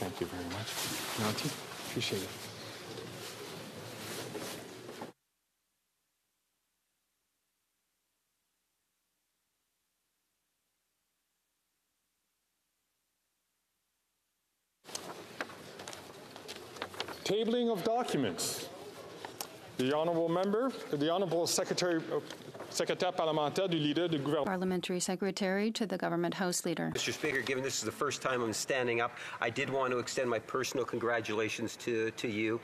Thank you very much. Monty, appreciate it. Tabling of documents. The Honourable Member, the Honourable Secretary Parlementaire du Leader du Gouvernement. Parliamentary Secretary to the Government House Leader. Mr. Speaker, given this is the first time I'm standing up, I did want to extend my personal congratulations to you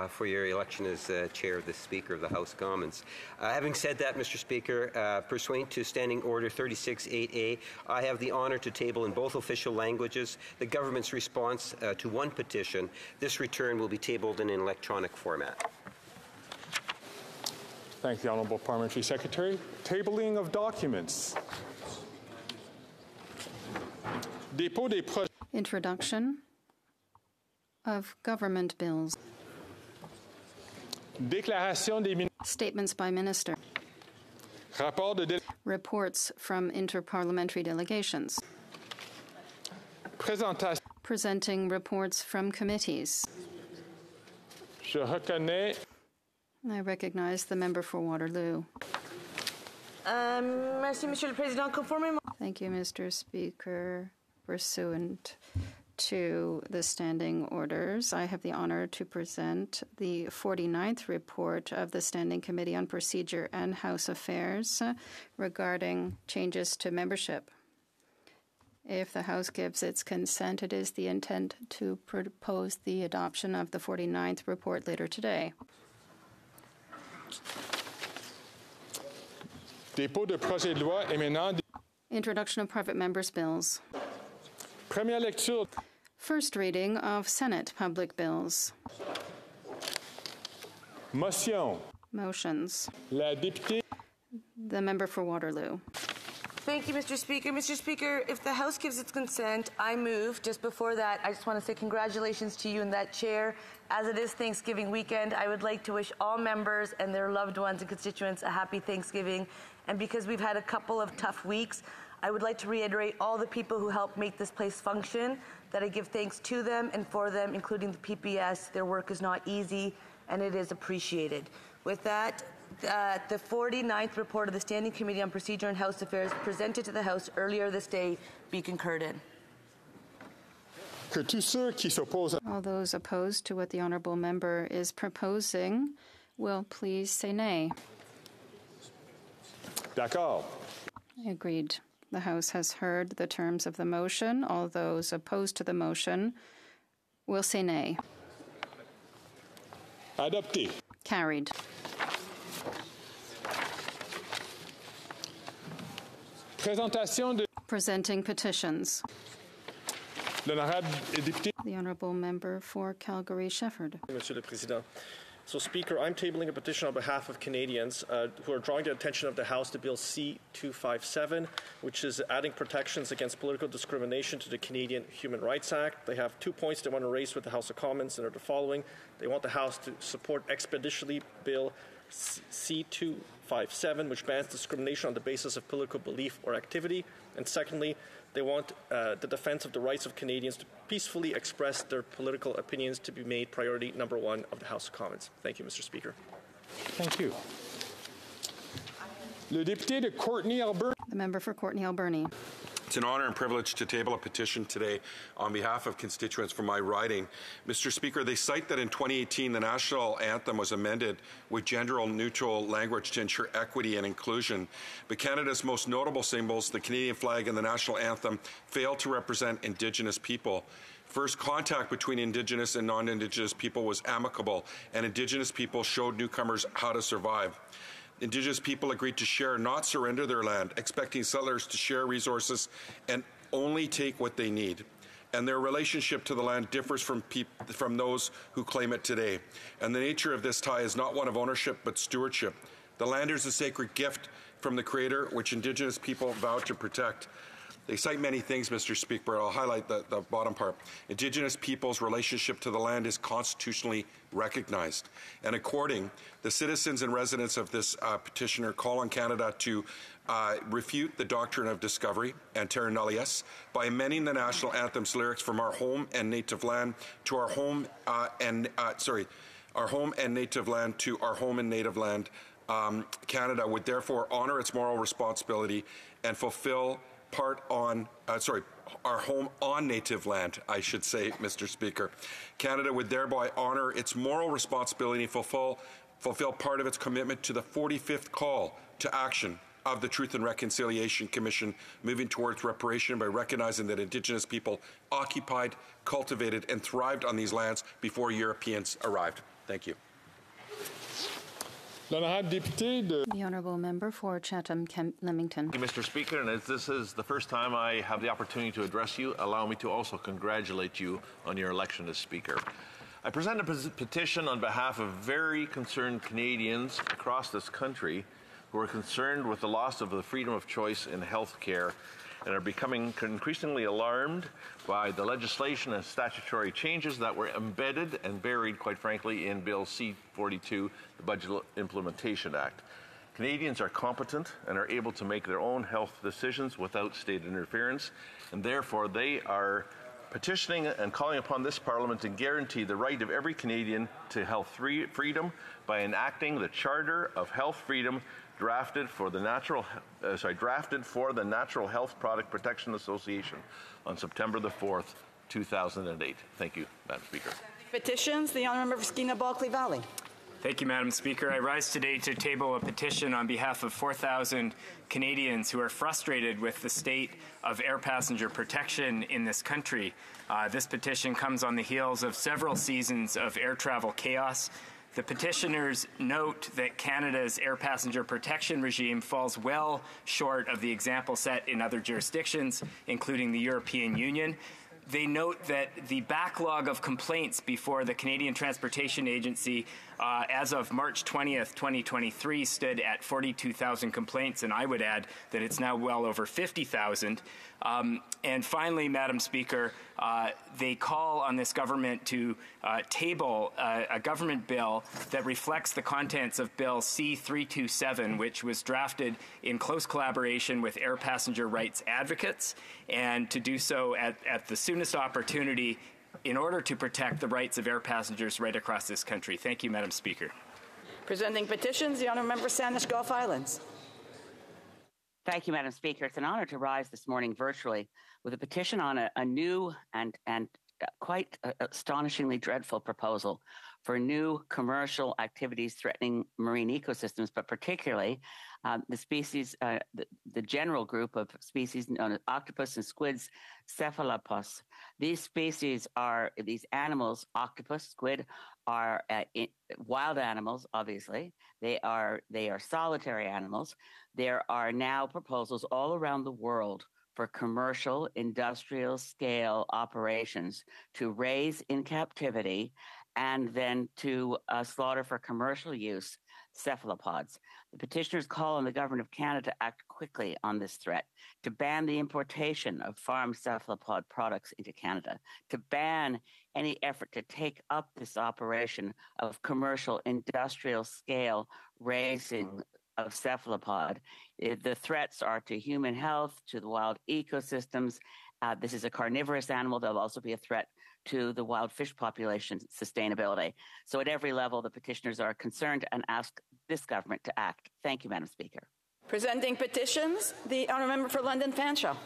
for your election as Chair of the Speaker of the House of Commons. Having said that, Mr. Speaker, pursuant to Standing Order 36.8a, I have the honour to table in both official languages the Government's response to one petition. This return will be tabled in an electronic format. Thank the Honourable Parliamentary Secretary. Tabling of documents. Dépôt des projets. Introduction of government bills. Déclaration des ministres. Statements by Minister. Rapport de Reports from interparliamentary delegations. Présentation. Presenting reports from committees. Je reconnais. I recognize the member for Waterloo. Merci, Monsieur le Président. Conformément. Thank you, Mr. Speaker. Pursuant to the standing orders, I have the honor to present the 49th report of the Standing Committee on Procedure and House Affairs regarding changes to membership. If the House gives its consent, it is the intent to propose the adoption of the 49th report later today. Dépôt de projet de loi émanant. Introduction of private members' bills. Première lecture. First reading of Senate public bills. Motion. Motions. La députée. The member for Waterloo. Thank you, Mr. Speaker. Mr. Speaker, if the House gives its consent, I move. Just before that, I just want to say congratulations to you and that chair. As it is Thanksgiving weekend, I would like to wish all members and their loved ones and constituents a happy Thanksgiving. And because we've had a couple of tough weeks, I would like to reiterate all the people who helped make this place function, that I give thanks to them and for them, including the PPS. Their work is not easy, and it is appreciated. With that, the 49th report of the Standing Committee on Procedure and House Affairs presented to the House earlier this day be concurred in. All those opposed to what the honourable member is proposing will please say nay. D'accord. Agreed. The House has heard the terms of the motion. All those opposed to the motion will say nay. Adopté. Carried. Présentation de. Presenting petitions. L'honorable député. The honourable member for Calgary-Shefford. Monsieur le Président. So, Speaker, I'm tabling a petition on behalf of Canadians who are drawing the attention of the House to Bill C-257, which is adding protections against political discrimination to the Canadian Human Rights Act. They have 2 points they want to raise with the House of Commons, and are the following. They want the House to support expeditiously Bill C-257, which bans discrimination on the basis of political belief or activity. And secondly, they want the defense of the rights of Canadians to peacefully express their political opinions to be made priority number one of the House of Commons. Thank you, Mr. Speaker. Thank you. Le député de Courtenay-Alberni. The member for Courtenay-Alberni. It's an honour and privilege to table a petition today on behalf of constituents from my riding. Mr. Speaker, they cite that in 2018 the national anthem was amended with gender-neutral language to ensure equity and inclusion. But Canada's most notable symbols, the Canadian flag and the national anthem, fail to represent Indigenous people. First contact between Indigenous and non-Indigenous people was amicable, and Indigenous people showed newcomers how to survive. Indigenous people agreed to share, not surrender their land, expecting settlers to share resources and only take what they need. And their relationship to the land differs from those who claim it today. And the nature of this tie is not one of ownership, but stewardship. The land is a sacred gift from the Creator, which Indigenous people vow to protect. They cite many things, Mr. Speaker, but I'll highlight the bottom part. Indigenous peoples' relationship to the land is constitutionally recognized. And according, the citizens and residents of this petitioner call on Canada to refute the doctrine of discovery and terra nullius by amending the national anthem's lyrics from our home and native land to our home our home and native land to our home and native land. Canada would therefore honor its moral responsibility and fulfill our home on native land, I should say, Mr. Speaker. Canada would thereby honor its moral responsibility and fulfill part of its commitment to the 45th call to action of the Truth and Reconciliation Commission, moving towards reparation by recognizing that Indigenous people occupied, cultivated, and thrived on these lands before Europeans arrived. Thank you. The Honourable Member for Chatham-Leamington. Thank you, Mr. Speaker, and as this is the first time I have the opportunity to address you, allow me to also congratulate you on your election as Speaker. I present a petition on behalf of very concerned Canadians across this country who are concerned with the loss of the freedom of choice in health care and are becoming increasingly alarmed by the legislation and statutory changes that were embedded and buried, quite frankly, in Bill C-42, the Budget Implementation Act. Canadians are competent and are able to make their own health decisions without state interference, and therefore they are petitioning and calling upon this Parliament to guarantee the right of every Canadian to health freedom by enacting the Charter of Health Freedom drafted for the Natural Health Product Protection Association on September the 4th, 2008. Thank you, Madam Speaker. Petitions, the Honourable Member for Skeena-Balclay Valley. Thank you, Madam Speaker. I rise today to table a petition on behalf of 4,000 Canadians who are frustrated with the state of air passenger protection in this country. This petition comes on the heels of several seasons of air travel chaos. The petitioners note that Canada's air passenger protection regime falls well short of the example set in other jurisdictions, including the European Union. They note that the backlog of complaints before the Canadian Transportation Agency as of March 20th, 2023 stood at 42,000 complaints, and I would add that it's now well over 50,000. And finally, Madam Speaker, they call on this government to table a government bill that reflects the contents of Bill C-327, which was drafted in close collaboration with air passenger rights advocates, and to do so at the soonest opportunity in order to protect the rights of air passengers right across this country. Thank you, Madam Speaker. Presenting petitions, the Honourable Member Sandwich Gulf Islands. Thank you, Madam Speaker. It's an honor to rise this morning virtually with a petition on a new and quite astonishingly dreadful proposal for new commercial activities threatening marine ecosystems, but particularly the species, the general group of species known as octopus and squids, cephalopods. These animals, octopus, squid, are wild animals, obviously. They are solitary animals. There are now proposals all around the world for commercial, industrial scale operations to raise in captivity and then to slaughter for commercial use cephalopods. The petitioners call on the Government of Canada to act quickly on this threat, to ban the importation of farmed cephalopod products into Canada, to ban any effort to take up this operation of commercial, industrial scale raising of cephalopod. The threats are to human health, to the wild ecosystems. This is a carnivorous animal. There'll also be a threat to the wild fish population sustainability. So at every level, the petitioners are concerned and ask this government to act. Thank you, Madam Speaker. Presenting petitions, the Honourable Member for London Fanshawe.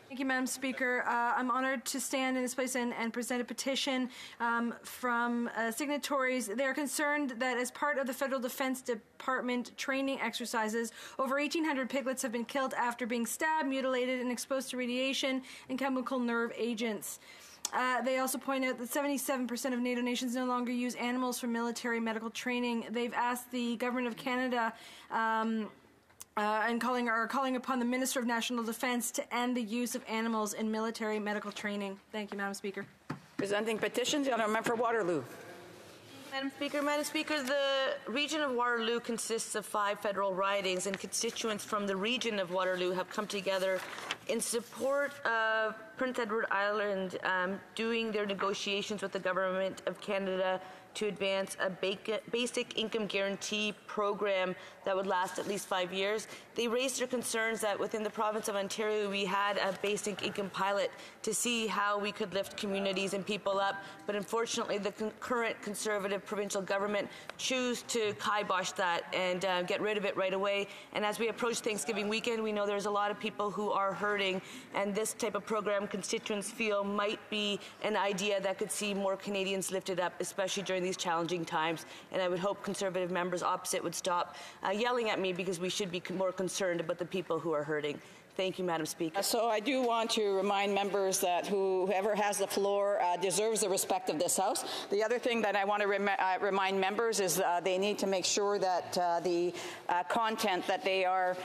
Thank you, Madam Speaker. I'm honored to stand in this place and present a petition from signatories. They are concerned that as part of the Federal Defense Department training exercises, over 1,800 piglets have been killed after being stabbed, mutilated, and exposed to radiation and chemical nerve agents. They also point out that 77% of NATO nations no longer use animals for military medical training. They've asked the Government of Canada and calling upon the Minister of National Defence to end the use of animals in military medical training. Thank you, Madam Speaker. Presenting petitions, the Honourable Member for Waterloo. Madam Speaker, the region of Waterloo consists of 5 federal ridings, and constituents from the region of Waterloo have come together in support of Prince Edward Island doing their negotiations with the Government of Canada to advance a basic income guarantee program that would last at least 5 years. They raised their concerns that within the province of Ontario we had a basic income pilot to see how we could lift communities and people up, but unfortunately the current Conservative provincial government choose to kibosh that and get rid of it right away. And as we approach Thanksgiving weekend, we know there's a lot of people who are hurting, and this type of program constituents feel might be an idea that could see more Canadians lifted up, especially during these challenging times. And I would hope Conservative members opposite would stop yelling at me, because we should be more concerned about the people who are hurting. Thank you, Madam Speaker. So I do want to remind members that whoever has the floor deserves the respect of this House. The other thing that I want to remind members is they need to make sure that the content that they are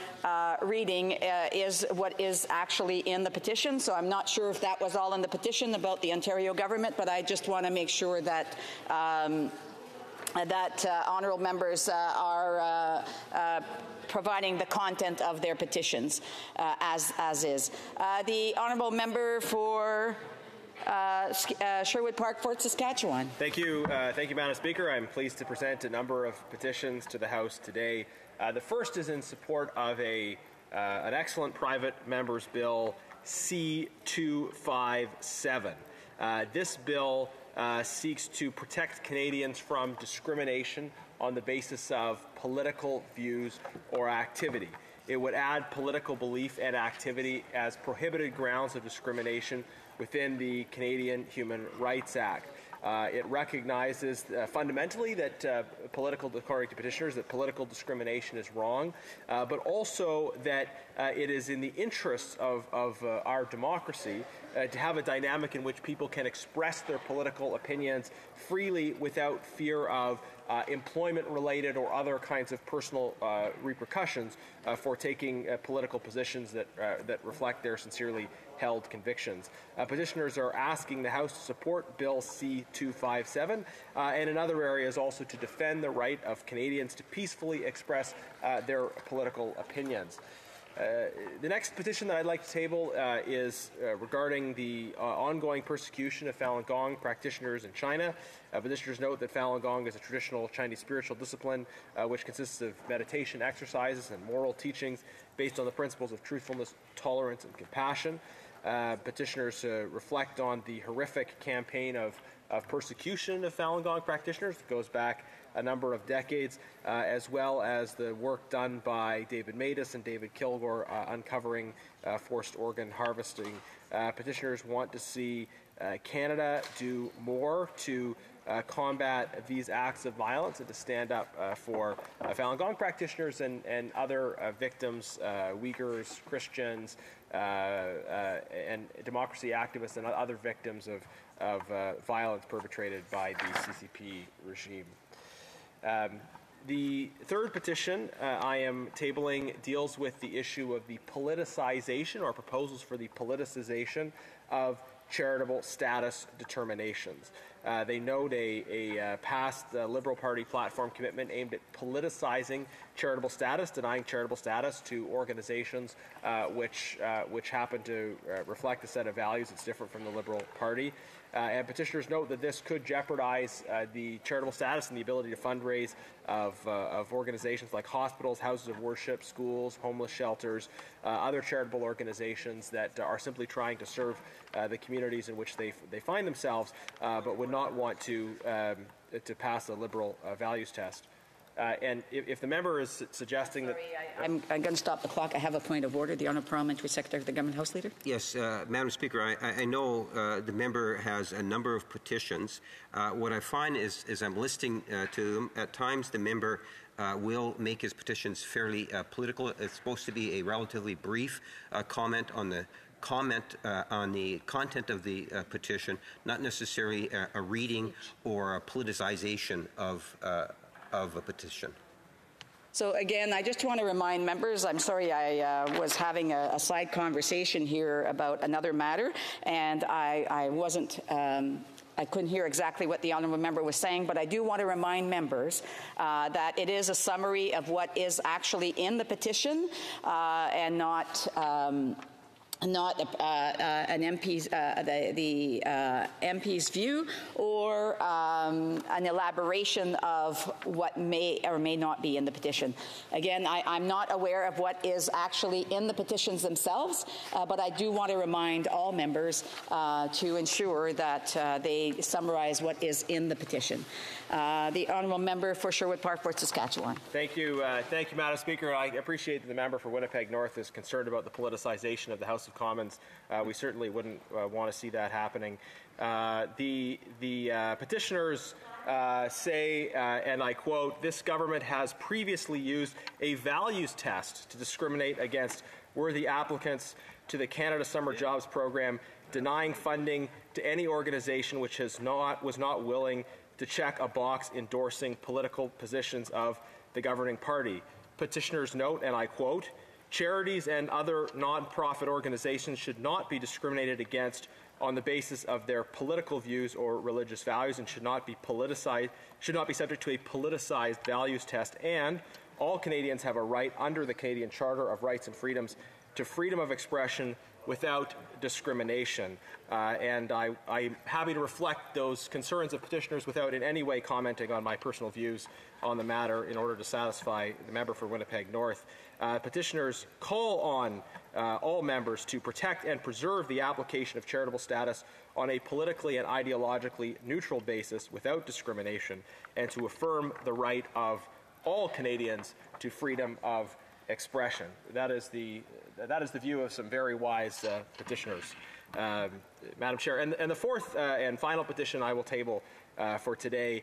reading is what is actually in the petition. So I'm not sure if that was all in the petition about the Ontario government, but I just want to make sure that honourable members are providing the content of their petitions as is. The honourable member for Sherwood Park, Fort Saskatchewan. Thank you, Madam Speaker. I'm pleased to present a number of petitions to the House today. The first is in support of an excellent private member's bill, C-257. This bill seeks to protect Canadians from discrimination on the basis of political views or activity. It would add political belief and activity as prohibited grounds of discrimination within the Canadian Human Rights Act. It recognizes fundamentally that according to petitioners, that political discrimination is wrong, but also that it is in the interests of our democracy to have a dynamic in which people can express their political opinions freely without fear of employment-related or other kinds of personal repercussions for taking political positions that reflect their sincerely held convictions. Petitioners are asking the House to support Bill C-257 and in other areas also to defend the right of Canadians to peacefully express their political opinions. The next petition that I'd like to table is regarding the ongoing persecution of Falun Gong practitioners in China. Petitioners note that Falun Gong is a traditional Chinese spiritual discipline which consists of meditation, exercises, and moral teachings based on the principles of truthfulness, tolerance, and compassion. Petitioners reflect on the horrific campaign of persecution of Falun Gong practitioners that goes back a number of decades, as well as the work done by David Matus and David Kilgore uncovering forced organ harvesting. Petitioners want to see Canada do more to combat these acts of violence and to stand up for Falun Gong practitioners and other victims, Uyghurs, Christians, and democracy activists and other victims of violence perpetrated by the CCP regime. The third petition I am tabling deals with the issue of the politicization or proposals for the politicization of charitable status determinations. They note a past Liberal Party platform commitment aimed at politicizing charitable status, denying charitable status to organizations which happen to reflect a set of values that's different from the Liberal Party. And petitioners note that this could jeopardize the charitable status and the ability to fundraise of organizations like hospitals, houses of worship, schools, homeless shelters, other charitable organizations that are simply trying to serve the communities in which they find themselves, but would not want to pass a liberal values test. And if the member is suggesting that... I'm going to stop the clock. I have a point of order. The Honourable Parliamentary Secretary of the Government House Leader. Yes, Madam Speaker, I know the member has a number of petitions. What I find is I'm listening to them. At times the member will make his petitions fairly political. It's supposed to be a relatively brief comment on the content of the petition, not necessarily a reading or a politicization of a petition. So again, I just want to remind members, I'm sorry I was having a side conversation here about another matter, and I wasn't I couldn't hear exactly what the honourable member was saying, but I do want to remind members that it is a summary of what is actually in the petition and not an MP's the MP's view or an elaboration of what may or may not be in the petition. Again, I'm not aware of what is actually in the petitions themselves, but I do want to remind all members to ensure that they summarize what is in the petition. The honourable member for Sherwood Park, Fort Saskatchewan. Thank you, Madam Speaker. I appreciate that the member for Winnipeg North is concerned about the politicization of the House of Commons. We certainly wouldn't want to see that happening. The petitioners say, and I quote, "This government has previously used a values test to discriminate against worthy applicants to the Canada Summer Jobs Program, denying funding to any organization which was not willing to check a box endorsing political positions of the governing party." Petitioners note, and I quote, "Charities and other non-profit organizations should not be discriminated against on the basis of their political views or religious values and should not be subject to a politicized values test, and all Canadians have a right under the Canadian Charter of Rights and Freedoms to freedom of expression without discrimination." And I'm happy to reflect those concerns of petitioners without in any way commenting on my personal views on the matter in order to satisfy the member for Winnipeg North. Petitioners call on all members to protect and preserve the application of charitable status on a politically and ideologically neutral basis without discrimination, and to affirm the right of all Canadians to freedom of expression. That is the view of some very wise petitioners, Madam Chair. And the fourth and final petition I will table for today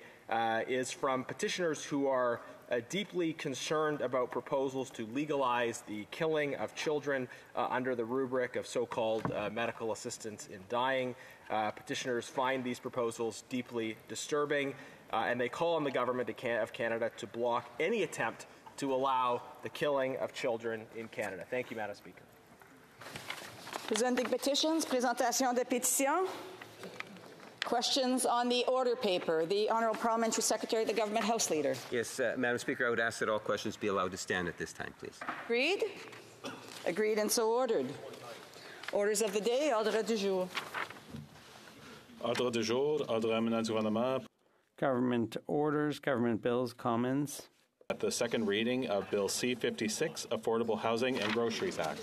is from petitioners who are deeply concerned about proposals to legalize the killing of children under the rubric of so-called medical assistance in dying. Petitioners find these proposals deeply disturbing, and they call on the government of Canada to block any attempt to allow the killing of children in Canada. Thank you, Madam Speaker. Presenting petitions, présentation de pétitions. Questions on the order paper. The Honourable Parliamentary Secretary, the Government House Leader. Yes, Madam Speaker, I would ask that all questions be allowed to stand at this time, please. Agreed? Agreed and so ordered. Orders of the day, ordre du jour. Ordre du jour, ordre amenant du gouvernement. Government orders, government bills, comments. At the second reading of Bill C-56, Affordable Housing and Groceries Act.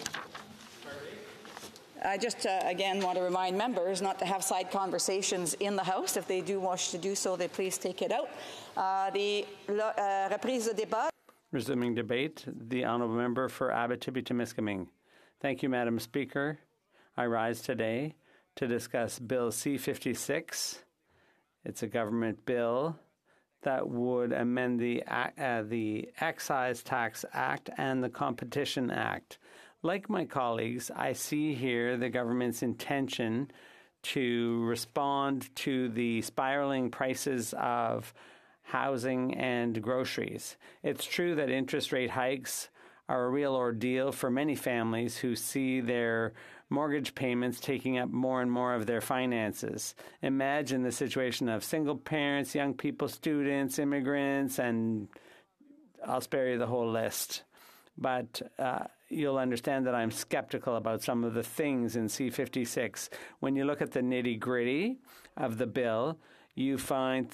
I just, again, want to remind members not to have side conversations in the House. If they do wish to do so, they please take it out. Reprise de débat. Resuming debate, the Honourable Member for Abitibi-Temiskaming. Thank you, Madam Speaker. I rise today to discuss Bill C-56. It's a government bill that would amend the Excise Tax Act and the Competition Act. Like my colleagues, I see here the government's intention to respond to the spiraling prices of housing and groceries. It's true that interest rate hikes are a real ordeal for many families who see their mortgage payments taking up more and more of their finances. Imagine the situation of single parents, young people, students, immigrants, and I'll spare you the whole list. But you'll understand that I'm skeptical about some of the things in C-56. When you look at the nitty-gritty of the bill, you find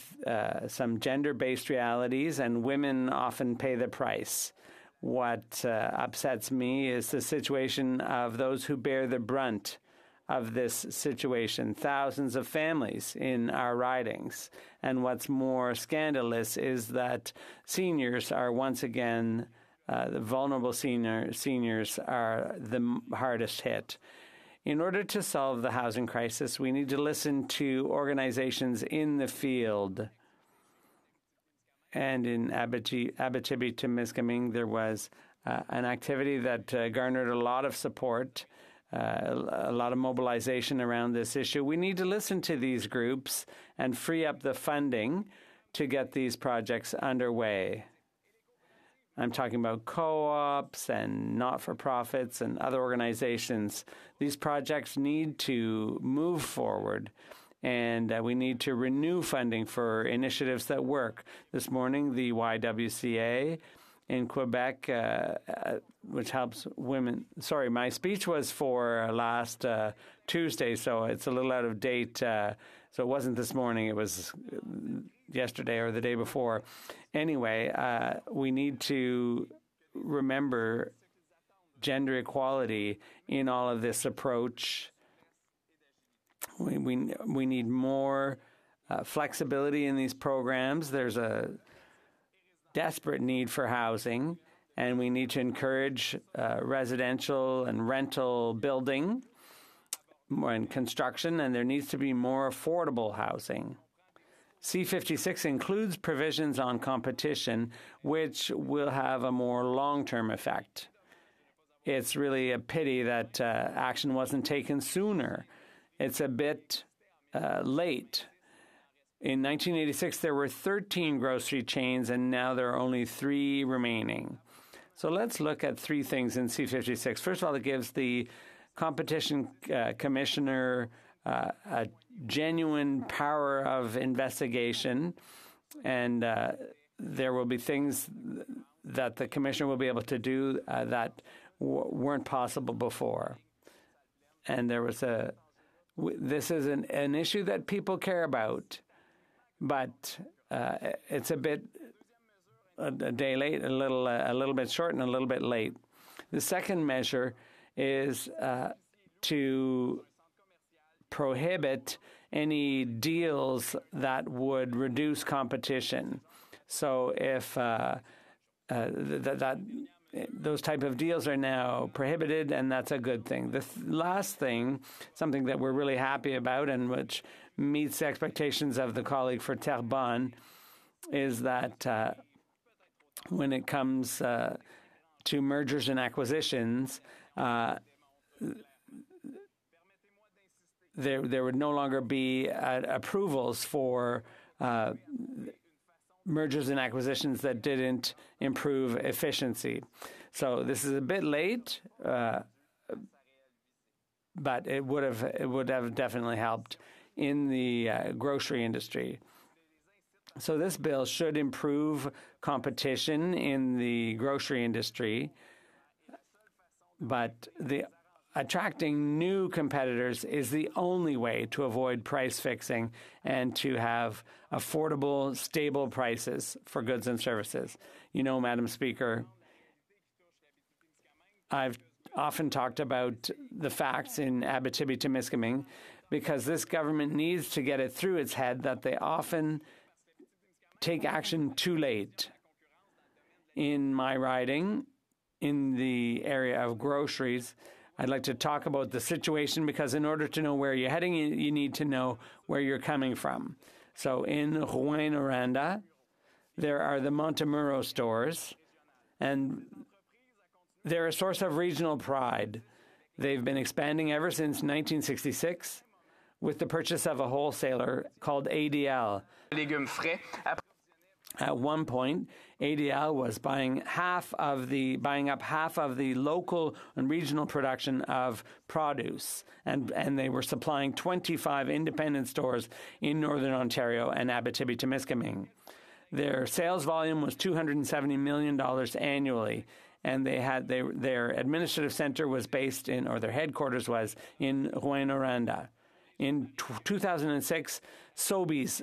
some gender-based realities, and women often pay the price. What upsets me is the situation of those who bear the brunt of this situation, thousands of families in our ridings. And what's more scandalous is that seniors are once again, the vulnerable seniors are the hardest hit. In order to solve the housing crisis, we need to listen to organizations in the field. And in Abitibi-Temiskaming, there was an activity that garnered a lot of support, a lot of mobilization around this issue. We need to listen to these groups and free up the funding to get these projects underway. I'm talking about co-ops and not-for-profits and other organizations. These projects need to move forward and we need to renew funding for initiatives that work. This morning, the YWCA in Quebec, which helps women. Sorry, my speech was for last Tuesday, so it's a little out of date. So it wasn't this morning, it was yesterday or the day before. Anyway, we need to remember gender equality in all of this approach. We need more flexibility in these programs. There's a desperate need for housing, and we need to encourage residential and rental building and construction, and there needs to be more affordable housing. C56 includes provisions on competition, which will have a more long-term effect. It's really a pity that action wasn't taken sooner. It's a bit late. In 1986, there were 13 grocery chains, and now there are only 3 remaining. So let's look at 3 things in C56. First of all, it gives the competition commissioner a genuine power of investigation, and there will be things that the commissioner will be able to do that weren't possible before. And there was this is an issue that people care about, but it's a bit a day late, a little bit short, and a little bit late. The second measure is to prohibit any deals that would reduce competition. So if those type of deals are now prohibited, and that's a good thing. The last thing, something that we're really happy about and which meets the expectations of the colleague for Terrebonne, is that when it comes to mergers and acquisitions, there would no longer be approvals for mergers and acquisitions that didn't improve efficiency. So this is a bit late, but it would have definitely helped in the grocery industry. So this bill should improve competition in the grocery industry, but attracting new competitors is the only way to avoid price fixing and to have affordable, stable prices for goods and services. You know, Madam Speaker, I've often talked about the facts in Abitibi-Témiscamingue because this government needs to get it through its head that they often take action too late. In my riding, in the area of groceries, I'd like to talk about the situation because in order to know where you're heading, you need to know where you're coming from. So in Rouyn-Noranda, there are the Montemuro stores, and they're a source of regional pride. They've been expanding ever since 1966 with the purchase of a wholesaler called ADL. At one point, ADL was buying up half of the local and regional production of produce, and they were supplying 25 independent stores in Northern Ontario and Abitibi-Témiscamingue. Their sales volume was $270 million annually, and their administrative center was based in, or their headquarters was in Rouyn-Noranda. In 2006, Sobeys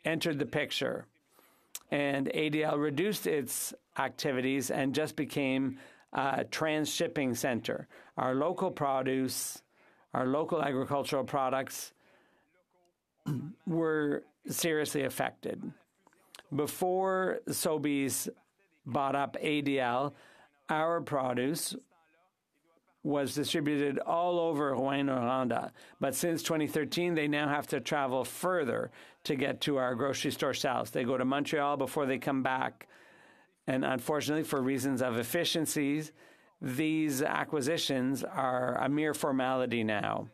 entered the picture, and ADL reduced its activities and just became a trans-shipping center. Our local produce, our local agricultural products were seriously affected. Before Sobeys bought up ADL, our produce was distributed all over Rouyn-Noranda. But since 2013, they now have to travel further to get to our grocery store shelves. They go to Montreal before they come back. And unfortunately, for reasons of efficiencies, these acquisitions are a mere formality now.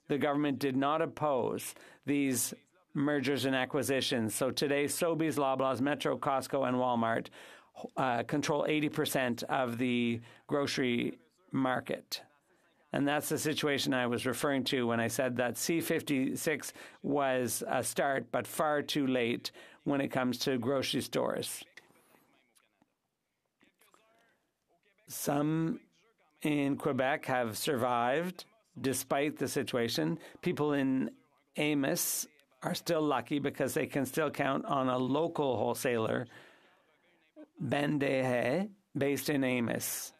The government did not oppose these mergers and acquisitions. So today, Sobeys, Loblaws, Metro, Costco, and Walmart control 80% of the grocery market. And that's the situation I was referring to when I said that C56 was a start, but far too late when it comes to grocery stores. Some in Quebec have survived despite the situation. People in Amos are still lucky because they can still count on a local wholesaler, Ben Dehe, based in Amos.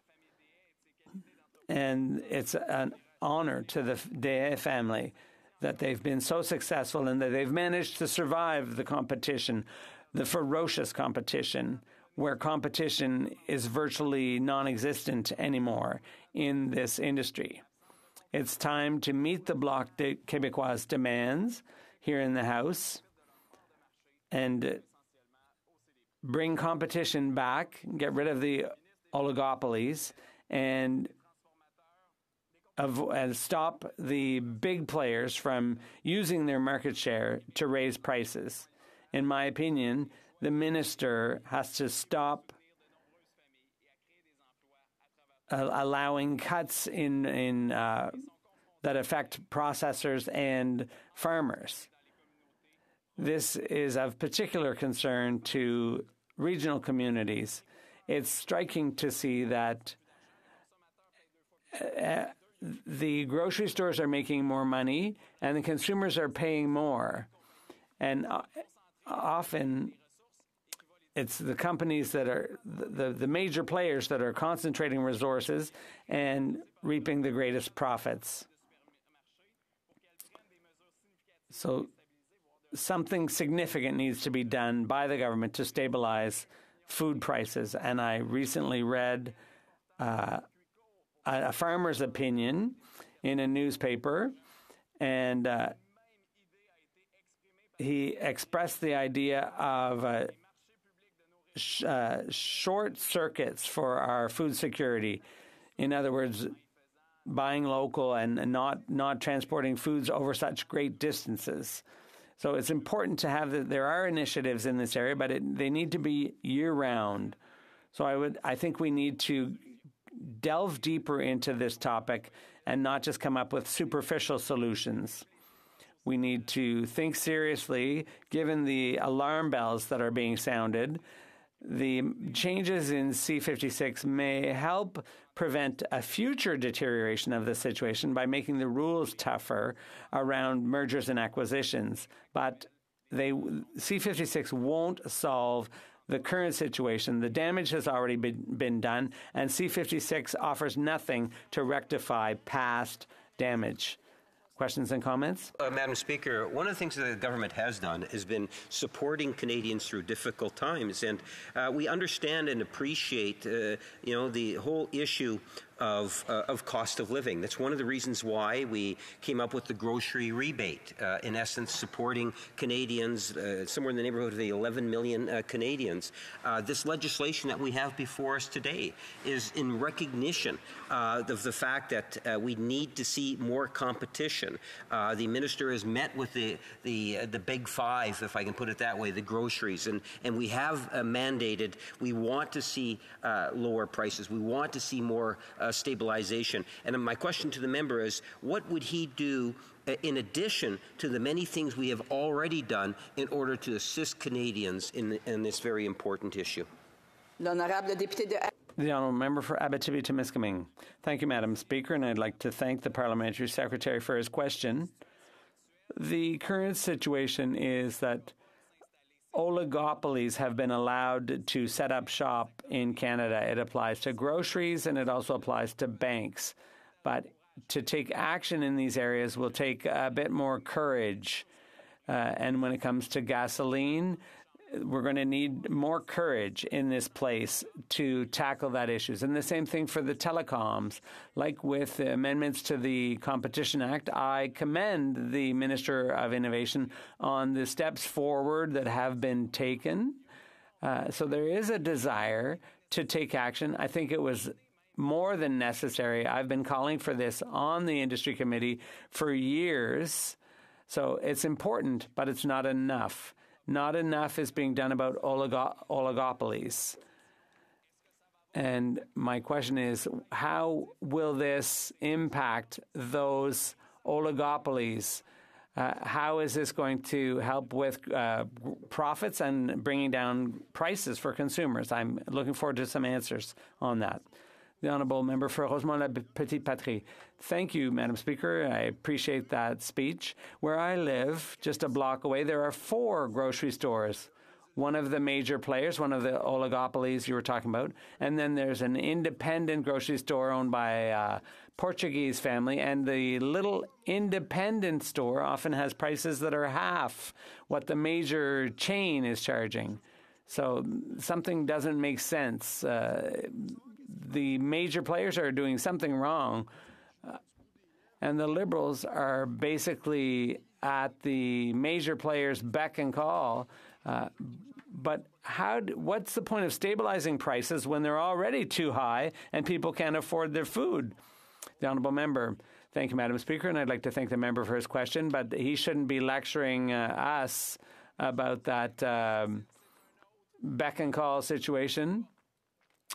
And it's an honor to the Dehe family that they've been so successful and that they've managed to survive the competition, the ferocious competition, where competition is virtually non-existent anymore in this industry. It's time to meet the Bloc Québécois demands here in the House and bring competition back, get rid of the oligopolies, and stop the big players from using their market share to raise prices. In my opinion, the minister has to stop allowing cuts in that affect processors and farmers. This is of particular concern to regional communities. It's striking to see that the grocery stores are making more money and the consumers are paying more. And often it's the companies that are the major players that are concentrating resources and reaping the greatest profits. So something significant needs to be done by the government to stabilize food prices. And I recently read a farmer's opinion in a newspaper, and he expressed the idea of short circuits for our food security. In other words, buying local and not transporting foods over such great distances. So it's important to have there are initiatives in this area, but they need to be year-round. So I think we need to delve deeper into this topic and not just come up with superficial solutions. We need to think seriously, given the alarm bells that are being sounded. The changes in C56 may help prevent a future deterioration of the situation by making the rules tougher around mergers and acquisitions. But C56 won't solve the current situation. The damage has already been done, and C56 offers nothing to rectify past damage. Questions and comments? Madam Speaker, one of the things that the government has done has been supporting Canadians through difficult times, and we understand and appreciate, the whole issue of cost of living. That's one of the reasons why we came up with the grocery rebate, in essence supporting Canadians, somewhere in the neighborhood of the 11 million Canadians. This legislation that we have before us today is in recognition of the fact that we need to see more competition. The minister has met with the big five, if I can put it that way, the groceries, and we have mandated, we want to see lower prices. We want to see more stabilization. And my question to the member is, what would he do in addition to the many things we have already done in order to assist Canadians in this very important issue? The Honourable Member for Abitibi-Témiscamingue. Thank you, Madam Speaker, and I'd like to thank the Parliamentary Secretary for his question. The current situation is that oligopolies have been allowed to set up shop in Canada. It applies to groceries and it also applies to banks. But to take action in these areas will take a bit more courage. And when it comes to gasoline, we're going to need more courage in this place to tackle that issues. And the same thing for the telecoms. Like with the amendments to the Competition Act, I commend the Minister of Innovation on the steps forward that have been taken. So there is a desire to take action. I think it was more than necessary. I've been calling for this on the Industry Committee for years. So it's important, but it's not enough. Not enough is being done about oligopolies. And my question is, how will this impact those oligopolies? How is this going to help with profits and bringing down prices for consumers? I'm looking forward to some answers on that. The Honourable Member for Rosemont-la-Petite-Patrie. Thank you, Madam Speaker. I appreciate that speech. Where I live, just a block away, there are 4 grocery stores. One of the major players, one of the oligopolies you were talking about, and then there's an independent grocery store owned by a Portuguese family, and the little independent store often has prices that are half what the major chain is charging. So something doesn't make sense. The major players are doing something wrong, and the Liberals are basically at the major players' beck and call. But what's the point of stabilizing prices when they're already too high and people can't afford their food? The Honourable Member. Thank you, Madam Speaker, and I'd like to thank the member for his question, but he shouldn't be lecturing us about that beck and call situation.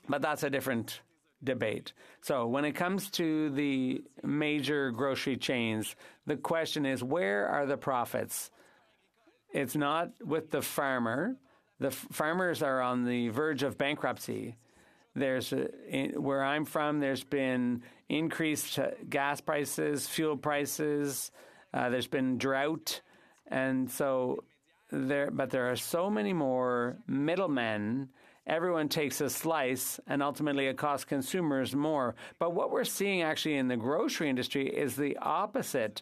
But that's a different debate. So when it comes to the major grocery chains, the question is, where are the profits? It's not with the farmer. The farmers are on the verge of bankruptcy. Where I'm from, there's been increased gas prices, fuel prices. There's been drought. And so there are so many more middlemen. Everyone takes a slice, and ultimately it costs consumers more. But what we're seeing actually in the grocery industry is the opposite.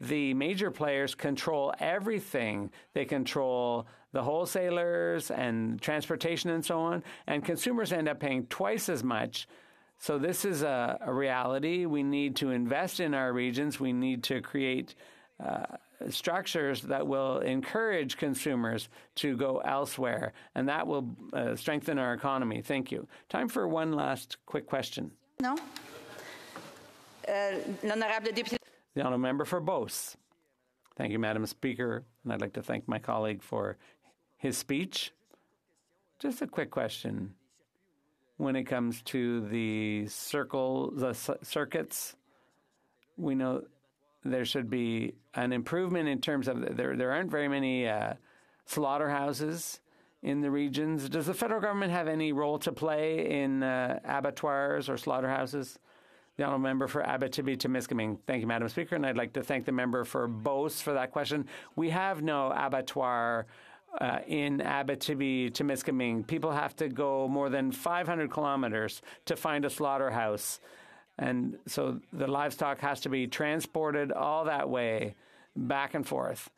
The major players control everything. They control the wholesalers and transportation and so on, and consumers end up paying twice as much. So this is a reality. We need to invest in our regions. We need to create structures that will encourage consumers to go elsewhere, and that will strengthen our economy. Thank you. Time for one last quick question. No. L'honorable député. The Honourable Member for Beauce. Thank you, Madam Speaker, and I'd like to thank my colleague for his speech. Just a quick question. When it comes to the circuits, we know there should be an improvement in terms of there aren't very many slaughterhouses in the regions. Does the federal government have any role to play in abattoirs or slaughterhouses? The Honourable Member for Abitibi-Témiscamingue. Thank you, Madam Speaker, and I'd like to thank the member for Beauce for that question. We have no abattoir in Abitibi-Témiscamingue. People have to go more than 500 kilometers to find a slaughterhouse. And so the livestock has to be transported all that way, back and forth.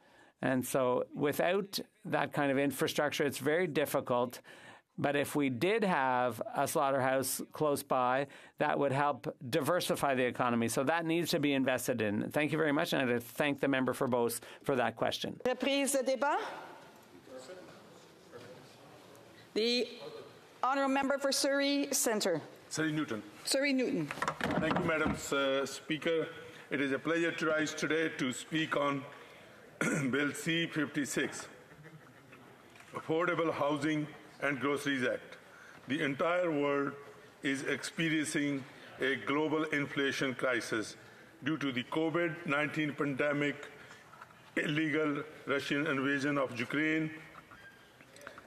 And so without that kind of infrastructure, it's very difficult. But if we did have a slaughterhouse close by, that would help diversify the economy. So that needs to be invested in. Thank you very much, and I'd thank the member for Beauce for that question. Reprise de débat. The Honourable Member for Surrey Centre. Surrey Newton. Surrey Newton. Thank you, Madam Speaker. It is a pleasure to rise today to speak on Bill C-56, Affordable Housing and Groceries Act. The entire world is experiencing a global inflation crisis due to the COVID-19 pandemic, illegal Russian invasion of Ukraine,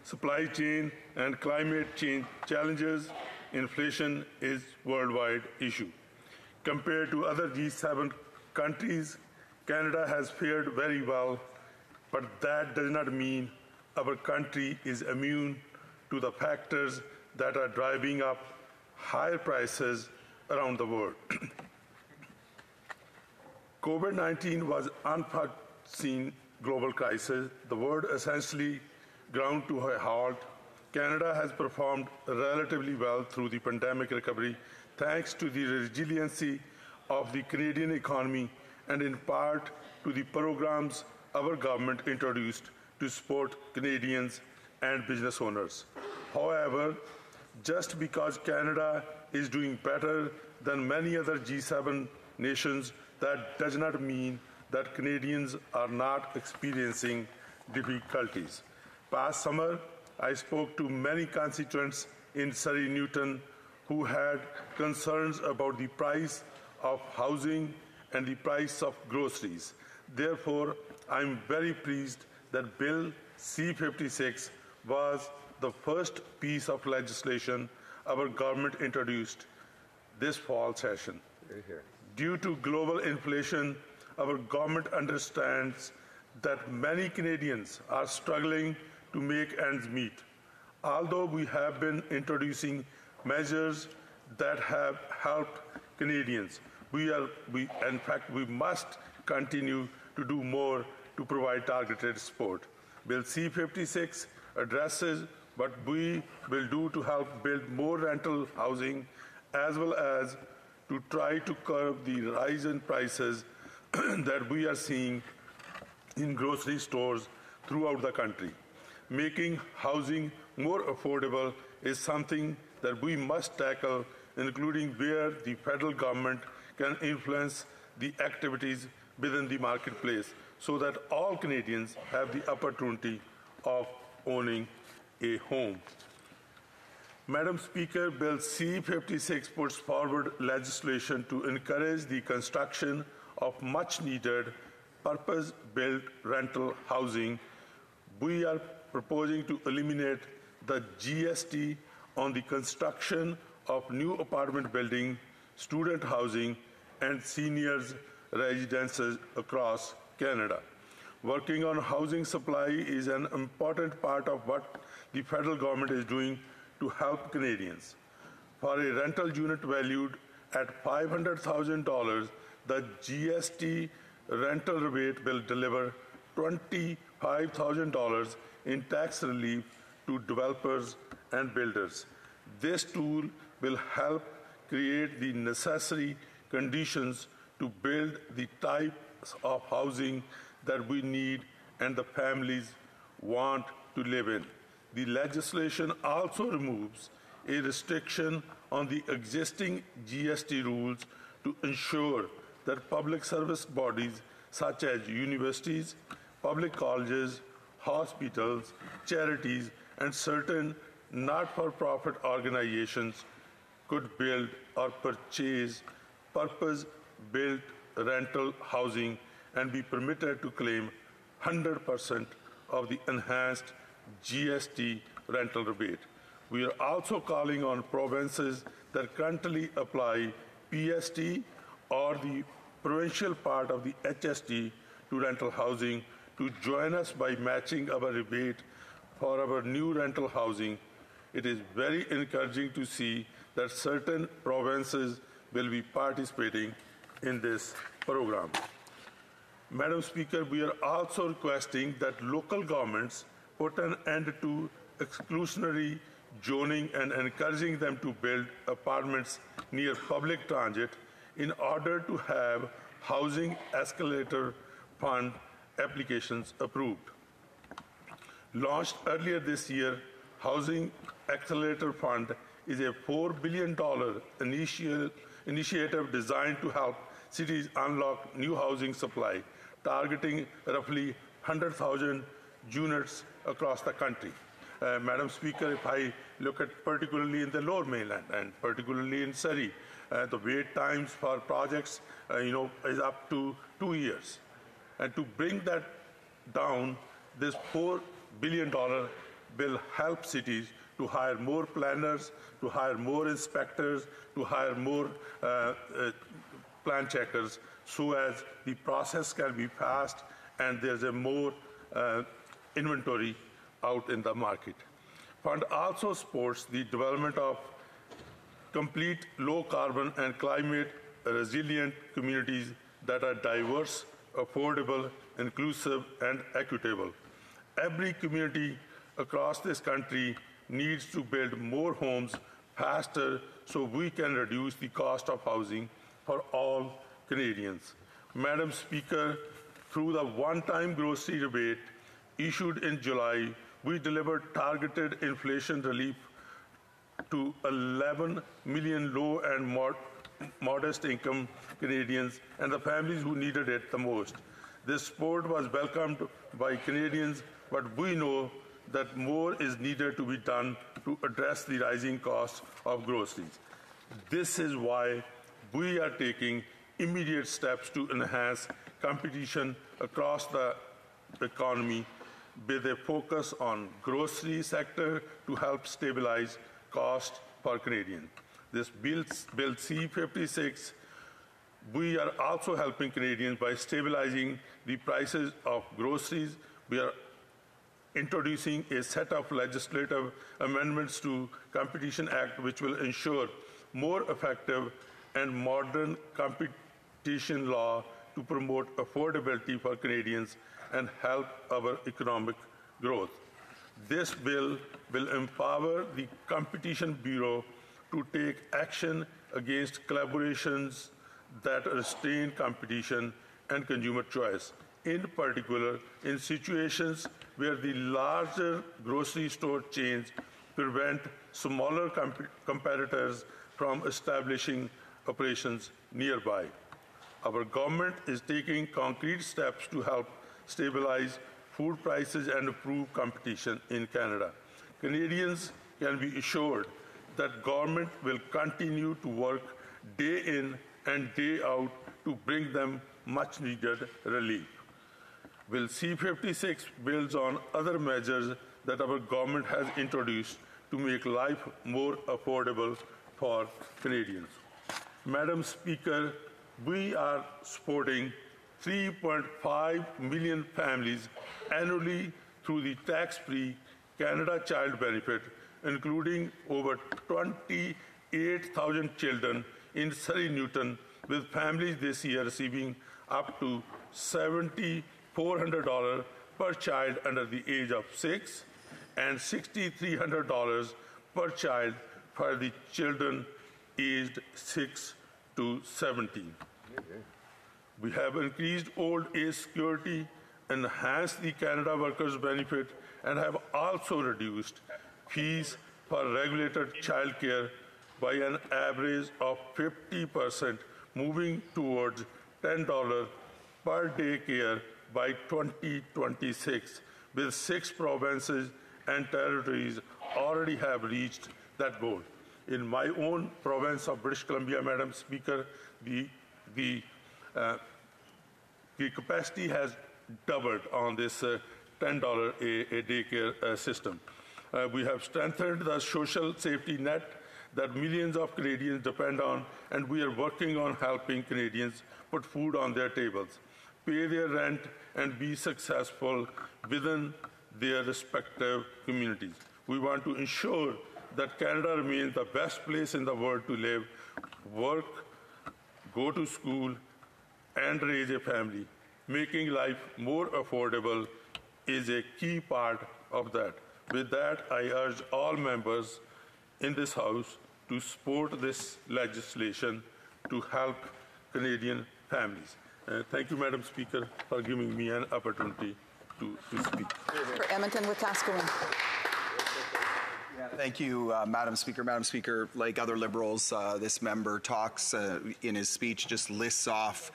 supply chain and climate change challenges. Inflation is a worldwide issue. Compared to other G7 countries, Canada has fared very well, but that does not mean our country is immune to the factors that are driving up higher prices around the world. COVID-19 was an unforeseen global crisis. The world essentially ground to a halt. Canada has performed relatively well through the pandemic recovery thanks to the resiliency of the Canadian economy and in part to the programs our government introduced to support Canadians and business owners. However, just because Canada is doing better than many other G7 nations, that does not mean that Canadians are not experiencing difficulties. Past summer, I spoke to many constituents in Surrey Newton who had concerns about the price of housing and the price of groceries. Therefore, I'm very pleased that Bill C-56 was the first piece of legislation our government introduced this fall session. Due to global inflation, our government understands that many Canadians are struggling to make ends meet. Although we have been introducing measures that have helped Canadians, in fact, we must continue to do more to provide targeted support. Bill C-56 addresses what we will do to help build more rental housing, as well as to try to curb the rise in prices that we are seeing in grocery stores throughout the country. Making housing more affordable is something that we must tackle, including where the federal government can influence the activities within the marketplace so that all Canadians have the opportunity of owning a home. Madam Speaker, Bill C-56 puts forward legislation to encourage the construction of much-needed purpose-built rental housing. We are proposing to eliminate the GST on the construction of new apartment buildings, student housing, and seniors' residences across Canada. Working on housing supply is an important part of what the federal government is doing to help Canadians. For a rental unit valued at $500,000, the GST rental rebate will deliver $25,000 in tax relief to developers and builders. This tool will help create the necessary conditions to build the types of housing that we need and the families want to live in. The legislation also removes a restriction on the existing GST rules to ensure that public service bodies such as universities, public colleges, hospitals, charities, and certain not-for-profit organizations could build or purchase purpose-built rental housing and be permitted to claim 100% of the enhanced GST rental rebate. We are also calling on provinces that currently apply PST or the provincial part of the HST to rental housing to join us by matching our rebate for our new rental housing. It is very encouraging to see that certain provinces will be participating in this program. Madam Speaker, we are also requesting that local governments put an end to exclusionary zoning and encouraging them to build apartments near public transit in order to have housing escalator fund applications approved. Launched earlier this year, Housing Accelerator Fund is a $4 billion initiative designed to help cities unlock new housing supply, targeting roughly 100,000 units across the country. Madam Speaker, if I look at particularly in the Lower Mainland and particularly in Surrey, the wait times for projects, is up to 2 years. And to bring that down, this $4 billion will help cities to hire more planners, to hire more inspectors, to hire more plan checkers, so as the process can be fast and there's a more inventory out in the market. Fund also supports the development of complete low carbon and climate resilient communities that are diverse, affordable, inclusive, and equitable. Every community across this country needs to build more homes faster so we can reduce the cost of housing for all Canadians. Madam Speaker, through the one-time grocery rebate issued in July, we delivered targeted inflation relief to 11 million low and modest income Canadians and the families who needed it the most. This support was welcomed by Canadians, but we know that more is needed to be done to address the rising costs of groceries. This is why we are taking immediate steps to enhance competition across the economy with a focus on grocery sector to help stabilize cost for Canadians. This Bill C-56, we are also helping Canadians by stabilizing the prices of groceries. We are introducing a set of legislative amendments to Competition Act which will ensure more effective and modern competition law to promote affordability for Canadians and help our economic growth. This bill will empower the Competition Bureau to take action against collaborations that restrain competition and consumer choice, in particular in situations where the larger grocery store chains prevent smaller competitors from establishing operations nearby. Our government is taking concrete steps to help stabilize food prices and improve competition in Canada. Canadians can be assured that government will continue to work day in and day out to bring them much needed relief. Bill C-56 builds on other measures that our government has introduced to make life more affordable for Canadians. Madam Speaker, we are supporting 3.5 million families annually through the tax-free Canada Child Benefit, including over 28,000 children in Surrey Newton, with families this year receiving up to $7,400 per child under the age of 6 and $6,300 per child for the children aged 6 to 17. We have increased old age security, enhanced the Canada Workers Benefit, and have also reduced fees for regulated childcare by an average of 50%, moving towards $10 per day care by 2026, with 6 provinces and territories already have reached that goal. In my own province of British Columbia, Madam Speaker, the capacity has doubled on this $10 a day care system. We have strengthened the social safety net that millions of Canadians depend on, and we are working on helping Canadians put food on their tables, pay their rent, and be successful within their respective communities. We want to ensure that Canada remains the best place in the world to live, work, go to school, and raise a family. Making life more affordable is a key part of that. With that, I urge all members in this House to support this legislation to help Canadian families. Thank you, Madam Speaker, for giving me an opportunity to speak. For Edmonton, Wetaskiwin. Thank you, Madam Speaker. Madam Speaker, like other Liberals, this member talks in his speech, just lists off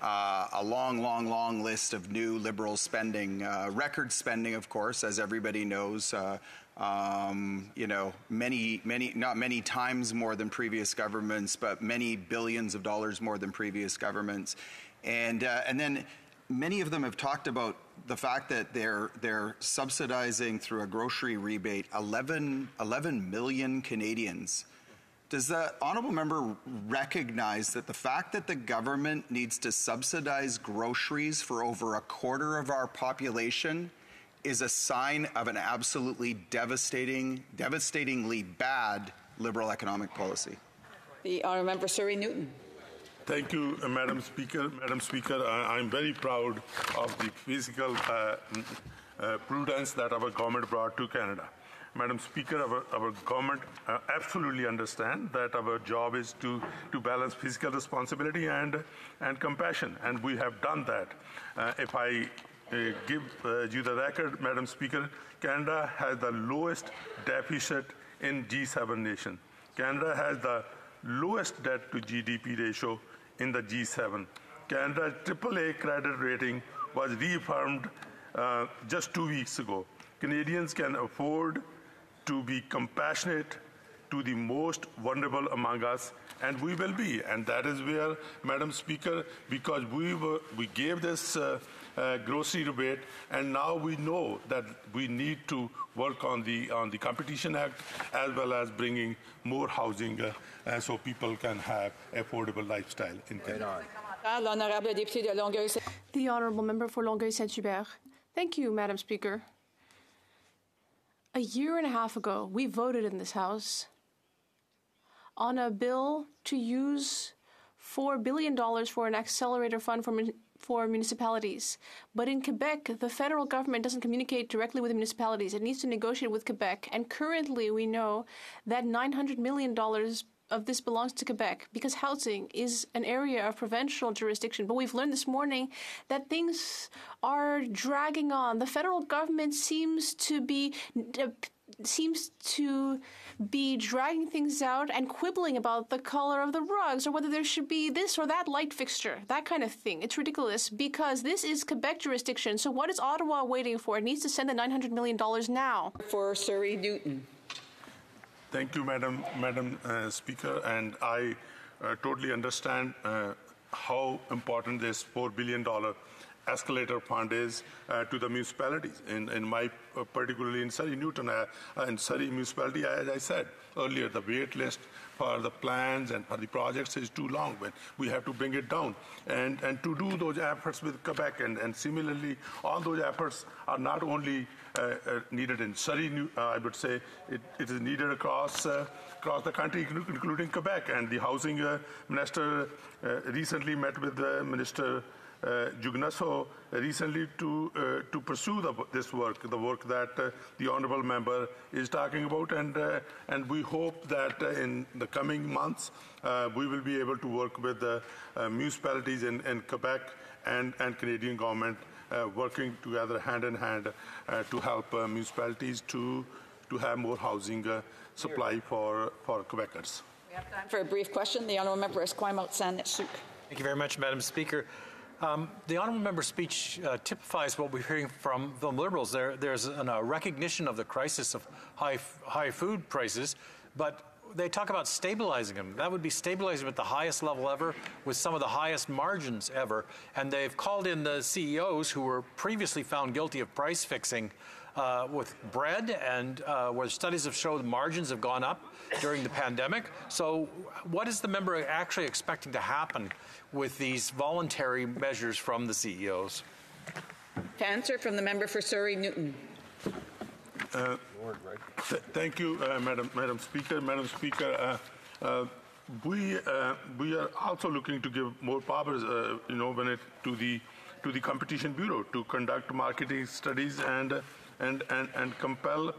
a long list of new Liberal spending, record spending, of course, as everybody knows. You know, not many times more than previous governments, but many billions of dollars more than previous governments, and then many of them have talked about the fact that they're subsidizing through a grocery rebate 11 million Canadians. Does the honourable member recognize that the fact that the government needs to subsidize groceries for over a quarter of our population is a sign of an absolutely devastatingly bad Liberal economic policy? The honourable member Surrey Newton. Thank you, Madam Speaker. Madam Speaker, I'm very proud of the fiscal prudence that our government brought to Canada. Madam Speaker, our government absolutely understands that our job is to balance fiscal responsibility and compassion, and we have done that. If I give you the record, Madam Speaker, Canada has the lowest deficit in G7 nation. Canada has the lowest debt to GDP ratio in the G7. Canada's AAA credit rating was reaffirmed just 2 weeks ago. Canadians can afford to be compassionate to the most vulnerable among us, and we will be. And that is where, Madam Speaker, because we gave this grocery rebate, and now we know that we need to work on the Competition Act as well as bringing more housing so people can have affordable lifestyle in Canada. The Honourable Member for Longueuil-Saint-Hubert. Thank you, Madam Speaker. A year and a half ago, we voted in this House on a bill to use $4 billion for an accelerator fund for municipalities. But in Quebec, the federal government doesn't communicate directly with the municipalities. It needs to negotiate with Quebec. And currently, we know that $900 million of this belongs to Quebec because housing is an area of provincial jurisdiction. But we've learned this morning that things are dragging on. The federal government seems to be dragging things out and quibbling about the color of the rugs or whether there should be this or that light fixture, that kind of thing. It's ridiculous because this is Quebec jurisdiction. So what is Ottawa waiting for? It needs to send the $900 million now. For Surrey Newton. Thank you, Madam Speaker, and I totally understand how important this $4 billion escalator fund is to the municipalities. In my, particularly in Surrey Newton, in Surrey municipality, as I said earlier, the wait list for the plans and for the projects is too long, but we have to bring it down. And to do those efforts with Quebec, and similarly, all those efforts are not only needed in Surrey, I would say it is needed across the country, including Quebec. And the housing minister recently met with Minister Jugnasso recently to pursue this work, the work that the honourable member is talking about, and we hope that in the coming months we will be able to work with the municipalities in Quebec and Canadian government working together hand in hand to help municipalities to have more housing supply for Quebecers. We have time for a brief question. The honourable member Esquimalt-Saint-Suk. Thank you very much, Madam Speaker. The honourable member's speech typifies what we're hearing from the Liberals. There's a recognition of the crisis of high food prices, but they talk about stabilizing them. That would be stabilizing at the highest level ever, with some of the highest margins ever. And they've called in the CEOs who were previously found guilty of price fixing with bread, and where studies have shown margins have gone up during the pandemic. So what is the member actually expecting to happen with these voluntary measures from the CEOs? To answer from the member for Surrey Newton. Thank you, Madam Speaker. Madam Speaker, we are also looking to give more powers, to the Competition Bureau to conduct marketing studies and compel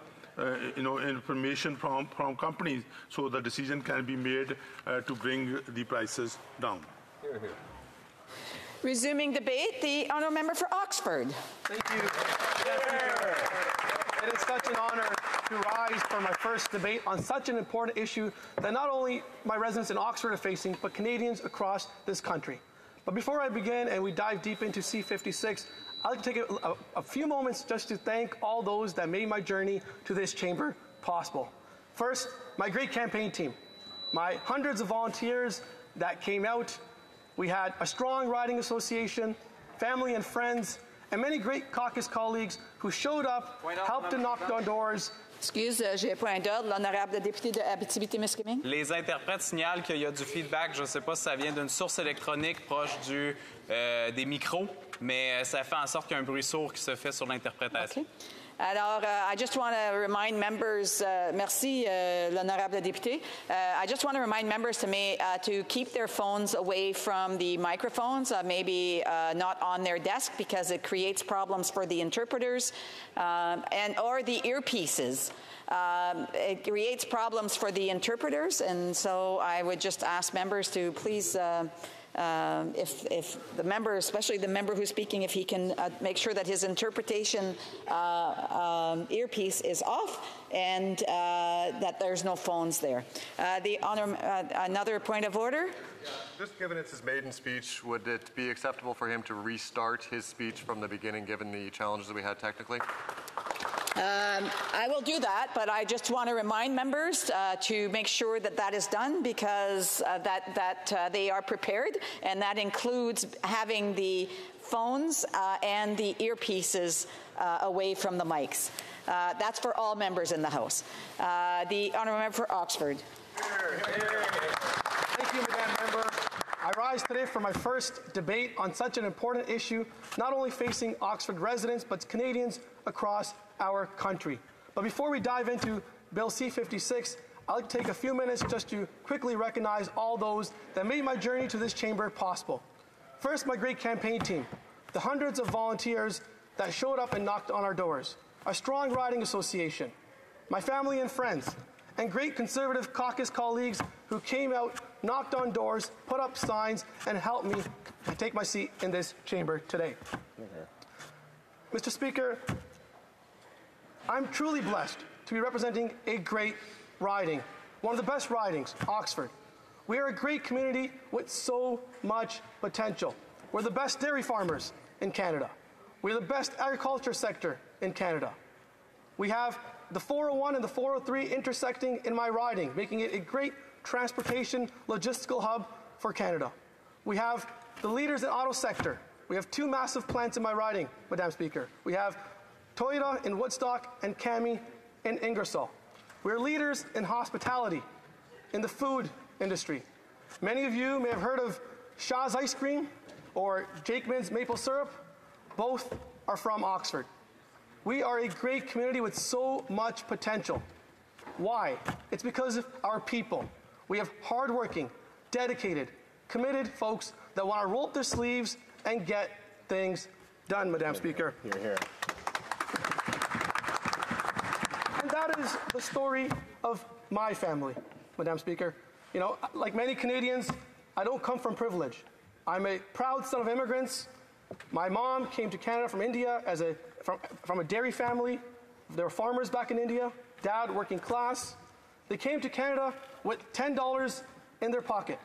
information from companies so the decision can be made to bring the prices down. Here, here. Resuming debate, the honourable member for Oxford. Thank you. It is such an honor to rise for my first debate on such an important issue that not only my residents in Oxford are facing, but Canadians across this country. But before I begin and we dive deep into C-56, I'd like to take a few moments just to thank all those that made my journey to this chamber possible. First, my great campaign team, my hundreds of volunteers that came out. We had a strong riding association, family and friends, and many great caucus colleagues who showed up, helped to knock down doors. Excuse, j'ai un point d'ordre. L'honorable député de Abitibi-Témiscamingue. Les interprètes signalent qu'il y a du feedback. Je ne sais pas si ça vient d'une source électronique proche des micros, mais ça fait en sorte qu'il y a un bruit sourd qui se fait sur l'interprétation. Okay. Alors, I just want to remind members, merci l'honorable député. I just want to remind members to keep their phones away from the microphones, maybe not on their desk because it creates problems for the interpreters, or the earpieces. It creates problems for the interpreters, and so I would just ask members to please if the member, especially the member who's speaking, if he can make sure that his interpretation earpiece is off and that there's no phones there. Another point of order? Just given it's his maiden speech, would it be acceptable for him to restart his speech from the beginning, given the challenges that we had technically? I will do that, but I just want to remind members to make sure that that is done because they are prepared, and that includes having the phones and the earpieces away from the mics. That's for all members in the House. The honourable member for Oxford. Thank you, Madam Member. I rise today for my first debate on such an important issue, not only facing Oxford residents, but Canadians across our country. But before we dive into Bill C-56, I'd like to take a few minutes just to quickly recognize all those that made my journey to this chamber possible. First, my great campaign team, the hundreds of volunteers that showed up and knocked on our doors, our strong riding association, my family and friends, and great Conservative caucus colleagues who came out, knocked on doors, put up signs, and helped me take my seat in this chamber today. Mr. Speaker, I'm truly blessed to be representing a great riding, one of the best ridings, Oxford. We are a great community with so much potential. We're the best dairy farmers in Canada. We're the best agriculture sector in Canada. We have the 401 and the 403 intersecting in my riding, making it a great transportation logistical hub for Canada. We have the leaders in auto sector. We have two massive plants in my riding, Madam Speaker. We have Toyota in Woodstock and Cami in Ingersoll. We're leaders in hospitality, in the food industry. Many of you may have heard of Shaw's Ice Cream or Jakeman's Maple Syrup. Both are from Oxford. We are a great community with so much potential. Why? It's because of our people. We have hardworking, dedicated, committed folks that want to roll up their sleeves and get things done, Madam Speaker. Hear, hear. And that is the story of my family, Madam Speaker. You know, like many Canadians, I don't come from privilege. I'm a proud son of immigrants. My mom came to Canada from India from a dairy family. They were farmers back in India. Dad, working class. They came to Canada with $10 in their pocket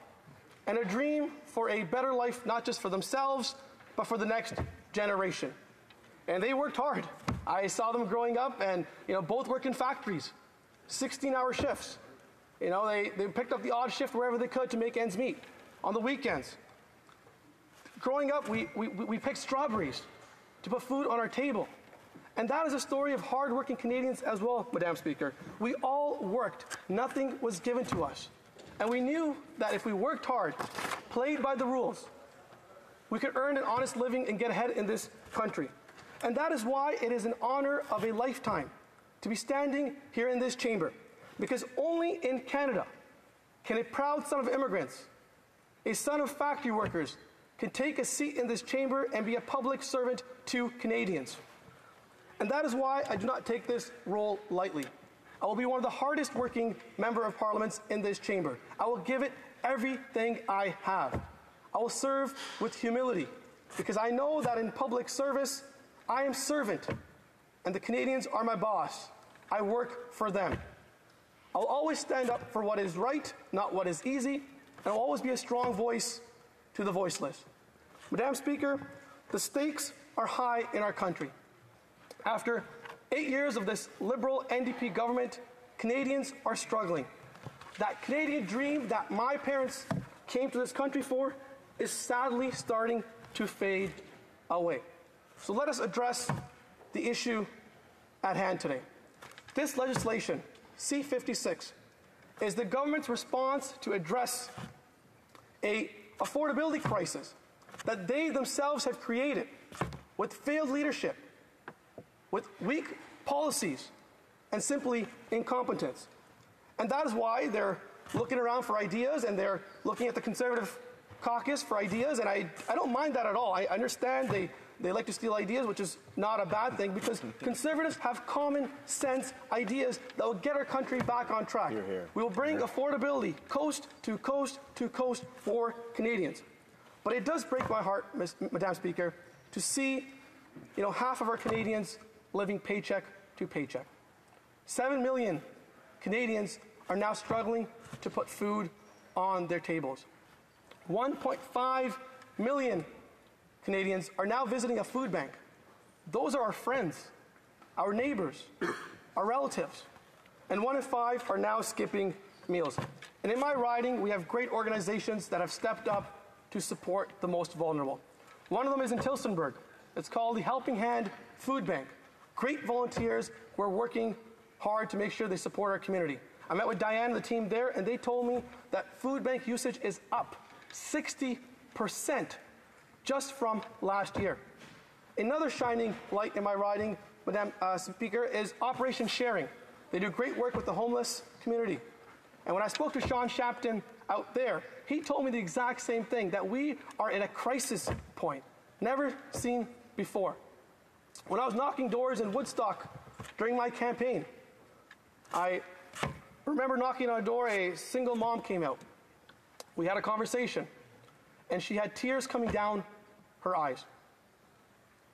and a dream for a better life, not just for themselves, but for the next generation. And they worked hard. I saw them growing up, and both worked in factories, 16-hour shifts. They picked up the odd shift wherever they could to make ends meet. On the weekends, growing up, we picked strawberries to put food on our table. And that is a story of hard-working Canadians as well, Madam Speaker. We all worked. Nothing was given to us. And we knew that if we worked hard, played by the rules, we could earn an honest living and get ahead in this country. And that is why it is an honor of a lifetime to be standing here in this chamber. Because only in Canada can a proud son of immigrants, a son of factory workers, can take a seat in this chamber and be a public servant to Canadians. And that is why I do not take this role lightly. I will be one of the hardest working member of parliaments in this chamber. I will give it everything I have. I will serve with humility because I know that in public service, I am servant and the Canadians are my boss. I work for them. I will always stand up for what is right, not what is easy, and I will always be a strong voice to the voiceless. Madam Speaker, the stakes are high in our country. After 8 years of this Liberal NDP government, Canadians are struggling. That Canadian dream that my parents came to this country for is sadly starting to fade away. So let us address the issue at hand today. This legislation, C-56, is the government's response to address an affordability crisis that they themselves have created with failed leadership, with weak policies, and simply incompetence. And that is why they're looking around for ideas, and they're looking at the Conservative caucus for ideas, and I don't mind that at all. I understand they like to steal ideas, which is not a bad thing, because Conservatives have common sense ideas that will get our country back on track. Hear, hear. We will bring affordability coast to coast to coast for Canadians. But it does break my heart, Madam Speaker, to see half of our Canadians living paycheck to paycheck. 7 million Canadians are now struggling to put food on their tables. 1.5 million Canadians are now visiting a food bank. Those are our friends. our neighbors, our relatives, and 1 in 5 are now skipping meals. And in my riding, we have great organizations that have stepped up to support the most vulnerable. One of them is in Tillsonburg. It's called the Helping Hand Food Bank. Great volunteers who are working hard to make sure they support our community. I met with Diane and the team there, and they told me that food bank usage is up 60% just from last year. Another shining light in my riding, Madam Speaker, is Operation Sharing. They do great work with the homeless community. And when I spoke to Sean Shapton out there, he told me the exact same thing, that we are at a crisis point, never seen before. When I was knocking doors in Woodstock during my campaign, I remember knocking on a door, a single mom came out. We had a conversation, and she had tears coming down her eyes.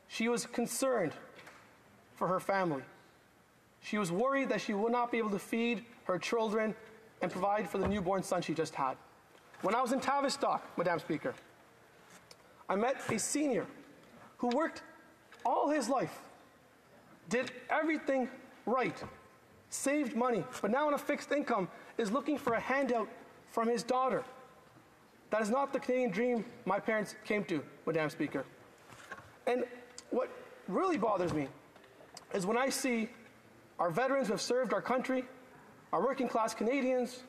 She was concerned for her family. She was worried that she would not be able to feed her children and provide for the newborn son she just had. When I was in Tavistock, Madam Speaker, I met a senior who worked all his life, did everything right, saved money, but now on a fixed income is looking for a handout from his daughter. That is not the Canadian dream my parents came to, Madam Speaker. And what really bothers me is when I see our veterans who have served our country, our working class Canadians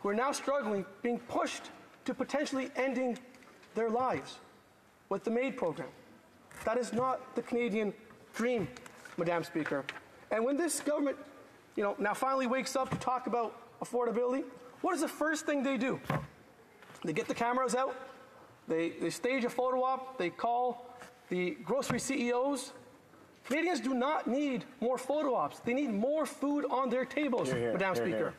who are now struggling, being pushed to potentially ending their lives with the MAID program. That is not the Canadian dream, Madam Speaker. And when this government, now finally wakes up to talk about affordability, what is the first thing they do? They get the cameras out, they stage a photo op, they call the grocery CEOs. Canadians do not need more photo ops. They need more food on their tables, Madam Speaker.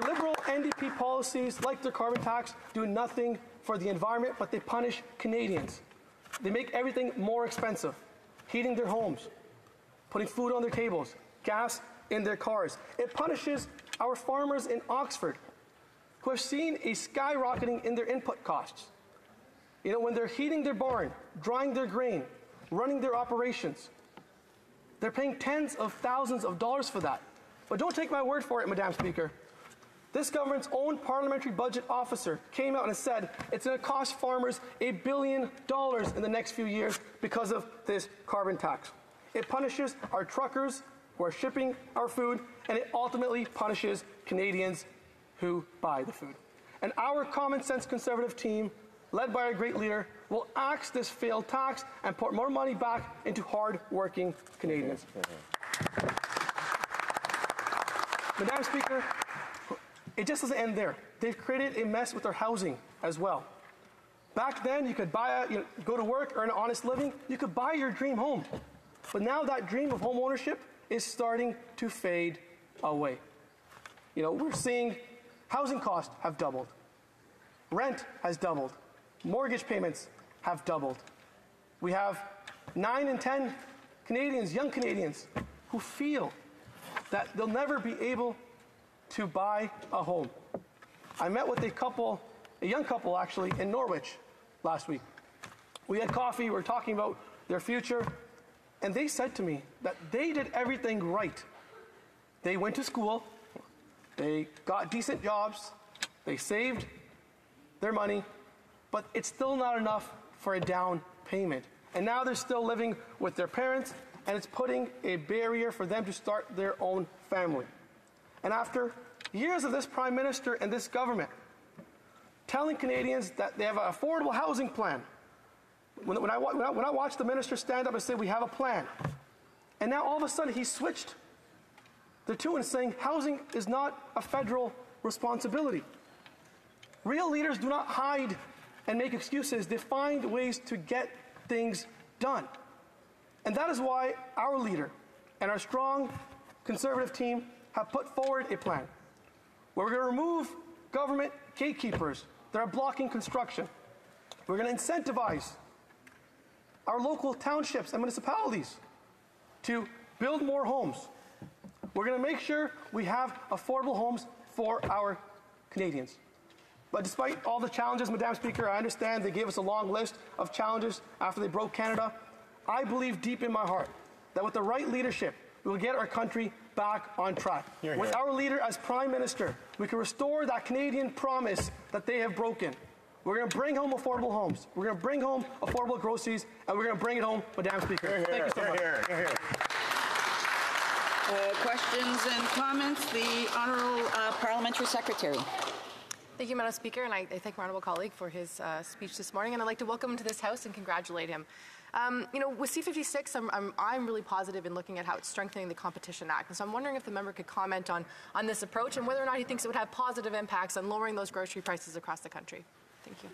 Liberal NDP policies, like their carbon tax, do nothing for the environment, but they punish Canadians. They make everything more expensive, heating their homes, putting food on their tables, gas in their cars. It punishes our farmers in Oxford, who have seen a skyrocketing in their input costs. When they're heating their barn, drying their grain, running their operations, they're paying tens of thousands of dollars for that. But don't take my word for it, Madam Speaker. This government's own parliamentary budget officer came out and said it's going to cost farmers $1 billion in the next few years because of this carbon tax. It punishes our truckers who are shipping our food, and it ultimately punishes Canadians who buy the food. And our common sense Conservative team, led by our great leader, will axe this failed tax and put more money back into hard-working Canadians. Madam Speaker, it just doesn't end there. They've created a mess with our housing as well. Back then, you could go to work, earn an honest living, you could buy your dream home. But now that dream of home ownership is starting to fade away. We're seeing housing costs have doubled. Rent has doubled. Mortgage payments have doubled. We have 9 in 10 Canadians, young Canadians, who feel that they'll never be able to buy a home. I met with a young couple actually, in Norwich last week. We had coffee, we were talking about their future, and they said to me that they did everything right. They went to school, they got decent jobs, they saved their money, but it's still not enough for a down payment. And now they're still living with their parents, and it's putting a barrier for them to start their own family. And after years of this Prime Minister and this government telling Canadians that they have an affordable housing plan, when I watched the minister stand up and say, we have a plan, and now all of a sudden he switched the two and saying housing is not a federal responsibility. Real leaders do not hide and make excuses. They find ways to get things done. And that is why our leader and our strong Conservative team have put forward a plan where we're going to remove government gatekeepers that are blocking construction. We're going to incentivize our local townships and municipalities to build more homes. We're going to make sure we have affordable homes for our Canadians. But despite all the challenges, Madam Speaker, I understand they gave us a long list of challenges after they broke Canada. I believe deep in my heart that with the right leadership, we will get our country back on track. With our leader as Prime Minister, we can restore that Canadian promise that they have broken. We're going to bring home affordable homes. We're going to bring home affordable groceries, and we're going to bring it home, Madam Speaker. Thank you so much. Questions and comments? The Honourable Parliamentary Secretary. Thank you, Madam Speaker, and I thank my honourable colleague for his speech this morning, and I'd like to welcome him to this House and congratulate him. With C-56, I'm really positive in looking at how it's strengthening the Competition Act, and so I'm wondering if the member could comment on this approach and whether or not he thinks it would have positive impacts on lowering those grocery prices across the country. Thank you.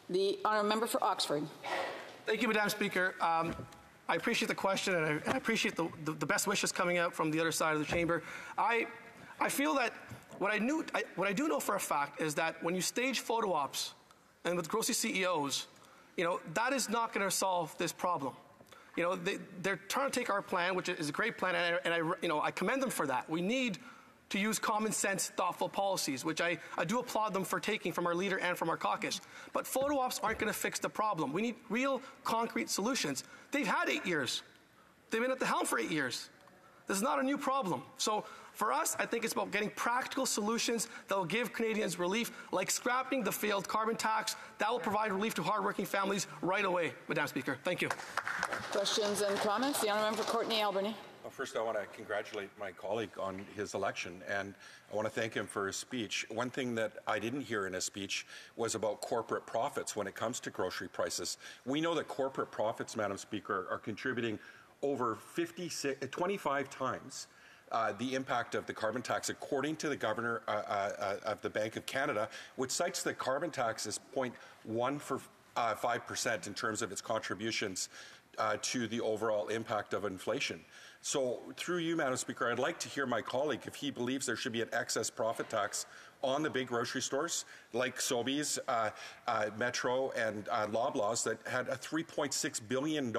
The honourable member for Oxford. Thank you, Madam Speaker. I appreciate the question, and I appreciate the best wishes coming out from the other side of the chamber. I feel that what I do know for a fact is that when you stage photo ops and with grocery CEOs, that is not going to solve this problem. They're trying to take our plan, which is a great plan, and I commend them for that. We need to use common sense, thoughtful policies, which I do applaud them for taking from our leader and from our caucus. But photo ops aren't going to fix the problem. We need real, concrete solutions. They've had 8 years. They've been at the helm for 8 years. This is not a new problem. So for us, I think it's about getting practical solutions that will give Canadians relief, like scrapping the failed carbon tax. That will provide relief to hardworking families right away, Madam Speaker. Thank you. Questions and comments? The Honourable Member for Courtenay Albany. Well, first, I want to congratulate my colleague on his election, and I want to thank him for his speech. One thing that I didn't hear in his speech was about corporate profits when it comes to grocery prices. We know that corporate profits, Madam Speaker, are contributing over 25 times the impact of the carbon tax, according to the Governor of the Bank of Canada, which cites the carbon tax as 0.15% in terms of its contributions to the overall impact of inflation. So through you, Madam Speaker, I'd like to hear my colleague if he believes there should be an excess profit tax on the big grocery stores like Sobeys, Metro, and Loblaws that had a $3.6 billion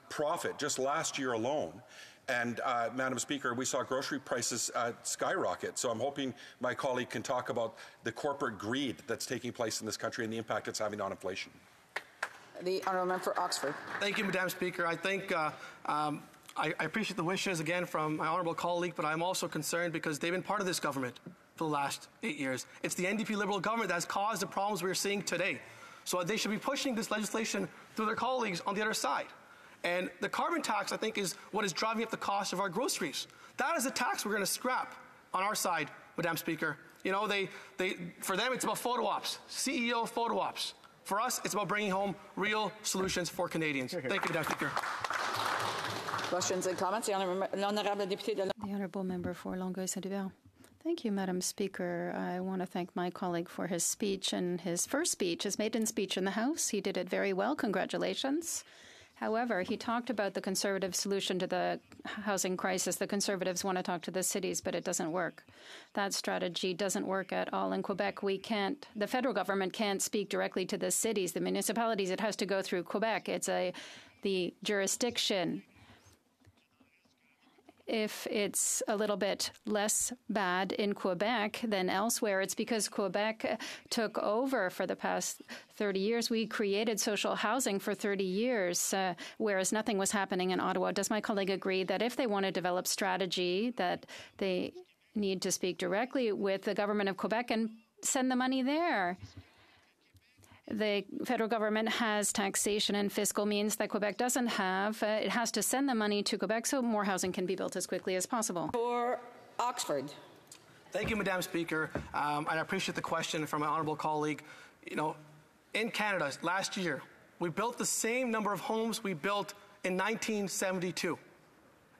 profit just last year alone. And Madam Speaker, we saw grocery prices skyrocket. So I'm hoping my colleague can talk about the corporate greed that's taking place in this country and the impact it's having on inflation. The Honourable Member for Oxford. Thank you, Madam Speaker. I think I appreciate the wishes again from my honourable colleague, but I'm also concerned because they've been part of this government for the last 8 years. It's the NDP Liberal government that has caused the problems we're seeing today. So they should be pushing this legislation through their colleagues on the other side. And the carbon tax, I think, is what is driving up the cost of our groceries. That is a tax we're going to scrap on our side, Madam Speaker. For them, it's about photo ops, CEO photo ops. For us, it's about bringing home real solutions for Canadians. Thank you, Madam Speaker. Questions and comments? The Honourable Member for Longueuil-Saint-Hubert. Thank you, Madam Speaker. I want to thank my colleague for his speech, and his first speech, his maiden speech in the House. He did it very well. Congratulations. However, he talked about the Conservative solution to the housing crisis. The Conservatives want to talk to the cities, but it doesn't work. That strategy doesn't work at all. In Quebec, the federal government can't speak directly to the cities, the municipalities. It has to go through Quebec. It's the jurisdiction. If it's a little bit less bad in Quebec than elsewhere, it's because Quebec took over for the past 30 years. We created social housing for 30 years, whereas nothing was happening in Ottawa. Does my colleague agree that if they want to develop strategy, that they need to speak directly with the government of Quebec and send the money there? The federal government has taxation and fiscal means that Quebec doesn't have. It has to send the money to Quebec so more housing can be built as quickly as possible. For Oxford. Thank you, Madam Speaker. And I appreciate the question from my honourable colleague. In Canada, last year, we built the same number of homes we built in 1972.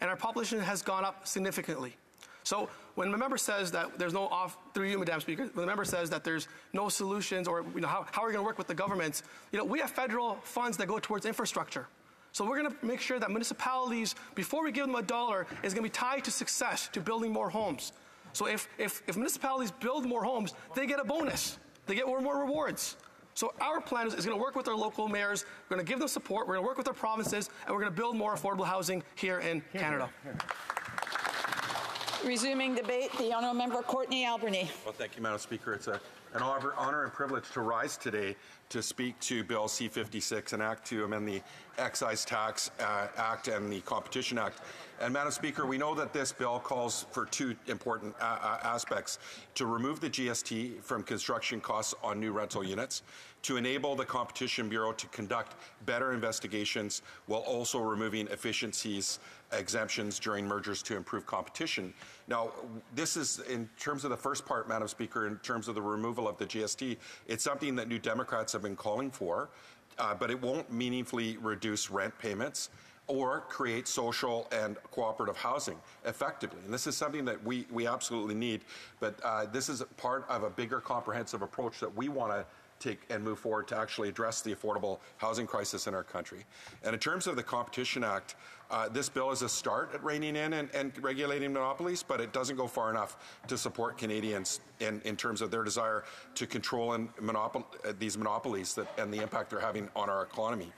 And our population has gone up significantly. So when the member says that there's no through you, Madam Speaker, when the member says that there's no solutions or how are we going to work with the governments, we have federal funds that go towards infrastructure. So we're going to make sure that municipalities, before we give them $1, is going to be tied to success, to building more homes. So if municipalities build more homes, they get a bonus. They get more rewards. So our plan is going to work with our local mayors. We're going to give them support. We're going to work with our provinces, and we're going to build more affordable housing here in Canada. Resuming debate, the honourable member Courtenay Albany. Well, thank you, Madam Speaker. It's a an honor and privilege to rise today to speak to Bill C-56, an act to amend the Excise Tax Act and the Competition Act. And Madam Speaker, we know that this bill calls for two important aspects: to remove the GST from construction costs on new rental units, to enable the Competition Bureau to conduct better investigations while also removing exemptions during mergers to improve competition. Now, this is, in terms of the first part, Madam Speaker, in terms of the removal of the GST, it's something that New Democrats have been calling for, but it won't meaningfully reduce rent payments or create social and cooperative housing effectively. And this is something that we absolutely need, but this is part of a bigger comprehensive approach that we want to take and move forward to actually address the affordable housing crisis in our country. And in terms of the Competition Act, this bill is a start at reining in and regulating monopolies, but it doesn't go far enough to support Canadians in terms of their desire to control these monopolies and the impact they're having on our economy.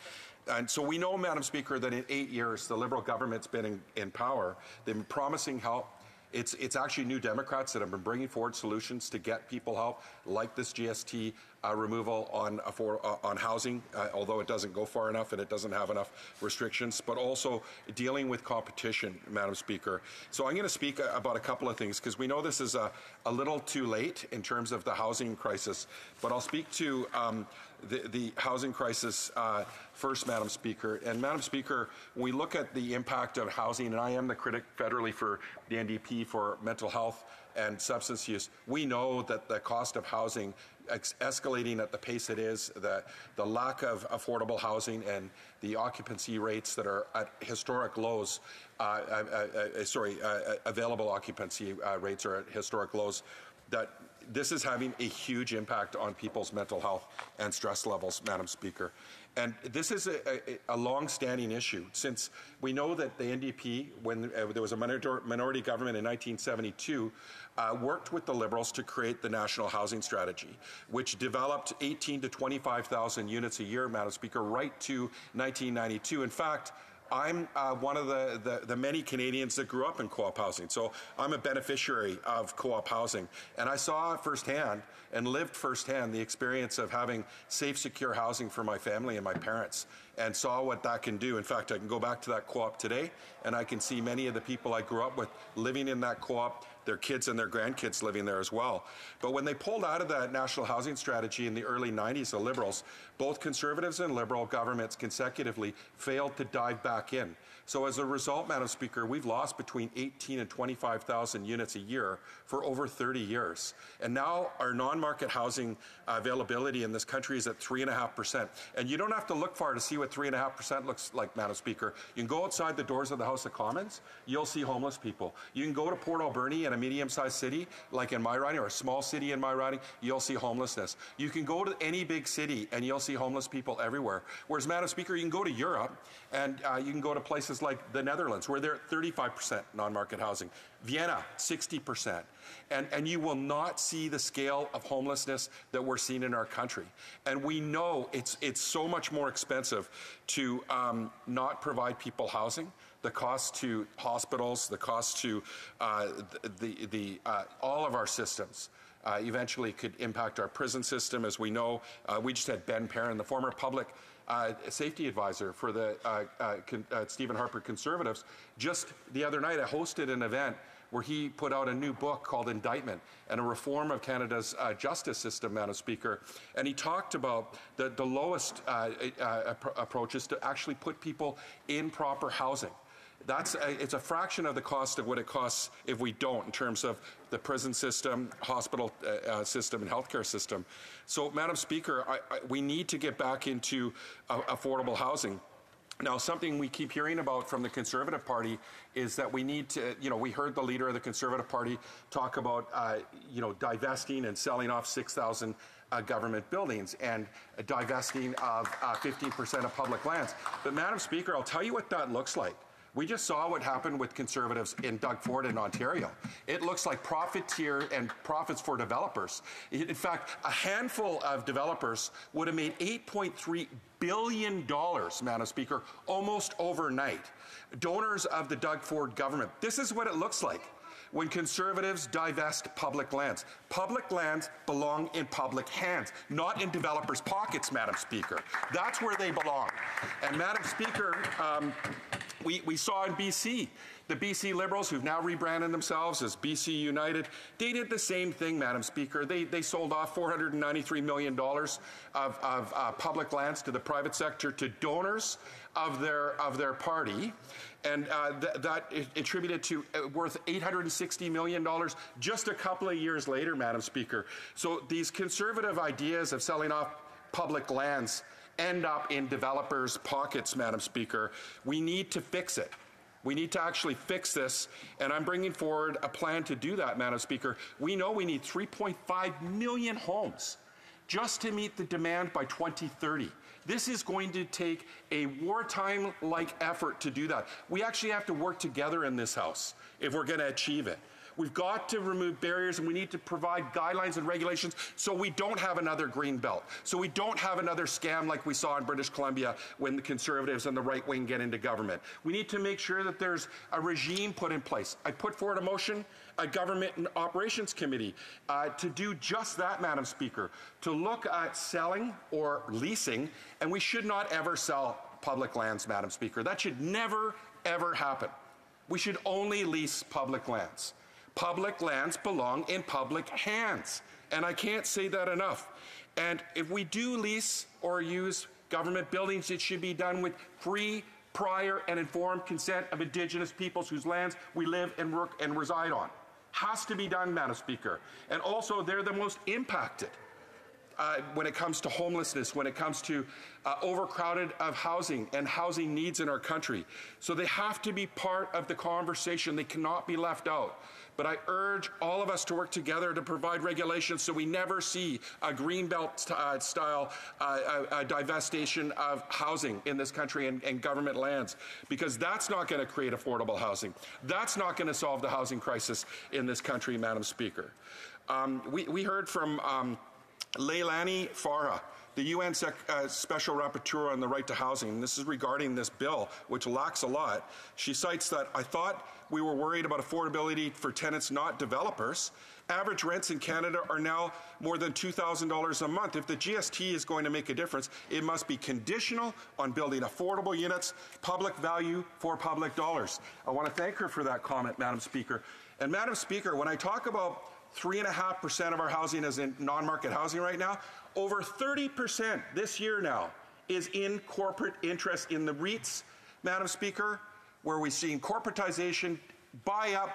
And so we know, Madam Speaker, that in 8 years, the Liberal government's been in power. They've been promising help. It's actually New Democrats that have been bringing forward solutions to get people help, like this GST removal on housing, although it doesn't go far enough and it doesn't have enough restrictions, but also dealing with competition, Madam Speaker. So I'm going to speak about a couple of things, because we know this is a little too late in terms of the housing crisis, but I'll speak to the housing crisis first, Madam Speaker. And Madam Speaker, when we look at the impact of housing, and I am the critic federally for the NDP for mental health and substance use, we know that the cost of housing escalating at the pace it is, the lack of affordable housing and the occupancy rates that are at historic lows, available occupancy rates are at historic lows, that this is having a huge impact on people's mental health and stress levels, Madam Speaker. And this is a long-standing issue, since we know that the NDP, when there was a minority government in 1972, worked with the Liberals to create the National Housing Strategy, which developed 18 to 25,000 units a year, Madam Speaker, right to 1992. In fact, I'm one of the many Canadians that grew up in co-op housing, so I'm a beneficiary of co-op housing. And I saw firsthand and lived firsthand the experience of having safe, secure housing for my family and my parents, and saw what that can do. In fact, I can go back to that co-op today, and I can see many of the people I grew up with living in that co-op, their kids and their grandkids living there as well. But when they pulled out of that National Housing Strategy in the early 90s, the Liberals, both Conservatives and Liberal governments consecutively failed to dive back in. So as a result, Madam Speaker, we've lost between 18 and 25,000 units a year for over 30 years. And now our non-market housing availability in this country is at 3.5%. And you don't have to look far to see what 3.5% looks like, Madam Speaker. You can go outside the doors of the House of Commons, you'll see homeless people. You can go to Port Alberni, in a medium-sized city, like in my riding, or a small city in my riding, you'll see homelessness. You can go to any big city and you'll see homeless people everywhere. Whereas, Madam Speaker, you can go to Europe and you can go to places like the Netherlands, where they're at 35% non-market housing. Vienna, 60%. And you will not see the scale of homelessness that we're seeing in our country. And we know it's so much more expensive to not provide people housing. The cost to hospitals, the cost to all of our systems eventually could impact our prison system. As we know, we just had Ben Perrin, the former public safety advisor for the Stephen Harper Conservatives. Just the other night, I hosted an event where he put out a new book called Indictment and a reform of Canada's justice system, Madam Speaker. And he talked about the lowest approaches to actually put people in proper housing. It's a fraction of the cost of what it costs if we don't, in terms of the prison system, hospital system, and healthcare system. So, Madam Speaker, we need to get back into affordable housing. Now, something we keep hearing about from the Conservative Party is that we need to, we heard the leader of the Conservative Party talk about, divesting and selling off 6,000 government buildings and divesting of 15% of public lands. But, Madam Speaker, I'll tell you what that looks like. We just saw what happened with Conservatives in Doug Ford in Ontario. It looks like profiteer and profits for developers. In fact, a handful of developers would have made $8.3 billion, Madam Speaker, almost overnight. Donors of the Doug Ford government. This is what it looks like. when Conservatives divest public lands. Public lands belong in public hands, not in developers' pockets, Madam Speaker. That's where they belong. And Madam Speaker, we saw in BC, the BC Liberals, who've now rebranded themselves as BC United, they did the same thing, Madam Speaker. They sold off $493 million of public lands to the private sector, to donors of their party, and that attributed to worth $860 million just a couple of years later, Madam Speaker. So these conservative ideas of selling off public lands end up in developers' pockets, Madam Speaker. We need to fix it. We need to actually fix this, and I'm bringing forward a plan to do that, Madam Speaker. We know we need 3.5 million homes just to meet the demand by 2030. This is going to take a wartime-like effort to do that. We actually have to work together in this House if we're going to achieve it. We've got to remove barriers, and we need to provide guidelines and regulations so we don't have another green belt, so we don't have another scam like we saw in British Columbia when the Conservatives and the right wing get into government. We need to make sure that there's a regime put in place. I put forward a motion, a Government and Operations Committee, to do just that, Madam Speaker, to look at selling or leasing, and we should not ever sell public lands, Madam Speaker. That should never, ever happen. We should only lease public lands. Public lands belong in public hands, and I can't say that enough. And if we do lease or use government buildings, it should be done with free, prior, and informed consent of Indigenous peoples whose lands we live and work and reside on. Has to be done, Madam Speaker. And also, they're the most impacted when it comes to homelessness, when it comes to overcrowded of housing and housing needs in our country. So they have to be part of the conversation. They cannot be left out. But I urge all of us to work together to provide regulations so we never see a Greenbelt style divestation of housing in this country and government lands, because that's not going to create affordable housing. That's not going to solve the housing crisis in this country, Madam Speaker. We heard from Leilani Farha, the UN Special Rapporteur on the Right to Housing, and this is regarding this bill, which lacks a lot. She cites that, I thought we were worried about affordability for tenants, not developers. Average rents in Canada are now more than $2,000 a month. If the GST is going to make a difference, it must be conditional on building affordable units, public value for public dollars. I want to thank her for that comment, Madam Speaker. And Madam Speaker, when I talk about 3.5% of our housing is in non-market housing right now, over 30% this year now is in corporate interest in the REITs, Madam Speaker, where we're seeing corporatization buy up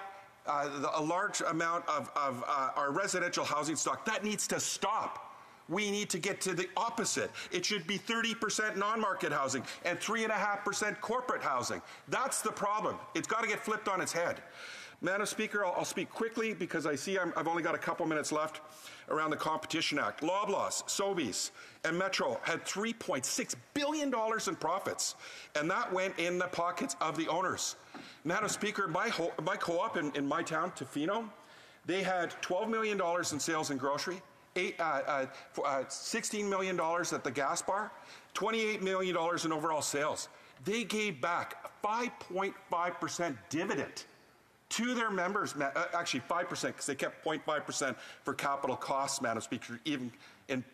a large amount of our residential housing stock. That needs to stop. We need to get to the opposite. It should be 30% non-market housing and 3.5% corporate housing. That's the problem. It's got to get flipped on its head. Madam Speaker, I'll speak quickly because I see I've only got a couple minutes left around the Competition Act. Loblaws, Sobeys, and Metro had $3.6 billion in profits, and that went in the pockets of the owners. Madam Speaker, my co-op in my town, Tofino, they had $12 million in sales in grocery, $16 million at the gas bar, $28 million in overall sales. They gave back 5.5% dividend to their members, actually 5%, because they kept 0.5% for capital costs, Madam Speaker, even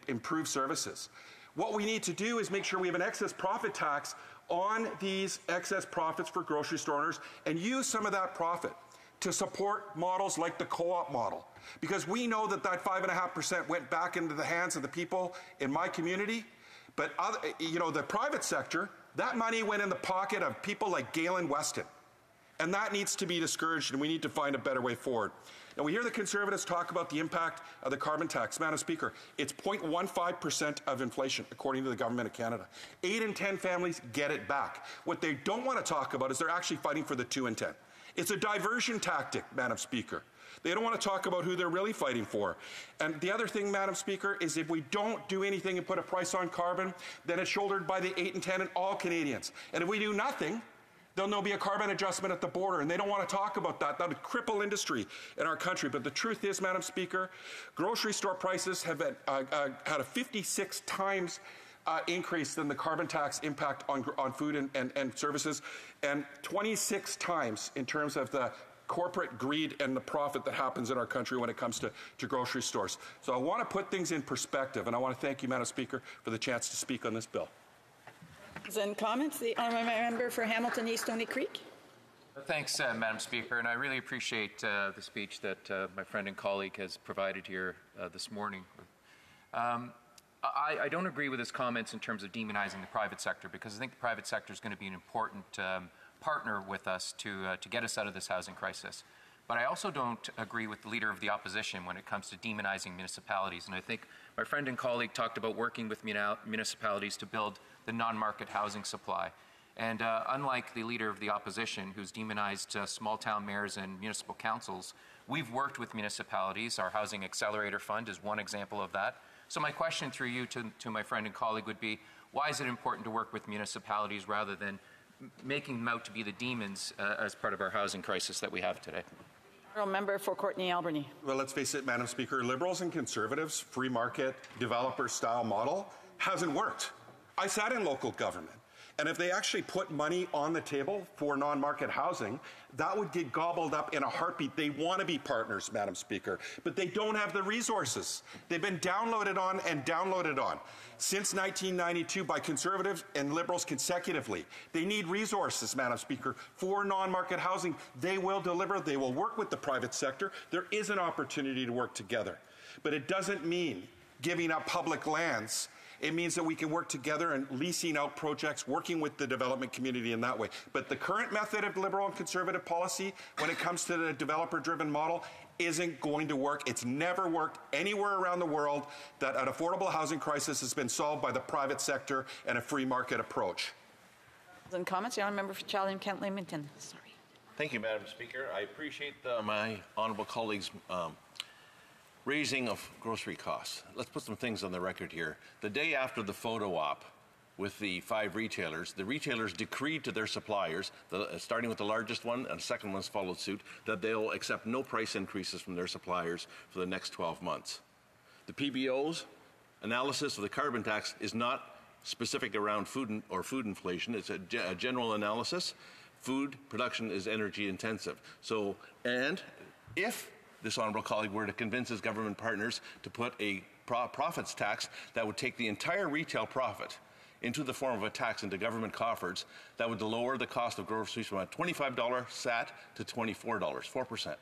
improve services. What we need to do is make sure we have an excess profit tax on these excess profits for grocery store owners and use some of that profit to support models like the co-op model. Because we know that 5.5% went back into the hands of the people in my community, but the private sector, that money went in the pocket of people like Galen Weston. And that needs to be discouraged, and we need to find a better way forward. Now, we hear the Conservatives talk about the impact of the carbon tax. Madam Speaker, it's 0.15% of inflation, according to the Government of Canada. 8 in 10 families get it back. What they don't want to talk about is they're actually fighting for the 2 in 10. It's a diversion tactic, Madam Speaker. They don't want to talk about who they're really fighting for. And the other thing, Madam Speaker, is if we don't do anything and put a price on carbon, then it's shouldered by the 8 in 10 and all Canadians. And if we do nothing, there'll be a carbon adjustment at the border, and they don't want to talk about that. That would cripple industry in our country. But the truth is, Madam Speaker, grocery store prices have had a 56 times increase than the carbon tax impact on food and services, and 26 times in terms of the corporate greed and the profit that happens in our country when it comes to grocery stores. So I want to put things in perspective, and I want to thank you, Madam Speaker, for the chance to speak on this bill. And comments, the honourable member for Hamilton East Stony Creek. Thanks, Madam Speaker, and I really appreciate the speech that my friend and colleague has provided here this morning. I don't agree with his comments in terms of demonizing the private sector, because I think the private sector is going to be an important partner with us to get us out of this housing crisis. But I also don't agree with the Leader of the Opposition when it comes to demonizing municipalities. And I think my friend and colleague talked about working with municipalities to build the non-market housing supply. And unlike the Leader of the Opposition, who's demonized small-town mayors and municipal councils, we've worked with municipalities. Our Housing Accelerator Fund is one example of that. So my question through you to my friend and colleague would be, why is it important to work with municipalities rather than making them out to be the demons as part of our housing crisis that we have today? Member for Courtney Albany. Well, let's face it, Madam Speaker, Liberals and Conservatives' free market developer-style model hasn't worked. I sat in local government. And if they actually put money on the table for non-market housing, that would get gobbled up in a heartbeat. They want to be partners, Madam Speaker, but they don't have the resources. They've been downloaded on and downloaded on since 1992 by Conservatives and Liberals consecutively. They need resources, Madam Speaker, for non-market housing. They will deliver. They will work with the private sector. There is an opportunity to work together. But it doesn't mean giving up public lands. It means that we can work together and leasing out projects, working with the development community in that way. But the current method of Liberal and Conservative policy, when it comes to the developer-driven model, isn't going to work. It's never worked anywhere around the world that an affordable housing crisis has been solved by the private sector and a free market approach. And comments, the honourable member for Chatham-Kent-Leamington. Sorry. Thank you, Madam Speaker. I appreciate my honourable colleagues' raising of grocery costs. Let's put some things on the record here. The day after the photo op with the 5 retailers, the retailers decreed to their suppliers, starting with the largest one and the second one's followed suit, that they'll accept no price increases from their suppliers for the next 12 months. The PBO's analysis of the carbon tax is not specific around food inflation. It's a general analysis. Food production is energy intensive. So, and if this honourable colleague were to convince his government partners to put a profits tax that would take the entire retail profit into the form of a tax into government coffers, that would lower the cost of groceries from a $25 SAT to $24, 4%.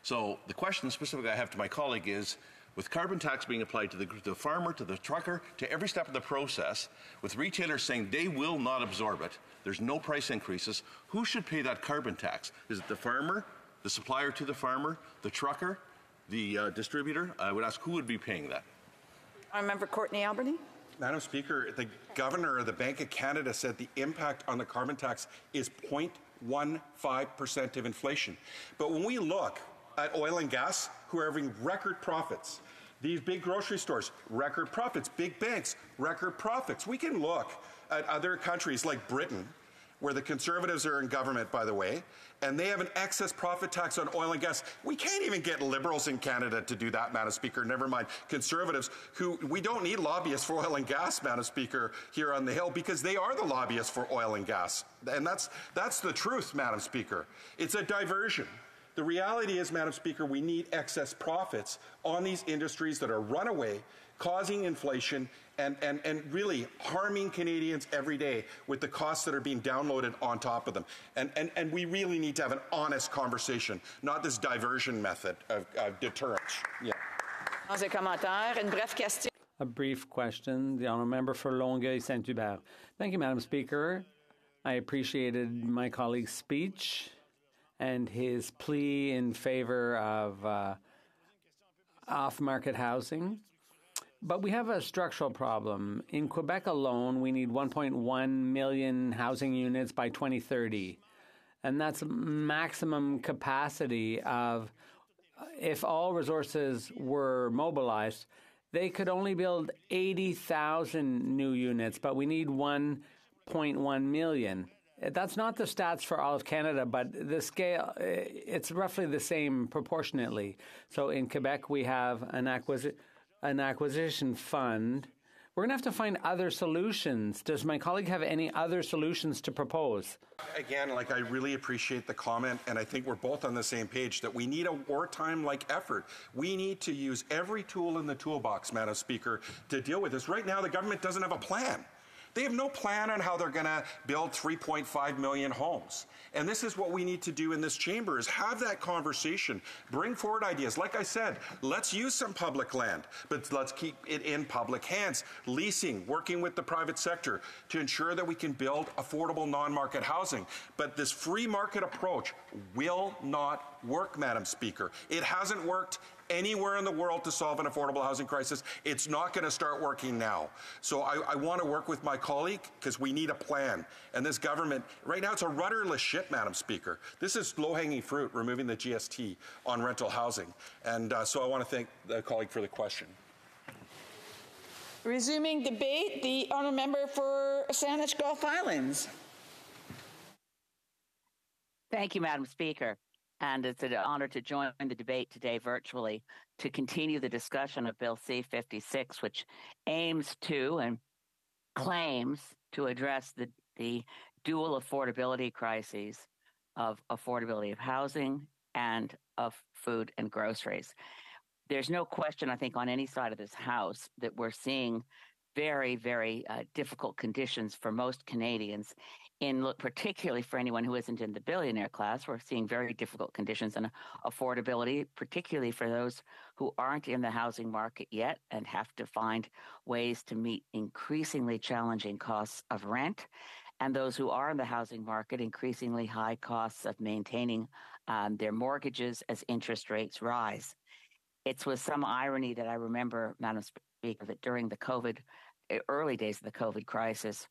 So the question specifically I have to my colleague is, with carbon tax being applied to the farmer, to the trucker, to every step of the process, with retailers saying they will not absorb it, there's no price increases, who should pay that carbon tax? Is it the farmer, the supplier to the farmer, the trucker, the distributor? I would ask who would be paying that. I remember Courtney Albany. Madam Speaker, the Governor of the Bank of Canada said the impact on the carbon tax is 0.15% of inflation. But when we look at oil and gas, who are having record profits, these big grocery stores, record profits, big banks, record profits. We can look at other countries like Britain, where the Conservatives are in government, by the way, and they have an excess profit tax on oil and gas. We can't even get Liberals in Canada to do that, Madam Speaker, never mind Conservatives, who we don't need lobbyists for oil and gas, Madam Speaker, here on the Hill, because they are the lobbyists for oil and gas. And that's the truth, Madam Speaker. It's a diversion. The reality is, Madam Speaker, we need excess profits on these industries that are runaway, causing inflation and really harming Canadians every day with the costs that are being downloaded on top of them. And we really need to have an honest conversation, not this diversion method of deterrence. Yeah. A brief question. The honourable member for Longueuil-Saint-Hubert. Thank you, Madam Speaker. I appreciated my colleague's speech and his plea in favor of off-market housing. But we have a structural problem. In Quebec alone, we need 1.1 million housing units by 2030. And that's maximum capacity of, if all resources were mobilized, they could only build 80,000 new units, but we need 1.1 million. That's not the stats for all of Canada, but the scale, it's roughly the same proportionately. So in Quebec, we have an acquisition fund We're going to have to find other solutions. Does my colleague have any other solutions to propose? Again, I really appreciate the comment, and I think we're both on the same page that we need a wartime-like effort. We need to use every tool in the toolbox, Madam Speaker, to deal with this. Right now, the government doesn't have a plan. They have no plan on how they're going to build 3.5 million homes. And this is what we need to do in this chamber, is have that conversation, bring forward ideas. Like I said, let's use some public land, but let's keep it in public hands. Leasing, working with the private sector to ensure that we can build affordable non-market housing. But this free market approach will not work, Madam Speaker. It hasn't worked anywhere in the world to solve an affordable housing crisis. It's not going to start working now. So I want to work with my colleague because we need a plan. And this government, right now, it's a rudderless ship, Madam Speaker. This is low-hanging fruit, removing the GST on rental housing. And so I want to thank the colleague for the question. Resuming debate, the honourable member for Saanich Gulf Islands. Thank you, Madam Speaker. And it's an honor to join the debate today virtually to continue the discussion of Bill C-56, which aims to and claims to address the dual affordability crises of affordability of housing and of food and groceries. There's no question, I think, on any side of this House that we're seeing very, very difficult conditions for most Canadians, particularly for anyone who isn't in the billionaire class. We're seeing very difficult conditions and affordability, particularly for those who aren't in the housing market yet and have to find ways to meet increasingly challenging costs of rent, and those who are in the housing market, increasingly high costs of maintaining their mortgages as interest rates rise. It's with some irony that I remember, Madam Speaker, that during the early days of the COVID crisis,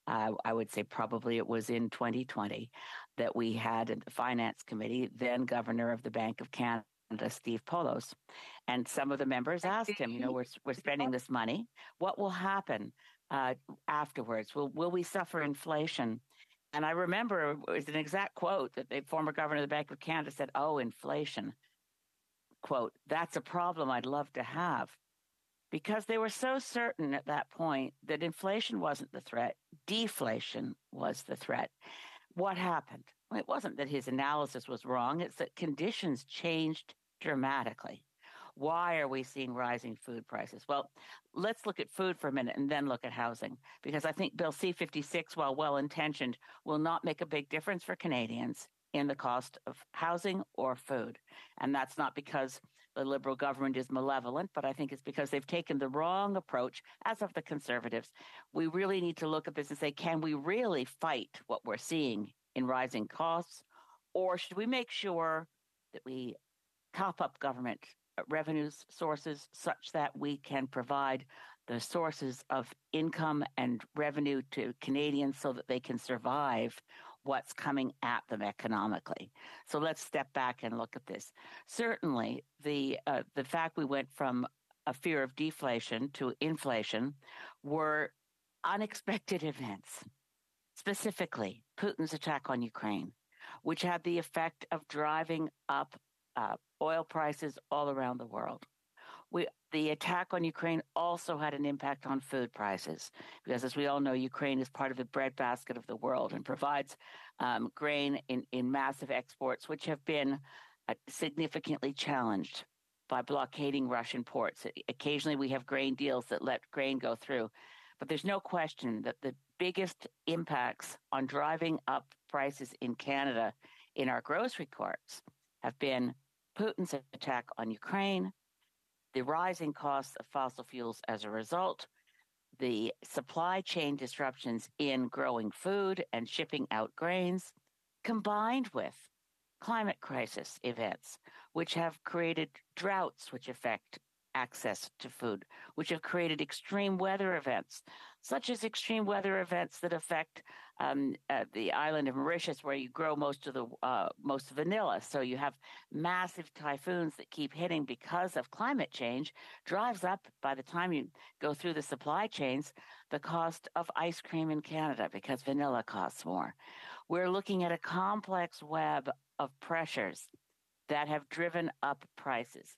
I would say probably it was in 2020, that we had in the Finance Committee, then Governor of the Bank of Canada, Steve Poloz. And some of the members asked him, we're spending this money. What will happen afterwards? Will we suffer inflation? And I remember it was an exact quote that the former Governor of the Bank of Canada said, "Oh, inflation. Quote, that's a problem I'd love to have." Because they were so certain at that point that inflation wasn't the threat, deflation was the threat. What happened? Well, it wasn't that his analysis was wrong, it's that conditions changed dramatically. Why are we seeing rising food prices? Well, let's look at food for a minute and then look at housing, because I think Bill C-56, while well-intentioned, will not make a big difference for Canadians in the cost of housing or food. And that's not because the Liberal government is malevolent, but I think it's because they've taken the wrong approach, as of the Conservatives. We really need to look at this and say, can we really fight what we're seeing in rising costs? Or should we make sure that we top up government revenue sources such that we can provide the sources of income and revenue to Canadians so that they can survive what's coming at them economically? So let's step back and look at this. Certainly, the fact we went from a fear of deflation to inflation were unexpected events. Specifically, Putin's attack on Ukraine, which had the effect of driving up oil prices all around the world. The attack on Ukraine also had an impact on food prices, because as we all know, Ukraine is part of the breadbasket of the world and provides grain in massive exports, which have been significantly challenged by blockading Russian ports. Occasionally we have grain deals that let grain go through, but there's no question that the biggest impacts on driving up prices in Canada in our grocery carts have been Putin's attack on Ukraine, the rising costs of fossil fuels as a result, the supply chain disruptions in growing food and shipping out grains, combined with climate crisis events, which have created droughts which affect access to food, which have created extreme weather events, such as extreme weather events that affect the island of Mauritius, where you grow most of vanilla. So you have massive typhoons that keep hitting because of climate change, drives up, by the time you go through the supply chains, the cost of ice cream in Canada because vanilla costs more. We're looking at a complex web of pressures that have driven up prices.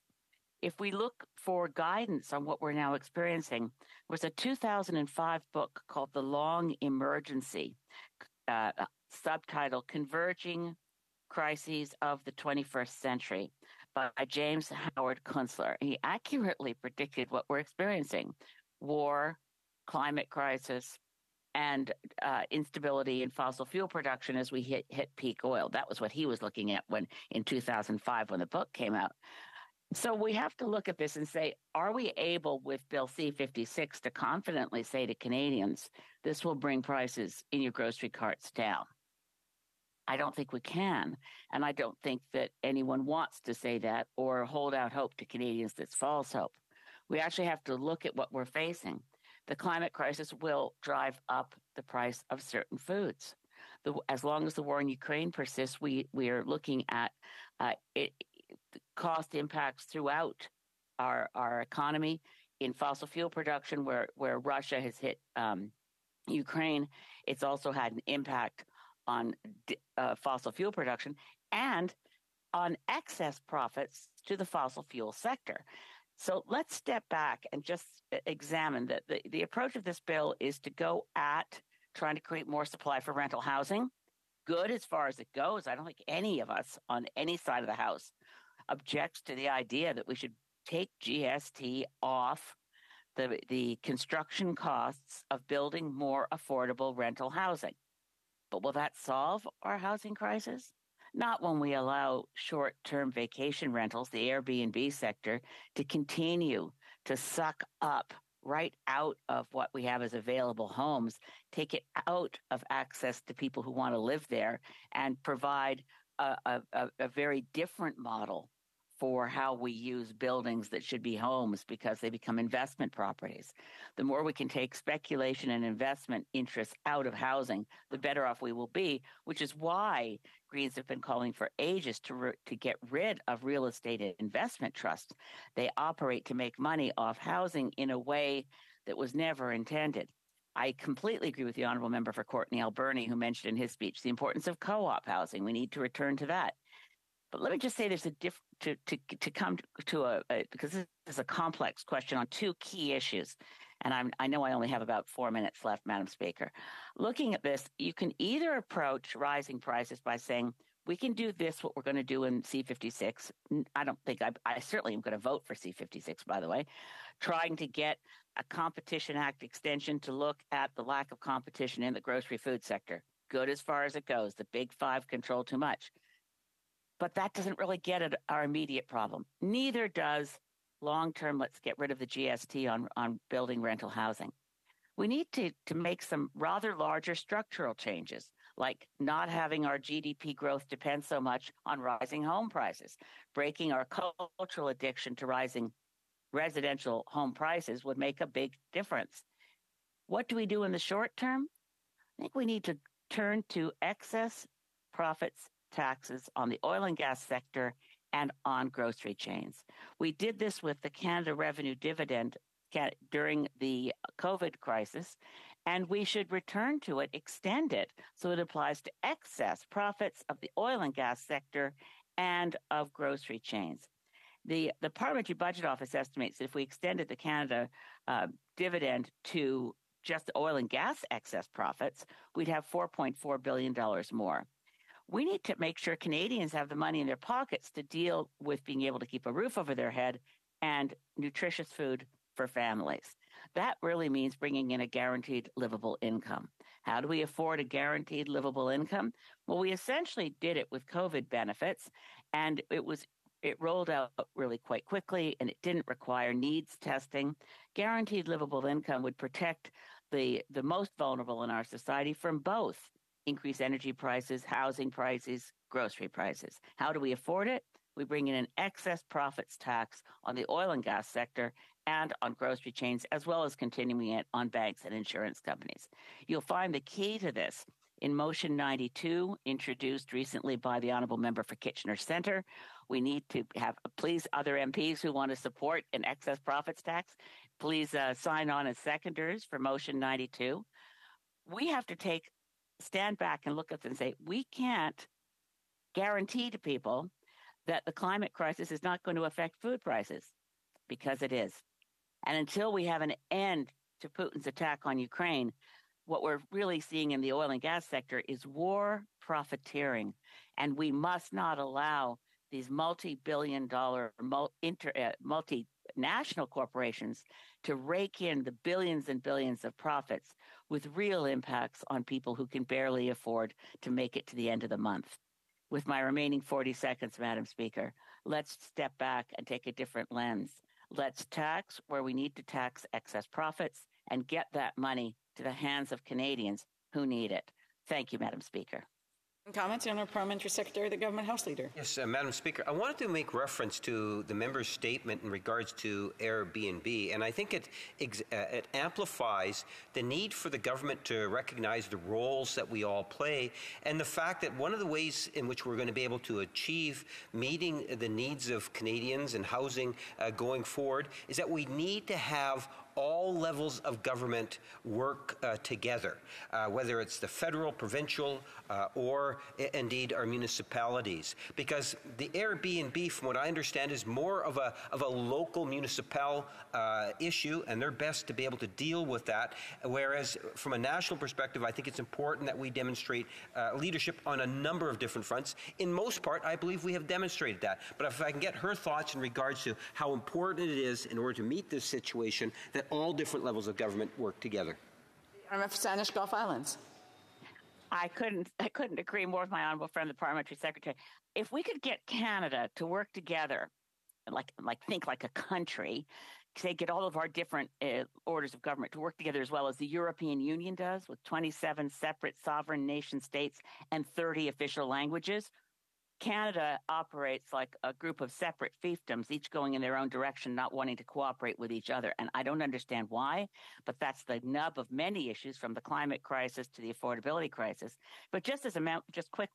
If we look for guidance on what we're now experiencing, there was a 2005 book called The Long Emergency, subtitle Converging Crises of the 21st Century by James Howard Kunstler. He accurately predicted what we're experiencing: war, climate crisis, and instability in fossil fuel production as we hit peak oil. That was what he was looking at in 2005 when the book came out. So we have to look at this and say, are we able with Bill C-56 to confidently say to Canadians, this will bring prices in your grocery carts down? I don't think we can. And I don't think that anyone wants to say that or hold out hope to Canadians that's false hope. We actually have to look at what we're facing. The climate crisis will drive up the price of certain foods. As long as the war in Ukraine persists, we are looking at cost impacts throughout our economy. In fossil fuel production, where Russia has hit Ukraine, it's also had an impact on fossil fuel production and on excess profits to the fossil fuel sector. So let's step back and just examine that the approach of this bill is to go at trying to create more supply for rental housing. Good as far as it goes. I don't think any of us on any side of the house objects to the idea that we should take GST off the construction costs of building more affordable rental housing. But will that solve our housing crisis? Not when we allow short-term vacation rentals, the Airbnb sector, to continue to suck up right out of what we have as available homes, take it out of access to people who want to live there, and provide a very different model for how we use buildings that should be homes because they become investment properties. The more we can take speculation and investment interests out of housing, the better off we will be, which is why Greens have been calling for ages to get rid of real estate investment trusts. They operate to make money off housing in a way that was never intended. I completely agree with the Honourable Member for Courtney Alberni, who mentioned in his speech the importance of co-op housing. We need to return to that. But let me just say there's to come to because this is a complex question on two key issues. And I know I only have about 4 minutes left, Madam Speaker. Looking at this, you can either approach rising prices by saying, we can do this, what we're going to do in C-56. I don't think I certainly am going to vote for C-56, by the way, trying to get a Competition Act extension to look at the lack of competition in the grocery food sector. Good as far as it goes. The big five control too much. But that doesn't really get at our immediate problem. Neither does long-term, let's get rid of the GST on building rental housing. We need to make some rather larger structural changes, like not having our GDP growth depend so much on rising home prices. Breaking our cultural addiction to rising residential home prices would make a big difference. What do we do in the short term? I think we need to turn to excess profits taxes on the oil and gas sector and on grocery chains. We did this with the Canada Revenue Dividend during the COVID crisis, and we should return to it, extend it, so it applies to excess profits of the oil and gas sector and of grocery chains. The Parliamentary Budget Office estimates that if we extended the Canada dividend to just the oil and gas excess profits, we'd have $4.4 billion more. We need to make sure Canadians have the money in their pockets to deal with being able to keep a roof over their head and nutritious food for families. That really means bringing in a guaranteed livable income. How do we afford a guaranteed livable income? Well, we essentially did it with COVID benefits, and it rolled out really quite quickly, and it didn't require needs testing. Guaranteed livable income would protect the most vulnerable in our society from both increased energy prices, housing prices, grocery prices. How do we afford it? We bring in an excess profits tax on the oil and gas sector and on grocery chains, as well as continuing it on banks and insurance companies. You'll find the key to this in Motion 92, introduced recently by the Honourable Member for Kitchener Centre. We need to have, please, other MPs who want to support an excess profits tax, please sign on as seconders for Motion 92. We have to stand back and look at this and say, we can't guarantee to people that the climate crisis is not going to affect food prices. because it is. And until we have an end to Putin's attack on Ukraine, what we're really seeing in the oil and gas sector is war profiteering. And we must not allow these multi-billion-dollar, multinational corporations to rake in the billions and billions of profits with real impacts on people who can barely afford to make it to the end of the month. With my remaining 40 seconds, Madam Speaker, let's step back and take a different lens. Let's tax where we need to tax excess profits and get that money to the hands of Canadians who need it. Thank you, Madam Speaker. Comments, the Honourable Parliamentary Secretary, the Government House Leader. Yes, Madam Speaker, I wanted to make reference to the member's statement in regards to Airbnb, and I think it amplifies the need for the government to recognize the roles that we all play, and the fact that one of the ways in which we're going to be able to achieve meeting the needs of Canadians and housing going forward is that we need to have all levels of government work together, whether it's the federal, provincial, or indeed our municipalities. Because the Airbnb, from what I understand, is more of a local municipal issue, and they're best to be able to deal with that. Whereas from a national perspective, I think it's important that we demonstrate leadership on a number of different fronts. In most part, I believe we have demonstrated that. But if I can get her thoughts in regards to how important it is in order to meet this situation that all different levels of government work together. Honourable for Saanich Gulf Islands. I couldn't agree more with my honourable friend, the Parliamentary Secretary. If we could get Canada to work together, think like a country, say get all of our different orders of government to work together as well as the European Union does, with 27 separate sovereign nation states and 30 official languages. Canada operates like a group of separate fiefdoms, each going in their own direction, not wanting to cooperate with each other. And I don't understand why, but that's the nub of many issues, from the climate crisis to the affordability crisis. But just quick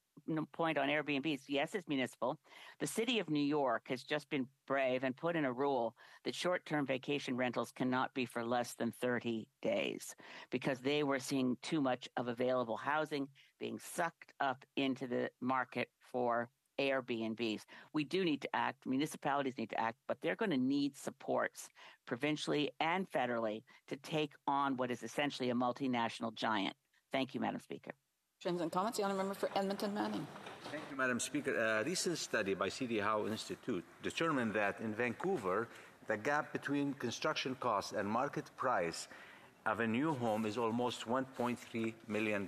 point on Airbnbs, yes, it's municipal. The city of New York has just been brave and put in a rule that short-term vacation rentals cannot be for less than 30 days because they were seeing too much of available housing being sucked up into the market for Airbnbs. We do need to act. Municipalities need to act, but they're going to need supports provincially and federally to take on what is essentially a multinational giant. Thank you, Madam Speaker. Questions and comments? The Honourable Member for Edmonton Manning. Thank you, Madam Speaker. A recent study by C.D. Howe Institute determined that in Vancouver, the gap between construction costs and market price of a new home is almost $1.3 million.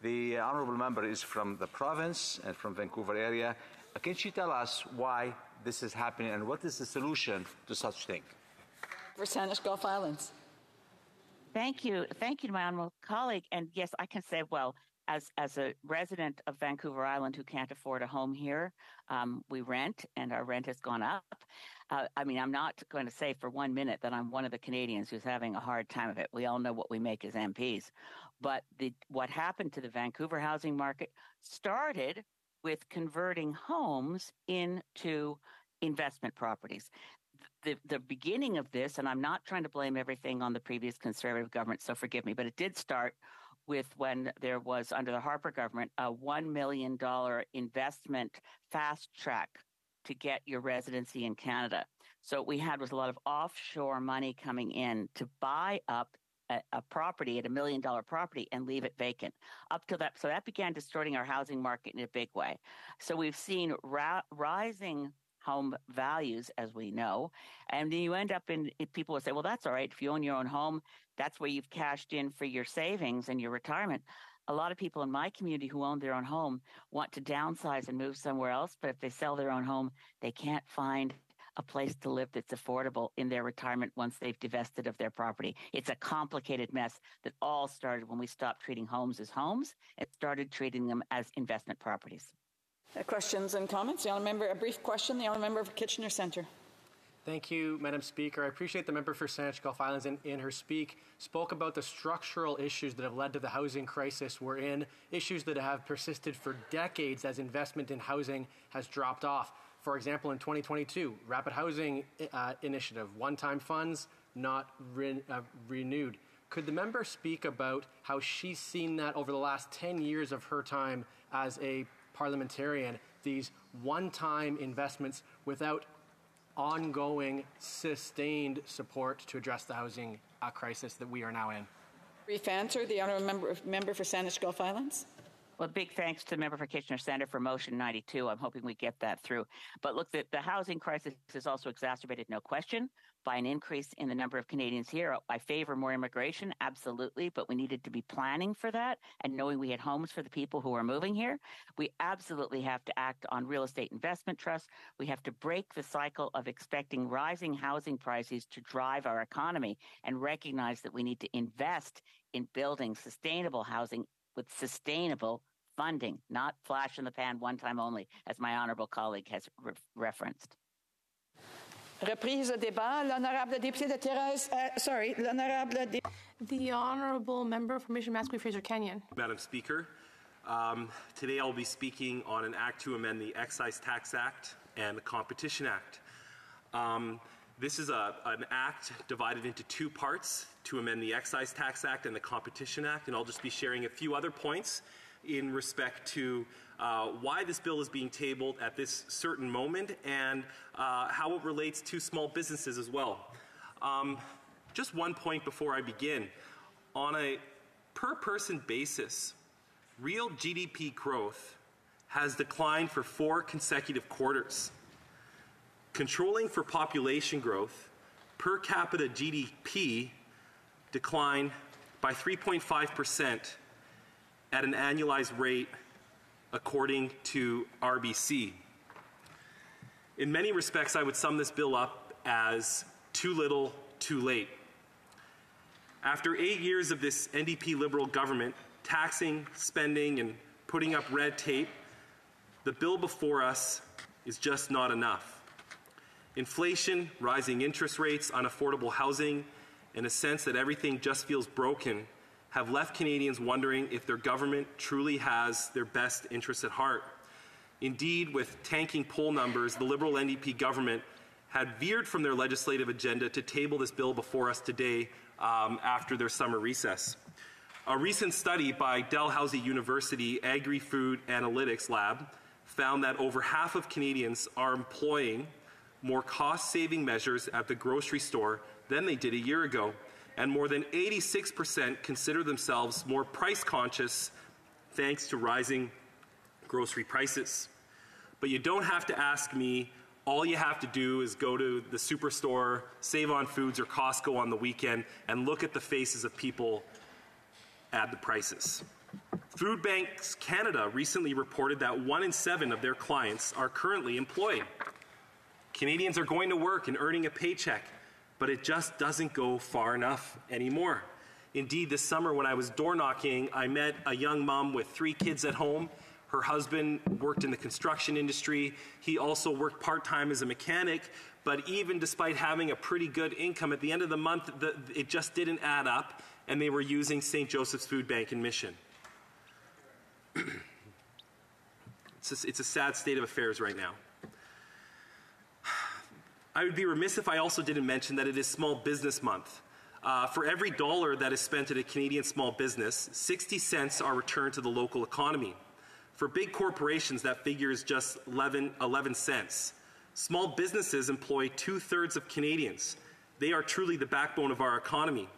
The honourable member is from the province and from Vancouver area. Can she tell us why this is happening and what is the solution to such thing? For Saanich Gulf Islands. Thank you, my honourable colleague. And yes, I can say, well, as a resident of Vancouver Island who can't afford a home here, we rent, and our rent has gone up. I'm not going to say for 1 minute that I'm one of the Canadians who's having a hard time of it. We all know what we make as MPs. But what happened to the Vancouver housing market started with converting homes into investment properties. The beginning of this, and I'm not trying to blame everything on the previous Conservative government, so forgive me, but it did start with when there was, under the Harper government, a $1 million investment fast track to get your residency in Canada. So what we had was a lot of offshore money coming in to buy up a property at $1 million property and leave it vacant up to that. So that began distorting our housing market in a big way. So we've seen rising home values, as we know, and then you end up people will say, well, that's all right. If you own your own home, that's where you've cashed in for your savings and your retirement. A lot of people in my community who own their own home want to downsize and move somewhere else, but if they sell their own home, they can't find a place to live that's affordable in their retirement once they've divested of their property. It's a complicated mess that all started when we stopped treating homes as homes and started treating them as investment properties. Questions and comments? The Honourable Member, a brief question. The Honourable Member for Kitchener Centre. Thank you, Madam Speaker. I appreciate the member for Saanich Gulf Islands in her speak spoke about the structural issues that have led to the housing crisis we're in, issues that have persisted for decades as investment in housing has dropped off. For example, in 2022, Rapid Housing Initiative, one-time funds not renewed. Could the member speak about how she's seen that over the last 10 years of her time as a parliamentarian, these one-time investments without ongoing, sustained support to address the housing crisis that we are now in? Brief answer, the honourable member for Saanich Gulf Islands. Well, big thanks to the member for Kitchener-Center for motion 92. I'm hoping we get that through. But look, the housing crisis is also exacerbated, no question, by an increase in the number of Canadians here. I favor more immigration, absolutely, but we needed to be planning for that and knowing we had homes for the people who are moving here. We absolutely have to act on real estate investment trusts. We have to break the cycle of expecting rising housing prices to drive our economy and recognize that we need to invest in building sustainable housing with sustainable funding, not flash in the pan, one time only, as my honourable colleague has referenced. Reprise débat, l'honorable député de Thérèse, l'honorable The honourable member for Mission-Mascouche Fraser Canyon. Madam Speaker, today I'll be speaking on an act to amend the Excise Tax Act and the Competition Act. This is an act divided into two parts to amend the Excise Tax Act and the Competition Act, and I'll just be sharing a few other points in respect to why this bill is being tabled at this certain moment and how it relates to small businesses as well. Just one point before I begin. On a per-person basis, real GDP growth has declined for 4 consecutive quarters. Controlling for population growth, per capita GDP declined by 3.5% at an annualized rate according to RBC. In many respects, I would sum this bill up as too little, too late. After 8 years of this NDP Liberal government taxing, spending, and putting up red tape, the bill before us is just not enough. Inflation, rising interest rates, unaffordable housing, and a sense that everything just feels broken have left Canadians wondering if their government truly has their best interests at heart. Indeed, with tanking poll numbers, the Liberal NDP government had veered from their legislative agenda to table this bill before us today after their summer recess. A recent study by Dalhousie University Agri-Food Analytics Lab found that over half of Canadians are employing more cost-saving measures at the grocery store than they did a year ago, and more than 86% consider themselves more price-conscious thanks to rising grocery prices. But you don't have to ask me. All you have to do is go to the Superstore, Save on Foods, or Costco on the weekend and look at the faces of people at the prices. Food Banks Canada recently reported that 1 in 7 of their clients are currently employed. Canadians are going to work and earning a paycheck, but it just doesn't go far enough anymore. Indeed, this summer when I was door knocking, I met a young mom with 3 kids at home. Her husband worked in the construction industry. He also worked part-time as a mechanic, but even despite having a pretty good income, at the end of the month, it just didn't add up, and they were using St. Joseph's Food Bank in Mission. It's a sad state of affairs right now. I would be remiss if I also didn't mention that it is Small Business Month. For every dollar that is spent at a Canadian small business, 60 cents are returned to the local economy. For big corporations, that figure is just 11 cents. Small businesses employ 2/3 of Canadians. They are truly the backbone of our economy.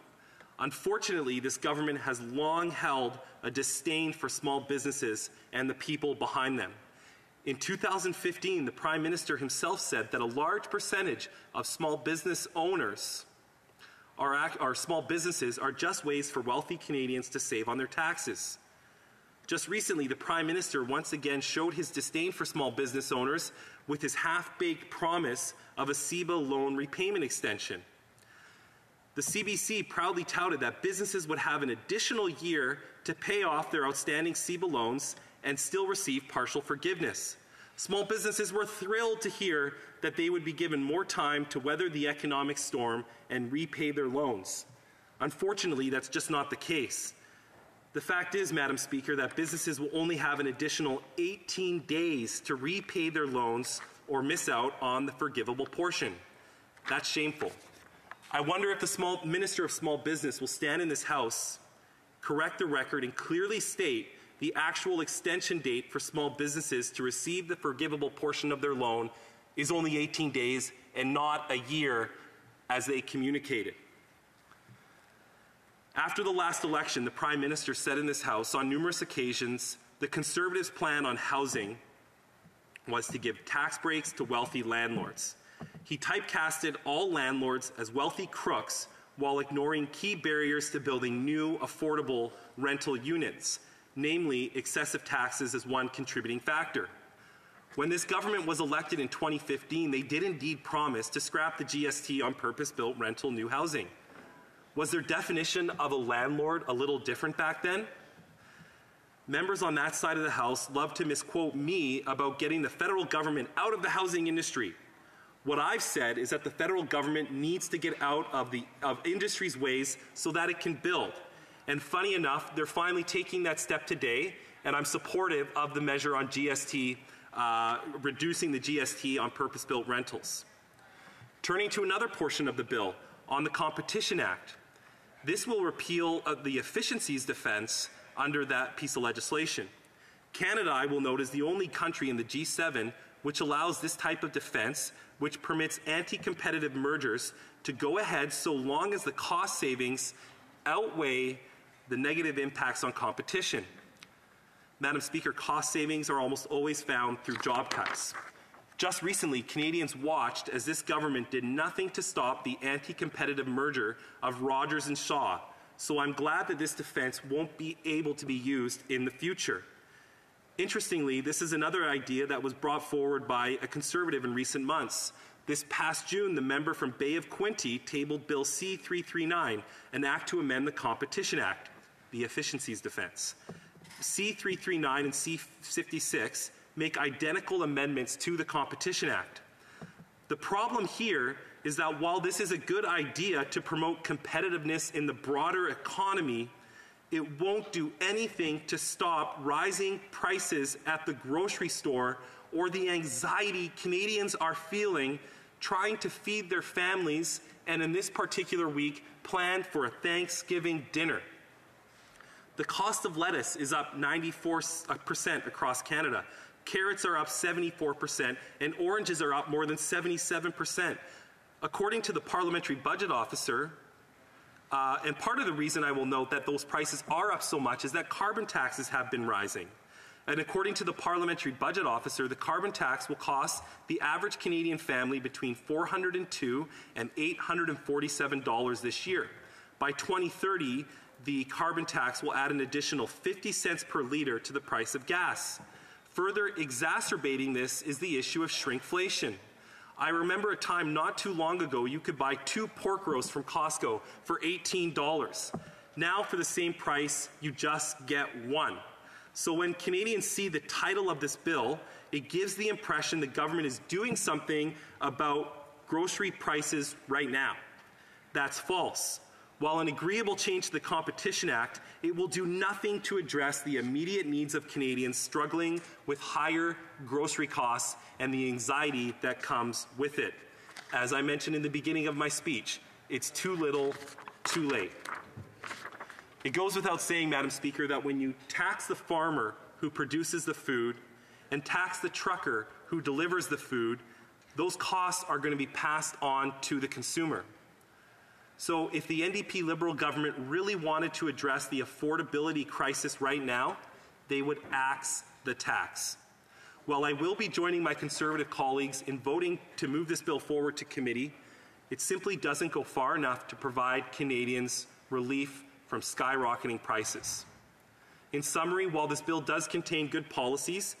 Unfortunately, this government has long held a disdain for small businesses and the people behind them. In 2015, the Prime Minister himself said that a large percentage of small business owners our small businesses are just ways for wealthy Canadians to save on their taxes. Just recently, the Prime Minister once again showed his disdain for small business owners with his half-baked promise of a CEBA loan repayment extension. The CBC proudly touted that businesses would have an additional year to pay off their outstanding CEBA loans and still receive partial forgiveness. Small businesses were thrilled to hear that they would be given more time to weather the economic storm and repay their loans. Unfortunately, that's just not the case. The fact is, Madam Speaker, that businesses will only have an additional 18 days to repay their loans or miss out on the forgivable portion. That's shameful. I wonder if the Minister of Small Business will stand in this House, correct the record, and clearly state the actual extension date for small businesses to receive the forgivable portion of their loan is only 18 days and not a year as they communicated. After the last election, the Prime Minister said in this House on numerous occasions the Conservatives' plan on housing was to give tax breaks to wealthy landlords. He typecasted all landlords as wealthy crooks while ignoring key barriers to building new, affordable rental units, namely excessive taxes as one contributing factor. When this government was elected in 2015, they did indeed promise to scrap the GST on purpose-built rental new housing. Was their definition of a landlord a little different back then? Members on that side of the House love to misquote me about getting the federal government out of the housing industry. What I've said is that the federal government needs to get out of industry's ways so that it can build. And funny enough, they're finally taking that step today, and I'm supportive of the measure on GST, reducing the GST on purpose-built rentals. Turning to another portion of the bill, on the Competition Act. This will repeal the efficiencies defense under that piece of legislation. Canada, I will note, is the only country in the G7 which allows this type of defense, which permits anti-competitive mergers to go ahead so long as the cost savings outweigh the negative impacts on competition. Madam Speaker, cost savings are almost always found through job cuts. Just recently, Canadians watched as this government did nothing to stop the anti-competitive merger of Rogers and Shaw, so I'm glad that this defense won't be able to be used in the future. Interestingly, this is another idea that was brought forward by a Conservative in recent months. This past June, the member from Bay of Quinte tabled Bill C-339, an act to amend the Competition Act, the efficiencies defense. C-339 and C-56 make identical amendments to the Competition Act. The problem here is that while this is a good idea to promote competitiveness in the broader economy, it won't do anything to stop rising prices at the grocery store or the anxiety Canadians are feeling trying to feed their families and in this particular week plan for a Thanksgiving dinner. The cost of lettuce is up 94% across Canada. Carrots are up 74%, and oranges are up more than 77%. According to the Parliamentary Budget Officer, and part of the reason I will note that those prices are up so much is that carbon taxes have been rising. And according to the Parliamentary Budget Officer, the carbon tax will cost the average Canadian family between $402 and $847 this year. By 2030, the carbon tax will add an additional 50 cents per litre to the price of gas. Further exacerbating this is the issue of shrinkflation. I remember a time not too long ago you could buy 2 pork roasts from Costco for $18. Now for the same price, you just get 1. So when Canadians see the title of this bill, it gives the impression the government is doing something about grocery prices right now. That's false. While an agreeable change to the Competition Act, it will do nothing to address the immediate needs of Canadians struggling with higher grocery costs and the anxiety that comes with it. As I mentioned in the beginning of my speech, it's too little, too late. It goes without saying, Madam Speaker, that when you tax the farmer who produces the food and tax the trucker who delivers the food, those costs are going to be passed on to the consumer. So if the NDP Liberal government really wanted to address the affordability crisis right now, they would axe the tax. While I will be joining my Conservative colleagues in voting to move this bill forward to committee, it simply doesn't go far enough to provide Canadians relief from skyrocketing prices. In summary, while this bill does contain good policies,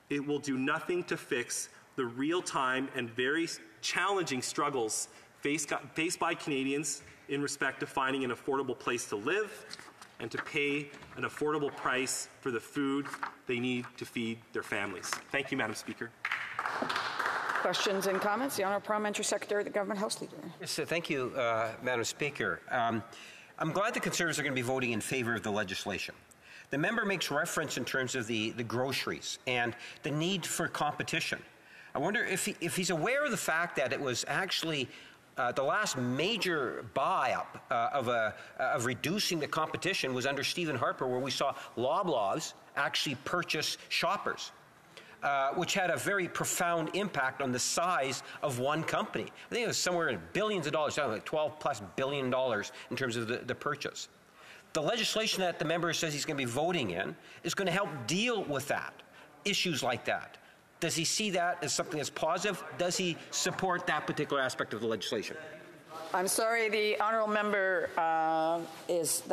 it will do nothing to fix the real-time and very challenging struggles faced by Canadians in respect to finding an affordable place to live and to pay an affordable price for the food they need to feed their families. Thank you, Madam Speaker. Questions and comments? The Honourable Parliamentary Secretary of the Government House Leader. Yes, thank you, Madam Speaker. I'm glad the Conservatives are going to be voting in favour of the legislation. The member makes reference in terms of the groceries and the need for competition. I wonder if he's aware of the fact that it was actually the last major buy-up of reducing the competition was under Stephen Harper, where we saw Loblaws actually purchase Shoppers. which had a very profound impact on the size of one company. I think it was somewhere in billions of dollars, like $12+ billion in terms of the purchase. The legislation that the member says he's going to be voting in is going to help deal with that, issues like that. Does he see that as something that's positive? Does he support that particular aspect of the legislation? I'm sorry, the honourable member is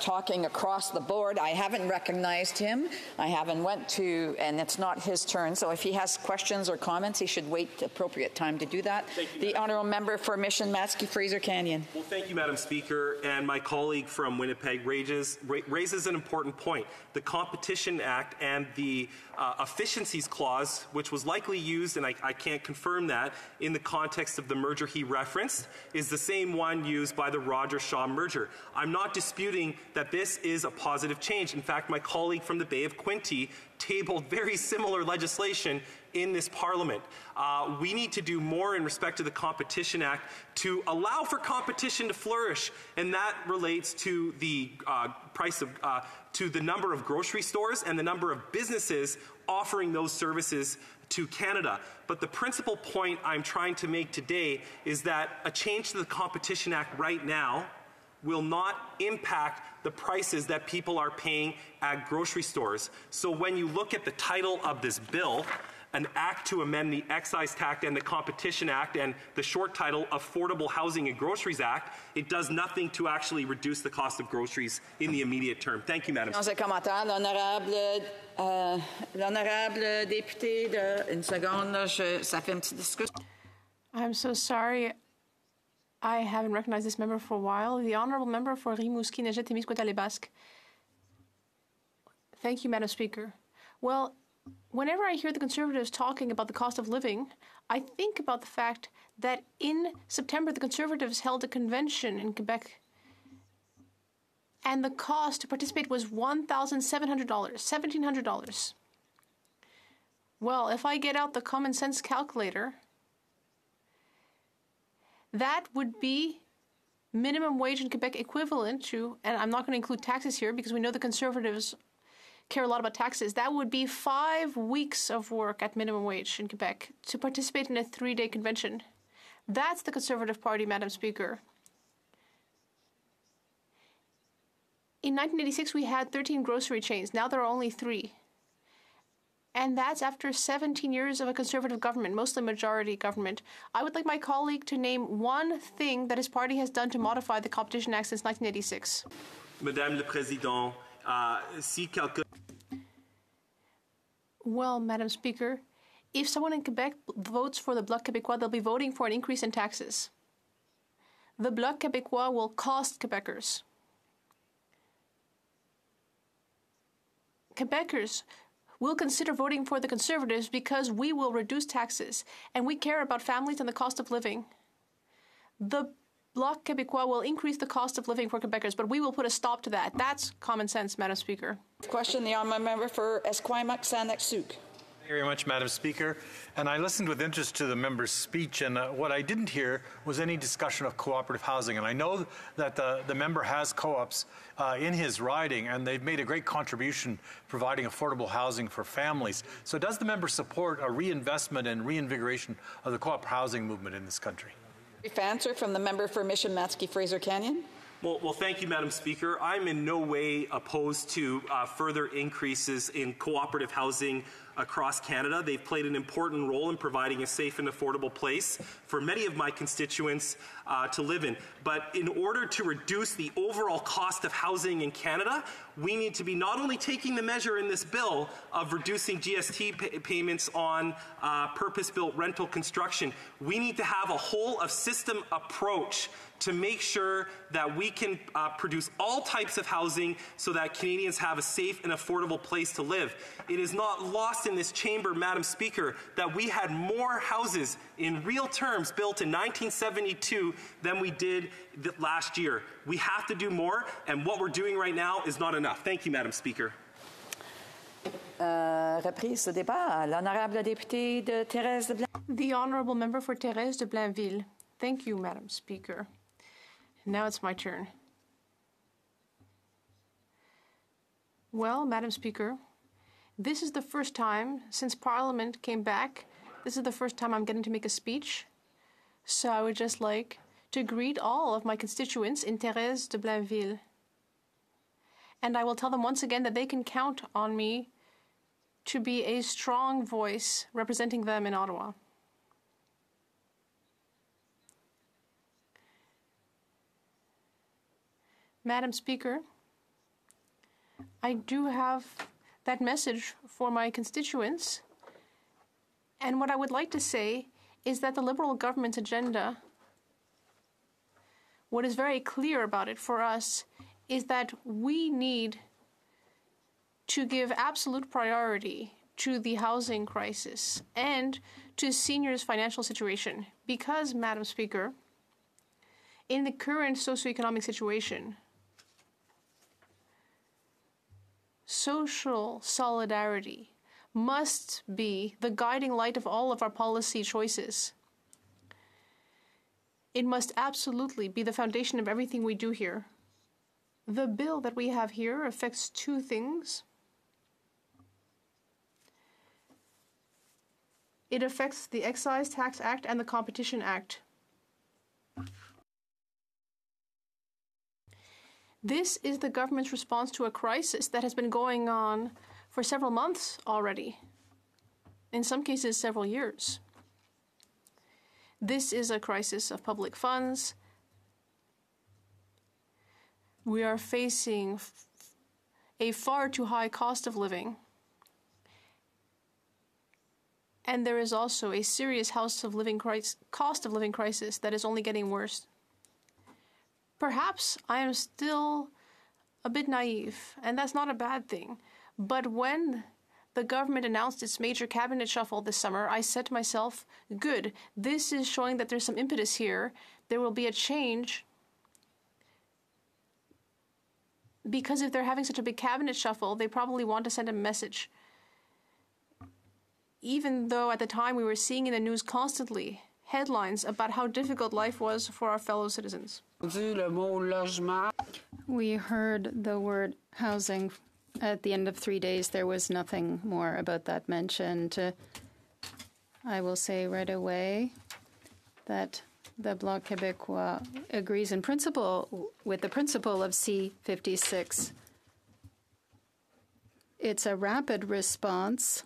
talking across the board. I haven't recognized him. I haven't went to, and it's not his turn. So if he has questions or comments, he should wait the appropriate time to do that. The honourable member for Mission Matsky Fraser Canyon. Well, thank you, Madam Speaker. And my colleague from Winnipeg raises an important point. The Competition Act and the efficiencies clause, which was likely used, and I can't confirm that, in the context of the merger he referenced, is the same one used by the Rogers-Shaw merger. I'm not disputing that this is a positive change. In fact, my colleague from the Bay of Quinte tabled very similar legislation in this Parliament. We need to do more in respect to the Competition Act to allow for competition to flourish, and that relates to the to the number of grocery stores and the number of businesses offering those services to Canada. But the principal point I'm trying to make today is that a change to the Competition Act right now will not impact the prices that people are paying at grocery stores. So when you look at the title of this bill, an act to amend the Excise Tax and the Competition Act, and the short title, Affordable Housing and Groceries Act, it does nothing to actually reduce the cost of groceries in the immediate term. Thank you, Madam Speaker. L'honorable député une seconde, ça fait une petite discussion. I'm so sorry. I haven't recognized this member for a while. The honourable member for Rimouski, Nejet-Témiscouata-les-Basques. Thank you, Madam Speaker. Well, whenever I hear the Conservatives talking about the cost of living, I think about the fact that in September the Conservatives held a convention in Quebec, and the cost to participate was $1,700, $1,700. Well, if I get out the common sense calculator, that would be minimum wage in Quebec equivalent to, and I'm not going to include taxes here because we know the Conservatives care a lot about taxes, that would be 5 weeks of work at minimum wage in Quebec to participate in a 3-day convention. That's the Conservative Party, Madam Speaker. In 1986, we had 13 grocery chains. Now there are only 3. And that's after 17 years of a Conservative government, mostly majority government. I would like my colleague to name one thing that his party has done to modify the Competition Act since 1986. Madame le Président, si quelqu'un... Well, Madam Speaker, if someone in Quebec votes for the Bloc Québécois, they'll be voting for an increase in taxes. The Bloc Québécois will cost Quebecers. Quebecers will consider voting for the Conservatives because we will reduce taxes, and we care about families and the cost of living. The Bloc Québécois will increase the cost of living for Quebecers, but we will put a stop to that. That's common sense, Madam Speaker. Question, the honourable member for Esquimalt-Saanich-Sooke. Thank you very much, Madam Speaker. And I listened with interest to the member's speech, and what I didn't hear was any discussion of cooperative housing. And I know that the member has co-ops in his riding, and they've made a great contribution providing affordable housing for families. So does the member support a reinvestment and reinvigoration of the co-op housing movement in this country? Brief answer from the member for Mission Matsky Fraser Canyon. Well, thank you, Madam Speaker. I'm in no way opposed to further increases in cooperative housing across Canada. They've played an important role in providing a safe and affordable place for many of my constituents to live in. But in order to reduce the overall cost of housing in Canada, we need to be not only taking the measure in this bill of reducing GST payments on purpose-built rental construction, we need to have a whole-of-system approach to make sure that we can produce all types of housing so that Canadians have a safe and affordable place to live. It is not lost in this chamber, Madam Speaker, that we had more houses in real terms built in 1972 than we did last year. We have to do more, and what we're doing right now is not enough. Thank you, Madam Speaker. Reprise ce débat. L'honorable députée de Thérèse de Blainville. The honourable member for Thérèse de Blainville. Thank you, Madam Speaker. Now it's my turn. Well, Madam Speaker, This is the first time since Parliament came back. This is the first time I'm getting to make a speech. So I would just like to greet all of my constituents in Thérèse de Blainville. And I will tell them once again that they can count on me to be a strong voice representing them in Ottawa. Madam Speaker, I do have that message for my constituents. And what I would like to say is that the Liberal government's agenda, what is very clear about it for us, is that we need to give absolute priority to the housing crisis and to seniors' financial situation. Because, Madam Speaker, in the current socioeconomic situation, social solidarity must be the guiding light of all of our policy choices. It must absolutely be the foundation of everything we do here. The bill that we have here affects two things. It affects the Excise Tax Act and the Competition Act. This is the government's response to a crisis that has been going on for several months already, in some cases several years. This is a crisis of public funds. We are facing a far too high cost of living. And there is also a serious cost of living crisis that is only getting worse. Perhaps I am still a bit naive, and that's not a bad thing. But when the government announced its major cabinet shuffle this summer, I said to myself, good, this is showing that there's some impetus here. There will be a change. Because if they're having such a big cabinet shuffle, they probably want to send a message. Even though at the time we were seeing in the news constantly headlines about how difficult life was for our fellow citizens. We heard the word housing. At the end of 3 days, there was nothing more about that mentioned. I will say right away that the Bloc Québécois agrees in principle with the principle of C-56. It's a rapid response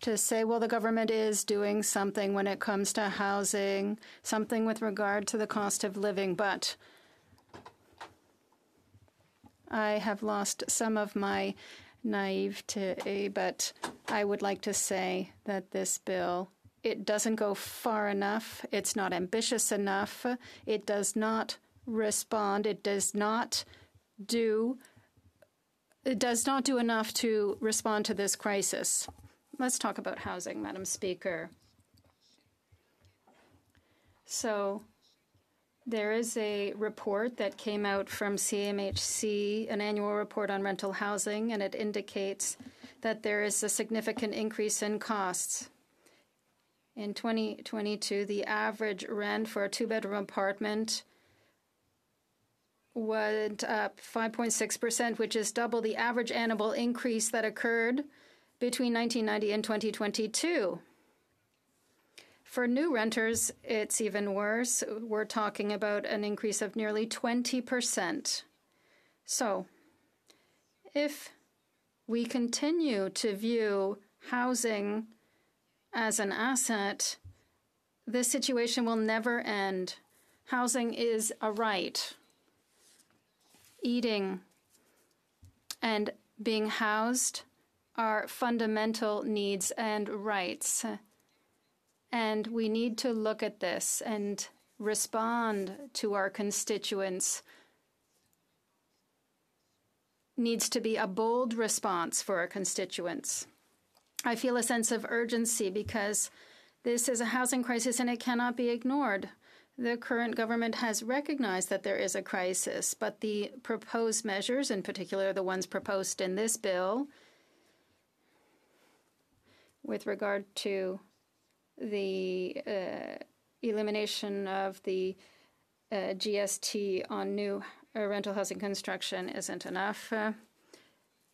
to say, well, the government is doing something when it comes to housing, something with regard to the cost of living, but I have lost some of my naivete, but I would like to say that this bill, it doesn't go far enough. It's not ambitious enough. It does not respond. It does not do enough to respond to this crisis. Let's talk about housing, Madam Speaker. So there is a report that came out from CMHC, an annual report on rental housing, and it indicates that there is a significant increase in costs. In 2022, the average rent for a two-bedroom apartment went up 5.6%, which is double the average annual increase that occurred between 1990 and 2022. For new renters, it's even worse. We're talking about an increase of nearly 20%. So, if we continue to view housing as an asset, this situation will never end. Housing is a right. Eating and being housed are fundamental needs and rights. And we need to look at this and respond to our constituents. Needs to be a bold response for our constituents. I feel a sense of urgency because this is a housing crisis and it cannot be ignored. The current government has recognized that there is a crisis, but the proposed measures, in particular the ones proposed in this bill, with regard to the elimination of the GST on new rental housing construction isn't enough.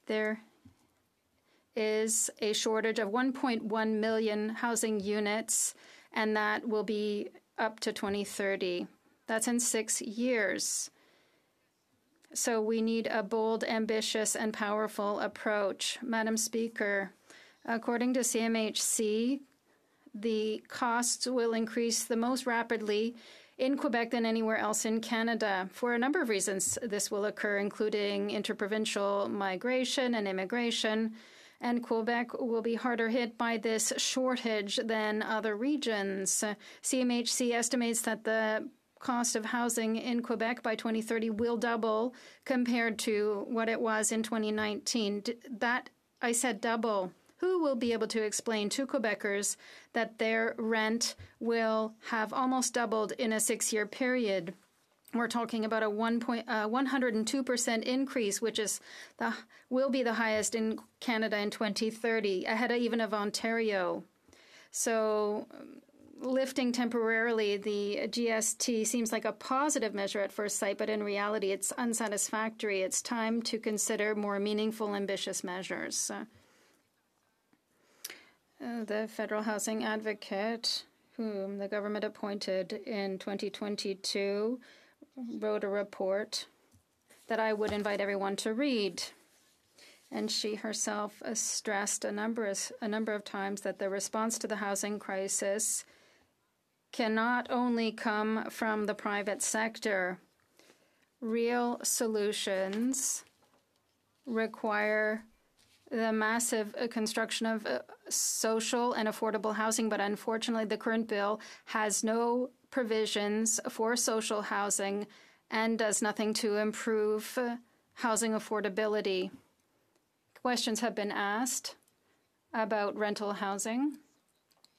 There is a shortage of 1.1 million housing units, and that will be up to 2030. That's in 6 years. So we need a bold, ambitious, and powerful approach. Madam Speaker, according to CMHC, the costs will increase the most rapidly in Quebec than anywhere else in Canada. For a number of reasons, this will occur, including interprovincial migration and immigration, and Quebec will be harder hit by this shortage than other regions. CMHC estimates that the cost of housing in Quebec by 2030 will double compared to what it was in 2019. That, I said double. Who will be able to explain to Quebecers that their rent will have almost doubled in a 6-year period? We're talking about a 102% increase, which will be the highest in Canada in 2030, ahead even of Ontario. So lifting temporarily the GST seems like a positive measure at first sight, but in reality it's unsatisfactory. It's time to consider more meaningful, ambitious measures. The federal housing advocate, whom the government appointed in 2022, wrote a report that I would invite everyone to read. And she herself stressed a number of times that the response to the housing crisis cannot only come from the private sector. Real solutions require the massive construction of social and affordable housing, but unfortunately the current bill has no provisions for social housing and does nothing to improve housing affordability. Questions have been asked about rental housing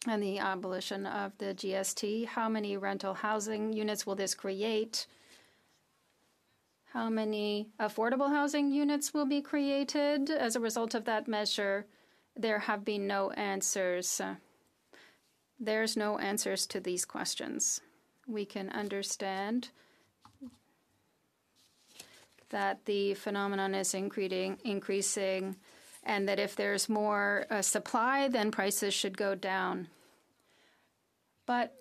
and the abolition of the GST. How many rental housing units will this create? How many affordable housing units will be created as a result of that measure? There have been no answers. There's no answers to these questions. We can understand that the phenomenon is increasing, and that if there's more supply, then prices should go down. But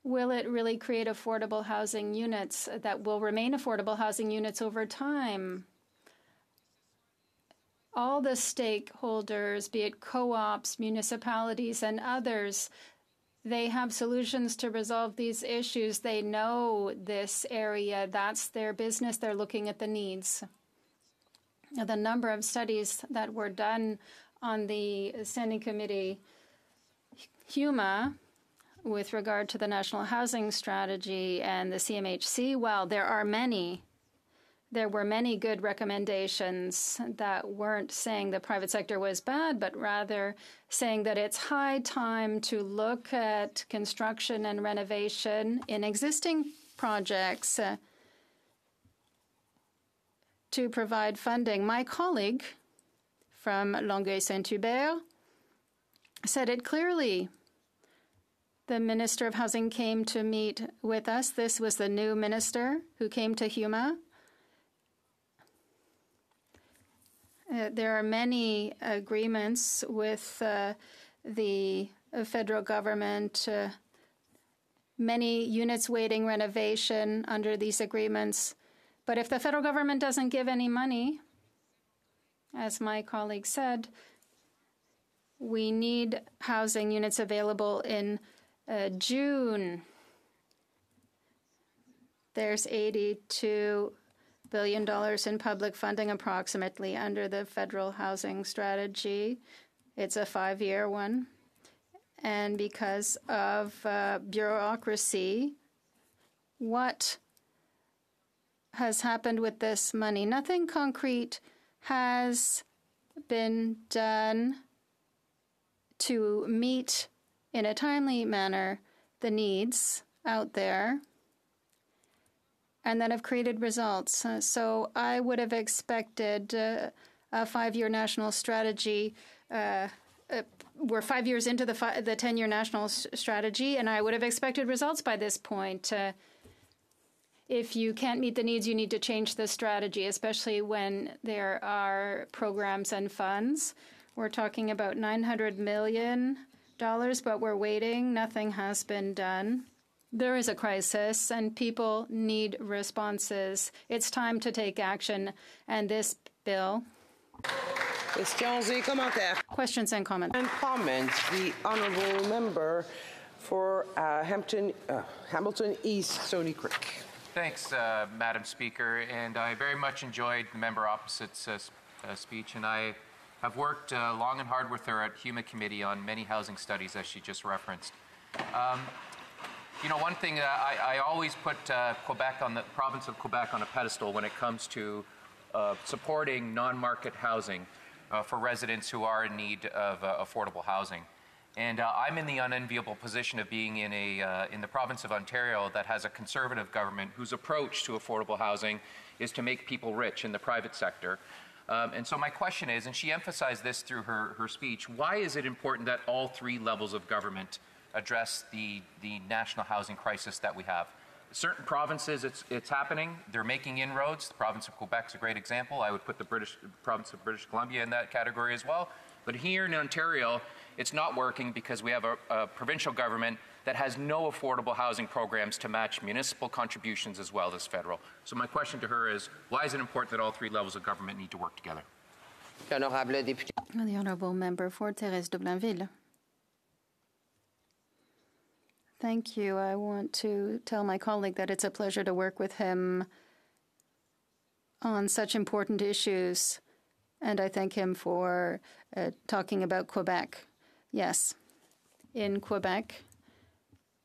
will it really create affordable housing units that will remain affordable housing units over time? All the stakeholders, be it co-ops, municipalities, and others, they have solutions to resolve these issues. They know this area. That's their business. They're looking at the needs. The number of studies that were done on the Standing Committee, HUMA, with regard to the National Housing Strategy and the CMHC, well, there are many. There were many good recommendations that weren't saying the private sector was bad, but rather saying that it's high time to look at construction and renovation in existing projects to provide funding. My colleague from Longueuil-Saint-Hubert said it clearly. The Minister of Housing came to meet with us. This was the new minister who came to HUMA. There are many agreements with the federal government, many units waiting renovation under these agreements. But if the federal government doesn't give any money, as my colleague said, we need housing units available in June. There's $82 billion in public funding approximately under the federal housing strategy. It's a 5-year one. And because of bureaucracy, what has happened with this money? Nothing concrete has been done to meet in a timely manner the needs out there and that have created results. So I would have expected a 5-year national strategy. We're 5 years into the 10-year national strategy, and I would have expected results by this point. if you can't meet the needs, you need to change the strategy, especially when there are programs and funds. We're talking about $900 million, but we're waiting. Nothing has been done. There is a crisis, and people need responses. It's time to take action, and this bill... Questions and comments. And comments. The honourable member for Hamilton East, Stony Creek. Thanks, Madam Speaker, and I very much enjoyed the member opposite's speech, and I have worked long and hard with her at HUMA Committee on many housing studies, as she just referenced. You know, one thing, I always put Quebec on the province of Quebec on a pedestal when it comes to supporting non-market housing for residents who are in need of affordable housing. And I'm in the unenviable position of being in the province of Ontario that has a conservative government whose approach to affordable housing is to make people rich in the private sector. And so my question is, and she emphasized this through her speech, why is it important that all three levels of government address the national housing crisis that we have? Certain provinces, it's happening. They're making inroads. The province of Quebec is a great example. I would put the province of British Columbia in that category as well. But here in Ontario, it's not working because we have a provincial government that has no affordable housing programs to match municipal contributions as well as federal. So my question to her is, why is it important that all three levels of government need to work together? The honourable member for Thérèse de Blainville. Thank you. I want to tell my colleague that it's a pleasure to work with him on such important issues, and I thank him for talking about Quebec. Yes, in Quebec,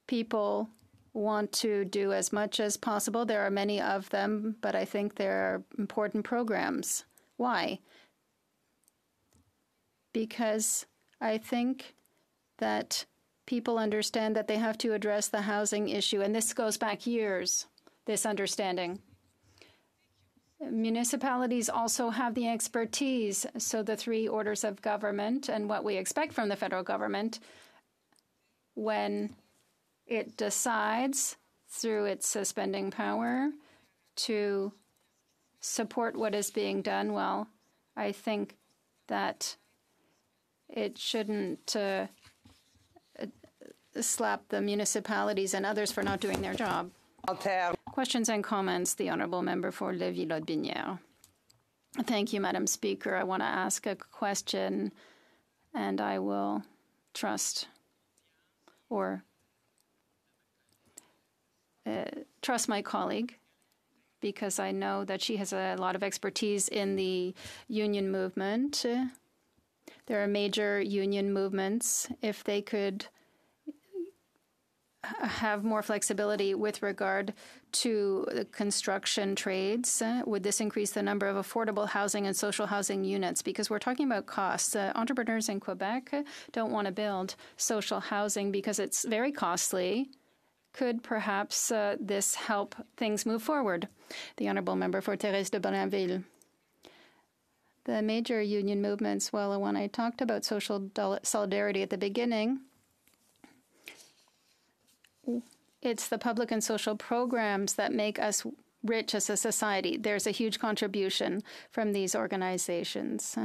people want to do as much as possible. There are many of them, but I think there are important programs. Why? Because I think that people understand that they have to address the housing issue, and this goes back years, this understanding. Municipalities also have the expertise, so the three orders of government and what we expect from the federal government when it decides through its suspending power to support what is being done, well, I think that it shouldn't slap the municipalities and others for not doing their job. Questions and comments. The honourable member for Lévis-Lotbinière. Thank you, Madam Speaker. I want to ask a question, and I will trust my colleague because I know that she has a lot of expertise in the union movement. There are major union movements. If they could have more flexibility with regard to the construction trades, would this increase the number of affordable housing and social housing units? Because we're talking about costs. Entrepreneurs in Quebec don't want to build social housing because it's very costly. Could perhaps this help things move forward? The honourable member for Thérèse de Blainville. The major union movements, well, when I talked about social solidarity at the beginning, it's the public and social programs that make us rich as a society. There's a huge contribution from these organizations.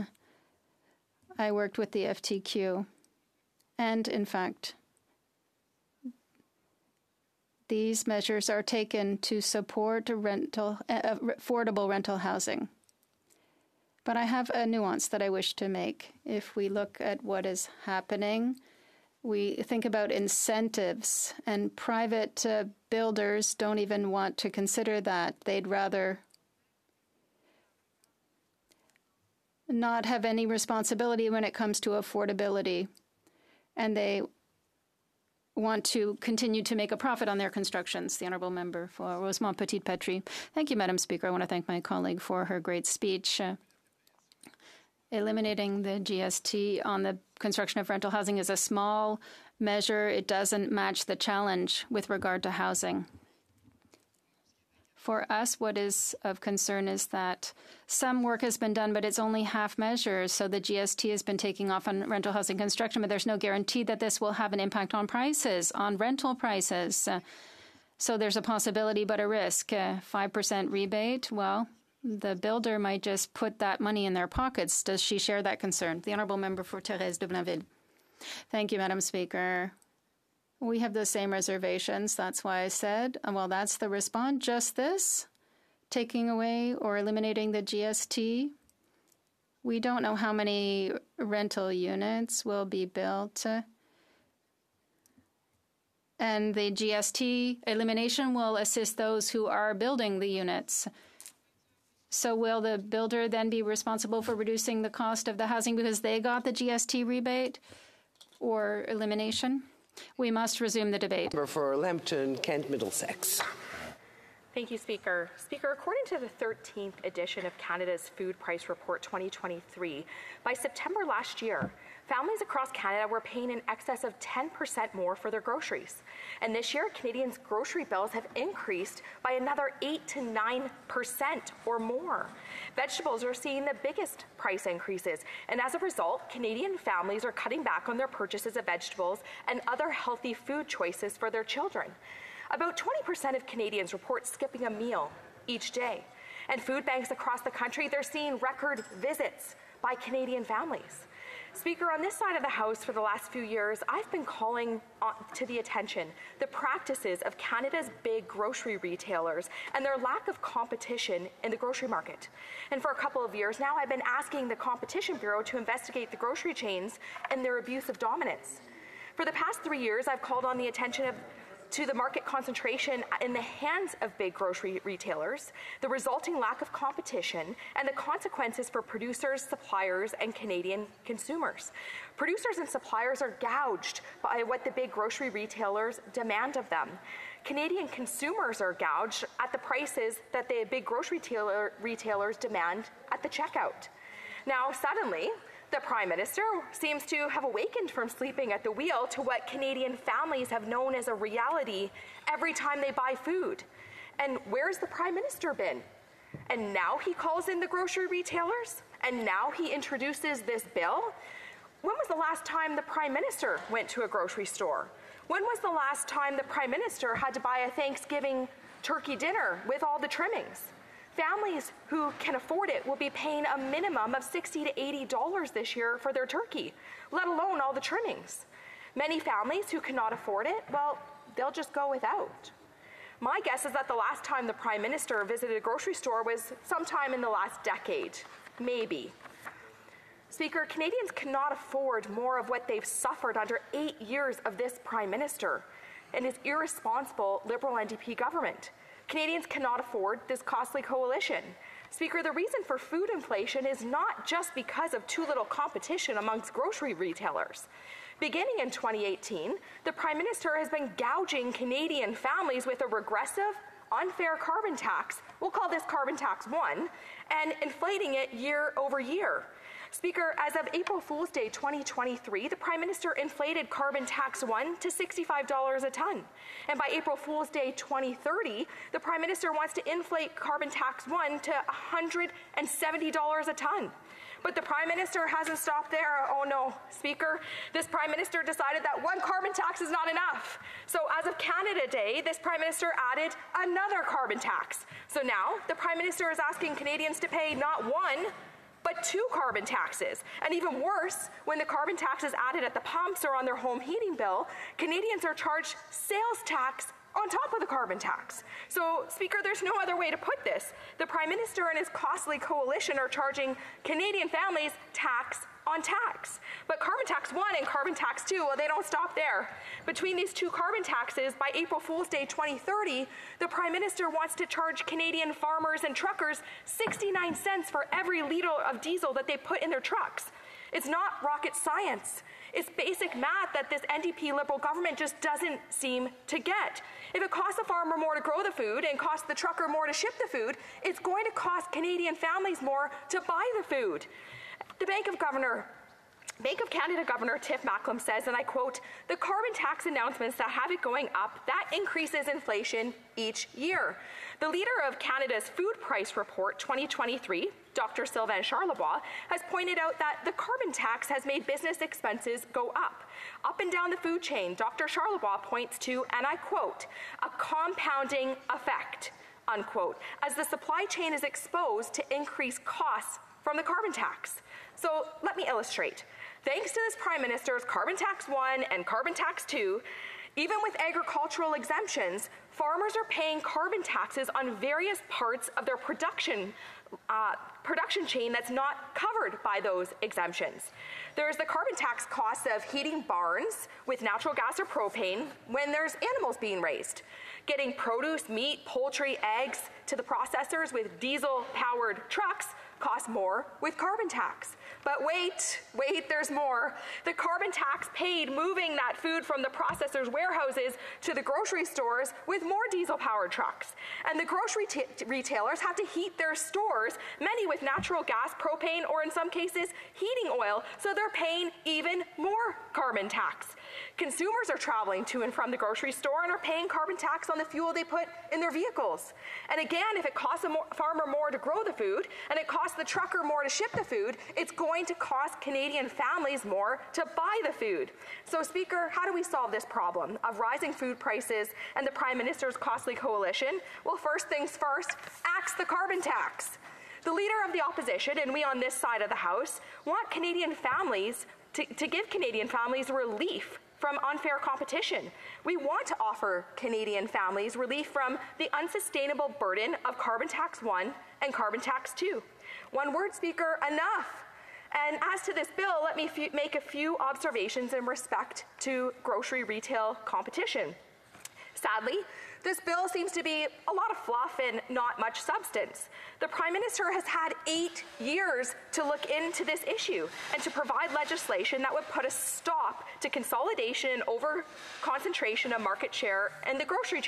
I worked with the FTQ, and in fact, these measures are taken to support affordable rental housing. But I have a nuance that I wish to make. If we look at what is happening, we think about incentives, and private builders don't even want to consider that. They'd rather not have any responsibility when it comes to affordability, and they want to continue to make a profit on their constructions. The honourable member for Rosemont Petite Patrie. Thank you, Madam Speaker. I want to thank my colleague for her great speech. Eliminating the GST on the construction of rental housing is a small measure. It doesn't match the challenge with regard to housing. For us, what is of concern is that some work has been done, but it's only half measures. So the GST has been taking off on rental housing construction, but there's no guarantee that this will have an impact on prices, on rental prices. So there's a possibility, but a risk. 5% rebate, well, the builder might just put that money in their pockets. Does she share that concern? The Honourable Member for Thérèse de Blainville. Thank you, Madam Speaker. We have the same reservations. That's why I said, well, that's the response. Just this, taking away or eliminating the GST. We don't know how many rental units will be built. And the GST elimination will assist those who are building the units. So will the builder then be responsible for reducing the cost of the housing because they got the GST rebate or elimination? We must resume the debate. For Lambton, Kent, Middlesex. Thank you, Speaker. Speaker, according to the 13th edition of Canada's Food Price Report 2023, by September last year, families across Canada were paying in excess of 10% more for their groceries. And this year, Canadians' grocery bills have increased by another 8 to 9% or more. Vegetables are seeing the biggest price increases. And as a result, Canadian families are cutting back on their purchases of vegetables and other healthy food choices for their children. About 20% of Canadians report skipping a meal each day. And food banks across the country, they're seeing record visits by Canadian families. Speaker, on this side of the House for the last few years, I've been calling to the attention the practices of Canada's big grocery retailers and their lack of competition in the grocery market. And for a couple of years now, I've been asking the Competition Bureau to investigate the grocery chains and their abuse of dominance. For the past 3 years, I've called on the attention to the market concentration in the hands of big grocery retailers, the resulting lack of competition, and the consequences for producers, suppliers, and Canadian consumers. Producers and suppliers are gouged by what the big grocery retailers demand of them. Canadian consumers are gouged at the prices that the big grocery retailers demand at the checkout. Now, suddenly, the Prime Minister seems to have awakened from sleeping at the wheel to what Canadian families have known as a reality every time they buy food. And where's the Prime Minister been? And now he calls in the grocery retailers? And now he introduces this bill? When was the last time the Prime Minister went to a grocery store? When was the last time the Prime Minister had to buy a Thanksgiving turkey dinner with all the trimmings? Families who can afford it will be paying a minimum of $60 to $80 this year for their turkey, let alone all the trimmings. Many families who cannot afford it, well, they'll just go without. My guess is that the last time the Prime Minister visited a grocery store was sometime in the last decade, maybe. Speaker, Canadians cannot afford more of what they've suffered under 8 years of this Prime Minister and his irresponsible Liberal NDP government. Canadians cannot afford this costly coalition. Speaker, the reason for food inflation is not just because of too little competition amongst grocery retailers. Beginning in 2018, the Prime Minister has been gouging Canadian families with a regressive, unfair carbon tax, we'll call this Carbon Tax 1, and inflating it year over year. Speaker, as of April Fool's Day 2023, the Prime Minister inflated Carbon Tax 1 to $65 a ton. And by April Fool's Day 2030, the Prime Minister wants to inflate Carbon Tax 1 to $170 a ton. But the Prime Minister hasn't stopped there. Oh no, Speaker. This Prime Minister decided that one carbon tax is not enough. So as of Canada Day, this Prime Minister added another carbon tax. So now the Prime Minister is asking Canadians to pay not one, but 2 carbon taxes. And even worse, when the carbon tax is added at the pumps or on their home heating bill, Canadians are charged sales tax on top of the carbon tax. So, Speaker, there's no other way to put this. The Prime Minister and his costly coalition are charging Canadian families tax on tax. But Carbon Tax 1 and Carbon Tax 2, well, they don't stop there. Between these 2 carbon taxes, by April Fool's Day 2030, the Prime Minister wants to charge Canadian farmers and truckers 69 cents for every litre of diesel that they put in their trucks. It's not rocket science. It's basic math that this NDP Liberal government just doesn't seem to get. If it costs the farmer more to grow the food and costs the trucker more to ship the food, it's going to cost Canadian families more to buy the food. The Bank of Governor Bank of Canada Governor Tiff Macklem says, and I quote, "The carbon tax announcements that have it going up, that increases inflation each year." The leader of Canada's Food Price Report 2023, Dr. Sylvain Charlebois, has pointed out that the carbon tax has made business expenses go up. Up and down the food chain, Dr. Charlebois points to, and I quote, "a compounding effect," unquote, as the supply chain is exposed to increased costs from the carbon tax. So let me illustrate. Thanks to this Prime Minister's Carbon Tax 1 and Carbon Tax 2, even with agricultural exemptions, farmers are paying carbon taxes on various parts of their production chain that's not covered by those exemptions. There's the carbon tax costs of heating barns with natural gas or propane when there's animals being raised, getting produce, meat, poultry, eggs to the processors with diesel-powered trucks costs more with carbon tax. But wait, there's more. The carbon tax paid moving that food from the processors' warehouses to the grocery stores with more diesel-powered trucks. And the grocery retailers have to heat their stores, many with natural gas, propane, or in some cases, heating oil, so they're paying even more carbon tax. Consumers are traveling to and from the grocery store and are paying carbon tax on the fuel they put in their vehicles. And again, if it costs a farmer more to grow the food and it costs the trucker more to ship the food, it's going to cost Canadian families more to buy the food. So, Speaker, how do we solve this problem of rising food prices and the Prime Minister's costly coalition? Well, first things first, axe the carbon tax. The Leader of the Opposition, and we on this side of the House, want Canadian families to give Canadian families relief from unfair competition. We want to offer Canadian families relief from the unsustainable burden of Carbon Tax 1 and Carbon Tax 2. One word, Speaker, enough. And as to this bill, let me make a few observations in respect to grocery retail competition. Sadly, this bill seems to be a lot of fluff and not much substance. The Prime Minister has had 8 years to look into this issue and to provide legislation that would put a stop to consolidation and over-concentration of market share in the grocery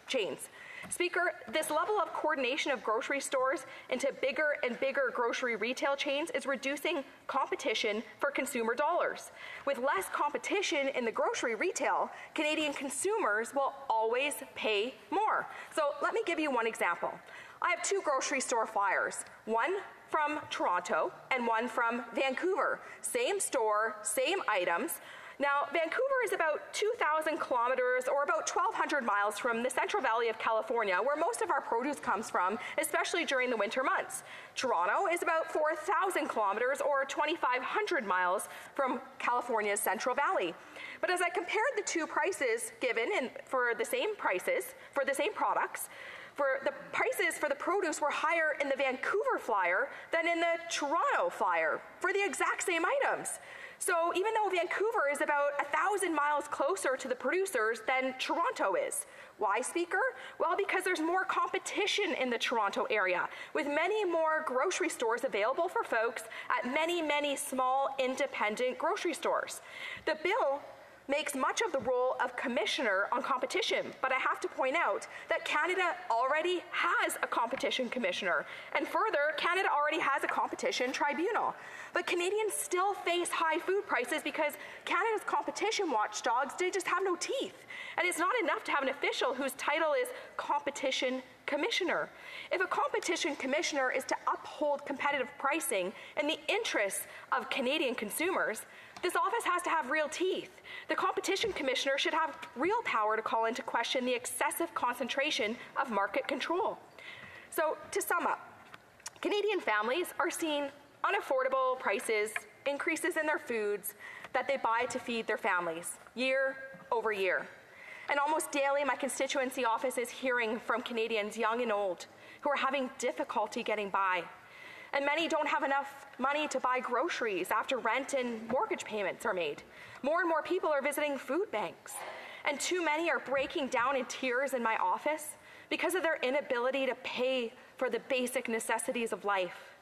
chains. Speaker, this level of coordination of grocery stores into bigger and bigger grocery retail chains is reducing competition for consumer dollars. With less competition in the grocery retail, Canadian consumers will always pay more. So let me give you one example. I have 2 grocery store flyers, one from Toronto and one from Vancouver. Same store, same items. Now, Vancouver is about 2,000 kilometers or about 1,200 miles from the Central Valley of California, where most of our produce comes from, especially during the winter months. Toronto is about 4,000 kilometers or 2,500 miles from California's Central Valley. But as I compared the two prices given for the same products, the prices for the produce were higher in the Vancouver flyer than in the Toronto flyer for the exact same items. So even though Vancouver is about 1,000 miles closer to the producers than Toronto is. Why, Speaker? Well, because there's more competition in the Toronto area, with many more grocery stores available for folks at many, many small independent grocery stores. The bill makes much of the role of commissioner on competition, but I have to point out that Canada already has a competition commissioner, and further, Canada already has a competition tribunal. But Canadians still face high food prices because Canada's competition watchdogs, they just have no teeth. And it's not enough to have an official whose title is competition commissioner. If a competition commissioner is to uphold competitive pricing in the interests of Canadian consumers, this office has to have real teeth. The competition commissioner should have real power to call into question the excessive concentration of market control. So, to sum up, Canadian families are seeing unaffordable prices, increases in their foods that they buy to feed their families year over year. And almost daily, my constituency office is hearing from Canadians, young and old, who are having difficulty getting by. And many don't have enough money to buy groceries after rent and mortgage payments are made. More and more people are visiting food banks. And too many are breaking down in tears in my office because of their inability to pay for the basic necessities of life.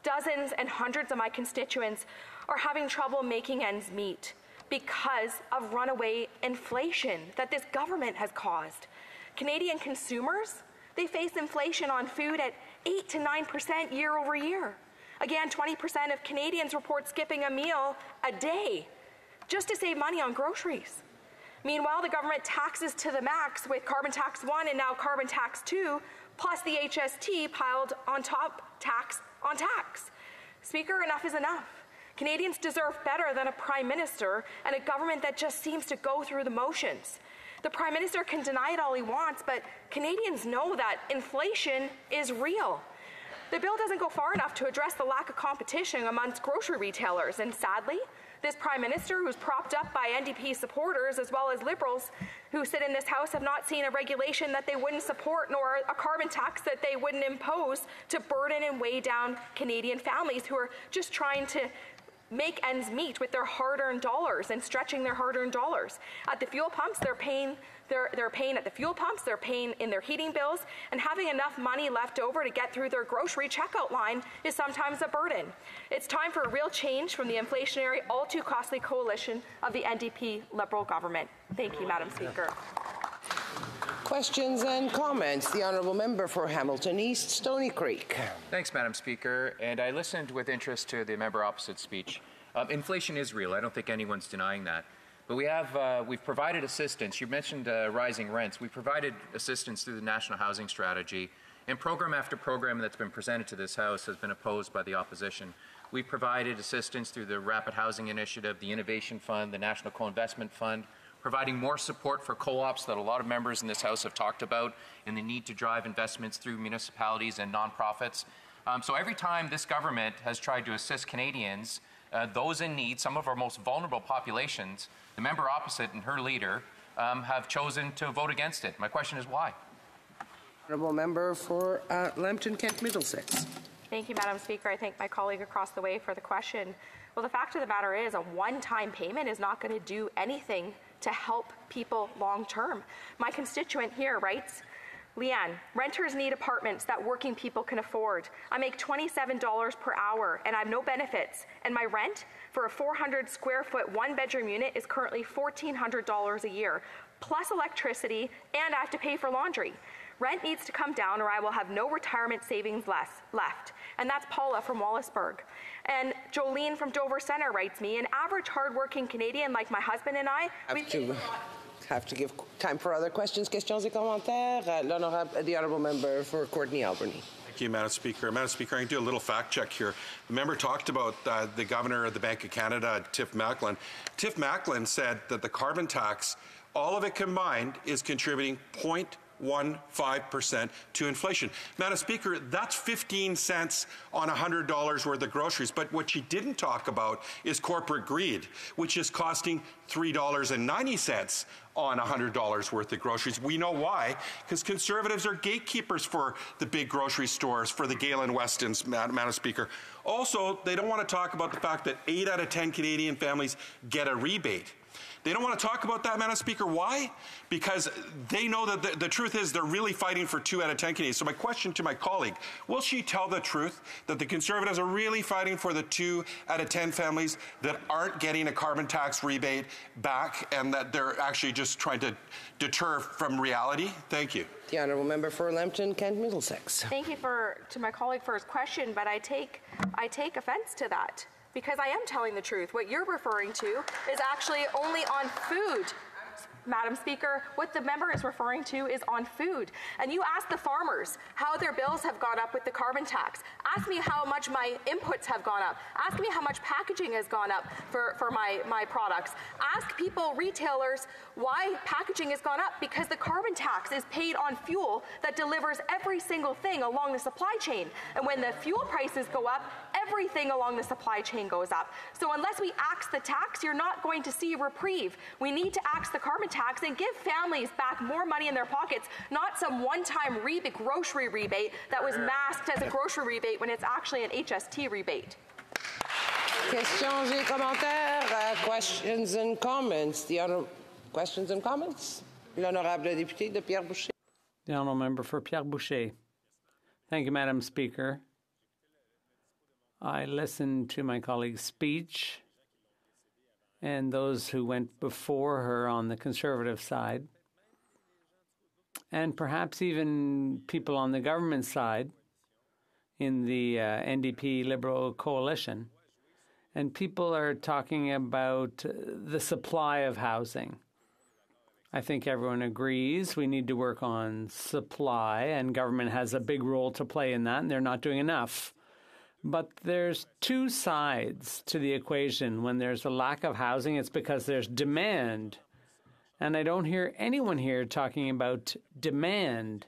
Dozens and hundreds of my constituents are having trouble making ends meet because of runaway inflation that this government has caused. Canadian consumers, they face inflation on food at 8 to 9% year over year. Again, 20% of Canadians report skipping a meal a day just to save money on groceries. Meanwhile, the government taxes to the max with carbon tax 1 and now carbon tax 2, plus the HST piled on top, tax on tax. Speaker, enough is enough. Canadians deserve better than a Prime Minister and a government that just seems to go through the motions. The Prime Minister can deny it all he wants, but Canadians know that inflation is real. The bill doesn't go far enough to address the lack of competition amongst grocery retailers, and sadly, this Prime Minister, who's propped up by NDP supporters as well as Liberals who sit in this House, have not seen a regulation that they wouldn't support nor a carbon tax that they wouldn't impose to burden and weigh down Canadian families who are just trying to make ends meet with their hard-earned dollars and stretching their hard-earned dollars. At the fuel pumps, they're paying at the fuel pumps, they're paying in their heating bills, and having enough money left over to get through their grocery checkout line is sometimes a burden. It's time for a real change from the inflationary, all too costly coalition of the NDP Liberal government. Thank you, Madam Speaker. Questions and comments. The Honourable Member for Hamilton East, Stony Creek. Thanks, Madam Speaker. And I listened with interest to the member opposite's speech. Inflation is real. I don't think anyone's denying that. But we've provided assistance. You mentioned rising rents. We've provided assistance through the National Housing Strategy. And program after program that's been presented to this House has been opposed by the opposition. We've provided assistance through the Rapid Housing Initiative, the Innovation Fund, the National Co-Investment Fund, providing more support for co-ops that a lot of members in this House have talked about, and the need to drive investments through municipalities and nonprofits. So every time this government has tried to assist Canadians, those in need, some of our most vulnerable populations, the member opposite and her leader have chosen to vote against it. My question is why? Honourable Member for Lambton Kent Middlesex. Thank you, Madam Speaker. I thank my colleague across the way for the question. Well, the fact of the matter is a one-time payment is not going to do anything to help people long-term. My constituent here writes, Leanne, renters need apartments that working people can afford. I make $27 per hour and I have no benefits, and my rent for a 400 square foot one-bedroom unit is currently $1,400 a year, plus electricity, and I have to pay for laundry. Rent needs to come down or I will have no retirement savings left. And that's Paula from Wallaceburg. And Jolene from Dover Centre writes me, an average hardworking Canadian like my husband and I... Have to give time for other questions, questions et commentaires. The Honourable Member for Courtney Albany. Thank you, Madam Speaker. Madam Speaker, I can do a little fact check here. The member talked about the Governor of the Bank of Canada, Tiff Macklem. Tiff Macklem said that the carbon tax, all of it combined, is contributing 0.15% to inflation. Madam Speaker, that's 15 cents on $100 worth of groceries. But what she didn't talk about is corporate greed, which is costing $3.90 on $100 worth of groceries. We know why, because Conservatives are gatekeepers for the big grocery stores, for the Galen Westons, Madam Speaker. Also, they don't want to talk about the fact that 8 out of 10 Canadian families get a rebate. They don't want to talk about that, Madam Speaker. Why? Because they know that the truth is they're really fighting for 2 out of 10 Canadians. So my question to my colleague, will she tell the truth that the Conservatives are really fighting for the 2 out of 10 families that aren't getting a carbon tax rebate back and that they're actually just trying to deter from reality? Thank you. The Honourable Member for Lambton Kent Middlesex. Thank you to my colleague for his question, but I take offence to that. Because I am telling the truth. What you're referring to is actually only on food. Madam Speaker, what the member is referring to is on food. And you ask the farmers how their bills have gone up with the carbon tax. Ask me how much my inputs have gone up. Ask me how much packaging has gone up for my products. Ask people, retailers, why packaging has gone up, because the carbon tax is paid on fuel that delivers every single thing along the supply chain. And when the fuel prices go up, everything along the supply chain goes up. So unless we axe the tax, you're not going to see a reprieve. We need to axe the carbon tax and give families back more money in their pockets, not some one-time grocery rebate that was masked as a grocery rebate when it's actually an HST rebate. Questions et commentaires, questions and comments. Questions and comments? L'honorable député de Pierre Boucher. The Honourable Member for Pierre Boucher. Thank you, Madam Speaker. I listened to my colleague's speech and those who went before her on the Conservative side, and perhaps even people on the government side, in the NDP Liberal coalition. And people are talking about the supply of housing. I think everyone agrees we need to work on supply, and government has a big role to play in that, and they're not doing enough. But there's two sides to the equation. When there's a lack of housing, it's because there's demand. And I don't hear anyone here talking about demand.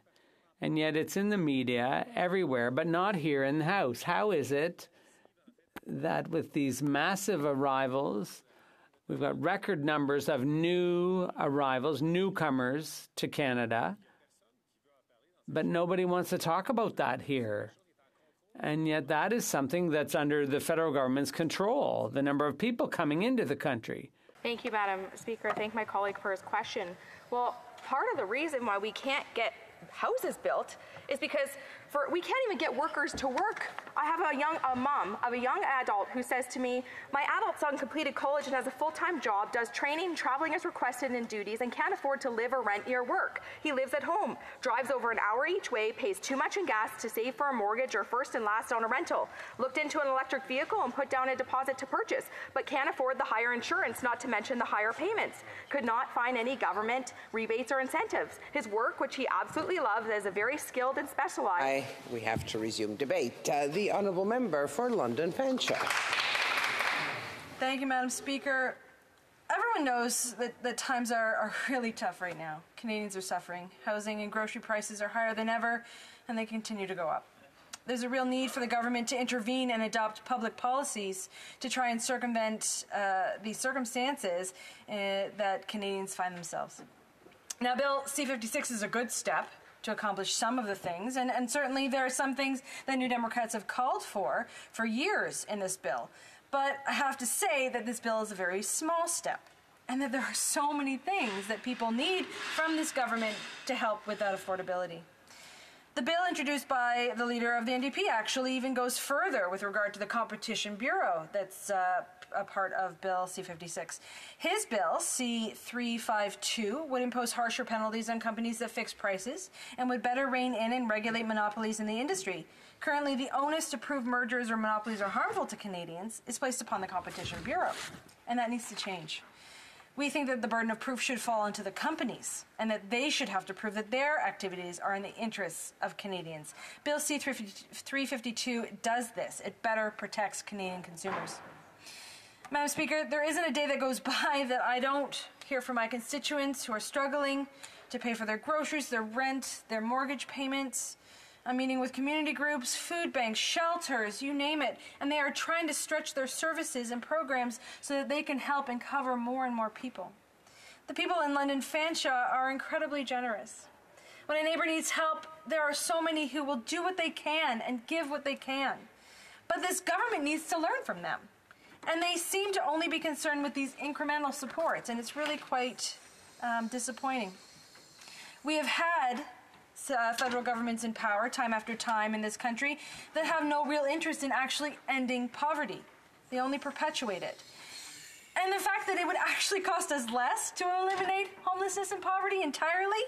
And yet it's in the media everywhere, but not here in the House. How is it that with these massive arrivals, we've got record numbers of new arrivals, newcomers to Canada, but nobody wants to talk about that here? And yet that is something that's under the federal government's control, the number of people coming into the country. Thank you, Madam Speaker. Thank my colleague for his question. Well, part of the reason why we can't get houses built is because we can't even get workers to work. I have a mom of a young adult who says to me, my adult son completed college and has a full-time job, does training, traveling as requested and duties, and can't afford to live or rent near work. He lives at home, drives over an hour each way, pays too much in gas to save for a mortgage or first and last on a rental. Looked into an electric vehicle and put down a deposit to purchase, but can't afford the higher insurance, not to mention the higher payments. Could not find any government rebates or incentives. His work, which he absolutely loves, is a very skilled and specialized. We have to resume debate. The honourable member for London Fanshawe. Thank you, Madam Speaker. Everyone knows that times are really tough right now. Canadians are suffering. Housing and grocery prices are higher than ever, and they continue to go up. There's a real need for the government to intervene and adopt public policies to try and circumvent these circumstances that Canadians find themselves. Now, Bill C-56 is a good step to accomplish some of the things, and certainly there are some things that New Democrats have called for years in this bill. But I have to say that this bill is a very small step, and that there are so many things that people need from this government to help with that affordability. The bill introduced by the leader of the NDP actually even goes further with regard to the Competition Bureau that's a part of Bill C-56. His bill, C-352, would impose harsher penalties on companies that fix prices and would better rein in and regulate monopolies in the industry. Currently, the onus to prove mergers or monopolies are harmful to Canadians is placed upon the Competition Bureau, and that needs to change. We think that the burden of proof should fall onto the companies and that they should have to prove that their activities are in the interests of Canadians. Bill C-352 does this. It better protects Canadian consumers. Madam Speaker, there isn't a day that goes by that I don't hear from my constituents who are struggling to pay for their groceries, their rent, their mortgage payments. I'm meeting with community groups, food banks, shelters, you name it, and they are trying to stretch their services and programs so that they can help and cover more and more people. The people in London Fanshawe are incredibly generous. When a neighbor needs help, there are so many who will do what they can and give what they can. But this government needs to learn from them. And they seem to only be concerned with these incremental supports, and it's really quite disappointing. We have had federal governments in power time after time in this country that have no real interest in actually ending poverty. They only perpetuate it. And the fact that it would actually cost us less to eliminate homelessness and poverty entirely?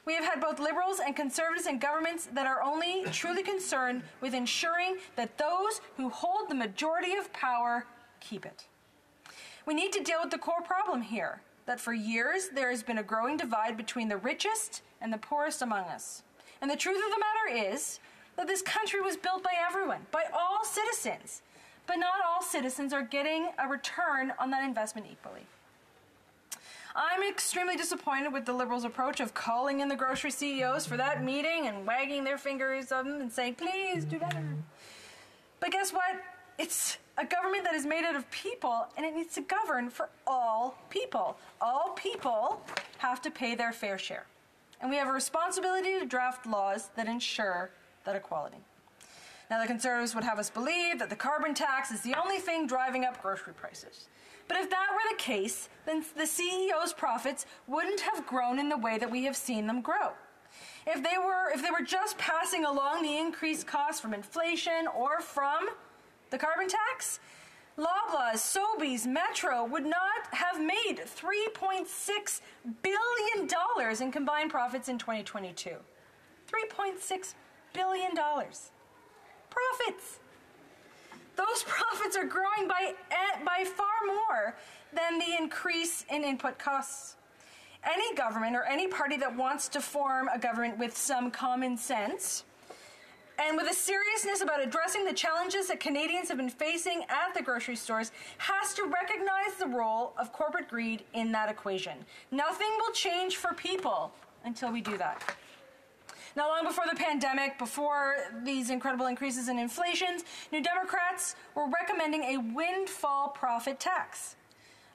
We have had both Liberals and Conservatives in governments that are only truly concerned with ensuring that those who hold the majority of power keep it. We need to deal with the core problem here, that for years there has been a growing divide between the richest and the poorest among us. And the truth of the matter is that this country was built by everyone, by all citizens. But not all citizens are getting a return on that investment equally. I'm extremely disappointed with the Liberals' approach of calling in the grocery CEOs for that meeting and wagging their fingers at them and saying, please do better. But guess what? It's a government that is made out of people, and it needs to govern for all people. All people have to pay their fair share. And we have a responsibility to draft laws that ensure that equality. Now, the Conservatives would have us believe that the carbon tax is the only thing driving up grocery prices. But if that were the case, then the CEO's profits wouldn't have grown in the way that we have seen them grow. If they were just passing along the increased costs from inflation or from the carbon tax, Loblaws, Sobeys, Metro would not have made $3.6 billion in combined profits in 2022. $3.6 billion. Profits. Those profits are growing by far more than the increase in input costs. Any government or any party that wants to form a government with some common sense and with a seriousness about addressing the challenges that Canadians have been facing at the grocery stores has to recognize the role of corporate greed in that equation. Nothing will change for people until we do that. Now, long before the pandemic, before these incredible increases in inflation, New Democrats were recommending a windfall profit tax.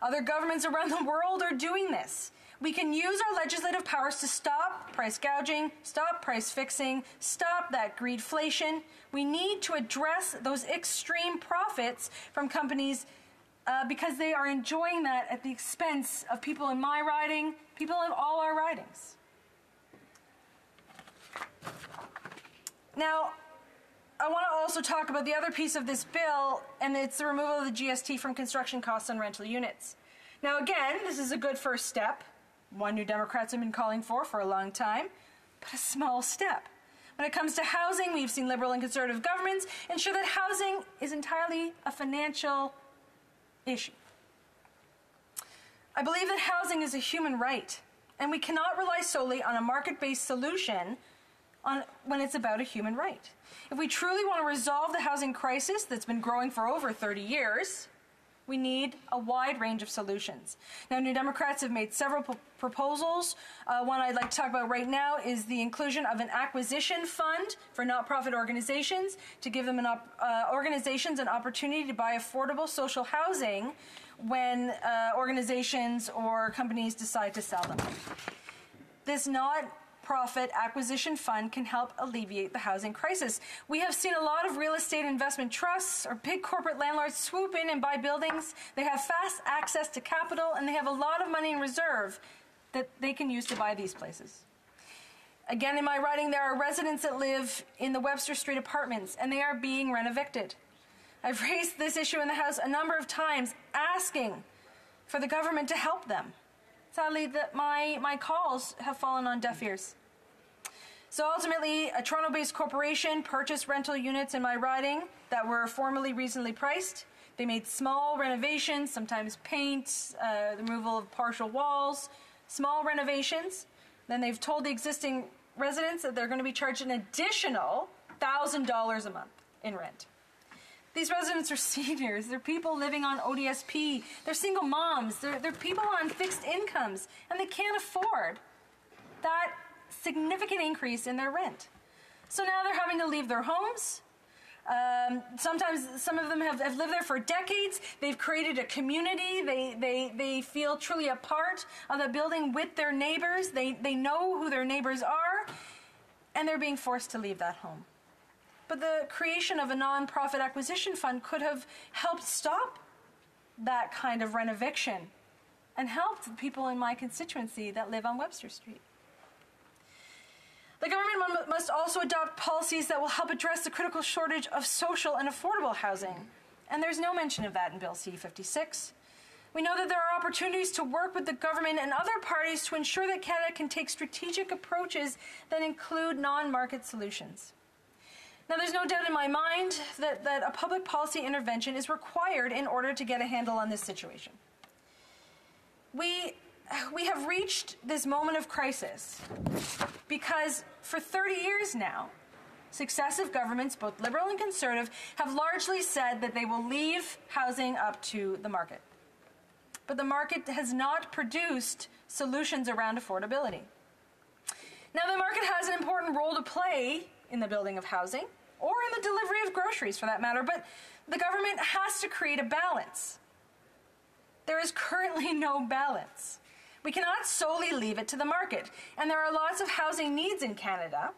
Other governments around the world are doing this. We can use our legislative powers to stop price gouging, stop price fixing, stop that greedflation. We need to address those extreme profits from companies because they are enjoying that at the expense of people in my riding, people in all our ridings. Now, I want to also talk about the other piece of this bill, and it's the removal of the GST from construction costs on rental units. Now, again, this is a good first step, one New Democrats have been calling for a long time, but a small step. When it comes to housing, we've seen Liberal and Conservative governments ensure that housing is entirely a financial issue. I believe that housing is a human right, and we cannot rely solely on a market-based solution when it's about a human right. If we truly want to resolve the housing crisis that's been growing for over 30 years, we need a wide range of solutions. Now, New Democrats have made several proposals. One I'd like to talk about right now is the inclusion of an acquisition fund for not-profit organizations to give them organizations an opportunity to buy affordable social housing when organizations or companies decide to sell them. This not-profit acquisition fund can help alleviate the housing crisis. We have seen a lot of real estate investment trusts or big corporate landlords swoop in and buy buildings. They have fast access to capital, and they have a lot of money in reserve that they can use to buy these places. Again, in my writing, there are residents that live in the Webster Street apartments, and they are being rent-evicted. I've raised this issue in the House a number of times, asking for the government to help them. Sadly, my calls have fallen on deaf ears. So ultimately, a Toronto-based corporation purchased rental units in my riding that were formerly reasonably priced. They made small renovations, sometimes paint, the removal of partial walls, small renovations. Then they've told the existing residents that they're going to be charged an additional $1,000 a month in rent. These residents are seniors. They're people living on ODSP. They're single moms. They're people on fixed incomes, and they can't afford that significant increase in their rent. So now they're having to leave their homes. Sometimes some of them have lived there for decades. They've created a community. They feel truly a part of the building with their neighbors. They know who their neighbors are, and they're being forced to leave that home. But the creation of a non-profit acquisition fund could have helped stop that kind of rent-eviction and helped the people in my constituency that live on Webster Street. The government must also adopt policies that will help address the critical shortage of social and affordable housing. And there's no mention of that in Bill C-56. We know that there are opportunities to work with the government and other parties to ensure that Canada can take strategic approaches that include non-market solutions. Now, there's no doubt in my mind that a public policy intervention is required in order to get a handle on this situation. We have reached this moment of crisis because for 30 years now, successive governments, both Liberal and Conservative, have largely said that they will leave housing up to the market. But the market has not produced solutions around affordability. Now, the market has an important role to play in the building of housing, or in the delivery of groceries for that matter, but the government has to create a balance. There is currently no balance. We cannot solely leave it to the market, and there are lots of housing needs in Canada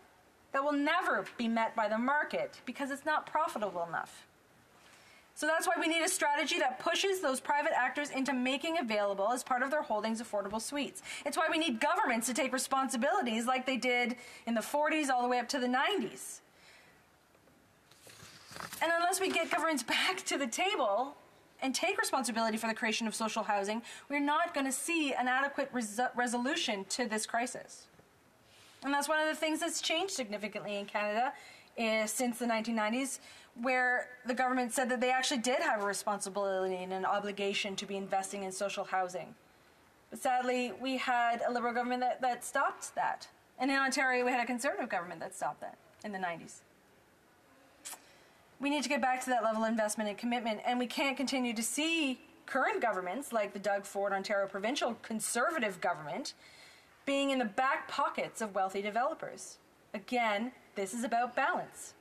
that will never be met by the market because it's not profitable enough. So that's why we need a strategy that pushes those private actors into making available, as part of their holdings, affordable suites. It's why we need governments to take responsibilities like they did in the 40s all the way up to the 90s. And unless we get governments back to the table and take responsibility for the creation of social housing, we're not going to see an adequate resolution to this crisis. And that's one of the things that's changed significantly in Canada since the 1990s, where the government said that they actually did have a responsibility and an obligation to be investing in social housing. But sadly, we had a Liberal government that stopped that. And in Ontario, we had a Conservative government that stopped that in the 90s. We need to get back to that level of investment and commitment, and we can't continue to see current governments, like the Doug Ford Ontario Provincial Conservative government, being in the back pockets of wealthy developers. Again, this is about balance.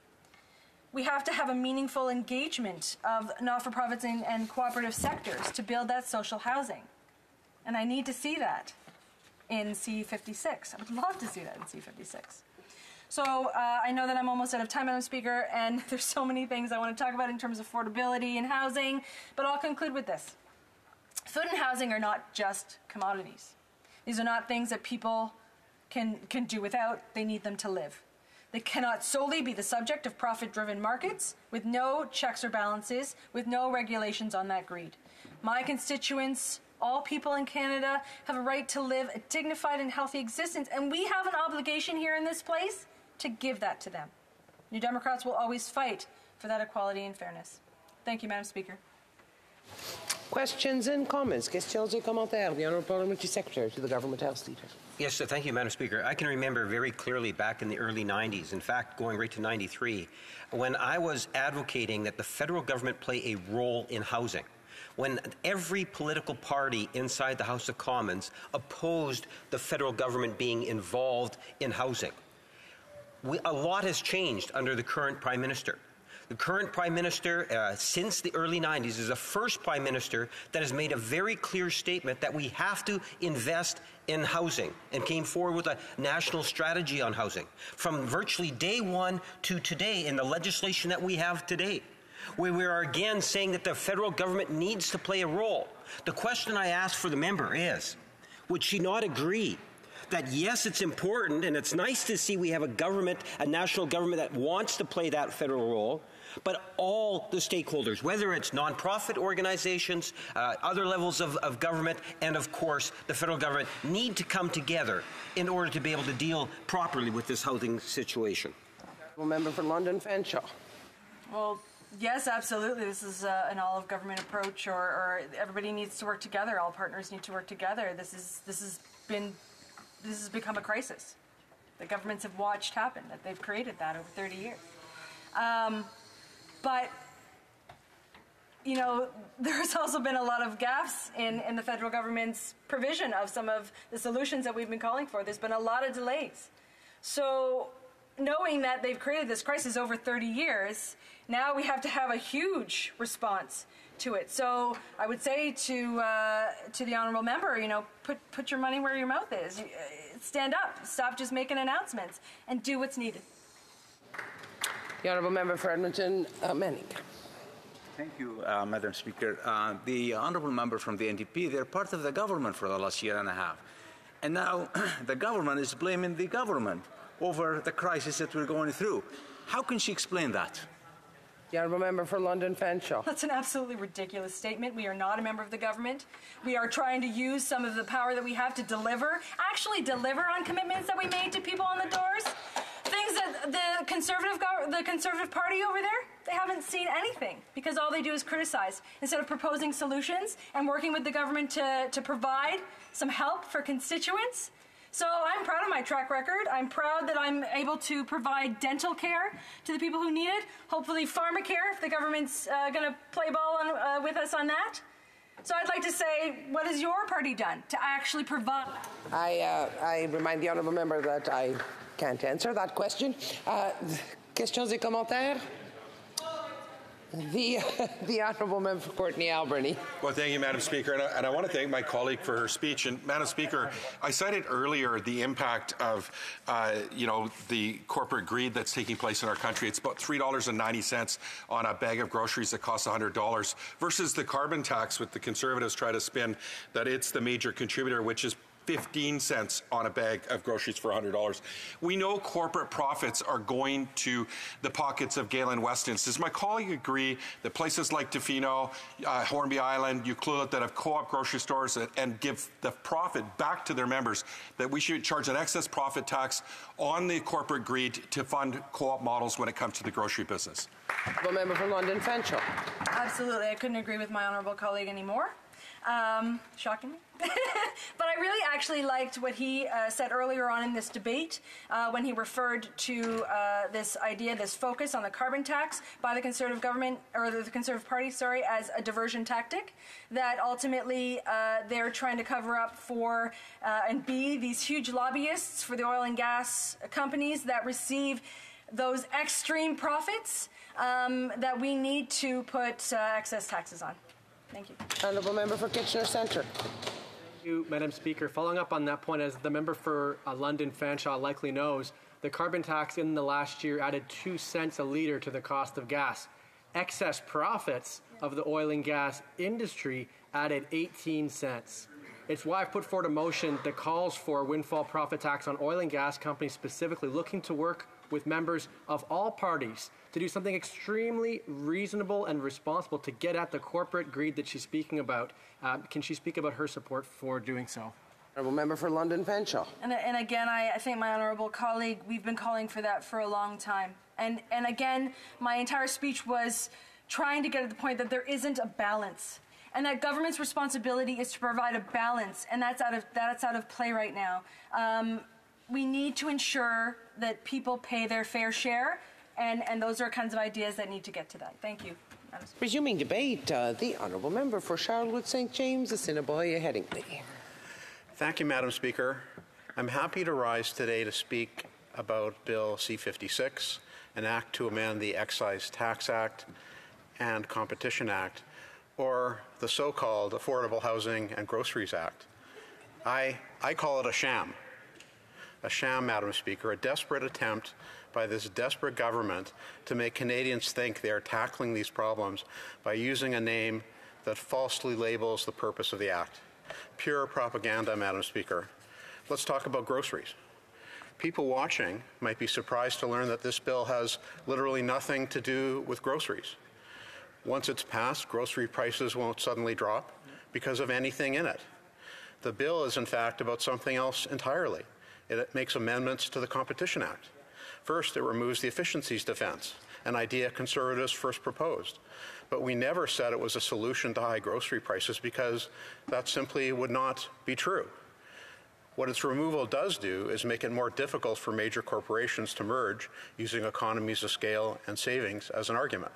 We have to have a meaningful engagement of not-for-profits and cooperative sectors to build that social housing. And I need to see that in C56. I would love to see that in C56. So I know that I'm almost out of time, Madam Speaker, and there's so many things I want to talk about in terms of affordability and housing, but I'll conclude with this. Food and housing are not just commodities. These are not things that people can do without. They need them to live. They cannot solely be the subject of profit-driven markets with no checks or balances, with no regulations on that greed. My constituents, all people in Canada, have a right to live a dignified and healthy existence, and we have an obligation here in this place to give that to them. New Democrats will always fight for that equality and fairness. Thank you, Madam Speaker. Questions and comments. Questions et commentaires. The Honourable Parliamentary Secretary to the Government House Leader. Yes, thank you, Madam Speaker. I can remember very clearly back in the early 90s, in fact, going right to 93, when I was advocating that the federal government play a role in housing. When every political party inside the House of Commons opposed the federal government being involved in housing. A lot has changed under the current Prime Minister. The current Prime Minister, since the early 90s, is the first Prime Minister that has made a very clear statement that we have to invest in housing and came forward with a national strategy on housing. From virtually day one to today in the legislation that we have today, where we are again saying that the federal government needs to play a role. The question I ask for the member is, would she not agree that yes, it's important and it's nice to see we have a government, a national government that wants to play that federal role, but all the stakeholders, whether it's nonprofit organizations, other levels of government, and of course the federal government, need to come together in order to be able to deal properly with this housing situation. Member for London Fanshawe. Well, yes, absolutely. This is an all-of-government approach, or everybody needs to work together. All partners need to work together. This has become a crisis. The governments have watched happen, that they've created that over 30 years. But, you know, there's also been a lot of gaps in the federal government's provision of some of the solutions that we've been calling for. There's been a lot of delays. So, knowing that they've created this crisis over 30 years, now we have to have a huge response to it. So I would say to the honourable member, you know, put your money where your mouth is. Stand up. Stop just making announcements and do what's needed. The Honourable Member for Edmonton, Manning. Thank you, Madam Speaker. The Honourable Member from the NDP, they're part of the government for the last year and a half. And now the government is blaming the government over the crisis that we're going through. How can she explain that? The Honourable Member for London Fanshawe. That's an absolutely ridiculous statement. We are not a member of the government. We are trying to use some of the power that we have to actually deliver on commitments that we made to people on the doors. Things that the Conservative Party over there, they haven't seen anything, because all they do is criticize instead of proposing solutions and working with the government to provide some help for constituents. So I'm proud of my track record. I'm proud that I'm able to provide dental care to the people who need it. Hopefully pharmacare, if the government's going to play ball with us on that. So I'd like to say, what has your party done to actually provide? I remind the Honourable Member that I can't answer that question. Questions et commentaires? The Honourable Member for Courtenay Albany. Well, thank you, Madam Speaker, and I want to thank my colleague for her speech. And Madam Speaker, I cited earlier the impact of, the corporate greed that's taking place in our country. It's about $3.90 on a bag of groceries that costs $100, versus the carbon tax, with the Conservatives try to spin that it's the major contributor, which is 15 cents on a bag of groceries for $100. We know corporate profits are going to the pockets of Galen Westons. Does my colleague agree that places like Tofino, Hornby Island, Ucluelet that have co-op grocery stores and give the profit back to their members, that we should charge an excess profit tax on the corporate greed to fund co-op models when it comes to the grocery business? The member for London Fanshawe. Absolutely. I couldn't agree with my honourable colleague anymore. Shocking me. But I really actually liked what he said earlier on in this debate when he referred to this idea, this focus on the carbon tax by the Conservative government, or the Conservative Party, sorry, as a diversion tactic, that ultimately they're trying to cover up for and be these huge lobbyists for the oil and gas companies that receive those extreme profits that we need to put excess taxes on. Thank you. Honourable member for Kitchener Centre. Thank you, Madam Speaker. Following up on that point, as the member for London Fanshawe likely knows, the carbon tax in the last year added 2 cents a litre to the cost of gas. Excess profits of the oil and gas industry added 18 cents. It's why I've put forward a motion that calls for a windfall profit tax on oil and gas companies, specifically looking to work with members of all parties to do something extremely reasonable and responsible to get at the corporate greed that she's speaking about. Can she speak about her support for doing so? Honourable member for London Fanshawe. And again, I think my honourable colleague, we've been calling for that for a long time. And again, my entire speech was trying to get at the point that there isn't a balance, and that government's responsibility is to provide a balance, and that's out of play right now. We need to ensure that people pay their fair share, and those are kinds of ideas that need to get to that. Thank you. Resuming debate, the Honourable Member for Charlotte St. James, Assiniboia Headingley. Thank you, Madam Speaker. I'm happy to rise today to speak about Bill C-56, an act to amend the Excise Tax Act and Competition Act, or the so-called Affordable Housing and Groceries Act. I call it a sham. A sham, Madam Speaker, a desperate attempt by this desperate government to make Canadians think they are tackling these problems by using a name that falsely labels the purpose of the act. Pure propaganda, Madam Speaker. Let's talk about groceries. People watching might be surprised to learn that this bill has literally nothing to do with groceries. Once it's passed, grocery prices won't suddenly drop because of anything in it. The bill is, in fact, about something else entirely. It makes amendments to the Competition Act. First, it removes the efficiencies defense, an idea Conservatives first proposed. But we never said it was a solution to high grocery prices because that simply would not be true. What its removal does do is make it more difficult for major corporations to merge using economies of scale and savings as an argument.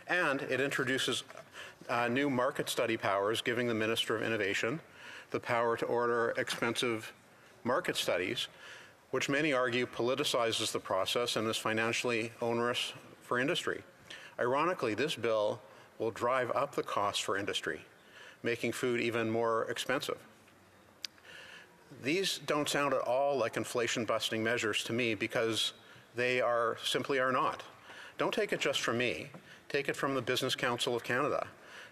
And it introduces new market study powers, giving the Minister of Innovation the power to order expensive market studies, which many argue politicizes the process and is financially onerous for industry. Ironically, this bill will drive up the cost for industry, making food even more expensive. These don't sound at all like inflation-busting measures to me because they simply are not. Don't take it just from me. Take it from the Business Council of Canada.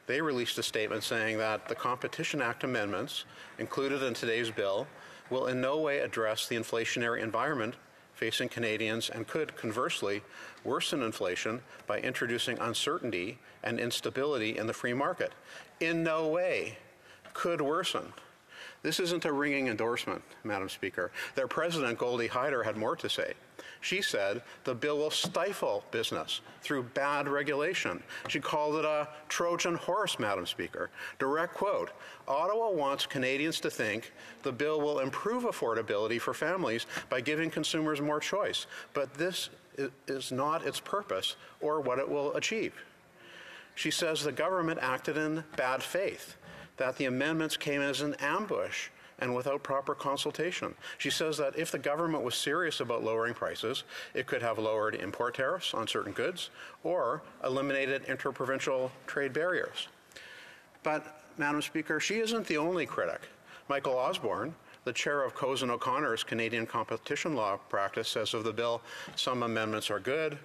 They released a statement saying that the Competition Act amendments included in today's bill will in no way address the inflationary environment facing Canadians and could, conversely, worsen inflation by introducing uncertainty and instability in the free market. In no way could worsen. This isn't a ringing endorsement, Madam Speaker. Their president, Goldie Hyder, had more to say. She said the bill will stifle business through bad regulation. She called it a Trojan horse, Madam Speaker. Direct quote, Ottawa wants Canadians to think the bill will improve affordability for families by giving consumers more choice, but this is not its purpose or what it will achieve. She says the government acted in bad faith, that the amendments came as an ambush and without proper consultation. She says that if the government was serious about lowering prices, it could have lowered import tariffs on certain goods or eliminated interprovincial trade barriers. But, Madam Speaker, she isn't the only critic. Michael Osborne, the chair of Cozen O'Connor's Canadian competition law practice, says of the bill, some amendments are good,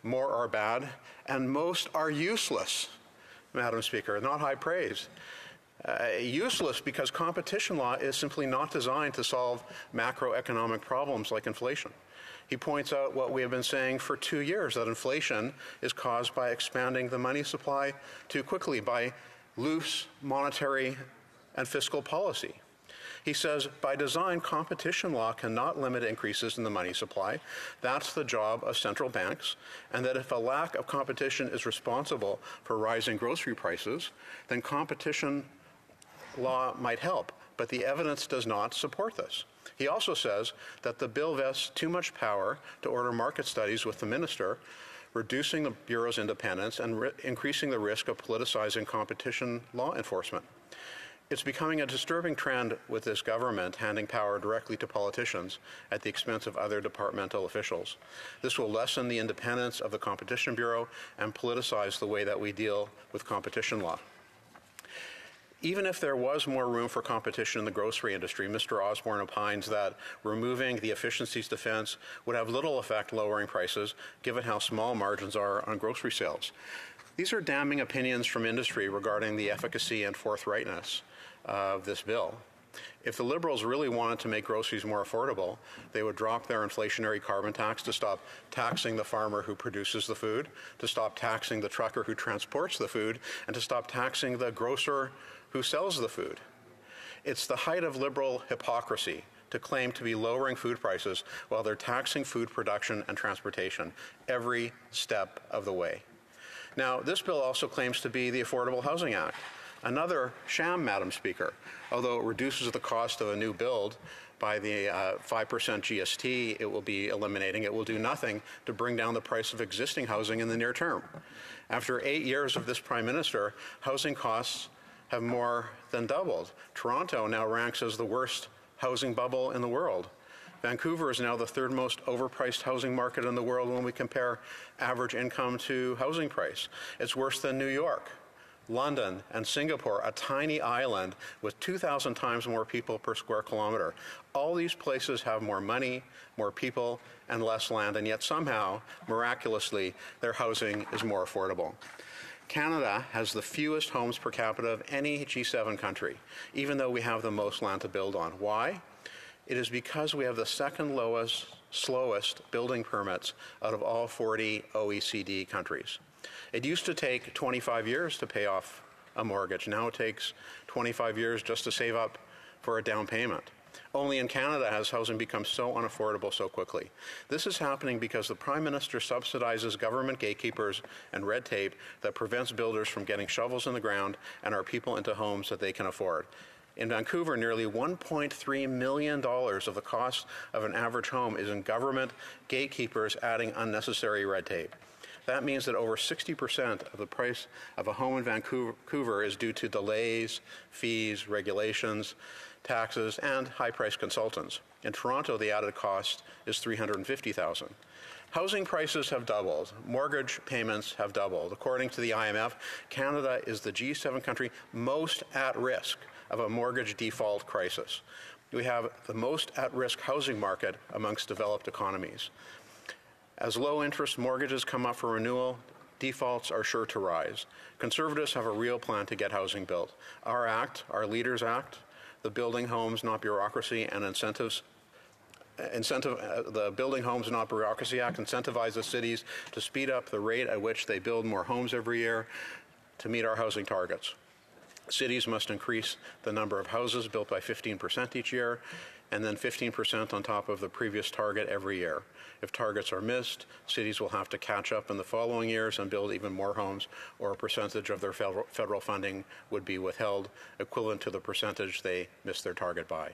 more are bad, and most are useless, Madam Speaker, not high praise. Useless because competition law is simply not designed to solve macroeconomic problems like inflation. He points out what we have been saying for 2 years, that inflation is caused by expanding the money supply too quickly, by loose monetary and fiscal policy. He says, by design, competition law cannot limit increases in the money supply. That's the job of central banks, and that if a lack of competition is responsible for rising grocery prices, then competition law might help, but the evidence does not support this. He also says that the bill vests too much power to order market studies with the minister, reducing the Bureau's independence and increasing the risk of politicizing competition law enforcement. It's becoming a disturbing trend with this government handing power directly to politicians at the expense of other departmental officials. This will lessen the independence of the Competition Bureau and politicize the way that we deal with competition law. Even if there was more room for competition in the grocery industry, Mr. Osborne opines that removing the efficiencies defense would have little effect lowering prices, given how small margins are on grocery sales. These are damning opinions from industry regarding the efficacy and forthrightness of this bill. If the Liberals really wanted to make groceries more affordable, they would drop their inflationary carbon tax to stop taxing the farmer who produces the food, to stop taxing the trucker who transports the food, and to stop taxing the grocer who sells the food. It's the height of Liberal hypocrisy to claim to be lowering food prices while they're taxing food production and transportation every step of the way. Now, this bill also claims to be the Affordable Housing Act. Another sham, Madam Speaker. Although it reduces the cost of a new build by the 5% GST it will be eliminating, it will do nothing to bring down the price of existing housing in the near term. After 8 years of this Prime Minister, housing costs have more than doubled. Toronto now ranks as the worst housing bubble in the world. Vancouver is now the third most overpriced housing market in the world when we compare average income to housing price. It's worse than New York, London, and Singapore, a tiny island with 2,000 times more people per square kilometer. All these places have more money, more people, and less land, and yet somehow, miraculously, their housing is more affordable. Canada has the fewest homes per capita of any G7 country, even though we have the most land to build on. Why? It is because we have the second slowest building permits out of all 40 OECD countries. It used to take 25 years to pay off a mortgage. Now it takes 25 years just to save up for a down payment. Only in Canada has housing become so unaffordable so quickly. This is happening because the Prime Minister subsidizes government gatekeepers and red tape that prevents builders from getting shovels in the ground and our people into homes that they can afford. In Vancouver, nearly $1.3 million of the cost of an average home is in government gatekeepers adding unnecessary red tape. That means that over 60% of the price of a home in Vancouver is due to delays, fees, regulations, taxes, and high-priced consultants. In Toronto, the added cost is $350,000. Housing prices have doubled. Mortgage payments have doubled. According to the IMF, Canada is the G7 country most at risk of a mortgage default crisis. We have the most at-risk housing market amongst developed economies. As low-interest mortgages come up for renewal, defaults are sure to rise. Conservatives have a real plan to get housing built. Our act, our Leaders Act, the Building Homes Not Bureaucracy and the Building Homes Not Bureaucracy Act incentivizes cities to speed up the rate at which they build more homes every year to meet our housing targets. Cities must increase the number of houses built by 15% each year, and then 15% on top of the previous target every year. If targets are missed, cities will have to catch up in the following years and build even more homes, or a percentage of their federal funding would be withheld, equivalent to the percentage they missed their target by.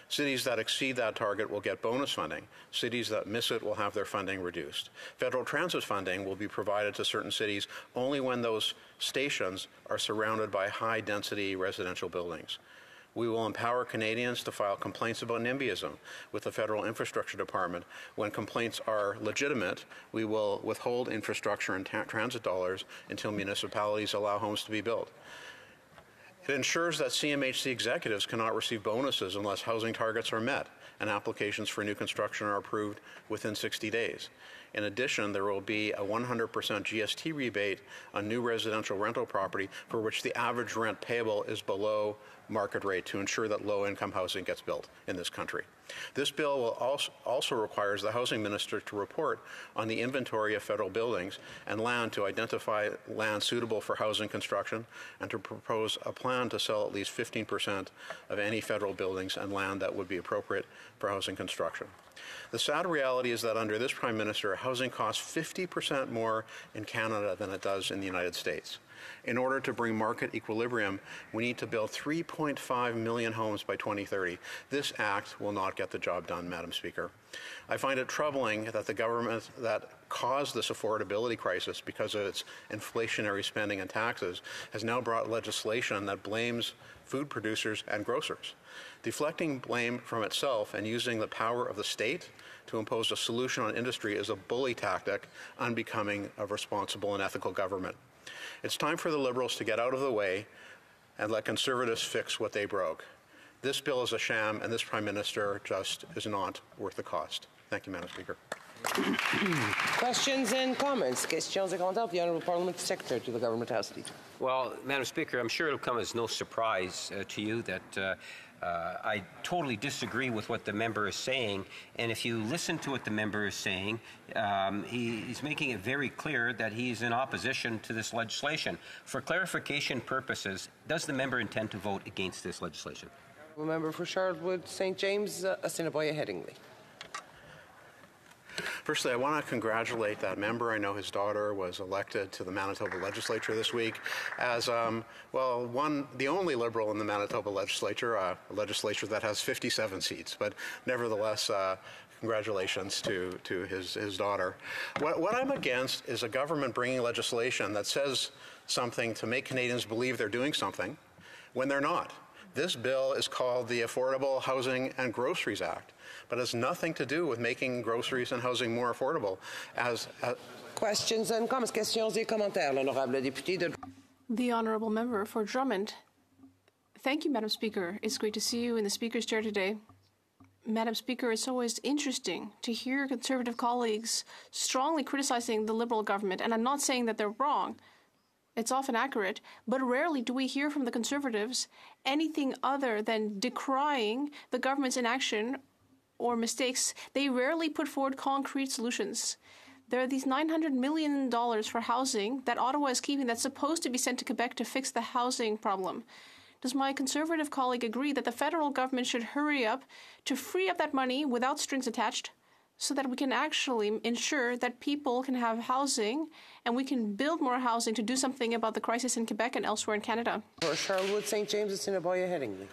Cities that exceed that target will get bonus funding. Cities that miss it will have their funding reduced. Federal transit funding will be provided to certain cities only when those stations are surrounded by high-density residential buildings. We will empower Canadians to file complaints about NIMBYism with the Federal Infrastructure Department. When complaints are legitimate, we will withhold infrastructure and transit dollars until municipalities allow homes to be built. It ensures that CMHC executives cannot receive bonuses unless housing targets are met and applications for new construction are approved within 60 days. In addition, there will be a 100% GST rebate on new residential rental property for which the average rent payable is below market rate to ensure that low-income housing gets built in this country. This bill will also requires the housing minister to report on the inventory of federal buildings and land to identify land suitable for housing construction and to propose a plan to sell at least 15% of any federal buildings and land that would be appropriate for housing construction. The sad reality is that under this Prime Minister, housing costs 50% more in Canada than it does in the United States. In order to bring market equilibrium, we need to build 3.5 million homes by 2030. This act will not get the job done, Madam Speaker. I find it troubling that the government that caused this affordability crisis because of its inflationary spending and taxes has now brought legislation that blames food producers and grocers. Deflecting blame from itself and using the power of the state to impose a solution on industry is a bully tactic unbecoming of responsible and ethical government. It's time for the Liberals to get out of the way and let Conservatives fix what they broke. This bill is a sham, and this Prime Minister just is not worth the cost. Thank you, Madam Speaker. Questions and comments? Questions et commentaires. The Honourable Parliamentary Secretary to the Government House Leader. Well, Madam Speaker, I'm sure it'll come as no surprise to you that I totally disagree with what the member is saying. And if you listen to what the member is saying, he's making it very clear that he's in opposition to this legislation. For clarification purposes, does the member intend to vote against this legislation? Member for Charlotte St. James, Assiniboia Headingley. Firstly, I want to congratulate that member. I know his daughter was elected to the Manitoba legislature this week as, the only Liberal in the Manitoba legislature, a legislature that has 57 seats. But nevertheless, congratulations to his daughter. What I'm against is a government bringing legislation that says something to make Canadians believe they're doing something when they're not. This bill is called the Affordable Housing and Groceries Act, but has nothing to do with making groceries and housing more affordable. Questions and comments. Questions et commentaires. L'honorable député de... The Honourable Member for Drummond. Thank you, Madam Speaker. It's great to see you in the Speaker's chair today. Madam Speaker, it's always interesting to hear Conservative colleagues strongly criticizing the Liberal government, and I'm not saying that they're wrong. It's often accurate, but rarely do we hear from the Conservatives anything other than decrying the government's inaction or mistakes. They rarely put forward concrete solutions. There are these $900 million for housing that Ottawa is keeping that's supposed to be sent to Quebec to fix the housing problem. Does my Conservative colleague agree that the federal government should hurry up to free up that money without strings attached so that we can actually ensure that people can have housing and we can build more housing to do something about the crisis in Quebec and elsewhere in Canada? For Charlotte St. James, Assiniboia Headingley.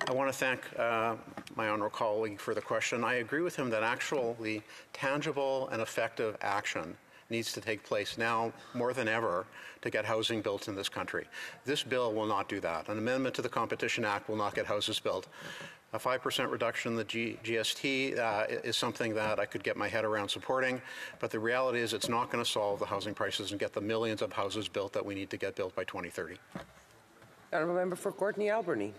I want to thank my honourable colleague for the question. I agree with him that actually tangible and effective action needs to take place now more than ever to get housing built in this country. This bill will not do that. An amendment to the Competition Act will not get houses built. A 5% reduction in the GST is something that I could get my head around supporting, but the reality is it's not going to solve the housing prices and get the millions of houses built that we need to get built by 2030. Honourable Member for Courtenay Alberni.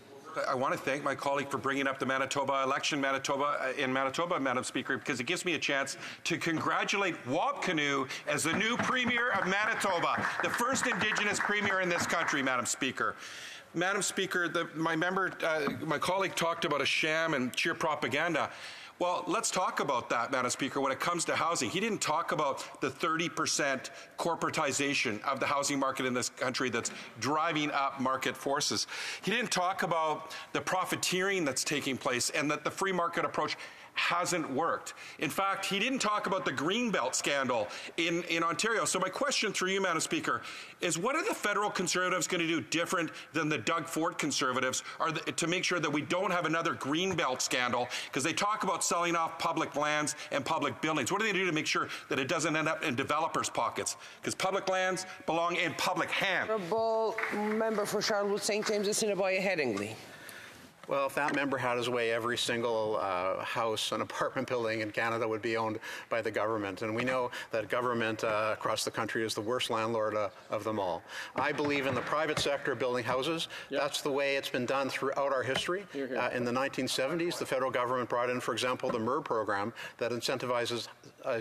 I want to thank my colleague for bringing up the Manitoba election in Manitoba, Madam Speaker, because it gives me a chance to congratulate Wap Kinew as the new Premier of Manitoba, the first Indigenous Premier in this country, Madam Speaker. Madam Speaker, my colleague talked about a sham and sheer propaganda. Well, let's talk about that, Madam Speaker, when it comes to housing. He didn't talk about the 30% corporatization of the housing market in this country that's driving up market forces. He didn't talk about the profiteering that's taking place and that the free market approach hasn't worked. In fact, he didn't talk about the Greenbelt scandal in Ontario. So my question through you, Madam Speaker, is what are the federal Conservatives going to do different than the Doug Ford Conservatives to make sure that we don't have another Greenbelt scandal? Because they talk about selling off public lands and public buildings. What do they do to make sure that it doesn't end up in developers' pockets? Because public lands belong in public hands. Honourable Member for Charlotte St. James, Assiniboia Headingley. Well, if that member had his way, every single house and apartment building in Canada would be owned by the government. And we know that government across the country is the worst landlord of them all. I believe in the private sector building houses. Yep. That's the way it's been done throughout our history. In the 1970s, the federal government brought in, for example, the MERB program that incentivizes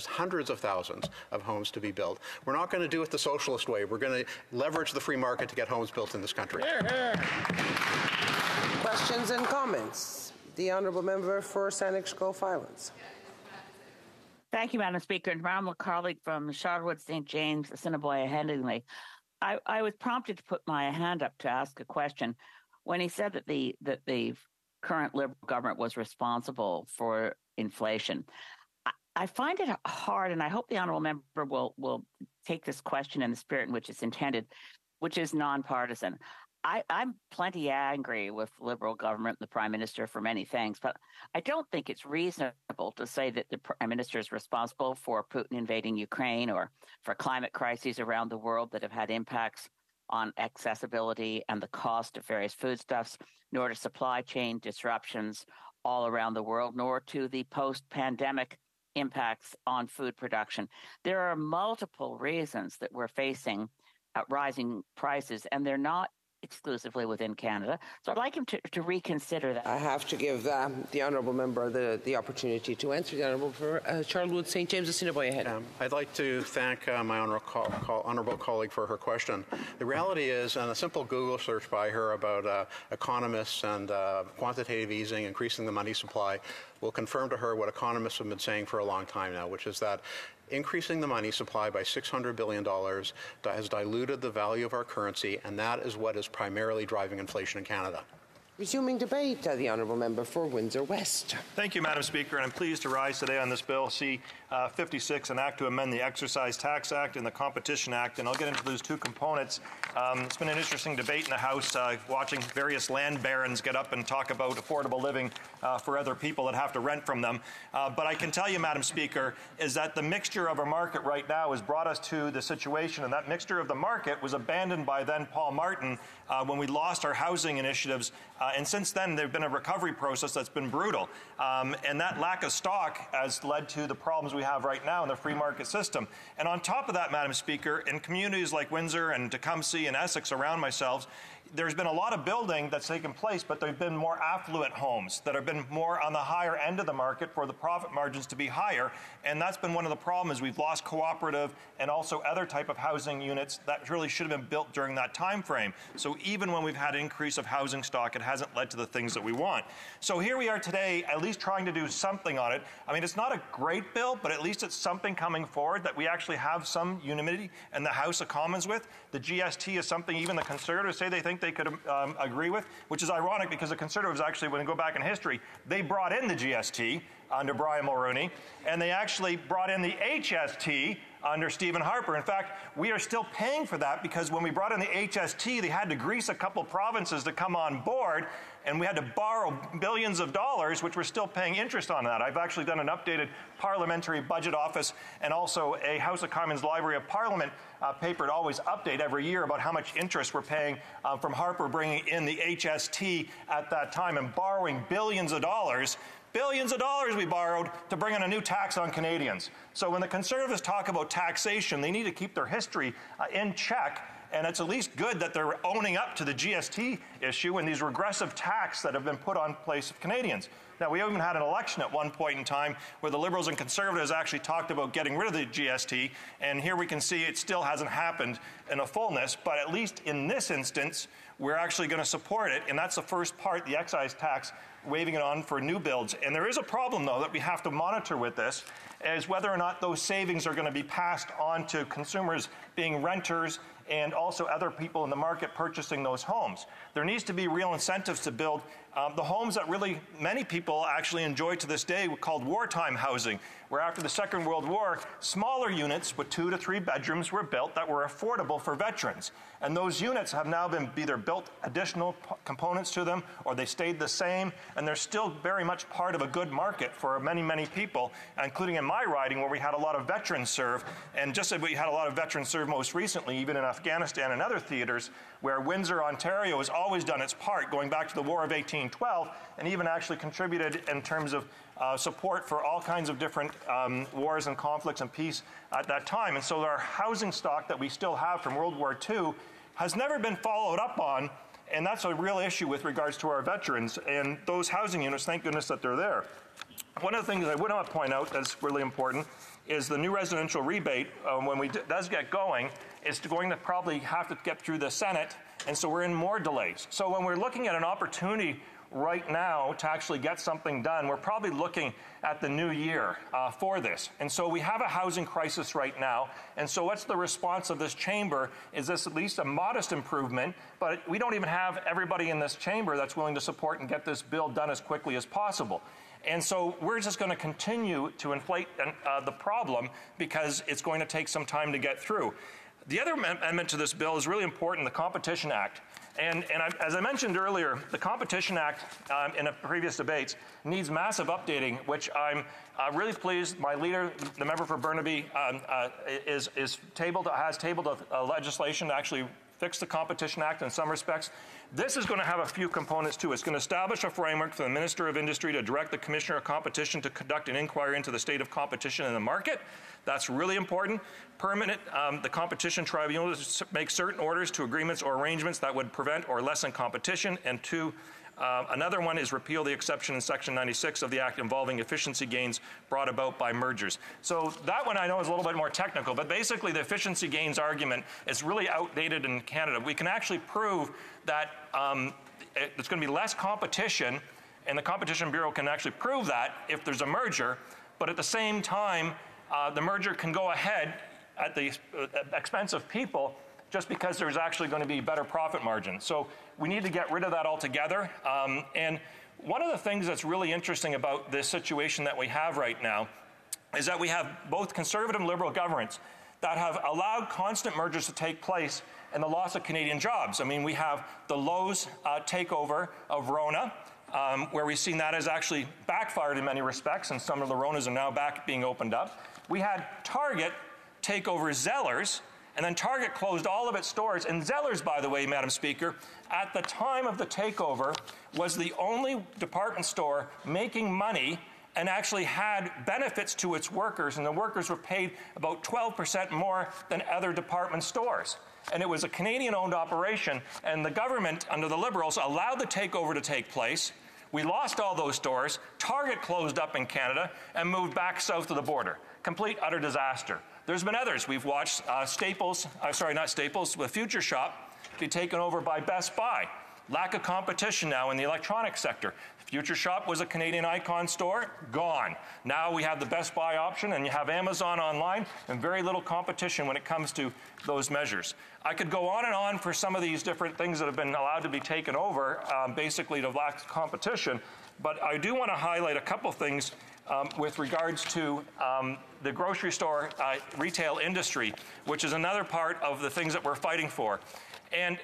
hundreds of thousands of homes to be built. We're not going to do it the socialist way. We're going to leverage the free market to get homes built in this country. Questions and comments? The Honourable Member for Saanich Gulf Islands. Thank you, Madam Speaker. And my colleague from Charlotte, St. James, Assiniboia, Headingley. I was prompted to put my hand up to ask a question when he said that the current Liberal government was responsible for inflation. I find it hard, and I hope the honourable member will take this question in the spirit in which it's intended, which is nonpartisan. I'm plenty angry with the Liberal government and the Prime Minister for many things, but I don't think it's reasonable to say that the Prime Minister is responsible for Putin invading Ukraine or for climate crises around the world that have had impacts on accessibility and the cost of various foodstuffs, nor to supply chain disruptions all around the world, nor to the post-pandemic impacts on food production. There are multiple reasons that we're facing rising prices, and they're not exclusively within Canada. So I'd like him to reconsider that. I have to give the Honourable Member the opportunity to answer. The Honourable for Charlotte St. James, Assiniboia Head. I'd like to thank my honourable colleague for her question. The reality is, and a simple Google search by her about economists and quantitative easing, increasing the money supply, will confirm to her what economists have been saying for a long time now, which is that increasing the money supply by $600 billion has diluted the value of our currency, and that is what is primarily driving inflation in Canada. Resuming debate, the Honourable Member for Windsor West. Thank you, Madam Speaker, and I'm pleased to rise today on this Bill C-56, an act to amend the Excise Tax Act and the Competition Act, and I'll get into those two components. It's been an interesting debate in the House, watching various land barons get up and talk about affordable living for other people that have to rent from them. But I can tell you, Madam Speaker, is that the mixture of our market right now has brought us to the situation, and that mixture of the market was abandoned by then Paul Martin when we lost our housing initiatives. And since then, there's been a recovery process that's been brutal. And that lack of stock has led to the problems we have right now in the free market system. And on top of that, Madam Speaker, in communities like Windsor and Tecumseh and Essex around myself, there's been a lot of building that's taken place, but there have been more affluent homes that have been more on the higher end of the market for the profit margins to be higher. And that's been one of the problems. We've lost cooperative and also other type of housing units that really should have been built during that time frame. So even when we've had an increase of housing stock, it hasn't led to the things that we want. So here we are today, at least trying to do something on it. I mean, it's not a great bill, but at least it's something coming forward that we actually have some unanimity in the House of Commons with. The GST is something even the Conservatives say they think they could agree with, which is ironic because the Conservatives actually, when you go back in history, they brought in the GST under Brian Mulroney, and they actually brought in the HST under Stephen Harper. In fact, we are still paying for that because when we brought in the HST, they had to grease a couple provinces to come on board, and we had to borrow billions of dollars, which we're still paying interest on that. I've actually done an updated Parliamentary Budget Office and also a House of Commons Library of Parliament paper to always update every year about how much interest we're paying from Harper bringing in the HST at that time and borrowing billions of dollars. Billions of dollars we borrowed to bring in a new tax on Canadians. So when the Conservatives talk about taxation, they need to keep their history in check. And it's at least good that they're owning up to the GST issue and these regressive tax that have been put on place of Canadians. Now, we even had an election at one point in time where the Liberals and Conservatives actually talked about getting rid of the GST, and here we can see it still hasn't happened in a fullness, but at least in this instance, we're actually going to support it, and that's the first part, the excise tax, waiving it on for new builds. And there is a problem, though, that we have to monitor with this, is whether or not those savings are going to be passed on to consumers being renters and also other people in the market purchasing those homes. There needs to be real incentives to build the homes that really many people actually enjoy to this day, called wartime housing, where after the Second World War, smaller units with 2 to 3 bedrooms were built that were affordable for veterans. And those units have now been either built additional components to them or they stayed the same, and they're still very much part of a good market for many, many people, including in my riding where we had a lot of veterans serve. And just as we had a lot of veterans serve most recently, even in Afghanistan and other theaters, where Windsor, Ontario has always done its part, going back to the War of 1812, and even actually contributed in terms of support for all kinds of different wars and conflicts and peace at that time. And so our housing stock that we still have from World War II has never been followed up on, and that's a real issue with regards to our veterans. And those housing units, thank goodness that they're there. One of the things I would want to point out that's really important is the new residential rebate, when we does get going, is going to probably have to get through the Senate, and so we're in more delays. So when we're looking at an opportunity right now to actually get something done, we're probably looking at the new year for this. And so we have a housing crisis right now. And so what's the response of this chamber? Is this at least a modest improvement? But we don't even have everybody in this chamber that's willing to support and get this bill done as quickly as possible. And so we're just going to continue to inflate the problem because it's going to take some time to get through. The other amendment to this bill is really important, the Competition Act. And as I mentioned earlier, the Competition Act in previous debates needs massive updating, which I'm really pleased my leader, the member for Burnaby, has tabled a legislation to actually fix the Competition Act in some respects. This is going to have a few components too. It's going to establish a framework for the Minister of Industry to direct the Commissioner of Competition to conduct an inquiry into the state of competition in the market. That's really important. Permanent, the Competition Tribunal to make certain orders to agreements or arrangements that would prevent or lessen competition. And two, another one is repeal the exception in Section 96 of the Act involving efficiency gains brought about by mergers. So that one I know is a little bit more technical, but basically the efficiency gains argument is really outdated in Canada. We can actually prove that there's going to be less competition, and the Competition Bureau can actually prove that if there's a merger, but at the same time, the merger can go ahead at the expense of people just because there's actually going to be better profit margin. So we need to get rid of that altogether. And one of the things that's really interesting about this situation that we have right now is that we have both Conservative and Liberal governments that have allowed constant mergers to take place and the loss of Canadian jobs. I mean, we have the Lowe's takeover of Rona, where we've seen that has actually backfired in many respects, and some of the Ronas are now back being opened up. We had Target take over Zellers, and then Target closed all of its stores. And Zellers, by the way, Madam Speaker, at the time of the takeover, was the only department store making money and actually had benefits to its workers, and the workers were paid about 12% more than other department stores. And it was a Canadian-owned operation, and the government, under the Liberals, allowed the takeover to take place. We lost all those stores. Target closed up in Canada and moved back south of the border. Complete, utter disaster. There's been others. We've watched the Future Shop be taken over by Best Buy. Lack of competition now in the electronics sector. Future Shop was a Canadian Icon store, gone. Now we have the Best Buy option, and you have Amazon online, and very little competition when it comes to those measures. I could go on and on for some of these different things that have been allowed to be taken over, basically to lack competition, but I do want to highlight a couple things with regards to the grocery store retail industry, which is another part of the things that we're fighting for. And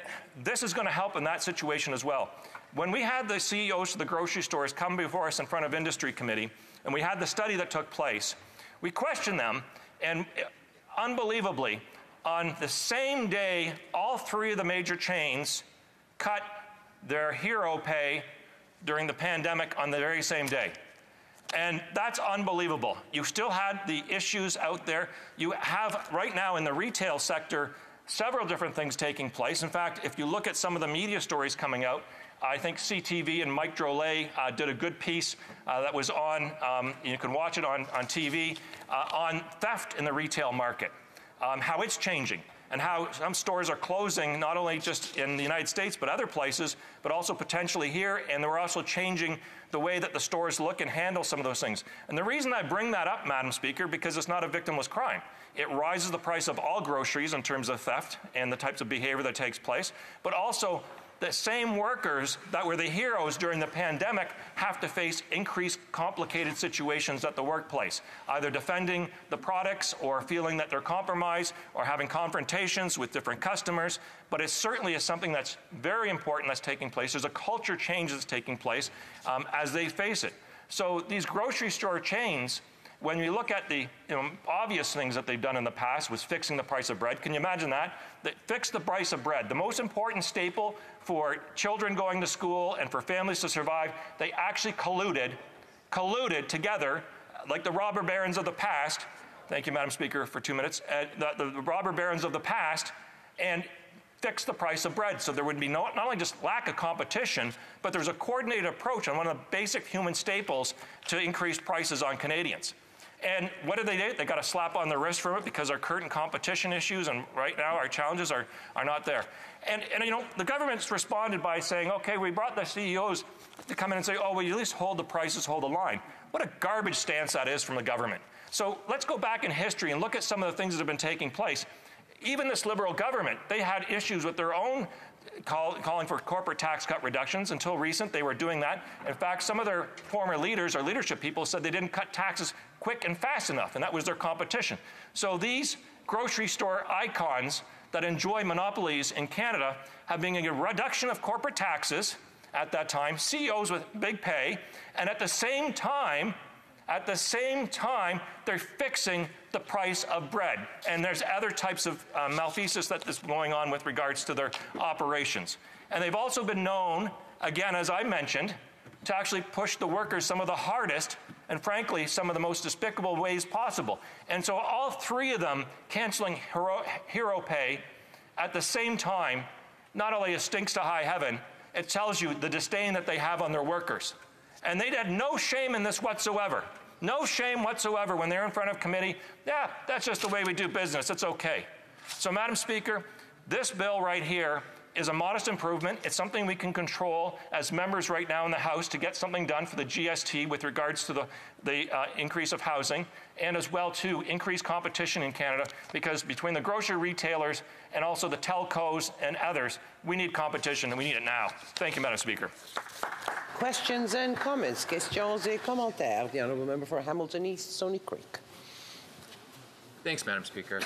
this is going to help in that situation as well. When we had the CEOs of the grocery stores come before us in front of Industry Committee, and we had the study that took place, we questioned them, and unbelievably, on the same day, all three of the major chains cut their hero pay during the pandemic on the very same day. And that's unbelievable. You still had the issues out there. You have, right now in the retail sector, several different things taking place. In fact, if you look at some of the media stories coming out, I think CTV and Mike Drolet did a good piece that was on, you can watch it on TV, on theft in the retail market, how it's changing, and how some stores are closing, not only just in the United States, but other places, but also potentially here, and they're also changing the way that the stores look and handle some of those things. And the reason I bring that up, Madam Speaker, because it's not a victimless crime. It rises the price of all groceries in terms of theft and the types of behavior that takes place, but also the same workers that were the heroes during the pandemic have to face increased complicated situations at the workplace, either defending the products or feeling that they're compromised or having confrontations with different customers. But it certainly is something that's very important that's taking place. There's a culture change that's taking place as they face it. So these grocery store chains, when you look at the obvious things that they've done in the past was fixing the price of bread. Can you imagine that? They fixed the price of bread. The most important staple for children going to school and for families to survive, they actually colluded together, like the robber barons of the past. Thank you, Madam Speaker, for 2 minutes. The robber barons of the past, and fix the price of bread. So there would be not only just lack of competition, but there's a coordinated approach on one of the basic human staples to increase prices on Canadians. And what did they do? They got a slap on the wrist from it because our current competition issues and right now our challenges are not there. And the government's responded by saying, okay, we brought the CEOs to come in and say, oh, well, you at least hold the prices, hold the line. What a garbage stance that is from the government. So let's go back in history and look at some of the things that have been taking place. Even this Liberal government, they had issues with their own calling for corporate tax cut reductions. Until recent, they were doing that. In fact, some of their former leaders or leadership people said they didn't cut taxes quick and fast enough, and that was their competition. So these grocery store icons that enjoy monopolies in Canada have been a reduction of corporate taxes at that time, CEOs with big pay, and at the same time, they're fixing the price of bread. And there's other types of malfeasance that is going on with regards to their operations. And they've also been known, again, as I mentioned, to actually push the workers some of the hardest and, frankly, some of the most despicable ways possible. And so all three of them canceling hero pay at the same time, not only stinks to high heaven, it tells you the disdain that they have on their workers. And they had no shame in this whatsoever. No shame whatsoever when they're in front of committee. Yeah, that's just the way we do business. It's okay. So, Madam Speaker, this bill right here is a modest improvement. It's something we can control as members right now in the House to get something done for the GST with regards to the increase of housing, and as well to increase competition in Canada, because between the grocery retailers and also the telcos and others, we need competition, and we need it now. Thank you, Madam Speaker. Questions and comments. Questions et commentaires. The Honourable Member for Hamilton East, Stoney Creek. Thanks, Madam Speaker.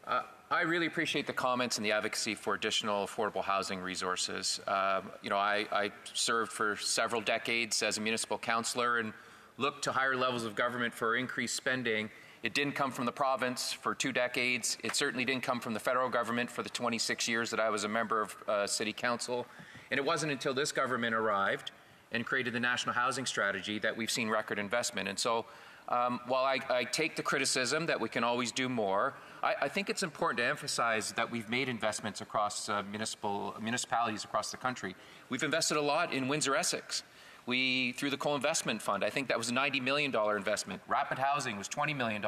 I really appreciate the comments and the advocacy for additional affordable housing resources. I served for several decades as a municipal councillor and looked to higher levels of government for increased spending. It didn't come from the province for 2 decades. It certainly didn't come from the federal government for the 26 years that I was a member of City Council. And it wasn't until this government arrived and created the National Housing Strategy that we've seen record investment. And so while I take the criticism that we can always do more, I think it's important to emphasize that we've made investments across municipalities across the country. We've invested a lot in Windsor-Essex. Through the Co-Investment Fund, I think that was a $90 million investment. Rapid Housing was $20 million.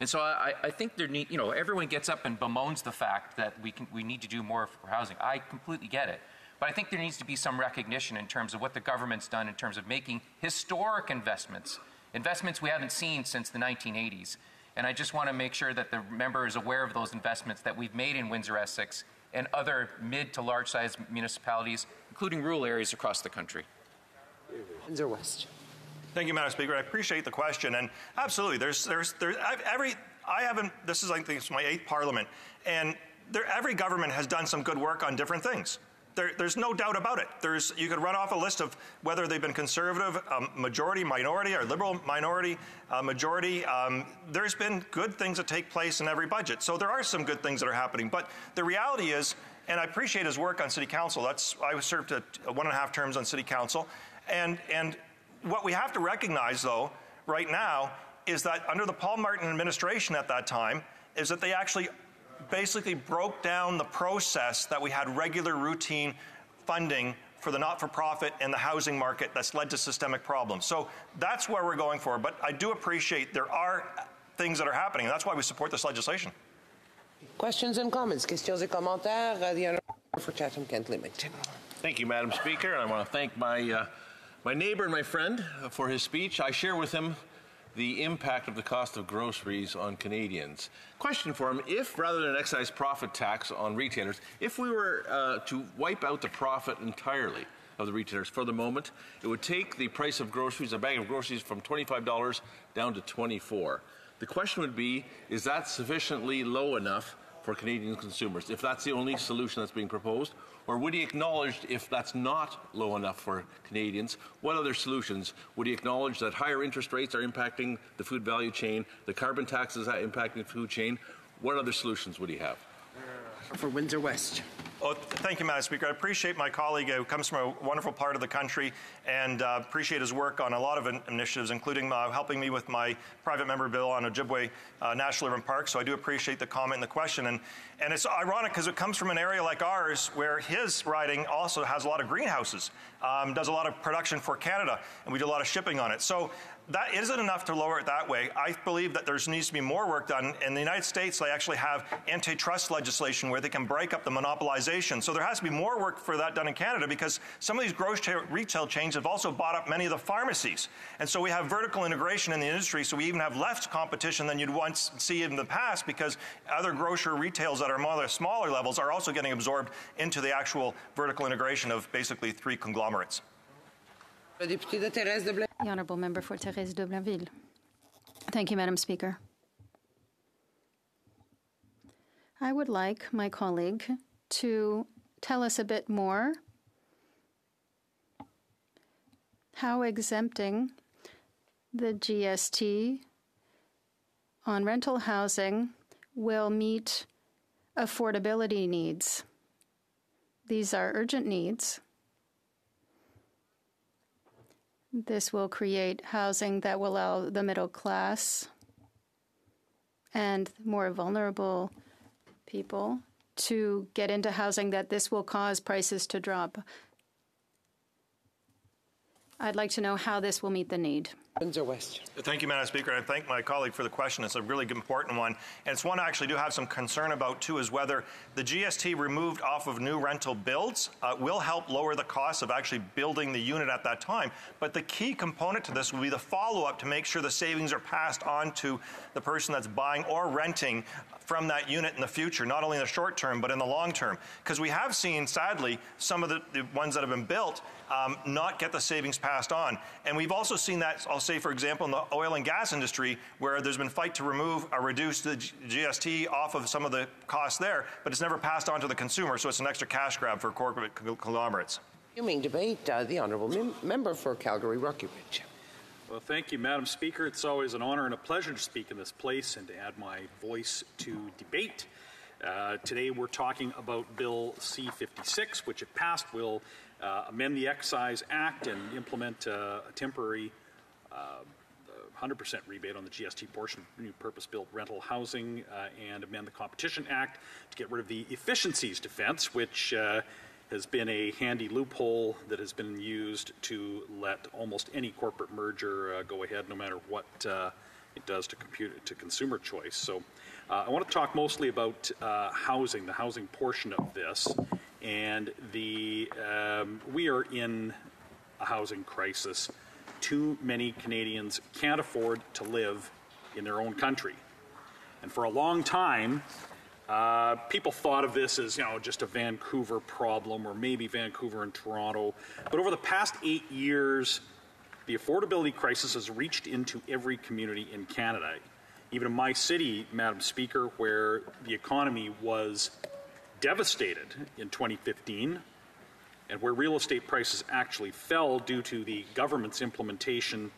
And so I think everyone gets up and bemoans the fact that we need to do more for housing. I completely get it. But I think there needs to be some recognition in terms of what the government's done in terms of making historic investments we haven't seen since the 1980s. And I just want to make sure that the member is aware of those investments that we've made in Windsor-Essex and other mid to large-sized municipalities, including rural areas across the country. Windsor West. Thank you, Madam Speaker. I appreciate the question, and absolutely, this is, I think it's my 8th Parliament, and every government has done some good work on different things. There's no doubt about it. You could run off a list of whether they've been conservative, majority, minority, or liberal minority, majority. There's been good things that take place in every budget. So there are some good things that are happening. But the reality is, and I appreciate his work on City Council. I served 1.5 terms on City Council. And what we have to recognize, though, right now, is that under the Paul Martin administration at that time, is that they actually basically broke down the process that we had regular routine funding for the not-for-profit and the housing market that's led to systemic problems. So that's where we're going for. But I do appreciate there are things that are happening, and that's why we support this legislation. Questions and comments. Questions et commentaires. The Honourable for Chatham-Kent Leamington. Thank you, Madam Speaker. And I want to thank my neighbour and my friend for his speech. I share with him the impact of the cost of groceries on Canadians. Question for him, if rather than an excise profit tax on retailers, if we were to wipe out the profit entirely of the retailers for the moment, it would take the price of groceries, a bag of groceries, from $25 down to $24. The question would be, is that sufficiently low enough for Canadian consumers, if that's the only solution that's being proposed? Or would he acknowledge, if that's not low enough for Canadians, what other solutions? Would he acknowledge that higher interest rates are impacting the food value chain, the carbon taxes are impacting the food chain? What other solutions would he have? For Windsor West. Oh, thank you, Madam Speaker. I appreciate my colleague who comes from a wonderful part of the country, and appreciate his work on a lot of initiatives, including helping me with my private member bill on Ojibwe National Urban Park. So I do appreciate the comment and the question. And it's ironic because it comes from an area like ours where his riding also has a lot of greenhouses, does a lot of production for Canada, and we do a lot of shipping on it. So that isn't enough to lower it that way. I believe that there needs to be more work done. In the United States, they actually have antitrust legislation where they can break up the monopolization. So there has to be more work for that done in Canada, because some of these grocery retail chains have also bought up many of the pharmacies. And so we have vertical integration in the industry, so we even have less competition than you'd once see in the past, because other grocery retails that are more the smaller levels are also getting absorbed into the actual vertical integration of basically 3 conglomerates. The Honourable Member for Thérèse de Blainville. Thank you, Madam Speaker. I would like my colleague to tell us a bit more how exempting the GST on rental housing will meet affordability needs. These are urgent needs. This will create housing that will allow the middle class and more vulnerable people to get into housing, that this will cause prices to drop. I'd like to know how this will meet the need. Thank you, Madam Speaker, and I thank my colleague for the question. It's a really important one, and it's one I actually do have some concern about, too, is whether the GST removed off of new rental builds will help lower the cost of actually building the unit at that time. But the key component to this will be the follow-up to make sure the savings are passed on to the person that's buying or renting from that unit in the future, not only in the short term, but in the long term. Because we have seen, sadly, some of the ones that have been built not get the savings passed on. And we've also seen that, I'll say, for example, in the oil and gas industry, where there's been fight to remove or reduce the GST off of some of the costs there, but it's never passed on to the consumer, so it's an extra cash grab for corporate conglomerates. Continuing debate, the Honourable Member for Calgary-Rocky Ridge. Well, thank you, Madam Speaker. It's always an honor and a pleasure to speak in this place and to add my voice to debate. Today we're talking about Bill C-56, which, if passed, will amend the Excise Act and implement a temporary 100% rebate on the GST portion of new purpose-built rental housing and amend the Competition Act to get rid of the efficiencies defense, which has been a handy loophole that has been used to let almost any corporate merger go ahead, no matter what it does to consumer choice. So I want to talk mostly about housing, the housing portion of this. And we are in a housing crisis. Too many Canadians can't afford to live in their own country. And for a long time, people thought of this as, just a Vancouver problem, or maybe Vancouver and Toronto. But over the past 8 years, the affordability crisis has reached into every community in Canada. Even in my city, Madam Speaker, where the economy was devastated in 2015, and where real estate prices actually fell due to the government's implementation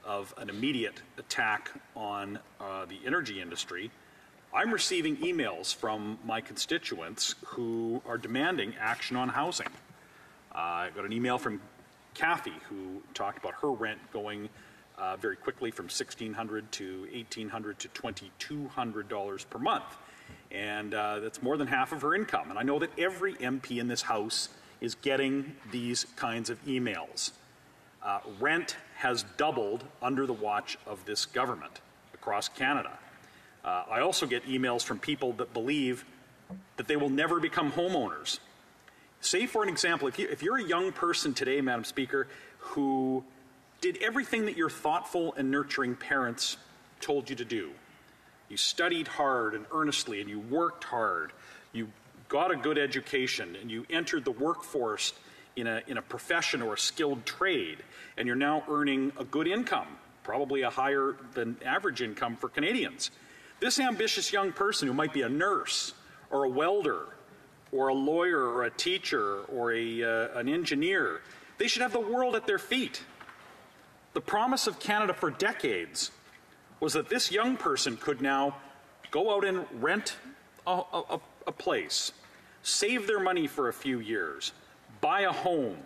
of an immediate attack on the energy industry, I'm receiving emails from my constituents who are demanding action on housing. I got an email from Kathy, who talked about her rent going very quickly from $1,600 to $1,800 to $2,200 per month. And that's more than half of her income. And I know that every MP in this House is getting these kinds of emails. Rent has doubled under the watch of this government across Canada. I also get emails from people that believe that they will never become homeowners. Say, for an example, if you're a young person today, Madam Speaker, who did everything that your thoughtful and nurturing parents told you to do. You studied hard and earnestly, and you worked hard. You got a good education, and you entered the workforce in a profession or a skilled trade, and you're now earning a good income, probably a higher than average income for Canadians. This ambitious young person, who might be a nurse or a welder or a lawyer or a teacher or an engineer, they should have the world at their feet. The promise of Canada for decades was that this young person could now go out and rent a place, save their money for a few years, buy a home,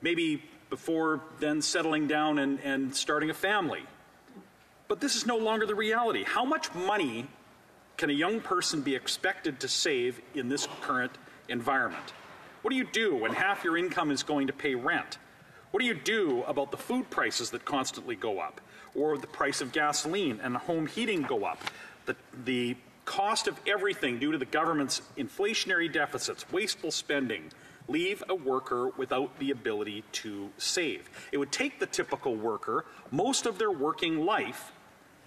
maybe before then settling down and starting a family. But this is no longer the reality. How much money can a young person be expected to save in this current environment? What do you do when half your income is going to pay rent? What do you do about the food prices that constantly go up, or the price of gasoline and home heating go up? The cost of everything due to the government's inflationary deficits, wasteful spending, leave a worker without the ability to save. It would take the typical worker most of their working life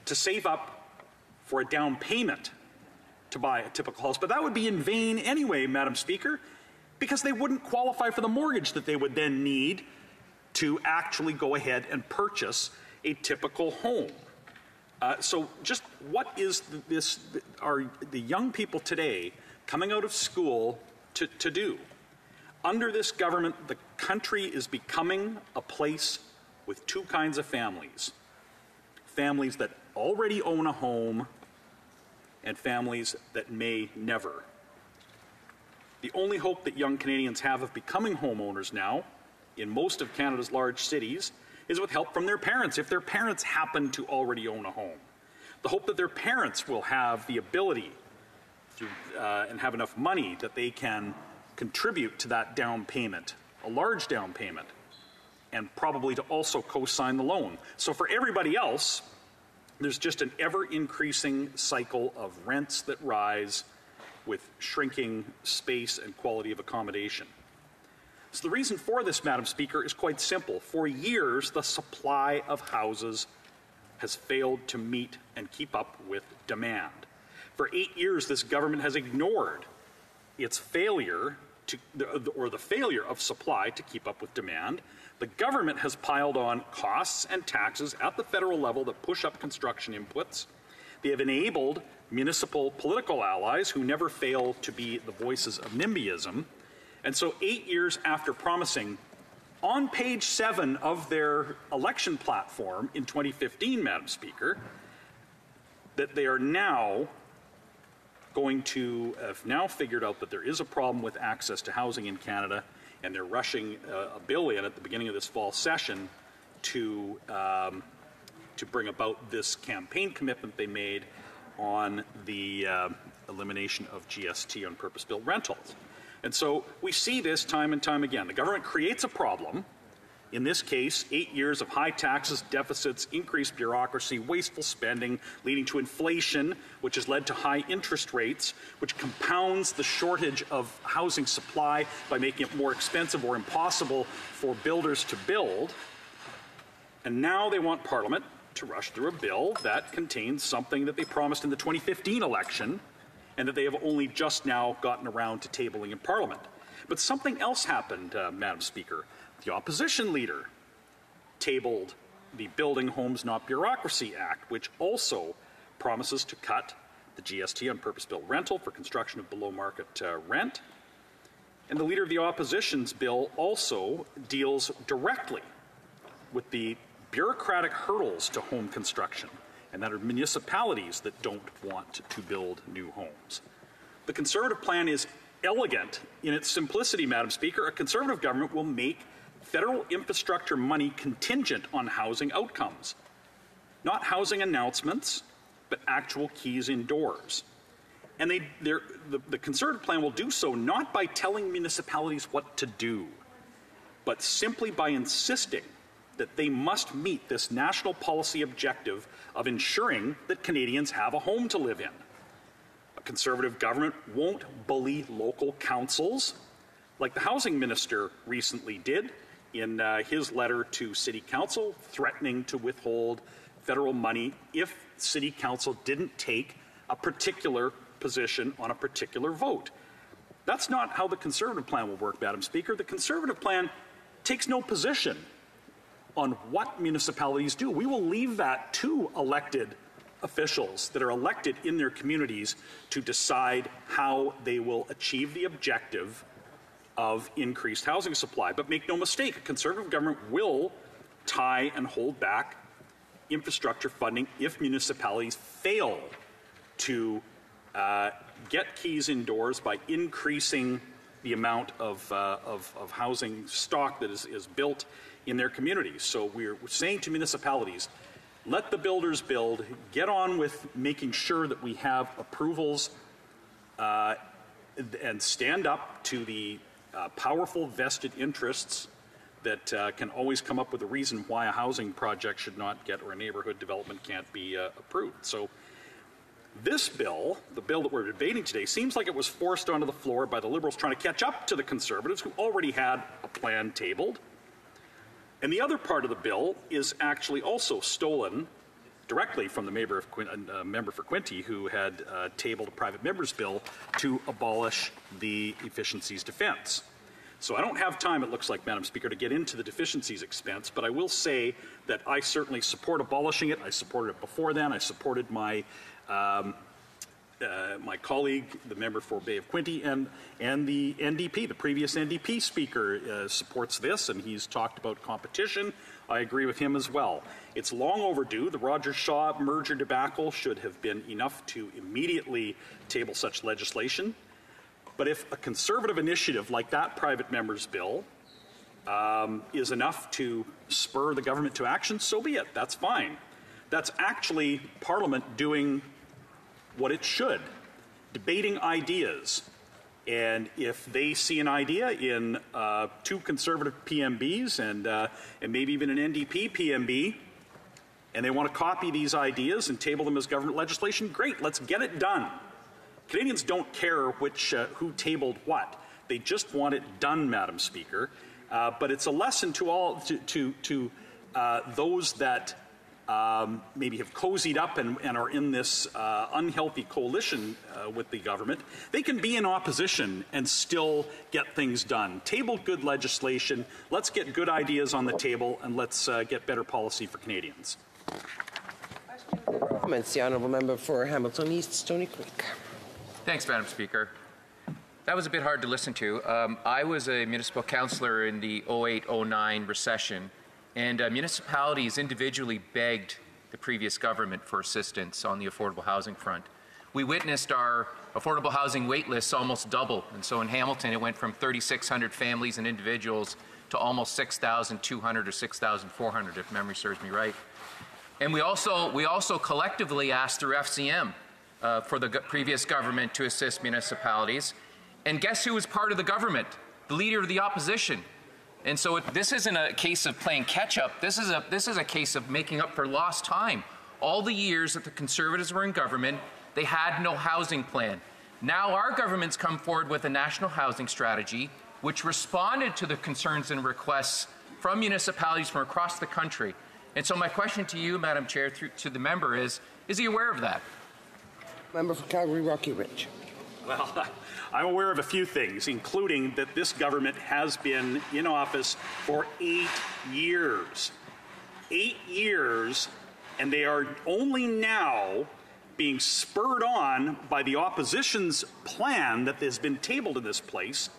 to save up for a down payment to buy a typical house. But that would be in vain anyway, Madam Speaker, because they wouldn't qualify for the mortgage that they would then need to actually go ahead and purchase a typical home. So just what is are the young people today coming out of school to do? Under this government, the country is becoming a place with two kinds of families. Families that already own a home and families that may never. The only hope that young Canadians have of becoming homeowners now, in most of Canada's large cities, is with help from their parents, if their parents happen to already own a home. The hope that their parents will have the ability and have enough money that they can contribute to that down payment, a large down payment, and probably to also co-sign the loan. So for everybody else, there's just an ever-increasing cycle of rents that rise with shrinking space and quality of accommodation. So the reason for this, Madam Speaker, is quite simple. For years, the supply of houses has failed to meet and keep up with demand. For 8 years, this government has ignored its failure or the failure of supply to keep up with demand. The government has piled on costs and taxes at the federal level that push up construction inputs. They have enabled municipal political allies who never fail to be the voices of NIMBYism. And so 8 years after promising, on page 7 of their election platform in 2015, Madam Speaker, that they are now going to have now figured out that there is a problem with access to housing in Canada, and they're rushing a bill in at the beginning of this fall session to bring about this campaign commitment they made on the elimination of GST on purpose-built rentals. And so we see this time and time again. The government creates a problem. In this case, 8 years of high taxes, deficits, increased bureaucracy, wasteful spending, leading to inflation, which has led to high interest rates, which compounds the shortage of housing supply by making it more expensive or impossible for builders to build. And now they want Parliament to rush through a bill that contains something that they promised in the 2015 election and that they have only just now gotten around to tabling in Parliament. But something else happened, Madam Speaker. The opposition leader tabled the Building Homes Not Bureaucracy Act, which also promises to cut the GST on purpose-built rental for construction of below-market rent. And the leader of the opposition's bill also deals directly with the bureaucratic hurdles to home construction, and that are municipalities that don't want to build new homes. The Conservative plan is elegant in its simplicity, Madam Speaker. A Conservative government will make federal infrastructure money contingent on housing outcomes. Not housing announcements, but actual keys indoors. And the Conservative plan will do so not by telling municipalities what to do, but simply by insisting that they must meet this national policy objective of ensuring that Canadians have a home to live in. A Conservative government won't bully local councils like the housing minister recently did in his letter to City Council, threatening to withhold federal money if City Council didn't take a particular position on a particular vote. That's not how the Conservative plan will work, Madam Speaker. The Conservative plan takes no position on what municipalities do. We will leave that to elected officials that are elected in their communities to decide how they will achieve the objective of increased housing supply. But make no mistake, a Conservative government will tie and hold back infrastructure funding if municipalities fail to get keys indoors by increasing the amount of housing stock that is built in their communities. So we're saying to municipalities, Let the builders build. Get on with making sure that we have approvals and stand up to the powerful vested interests that can always come up with a reason why a housing project should not get, or a neighborhood development can't be approved. So this bill, the bill that we're debating today, seems like it was forced onto the floor by the Liberals trying to catch up to the Conservatives who already had a plan tabled. And the other part of the bill is actually also stolen directly from the member for Quinte, who had tabled a private member's bill to abolish the Efficiencies Defence. So I don't have time, it looks like, Madam Speaker, to get into the deficiencies expense, but I will say that I certainly support abolishing it. I supported it before then. I supported my my colleague, the member for Bay of Quinte, and the NDP, the previous NDP speaker, supports this, and he's talked about competition. I agree with him as well. It's long overdue. The Rogers Shaw merger debacle should have been enough to immediately table such legislation. But if a Conservative initiative like that private member's bill is enough to spur the government to action, so be it. That's fine. That's actually Parliament doing what it should, debating ideas. And if they see an idea in two Conservative PMBs and maybe even an NDP PMB, and they want to copy these ideas and table them as government legislation, great, let's get it done. Canadians don't care who tabled what. They just want it done, Madam Speaker. But it's a lesson to all those that maybe have cozied up and are in this unhealthy coalition with the government. They can be in opposition and still get things done. Table good legislation. Let's get good ideas on the table, and let's get better policy for Canadians. Comments, the honourable member for Hamilton East, Stony Creek. Thanks, Madam Speaker. That was a bit hard to listen to. I was a municipal councillor in the 08-09 recession, and municipalities individually begged the previous government for assistance on the affordable housing front. We witnessed our affordable housing wait lists almost double, and so in Hamilton it went from 3,600 families and individuals to almost 6,200 or 6,400, if memory serves me right. And we also collectively asked through FCM for the previous government to assist municipalities. And guess who was part of the government? The Leader of the Opposition. And so this isn't a case of playing catch-up. This is a case of making up for lost time. All the years that the Conservatives were in government, they had no housing plan. Now our government's come forward with a national housing strategy which responded to the concerns and requests from municipalities from across the country. And so my question to you, Madam Chair, to the member is he aware of that? Member for Calgary Rocky Ridge. Well, I'm aware of a few things, including that this government has been in office for 8 years. 8 years, and they are only now being spurred on by the opposition's plan that has been tabled in this place,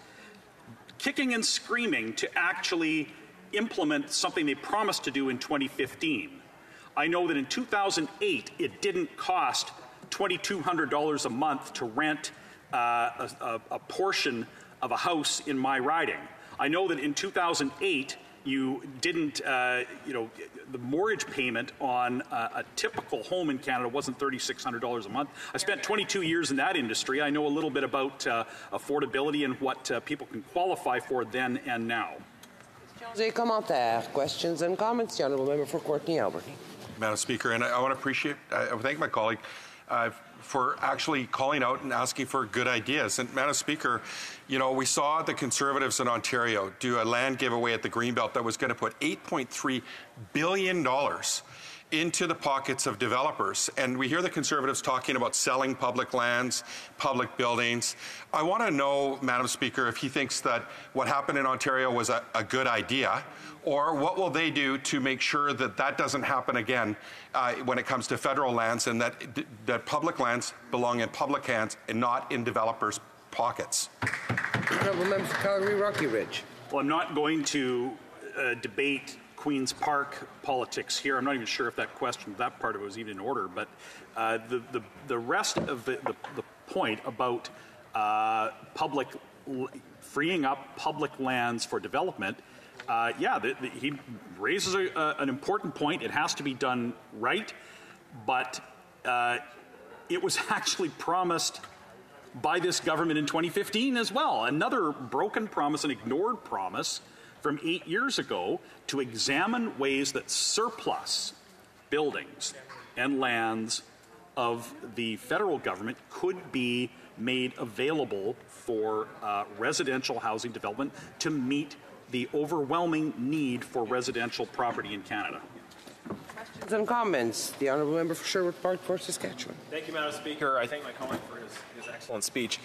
kicking and screaming to actually implement something they promised to do in 2015. I know that in 2008, it didn't cost $2,200 a month to rent a portion of a house in my riding. I know that in 2008, you didn't, the mortgage payment on a typical home in Canada wasn't $3,600 a month. I spent 22 years in that industry. I know a little bit about affordability and what people can qualify for then and now. Questions and comments. The honourable member for Courtney Alberni. Madam Speaker, and I want to thank my colleague for actually calling out and asking for good ideas. And Madam Speaker, we saw the Conservatives in Ontario do a land giveaway at the Greenbelt that was going to put $8.3 billion into the pockets of developers. And we hear the Conservatives talking about selling public lands, public buildings. I want to know, Madam Speaker, if he thinks that what happened in Ontario was a good idea, or what will they do to make sure that that doesn't happen again when it comes to federal lands, and that public lands belong in public hands and not in developers' pockets? Honourable member for Calgary Rocky Ridge. Well, I'm not going to debate Queen's Park politics here. I'm not even sure if that part of it was even in order, but the rest of the point about freeing up public lands for development, he raises an important point. It has to be done right, but it was actually promised by this government in 2015 as well. Another broken promise, an ignored promise from 8 years ago to examine ways that surplus buildings and lands of the federal government could be made available for residential housing development to meet the overwhelming need for residential property in Canada. Questions and comments? The Honourable Member for Sherwood Park, Fort Saskatchewan. Thank you, Madam Speaker. I thank my colleague for his excellent speech.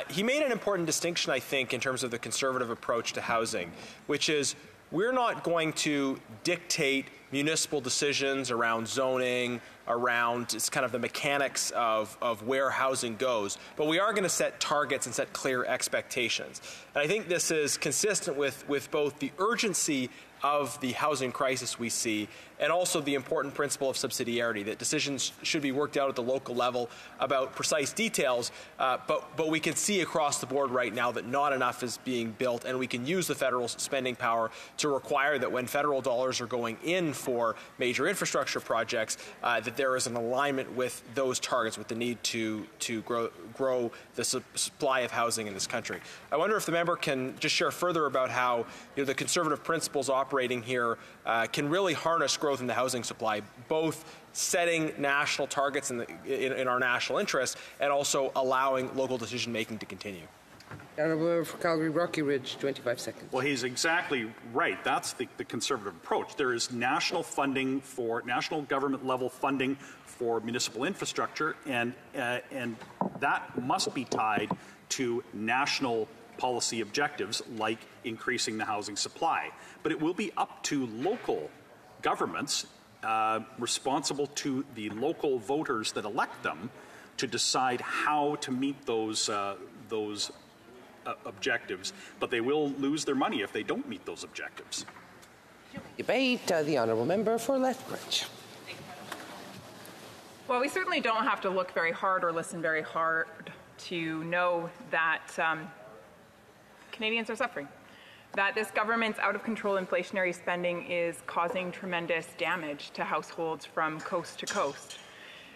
He made an important distinction, I think, in terms of the conservative approach to housing, which is we're not going to dictate municipal decisions around zoning, around it's kind of the mechanics of where housing goes, but we are going to set targets and set clear expectations. And I think this is consistent with both the urgency of the housing crisis we see and also the important principle of subsidiarity, that decisions should be worked out at the local level about precise details, but we can see across the board right now that not enough is being built, and we can use the federal spending power to require that when federal dollars are going in for major infrastructure projects, that there is an alignment with those targets, with the need to grow the supply of housing in this country. I wonder if the member can just share further about how the conservative principles operating here can really harness growth in the housing supply, both setting national targets in our national interest and also allowing local decision making to continue. Honourable Member for Calgary Rocky Ridge, 25 seconds. Well, he's exactly right. That's the conservative approach. There is national funding for national government level funding for municipal infrastructure, and that must be tied to national policy objectives like increasing the housing supply. But it will be up to local governments responsible to the local voters that elect them to decide how to meet those objectives, but they will lose their money if they don't meet those objectives. Debate, the Honourable Member for Lethbridge. Well, we certainly don't have to look very hard or listen very hard to know that Canadians are suffering, that this government's out-of-control inflationary spending is causing tremendous damage to households from coast to coast.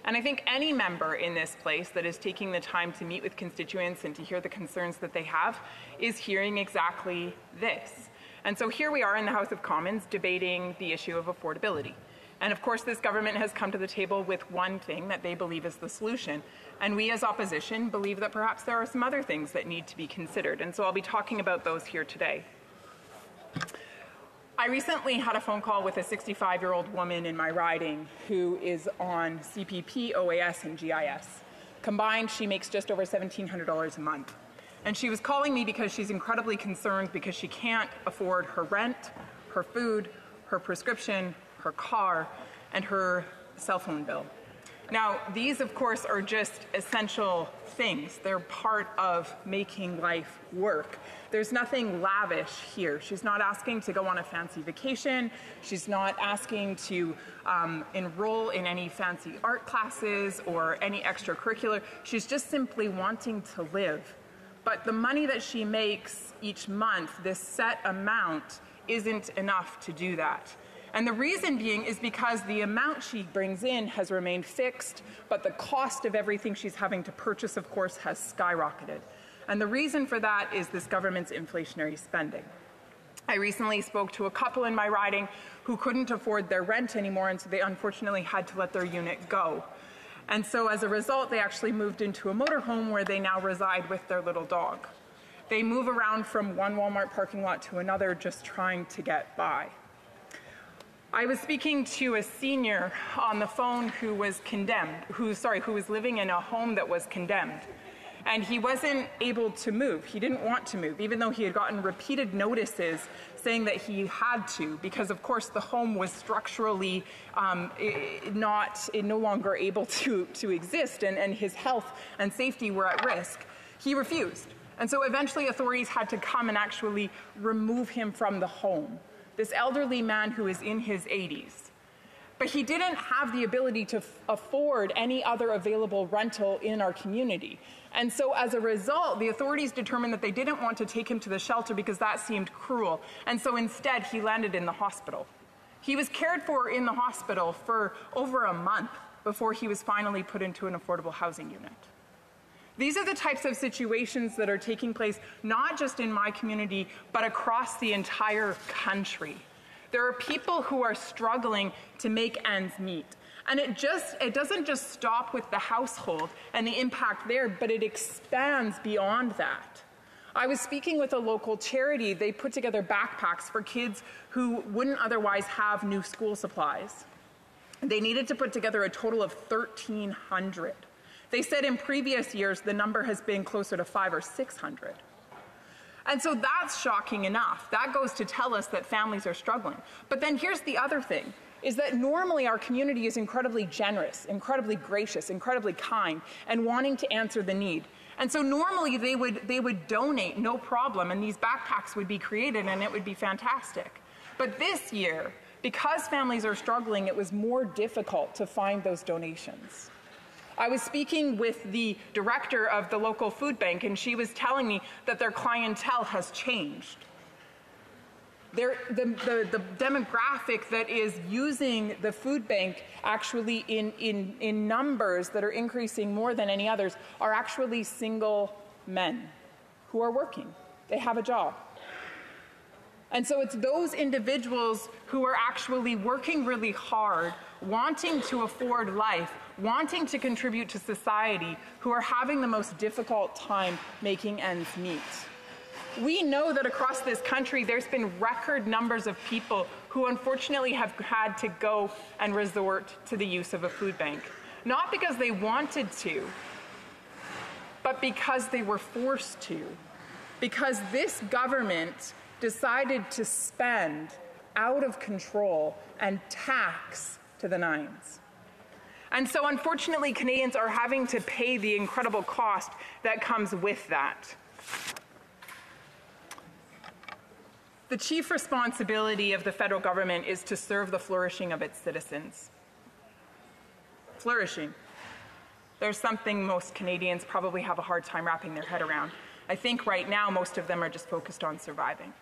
And I think any member in this place that is taking the time to meet with constituents and to hear the concerns that they have is hearing exactly this. And so here we are in the House of Commons debating the issue of affordability. And of course, this government has come to the table with one thing that they believe is the solution. And we as opposition believe that perhaps there are some other things that need to be considered. And so I'll be talking about those here today. I recently had a phone call with a 65-year-old woman in my riding who is on CPP, OAS, and GIS. Combined, she makes just over $1,700 a month. And she was calling me because she's incredibly concerned because she can't afford her rent, her food, her prescription, her car, and her cell phone bill. Now, these, of course, are just essential things. They're part of making life work. There's nothing lavish here. She's not asking to go on a fancy vacation. She's not asking to enroll in any fancy art classes or any extracurricular. She's just simply wanting to live. But the money that she makes each month, this set amount, isn't enough to do that. And the reason being is because the amount she brings in has remained fixed, but the cost of everything she's having to purchase, of course, has skyrocketed. And the reason for that is this government's inflationary spending. I recently spoke to a couple in my riding who couldn't afford their rent anymore, and so they unfortunately had to let their unit go. And so as a result, they actually moved into a motorhome where they now reside with their little dog. They move around from one Walmart parking lot to another just trying to get by. I was speaking to a senior on the phone who was who was living in a home that was condemned. And he wasn't able to move. He didn't want to move, even though he had gotten repeated notices saying that he had to, because of course the home was structurally no longer able to exist, and his health and safety were at risk. He refused. And so eventually authorities had to come and actually remove him from the home. This elderly man who is in his 80s. but he didn't have the ability to afford any other available rental in our community. And so as a result, the authorities determined that they didn't want to take him to the shelter because that seemed cruel. And so instead, he landed in the hospital. He was cared for in the hospital for over a month before he was finally put into an affordable housing unit. These are the types of situations that are taking place not just in my community, but across the entire country. There are people who are struggling to make ends meet. And it doesn't just stop with the household and the impact there, but it expands beyond that. I was speaking with a local charity. They put together backpacks for kids who wouldn't otherwise have new school supplies. They needed to put together a total of 1,300. They said in previous years the number has been closer to 500 or 600. And so that's shocking enough. That goes to tell us that families are struggling. But then here's the other thing, is that normally our community is incredibly generous, incredibly gracious, incredibly kind, and wanting to answer the need. And so normally they would donate, no problem, and these backpacks would be created and it would be fantastic. But this year, because families are struggling, it was more difficult to find those donations. I was speaking with the director of the local food bank, and she was telling me that their clientele has changed. The demographic that is using the food bank actually in numbers that are increasing more than any others are actually single men who are working. They have a job. And so it's those individuals who are actually working really hard, wanting to afford life, wanting to contribute to society, who are having the most difficult time making ends meet. We know that across this country there's been record numbers of people who unfortunately have had to go and resort to the use of a food bank. Not because they wanted to, but because they were forced to. Because this government decided to spend out of control and tax to the nines. And so unfortunately, Canadians are having to pay the incredible cost that comes with that. The chief responsibility of the federal government is to serve the flourishing of its citizens. Flourishing. There's something most Canadians probably have a hard time wrapping their head around. I think right now most of them are just focused on surviving.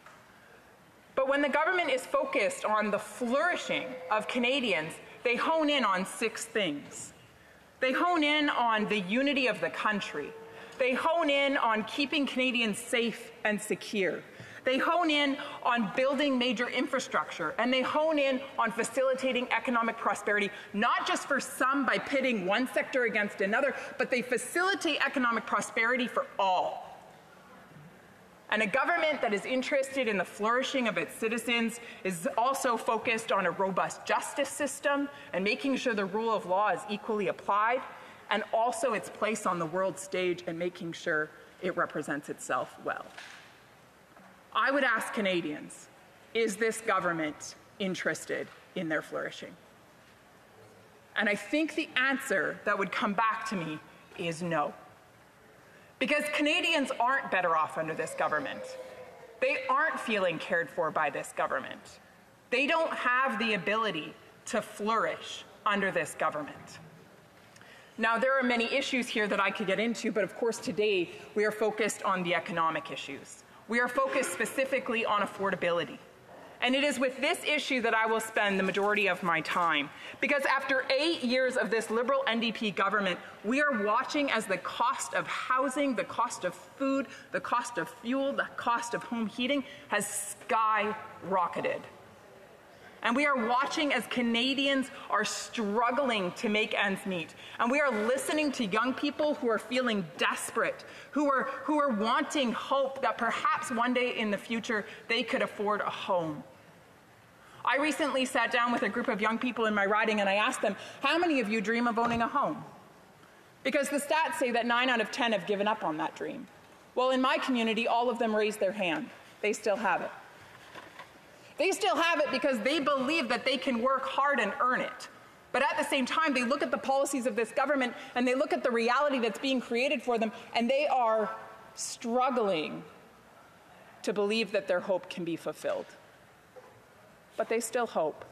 But when the government is focused on the flourishing of Canadians, they hone in on 6 things. They hone in on the unity of the country. They hone in on keeping Canadians safe and secure. They hone in on building major infrastructure, and they hone in on facilitating economic prosperity, not just for some by pitting one sector against another, but they facilitate economic prosperity for all. And a government that is interested in the flourishing of its citizens is also focused on a robust justice system and making sure the rule of law is equally applied, and also its place on the world stage and making sure it represents itself well. I would ask Canadians, is this government interested in their flourishing? And I think the answer that would come back to me is no. Because Canadians aren't better off under this government. They aren't feeling cared for by this government. They don't have the ability to flourish under this government. Now, there are many issues here that I could get into, but of course today we are focused on the economic issues. We are focused specifically on affordability. And it is with this issue that I will spend the majority of my time. Because after 8 years of this Liberal NDP government, we are watching as the cost of housing, the cost of food, the cost of fuel, the cost of home heating has skyrocketed. And we are watching as Canadians are struggling to make ends meet. And we are listening to young people who are feeling desperate, who are wanting hope that perhaps one day in the future they could afford a home. I recently sat down with a group of young people in my riding and I asked them, how many of you dream of owning a home? Because the stats say that 9 out of 10 have given up on that dream. Well, in my community, all of them raised their hand. They still have it. They still have it because they believe that they can work hard and earn it. But at the same time, they look at the policies of this government and they look at the reality that's being created for them, and they are struggling to believe that their hope can be fulfilled. But they still hope.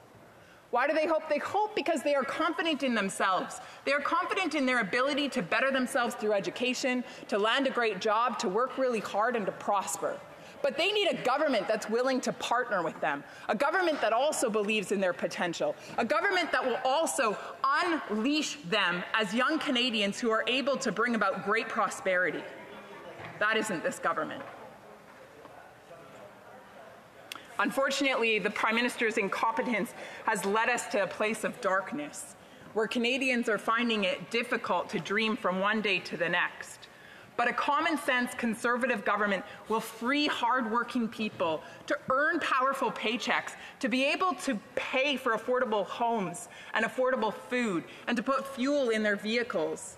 Why do they hope? They hope because they are confident in themselves. They are confident in their ability to better themselves through education, to land a great job, to work really hard, and to prosper. But they need a government that's willing to partner with them, a government that also believes in their potential, a government that will also unleash them as young Canadians who are able to bring about great prosperity. That isn't this government. Unfortunately, the Prime Minister's incompetence has led us to a place of darkness, where Canadians are finding it difficult to dream from one day to the next. But a common-sense Conservative government will free hard-working people to earn powerful paychecks, to be able to pay for affordable homes and affordable food, and to put fuel in their vehicles.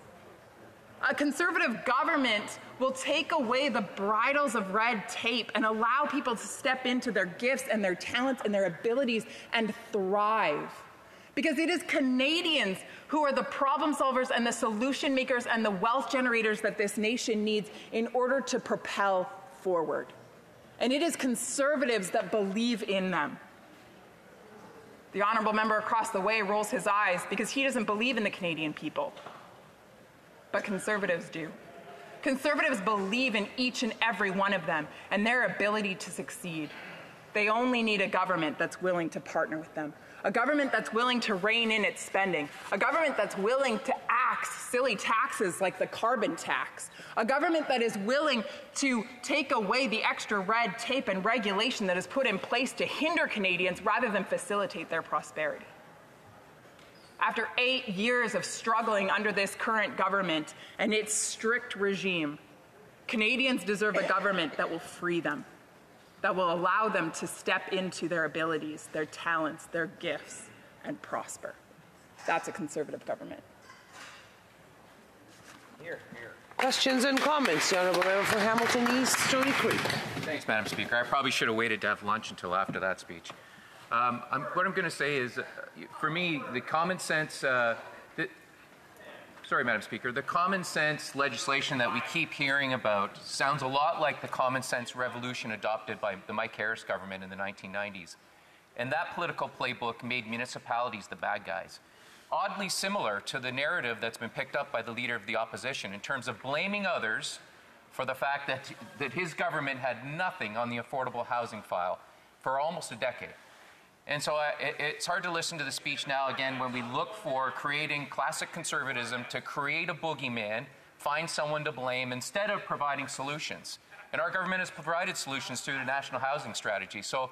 A Conservative government will take away the bridles of red tape and allow people to step into their gifts and their talents and their abilities and thrive. Because it is Canadians who are the problem solvers and the solution makers and the wealth generators that this nation needs in order to propel forward. And it is Conservatives that believe in them. The honourable member across the way rolls his eyes because he doesn't believe in the Canadian people. But Conservatives do. Conservatives believe in each and every one of them and their ability to succeed. They only need a government that's willing to partner with them, a government that's willing to rein in its spending, a government that's willing to axe silly taxes like the carbon tax, a government that is willing to take away the extra red tape and regulation that is put in place to hinder Canadians rather than facilitate their prosperity. After 8 years of struggling under this current government and its strict regime, Canadians deserve a government that will free them, that will allow them to step into their abilities, their talents, their gifts, and prosper. That's a Conservative government. Here. Questions and comments? The Honourable Member for Hamilton East, Stoney Creek. Thanks, Madam Speaker. I probably should have waited to have lunch until after that speech. What I'm going to say is, for me, the common sense, sorry, Madam Speaker, the common sense legislation that we keep hearing about sounds a lot like the common sense revolution adopted by the Mike Harris government in the 1990s. And that political playbook made municipalities the bad guys. Oddly similar to the narrative that's been picked up by the Leader of the Opposition in terms of blaming others for the fact that his government had nothing on the affordable housing file for almost a decade. And so it's hard to listen to the speech now again when we look for creating classic conservatism to create a boogeyman, find someone to blame instead of providing solutions. And our government has provided solutions through the National Housing Strategy. So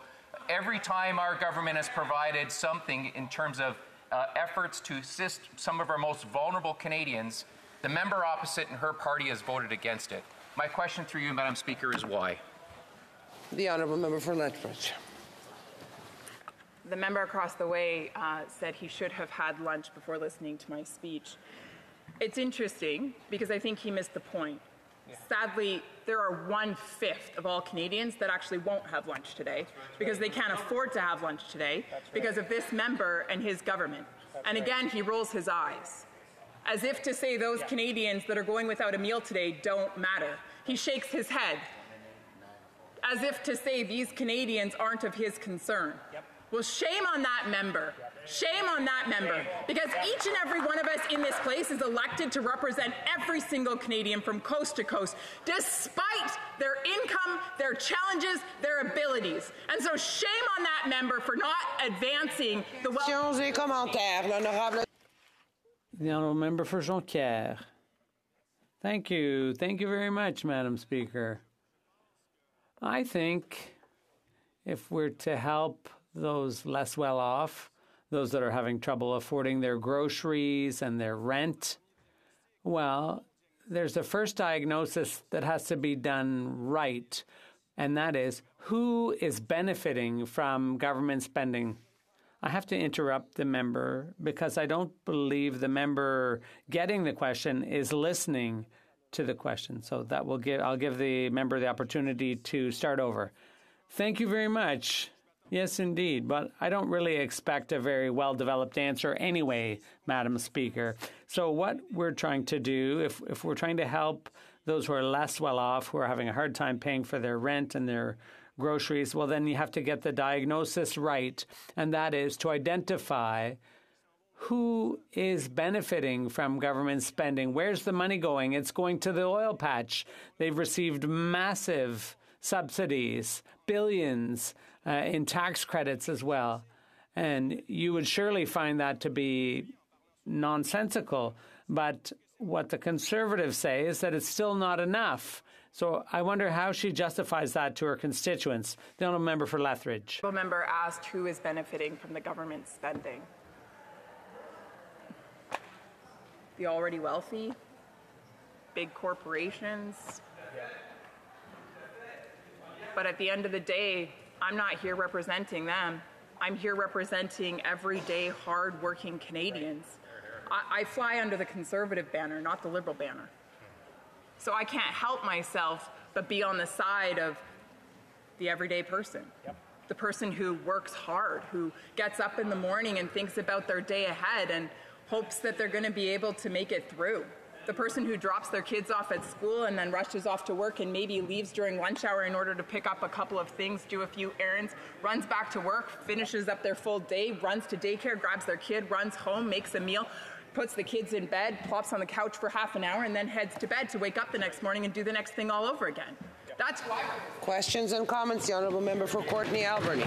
every time our government has provided something in terms of efforts to assist some of our most vulnerable Canadians, the member opposite and her party has voted against it. My question through you, Madam Speaker, is why? The Honourable Member for Lethbridge. The member across the way said he should have had lunch before listening to my speech. It's interesting because I think he missed the point. Yeah. Sadly, there are 1/5 of all Canadians that actually won't have lunch today because they can't afford to have lunch today because of this member and his government. And again, he rolls his eyes, as if to say those Canadians that are going without a meal today don't matter. He shakes his head, as if to say these Canadians aren't of his concern. Well, shame on that member. Shame on that member. Because each and every one of us in this place is elected to represent every single Canadian from coast to coast, despite their income, their challenges, their abilities. And so shame on that member for not advancing the Questions et commentaires. L'honorable. The Honourable Member for Jonquière. Thank you. Thank you very much, Madam Speaker. I think if we're to help those less well off, those that are having trouble affording their groceries and their rent, well, there's a first diagnosis that has to be done right, and that is who is benefiting from government spending. I have to interrupt the member because I don't believe the member getting the question is listening to the question. So I'll give the member the opportunity to start over. Thank you very much. Yes, indeed. But I don't really expect a very well-developed answer anyway, Madam Speaker. So what we're trying to do, if we're trying to help those who are less well off, who are having a hard time paying for their rent and their groceries, well, then you have to get the diagnosis right, and that is to identify who is benefiting from government spending. Where's the money going? It's going to the oil patch. They've received massive subsidies, billions in tax credits as well. And you would surely find that to be nonsensical. But what the Conservatives say is that it's still not enough. So I wonder how she justifies that to her constituents. The honourable member for Lethbridge. The member asked who is benefiting from the government spending. The already wealthy, big corporations. But at the end of the day, I'm not here representing them. I'm here representing everyday, hard-working Canadians. I fly under the Conservative banner, not the Liberal banner. So I can't help myself but be on the side of the everyday person. The person who works hard, who gets up in the morning and thinks about their day ahead and hopes that they're going to be able to make it through. The person who drops their kids off at school and then rushes off to work and maybe leaves during lunch hour in order to pick up a couple of things, do a few errands, runs back to work, finishes up their full day, runs to daycare, grabs their kid, runs home, makes a meal, puts the kids in bed, plops on the couch for half an hour, and then heads to bed to wake up the next morning and do the next thing all over again. That's why. Questions and comments. The honourable member for Courtenay Alberni.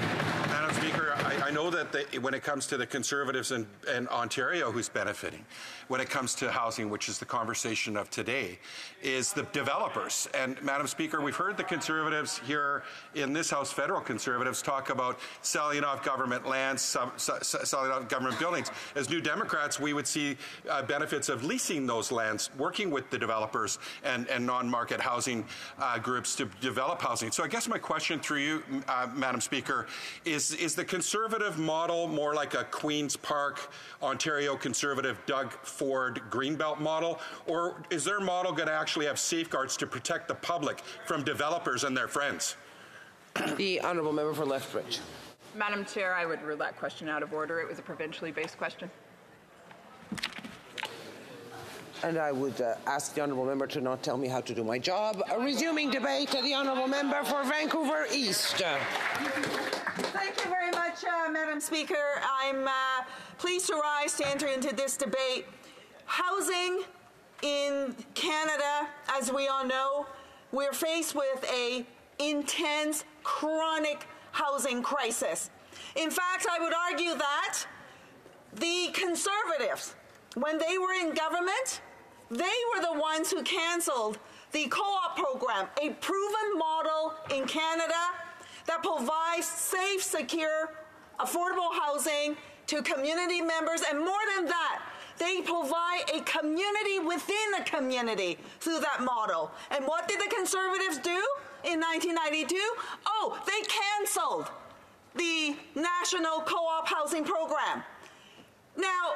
Madam Speaker, I know that when it comes to the Conservatives in Ontario who's benefiting, when it comes to housing, which is the conversation of today, is the developers. And Madam Speaker, we've heard the Conservatives here in this House, federal Conservatives, talk about selling off government lands, selling off government buildings. As New Democrats, we would see benefits of leasing those lands, working with the developers and non-market housing groups to develop housing. So I guess my question through you, Madam Speaker, is the Conservative model more like a Queen's Park, Ontario Conservative Doug Ford Greenbelt model, or is their model going to actually have safeguards to protect the public from developers and their friends? The honourable member for Lethbridge. Madam Chair, I would rule that question out of order. It was a provincially based question. And I would ask the honourable member to not tell me how to do my job. Resuming debate, the honourable member for Vancouver East. Thank you very much, Madam Speaker. I'm pleased to rise to enter into this debate. Housing in Canada, as we all know, we're faced with an intense, chronic housing crisis. In fact, I would argue that the Conservatives, when they were in government, they were the ones who canceled the co-op program, a proven model in Canada that provides safe, secure, affordable housing to community members, and more than that, they provide a community within a community through that model. And what did the Conservatives do in 1992? Oh, they canceled the National Co-op Housing Program. Now,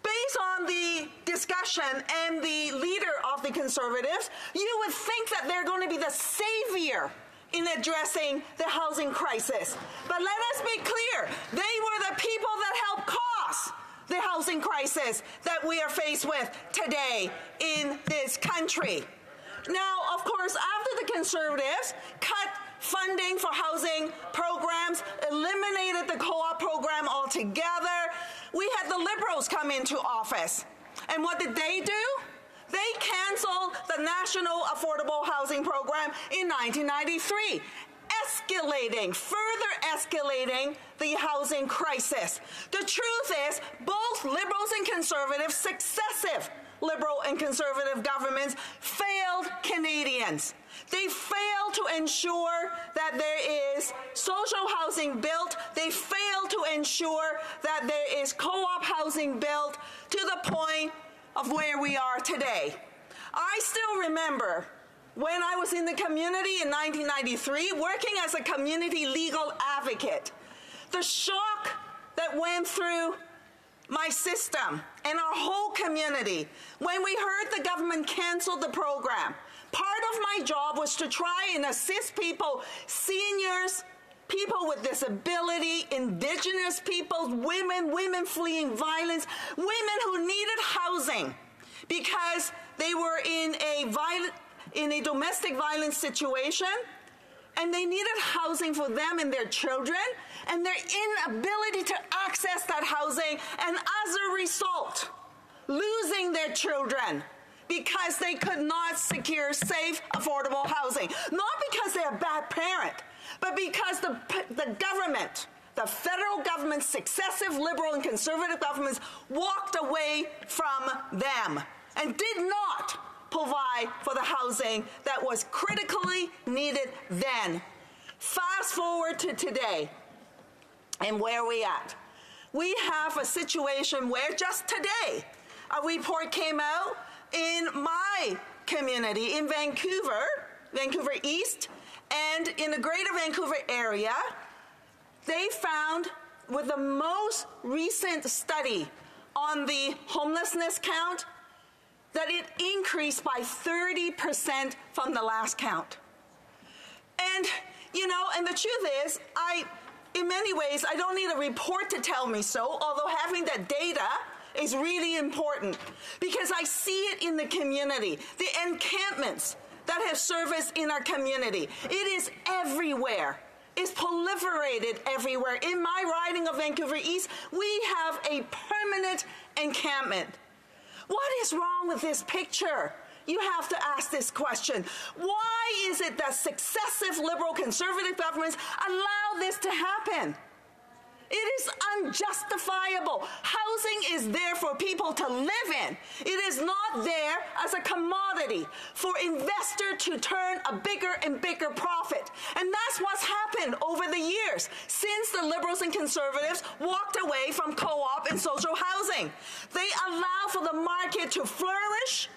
based on the discussion and the leader of the Conservatives, you would think that they're going to be the savior in addressing the housing crisis. But let us be clear, they were the people that helped cause the housing crisis that we are faced with today in this country. Now, of course, after the Conservatives cut funding for housing programs, eliminated the co-op program altogether, we had the Liberals come into office. And what did they do? They canceled the National Affordable Housing Program in 1993, further escalating the housing crisis. The truth is, both Liberals and Conservatives, successive Liberal and Conservative governments, failed Canadians. They failed to ensure that there is social housing built. They failed to ensure that there is co-op housing built to the point of where we are today. I still remember when I was in the community in 1993, working as a community legal advocate, the shock that went through my system and our whole community when we heard the government cancel the program. Part of my job was to try and assist people, seniors, people with disability, Indigenous people, women fleeing violence, women who needed housing because they were in a domestic violence situation, and they needed housing for them and their children, and their inability to access that housing, and as a result, losing their children because they could not secure safe, affordable housing. Not because they're a bad parent, but because the government, the federal government, successive liberal and conservative governments walked away from them and did not provide for the housing that was critically needed then. Fast forward to today, and where are we at? We have a situation where just today, a report came out in my community in Vancouver, Vancouver East, and in the greater Vancouver area, they found with the most recent study on the homelessness count that it increased by 30% from the last count. And, you know, and the truth is, in many ways, I don't need a report to tell me so, although having that data is really important because I see it in the community, the encampments that have surfaced in our community. It is everywhere. It's proliferated everywhere. In my riding of Vancouver East, we have a permanent encampment. What is wrong with this picture? You have to ask this question. Why is it that successive liberal conservative governments allow this to happen? It is unjustifiable. Housing is there for people to live in. It is not there as a commodity for investor to turn a bigger and bigger profit. And that's what's happened over the years since the liberals and conservatives walked away from co-op and social housing. They allow for the market to flourish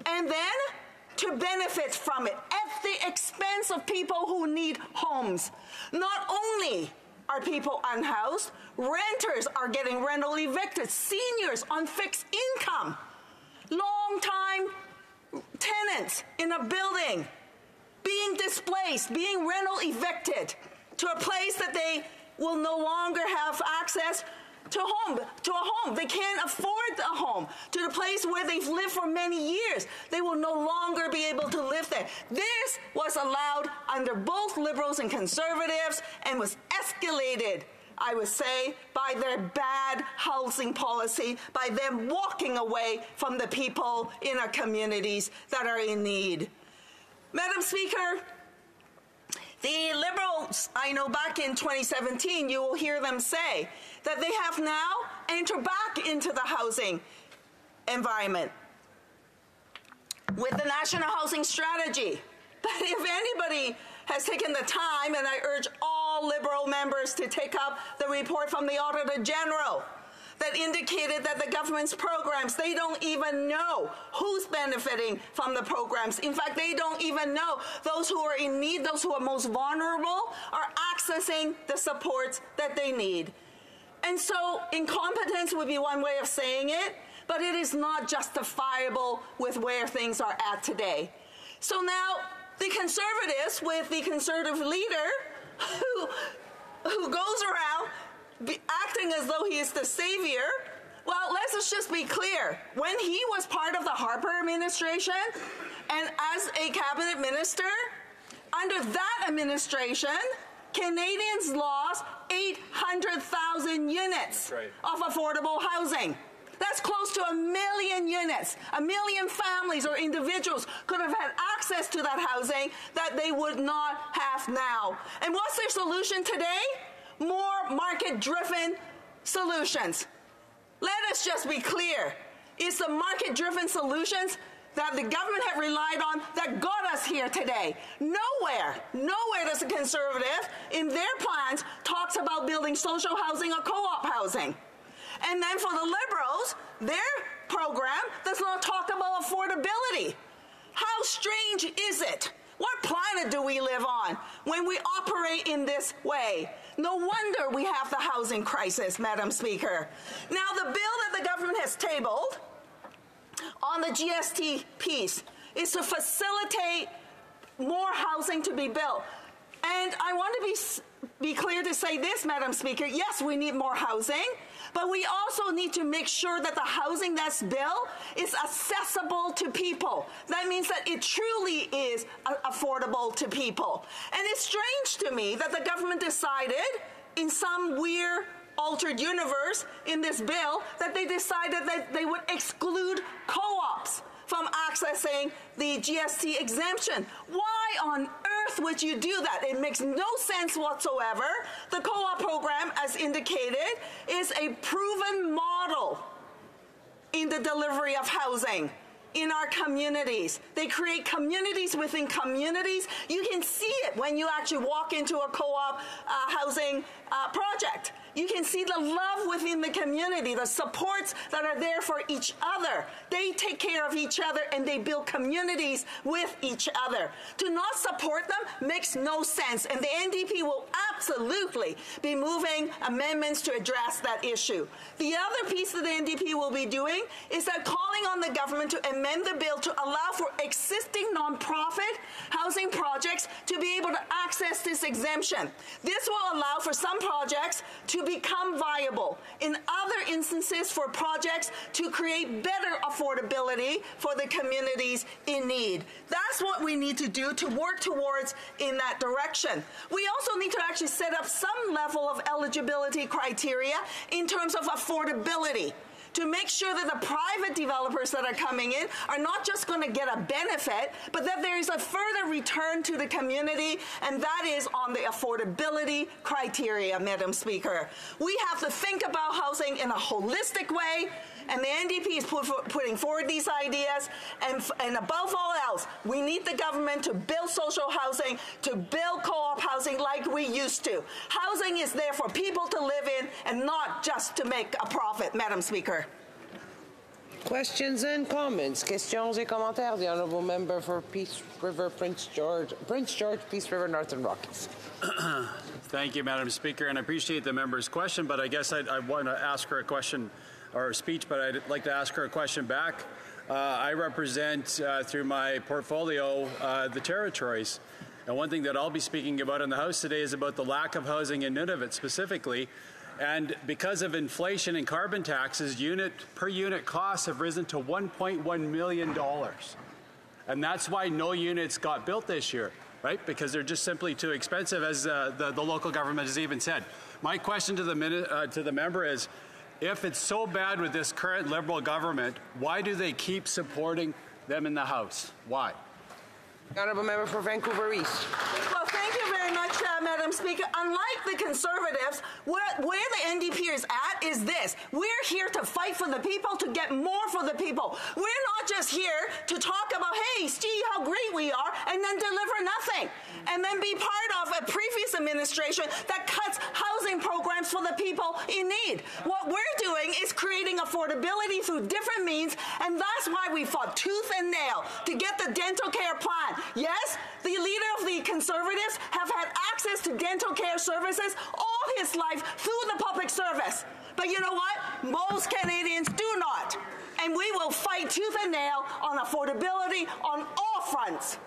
and then to benefit from it at the expense of people who need homes. Not only are people unhoused, renters are getting rental evicted, seniors on fixed income, long-time tenants in a building being displaced, being rental evicted to a place that they will no longer have access to a home. They can't afford a home. To the place where they've lived for many years. They will no longer be able to live there. This was allowed under both liberals and conservatives and was escalated, I would say, by their bad housing policy, by them walking away from the people in our communities that are in need. Madam Speaker, the Liberals, I know back in 2017, you will hear them say that they have now entered back into the housing environment with the National Housing Strategy. But if anybody has taken the time, and I urge all Liberal members to take up the report from the Auditor General that indicated that the government's programs, they don't even know who's benefiting from the programs. In fact, they don't even know those who are in need, those who are most vulnerable, are accessing the supports that they need. And so incompetence would be one way of saying it, but it is not justifiable with where things are at today. So now the Conservatives, with the Conservative leader who goes around acting as though he is the savior, well, let's just be clear. When he was part of the Harper administration and as a cabinet minister, under that administration, Canadians lost 800,000 units of affordable housing. That's close to 1 million units. 1 million families or individuals could have had access to that housing that they would not have now. And what's their solution today? More market-driven solutions. Let us just be clear. It's the market-driven solutions that the government had relied on that got us here today. Nowhere does the Conservative in their plans talks about building social housing or co-op housing. And then for the Liberals, their program does not talk about affordability. How strange is it? What planet do we live on when we operate in this way? No wonder we have the housing crisis, Madam Speaker. Now, the bill that the government has tabled on the GST piece is to facilitate more housing to be built. And I want to be clear to say this, Madam Speaker. Yes, we need more housing, but we also need to make sure that the housing that's built is accessible to people. That means that it truly is affordable to people. And it's strange to me that the government decided in some weird altered universe in this bill that they decided that they would exclude co-ops from accessing the GST exemption. Why on earth would you do that? It makes no sense whatsoever. The co-op program, as indicated, is a proven model in the delivery of housing in our communities. They create communities within communities. You can see it when you actually walk into a co-op housing project. You can see the love within the community, the supports that are there for each other. They take care of each other and they build communities with each other. To not support them makes no sense, and the NDP will absolutely be moving amendments to address that issue. The other piece that the NDP will be doing is that calling on the government to amend the bill to allow for existing nonprofit housing projects to be able to access this exemption. This will allow for some projects to become viable. In other instances, for projects to create better affordability for the communities in need. That's what we need to do to work towards in that direction. We also need to actually set up some level of eligibility criteria in terms of affordability, to make sure that the private developers that are coming in are not just going to get a benefit, but that there is a further return to the community, and that is on the affordability criteria, Madam Speaker. We have to think about housing in a holistic way, and the NDP is putting forward these ideas, and above all else, we need the government to build social housing, to build co-op housing like we used to. Housing is there for people to live in and not just to make a profit, Madam Speaker. Questions and comments. Questions et commentaires. The honourable member for Peace River, Prince George, Peace River, Northern Rockies. Thank you, Madam Speaker, and I appreciate the member's question, but I guess I want to ask her a question or a speech, but I'd like to ask her a question back. I represent, through my portfolio, the territories. And one thing that I'll be speaking about in the House today is about the lack of housing in Nunavut specifically. And because of inflation and carbon taxes, per unit costs have risen to $1.1 million. And that's why no units got built this year, right? Because they're just simply too expensive, as the local government has even said. My question to the member is, if it's so bad with this current Liberal government, why do they keep supporting them in the House? Why? Honourable member for Vancouver East. Well, thank you very much, Madam Speaker. Unlike the Conservatives, where the NDP is at is this. We're here to fight for the people, to get more for the people. We're not just here to talk about, hey, see how great we are, and then deliver nothing. And then be part of a previous administration that cuts housing programs for the people in need. What we're doing is creating affordability through different means, and that's why we fought tooth and nail to get the dental care plan. Yes, the leader of the Conservatives have had access to dental care services all his life through the public service. But you know what? Most Canadians do not. And we will fight tooth and nail on affordability on all fronts.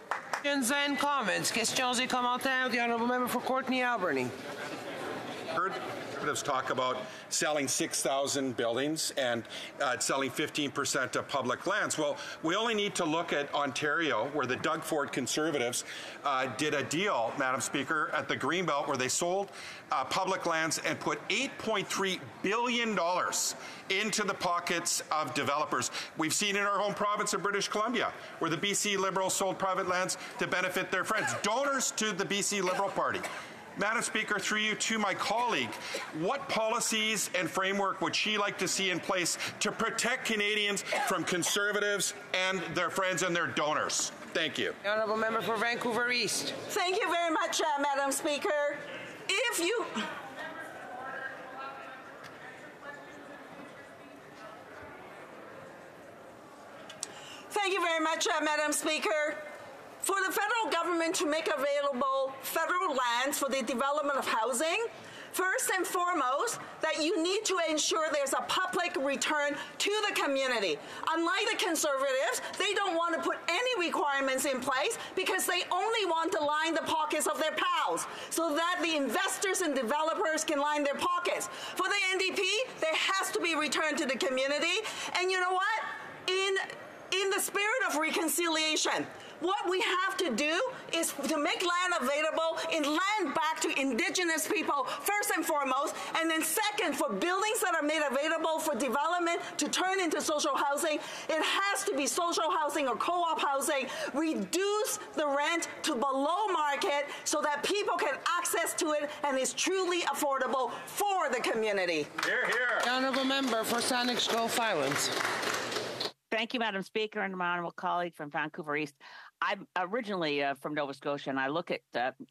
Questions and comments. Questions et commentaires. The honourable member for Courtney Alberni. Heard Conservatives talk about selling 6,000 buildings and selling 15% of public lands. Well, we only need to look at Ontario, where the Doug Ford Conservatives did a deal, Madam Speaker, at the Greenbelt, where they sold public lands and put $8.3 billion into the pockets of developers. We've seen in our home province of British Columbia, where the BC Liberals sold private lands to benefit their friends, donors to the BC Liberal Party. Madam Speaker, through you to my colleague, what policies and framework would she like to see in place to protect Canadians from Conservatives and their friends and their donors? Thank you. The honourable member for Vancouver East. Thank you very much, Madam Speaker. Thank you very much, Madam Speaker. For the federal government to make available federal lands for the development of housing, First and foremost, that you need to ensure there's a public return to the community. Unlike the Conservatives, they don't want to put any requirements in place because they only want to line the pockets of their pals so that the investors and developers can line their pockets. For the NDP, there has to be return to the community. And you know what? In the spirit of reconciliation, what we have to do is to make land available and land back to Indigenous people, first and foremost, and then second, for buildings that are made available for development to turn into social housing, it has to be social housing or co-op housing. Reduce the rent to below market so that people can access to it and is truly affordable for the community. Hear, hear. The honourable member for Saanich Gulf Islands. Thank you, Madam Speaker, and my honourable colleague from Vancouver East. I'm originally from Nova Scotia, and I look at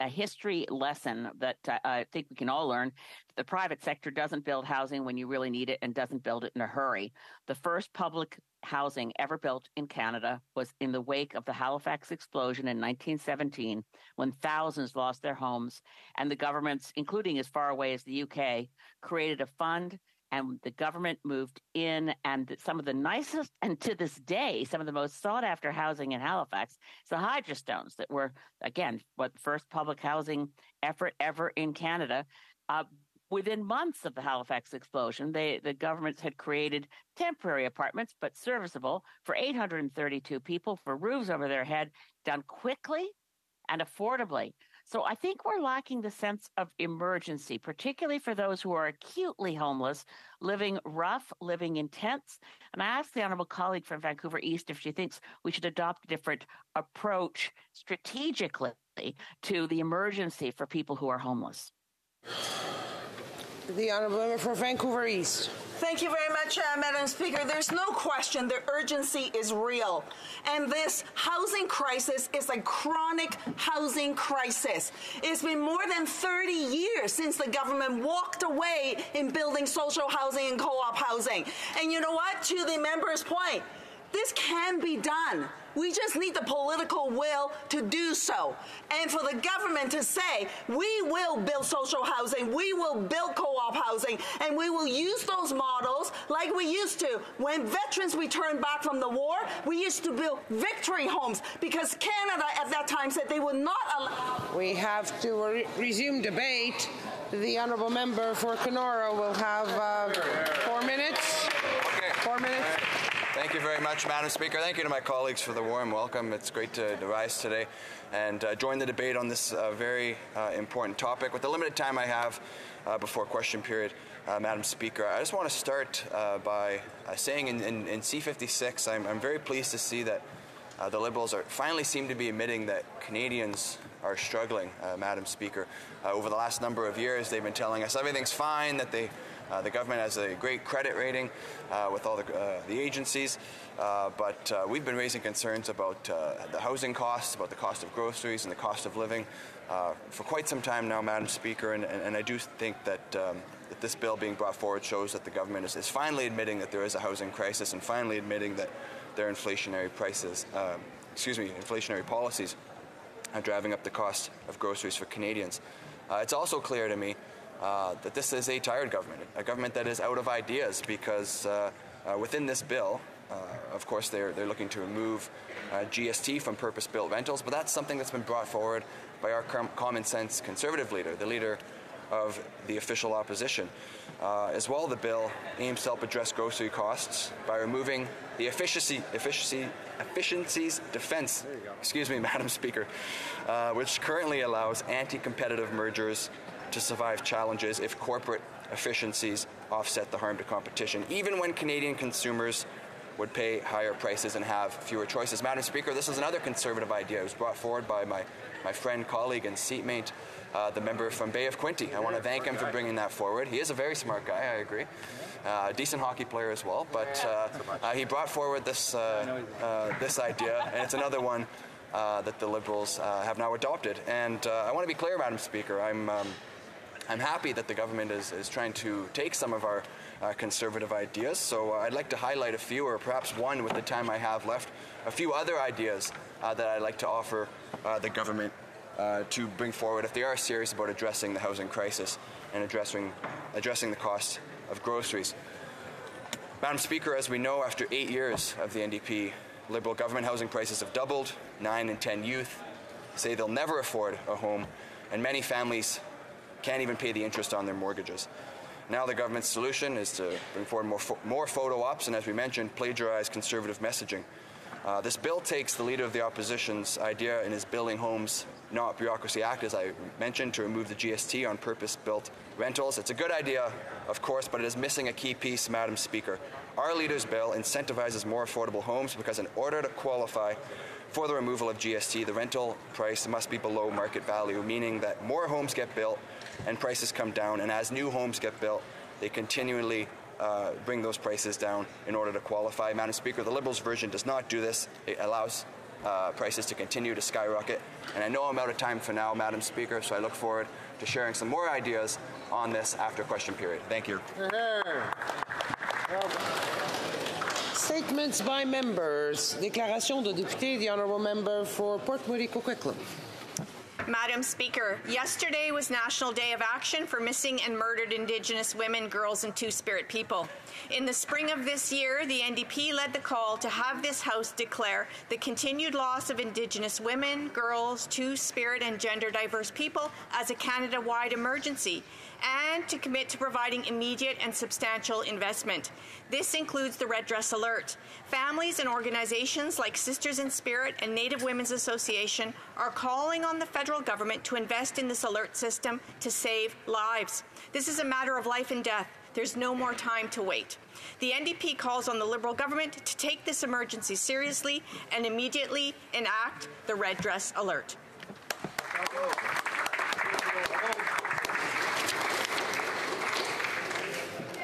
a history lesson that I think we can all learn. The private sector doesn't build housing when you really need it and doesn't build it in a hurry. The first public housing ever built in Canada was in the wake of the Halifax explosion in 1917, when thousands lost their homes, and the governments, including as far away as the UK, created a fund. And the government moved in, and some of the nicest, and to this day, some of the most sought-after housing in Halifax is the Hydrostones that were, again, the first public housing effort ever in Canada. Within months of the Halifax explosion, the governments had created temporary apartments, but serviceable, for 832 people, for roofs over their head, done quickly and affordably. So I think we're lacking the sense of emergency, particularly for those who are acutely homeless, living rough, living in tents. And I asked the honourable colleague from Vancouver East if she thinks we should adopt a different approach strategically to the emergency for people who are homeless. The honourable member for Vancouver East. Thank you very much, Madam Speaker. There's no question the urgency is real. And this housing crisis is a chronic housing crisis. It's been more than 30 years since the government walked away in building social housing and co-op housing. And you know what? To the member's point, this can be done. We just need the political will to do so. And for the government to say, we will build social housing, we will build co-op housing, and we will use those models like we used to. When veterans returned back from the war, we used to build victory homes because Canada at that time said they would not allow. We have to resume debate. The honourable member for Kenora will have 4 minutes. Okay. 4 minutes. Thank you very much, Madam Speaker. Thank you to my colleagues for the warm welcome. It's great to rise today and join the debate on this very important topic. With the limited time I have before question period, Madam Speaker, I just want to start by saying in C56, I'm very pleased to see that the Liberals finally seem to be admitting that Canadians are struggling, Madam Speaker. Over the last number of years, they've been telling us everything's fine, that the government has a great credit rating with all the agencies, but we've been raising concerns about the housing costs, about the cost of groceries and the cost of living for quite some time now, Madam Speaker, and I do think that that this bill being brought forward shows that the government is finally admitting that there is a housing crisis and finally admitting that their inflationary policies are driving up the cost of groceries for Canadians. It's also clear to me that this is a tired government, a government that is out of ideas because within this bill, of course, they're looking to remove GST from purpose-built rentals, but that's something that's been brought forward by our common sense Conservative leader, the leader of the official opposition. As well, the bill aims to help address grocery costs by removing the efficiencies defense, Madam Speaker, which currently allows anti-competitive mergers to survive challenges if corporate efficiencies offset the harm to competition, even when Canadian consumers would pay higher prices and have fewer choices. Madam Speaker, this is another Conservative idea. It was brought forward by my friend, colleague, and seatmate, the member from Bay of Quinte. I want to thank him for bringing that forward. He is a very smart guy, I agree. A decent hockey player as well, but he brought forward this idea, and it's another one that the Liberals have now adopted. And I want to be clear, Madam Speaker, I'm happy that the government is trying to take some of our Conservative ideas, so I'd like to highlight a few, or perhaps one with the time I have left, a few other ideas that I'd like to offer the government to bring forward if they are serious about addressing the housing crisis. and addressing the cost of groceries. Madam Speaker, as we know, after 8 years of the NDP Liberal government, housing prices have doubled. 9 in 10 youth say they'll never afford a home, and many families can't even pay the interest on their mortgages. Now the government's solution is to bring forward more photo ops and, as we mentioned, plagiarize conservative messaging. This bill takes the Leader of the Opposition's idea in his Building Homes Not Bureaucracy Act, as I mentioned, to remove the GST on purpose-built rentals. It's a good idea, of course, but it is missing a key piece, Madam Speaker. Our Leader's bill incentivizes more affordable homes because in order to qualify for the removal of GST, the rental price must be below market value, meaning that more homes get built and prices come down, and as new homes get built, they continually bring those prices down in order to qualify. Madam Speaker, the Liberals' version does not do this. It allows prices to continue to skyrocket. And I know I'm out of time for now, Madam Speaker, so I look forward to sharing some more ideas on this after question period. Thank you. Statements by members. Déclaration de député, the Honourable Member for Port Moody-Coquitlam. Madam Speaker, yesterday was National Day of Action for Missing and Murdered Indigenous Women, Girls and Two-Spirit People. In the spring of this year, the NDP led the call to have this House declare the continued loss of Indigenous women, girls, Two-Spirit and gender-diverse people as a Canada-wide emergency, and to commit to providing immediate and substantial investment. This includes the Red Dress Alert. Families and organizations like Sisters in Spirit and Native Women's Association are calling on the federal government to invest in this alert system to save lives. This is a matter of life and death. There's no more time to wait. The NDP calls on the Liberal government to take this emergency seriously and immediately enact the Red Dress Alert.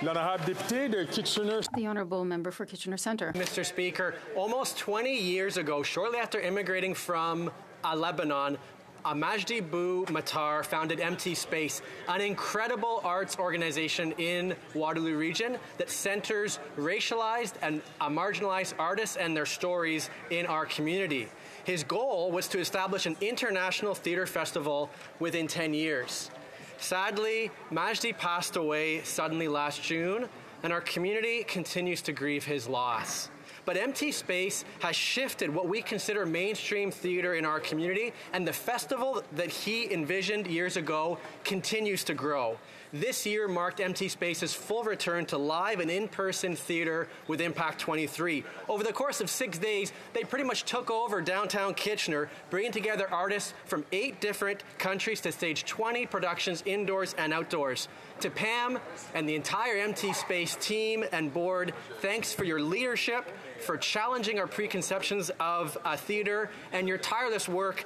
The Honourable Member for Kitchener Centre. Mr. Speaker, almost 20 years ago, shortly after immigrating from Lebanon, Majdi Bou Matar founded Empty Space, an incredible arts organization in Waterloo region that centers racialized and marginalized artists and their stories in our community. His goal was to establish an international theater festival within 10 years. Sadly, Majdi passed away suddenly last June, and our community continues to grieve his loss. But Empty Space has shifted what we consider mainstream theater in our community, and the festival that he envisioned years ago continues to grow. This year marked Empty Space's full return to live and in-person theater with Impact 23. Over the course of 6 days, they pretty much took over downtown Kitchener, bringing together artists from 8 different countries to stage 20 productions indoors and outdoors. To Pam and the entire Empty Space team and board, thanks for your leadership, for challenging our preconceptions of theater, and your tireless work.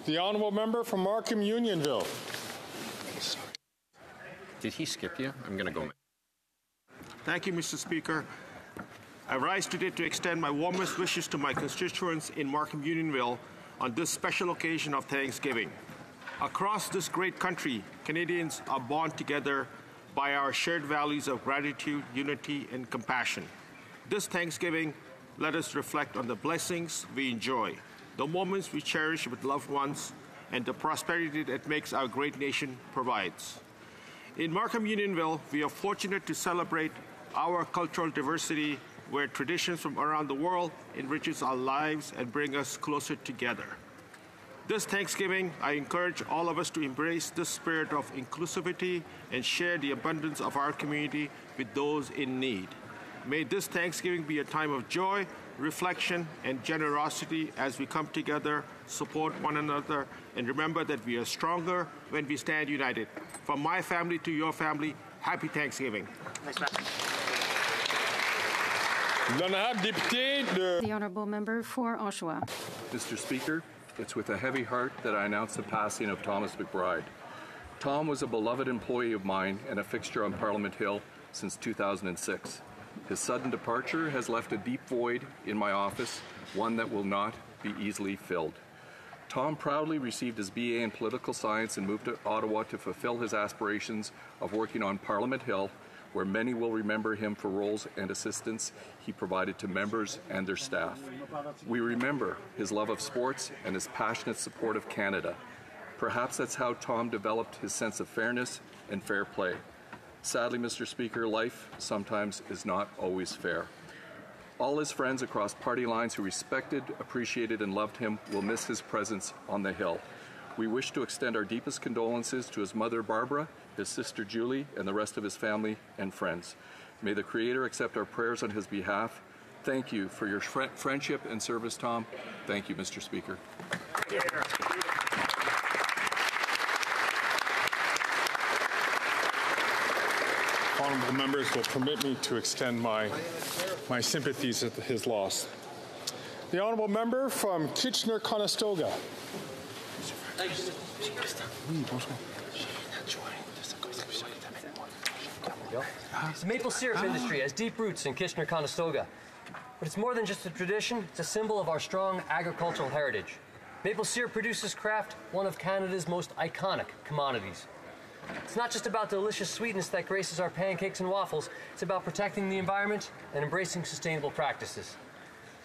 The Honourable Member from Markham Unionville. Did he skip you? I'm going to go. Thank you, Mr. Speaker. I rise today to extend my warmest wishes to my constituents in Markham Unionville on this special occasion of Thanksgiving. Across this great country, Canadians are bound together by our shared values of gratitude, unity, and compassion. This Thanksgiving, let us reflect on the blessings we enjoy, the moments we cherish with loved ones, and the prosperity that makes our great nation provides. In Markham Unionville, we are fortunate to celebrate our cultural diversity, where traditions from around the world enriches our lives and bring us closer together. This Thanksgiving, I encourage all of us to embrace this spirit of inclusivity and share the abundance of our community with those in need. May this Thanksgiving be a time of joy, reflection, and generosity as we come together, support one another, and remember that we are stronger when we stand united. From my family to your family, happy Thanksgiving. The Honourable Member for Oshawa. Mr. Speaker, it's with a heavy heart that I announce the passing of Thomas McBride. Tom was a beloved employee of mine and a fixture on Parliament Hill since 2006. His sudden departure has left a deep void in my office, one that will not be easily filled. Tom proudly received his BA in political science and moved to Ottawa to fulfill his aspirations of working on Parliament Hill, where many will remember him for roles and assistance he provided to members and their staff. We remember his love of sports and his passionate support of Canada. Perhaps that's how Tom developed his sense of fairness and fair play. Sadly, Mr. Speaker, life sometimes is not always fair. All his friends across party lines who respected, appreciated, and loved him will miss his presence on the Hill. We wish to extend our deepest condolences to his mother, Barbara, his sister, Julie, and the rest of his family and friends. May the Creator accept our prayers on his behalf. Thank you for your friendship and service, Tom. Thank you, Mr. Speaker. Honourable members will permit me to extend my sympathies at his loss. The honourable member from Kitchener-Conestoga. The maple syrup industry has deep roots in Kitchener-Conestoga. But it's more than just a tradition, it's a symbol of our strong agricultural heritage. Maple syrup produces craft one of Canada's most iconic commodities. It's not just about the delicious sweetness that graces our pancakes and waffles, it's about protecting the environment and embracing sustainable practices.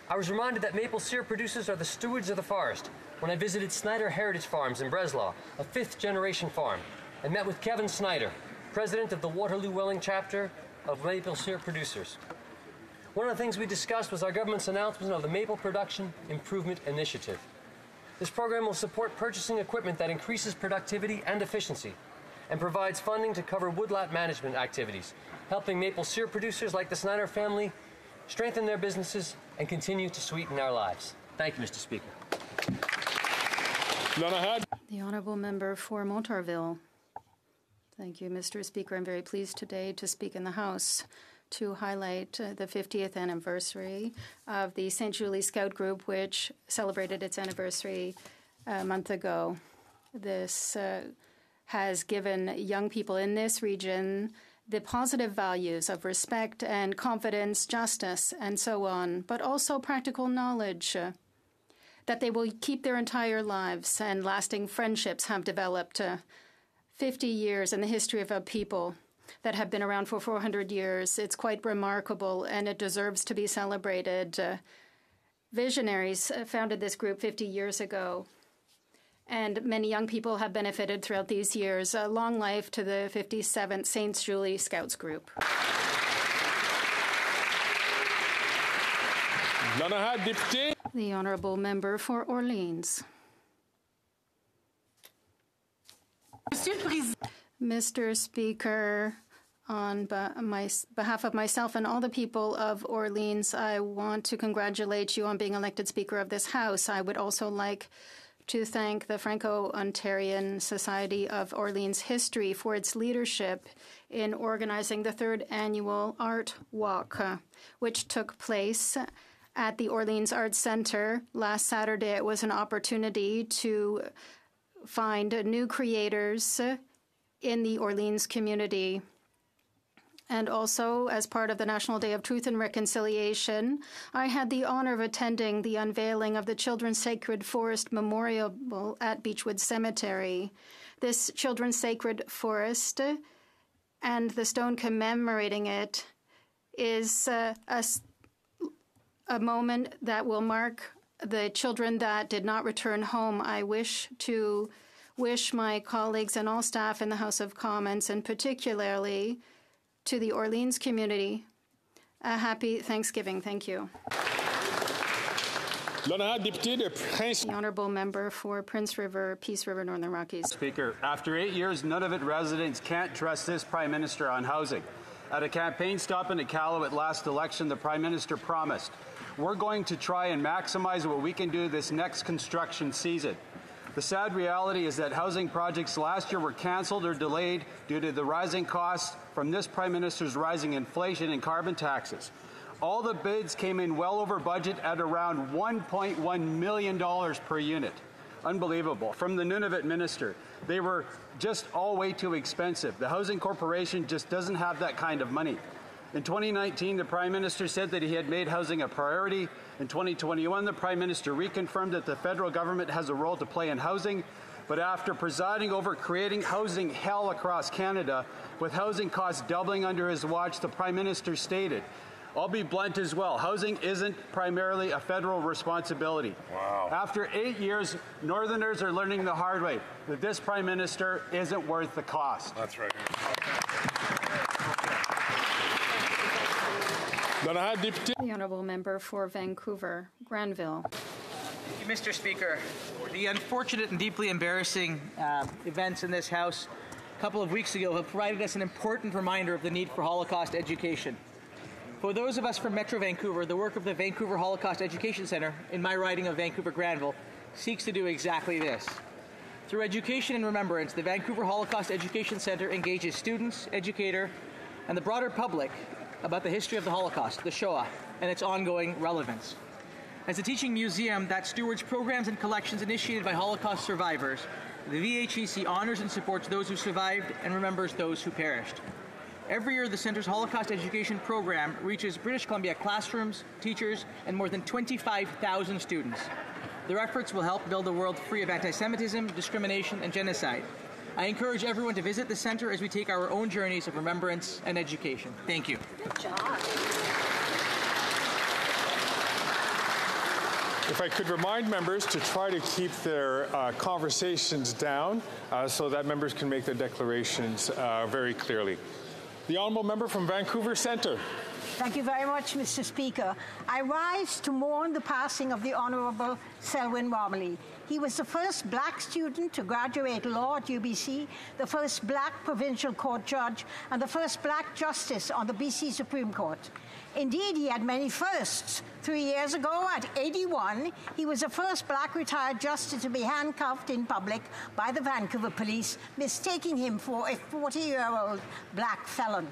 I was reminded that maple syrup producers are the stewards of the forest when I visited Snyder Heritage Farms in Breslau, a fifth-generation farm, and met with Kevin Snyder, president of the Waterloo-Welling chapter of Maple Syrup Producers. One of the things we discussed was our government's announcement of the Maple Production Improvement Initiative. This program will support purchasing equipment that increases productivity and efficiency and provides funding to cover woodlot management activities, helping maple syrup producers like the Snyder family strengthen their businesses and continue to sweeten our lives. Thank you, Mr. Speaker. The honourable member for Montarville. Thank you, Mr. Speaker. I'm very pleased today to speak in the House to highlight the 50th anniversary of the St. Julie Scout Group, which celebrated its anniversary a month ago. This has given young people in this region the positive values of respect and confidence, justice, and so on, but also practical knowledge that they will keep their entire lives, and lasting friendships have developed. 50 years in the history of a people that have been around for 400 years. It's quite remarkable, and it deserves to be celebrated. Visionaries founded this group 50 years ago, and many young people have benefited throughout these years. Long life to the 57th St. Julie Scouts Group. The honourable member for Orleans. Mr. Speaker, on behalf of myself and all the people of Orleans, I want to congratulate you on being elected Speaker of this House. I would also like to thank the Franco-Ontarian Society of Orleans History for its leadership in organizing the third annual Art Walk, which took place at the Orleans Arts Centre last Saturday. It was an opportunity to find new creators in the Orleans community. And also, as part of the National Day of Truth and Reconciliation, I had the honor of attending the unveiling of the Children's Sacred Forest Memorial at Beechwood Cemetery. This Children's Sacred Forest and the stone commemorating it is a moment that will mark the children that did not return home. I wish to wish my colleagues and all staff in the House of Commons, and particularly to the Orleans community, a happy Thanksgiving. Thank you. The honourable member for Prince River, Peace River, Northern Rockies. Speaker, after 8 years, Nunavut residents can't trust this Prime Minister on housing. At a campaign stop in Iqaluit last election, the Prime Minister promised, "We're going to try and maximize what we can do this next construction season." The sad reality is that housing projects last year were cancelled or delayed due to the rising costs from this Prime Minister's rising inflation and carbon taxes. All the bids came in well over budget at around $1.1 million per unit. Unbelievable. From the Nunavut minister, they were just all way too expensive. The Housing Corporation just doesn't have that kind of money. In 2019, the Prime Minister said that he had made housing a priority. In 2021, the Prime Minister reconfirmed that the federal government has a role to play in housing. But after presiding over creating housing hell across Canada, with housing costs doubling under his watch, the Prime Minister stated, I'll be blunt as well. Housing isn't primarily a federal responsibility. Wow. After 8 years, Northerners are learning the hard way that this Prime Minister isn't worth the cost. That's right. The Honourable Member for Vancouver, Granville. Thank you, Mr. Speaker. The unfortunate and deeply embarrassing events in this House a couple of weeks ago have provided us an important reminder of the need for Holocaust education. For those of us from Metro Vancouver, the work of the Vancouver Holocaust Education Centre, in my riding of Vancouver Granville, seeks to do exactly this. Through education and remembrance, the Vancouver Holocaust Education Centre engages students, educator, and the broader public about the history of the Holocaust, the Shoah, and its ongoing relevance. As a teaching museum that stewards programs and collections initiated by Holocaust survivors, the VHEC honors and supports those who survived and remembers those who perished. Every year, the Centre's Holocaust Education Program reaches British Columbia classrooms, teachers, and more than 25,000 students. Their efforts will help build a world free of anti-Semitism, discrimination, and genocide. I encourage everyone to visit the Centre as we take our own journeys of remembrance and education. Thank you. Good job. If I could remind members to try to keep their conversations down so that members can make their declarations very clearly. The Honourable Member from Vancouver Centre. Thank you very much, Mr. Speaker. I rise to mourn the passing of the Honourable Selwyn Romilly. He was the first black student to graduate law at UBC, the first black provincial court judge, and the first black justice on the BC Supreme Court. Indeed, he had many firsts. 3 years ago, at 81, he was the first black retired justice to be handcuffed in public by the Vancouver police, mistaking him for a 40-year-old black felon.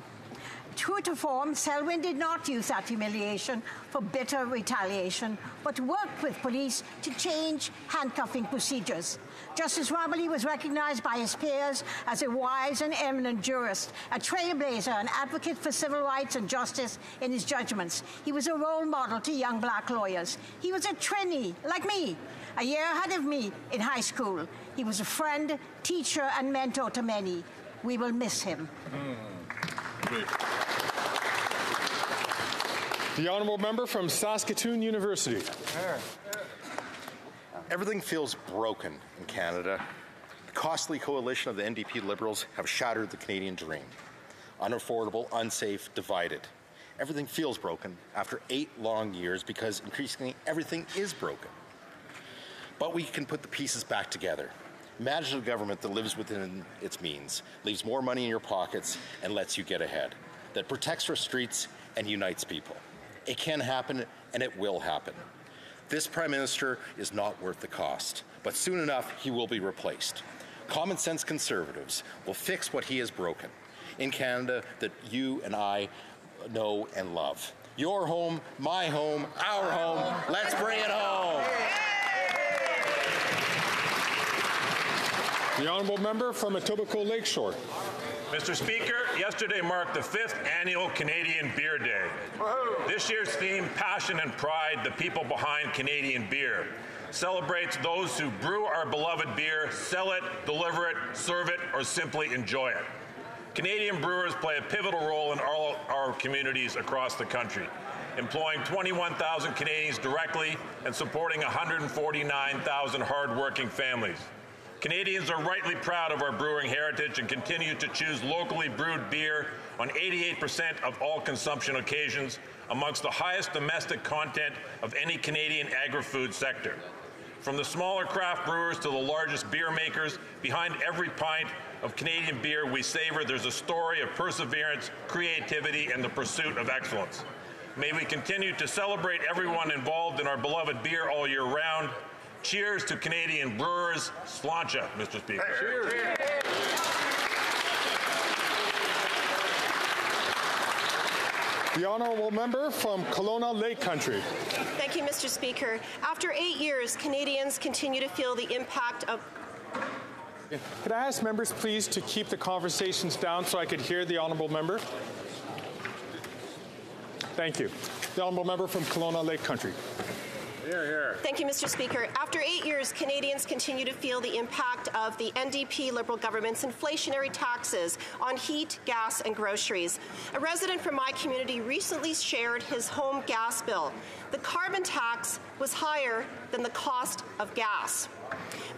True to form, Selwyn did not use that humiliation for bitter retaliation, but worked with police to change handcuffing procedures. Justice Romilly was recognized by his peers as a wise and eminent jurist, a trailblazer, an advocate for civil rights and justice in his judgments. He was a role model to young black lawyers. He was a trainee, like me, a year ahead of me in high school. He was a friend, teacher, and mentor to many. We will miss him. The Honourable Member from Saskatoon University. Everything feels broken in Canada. The costly coalition of the NDP Liberals have shattered the Canadian dream. Unaffordable, unsafe, divided. Everything feels broken after 8 long years because increasingly everything is broken. But we can put the pieces back together. Imagine a government that lives within its means, leaves more money in your pockets, and lets you get ahead, that protects our streets and unites people. It can happen, and it will happen. This Prime Minister is not worth the cost, but soon enough he will be replaced. Common sense Conservatives will fix what he has broken in Canada that you and I know and love. Your home, my home, our home. Let's bring it home. The Honourable Member from Etobicoke Lakeshore. Mr. Speaker, yesterday marked the 5th annual Canadian Beer Day. This year's theme, Passion and Pride, the people behind Canadian beer, celebrates those who brew our beloved beer, sell it, deliver it, serve it, or simply enjoy it. Canadian brewers play a pivotal role in all our communities across the country, employing 21,000 Canadians directly and supporting 149,000 hard-working families. Canadians are rightly proud of our brewing heritage and continue to choose locally brewed beer on 88% of all consumption occasions, amongst the highest domestic content of any Canadian agri-food sector. From the smaller craft brewers to the largest beer makers, behind every pint of Canadian beer we savor, there's a story of perseverance, creativity, and the pursuit of excellence. May we continue to celebrate everyone involved in our beloved beer all year round. Cheers to Canadian brewers. Sláinte, Mr. Speaker. Cheers. The Honourable Member from Kelowna Lake Country. Thank you, Mr. Speaker. After 8 years, Canadians continue to feel the impact of... Could I ask members, please, to keep the conversations down so I could hear the Honourable Member? Thank you. The Honourable Member from Kelowna Lake Country. Hear, hear. Thank you, Mr. Speaker. After 8 years, Canadians continue to feel the impact of the NDP Liberal government's inflationary taxes on heat, gas, and groceries. A resident from my community recently shared his home gas bill. The carbon tax was higher than the cost of gas.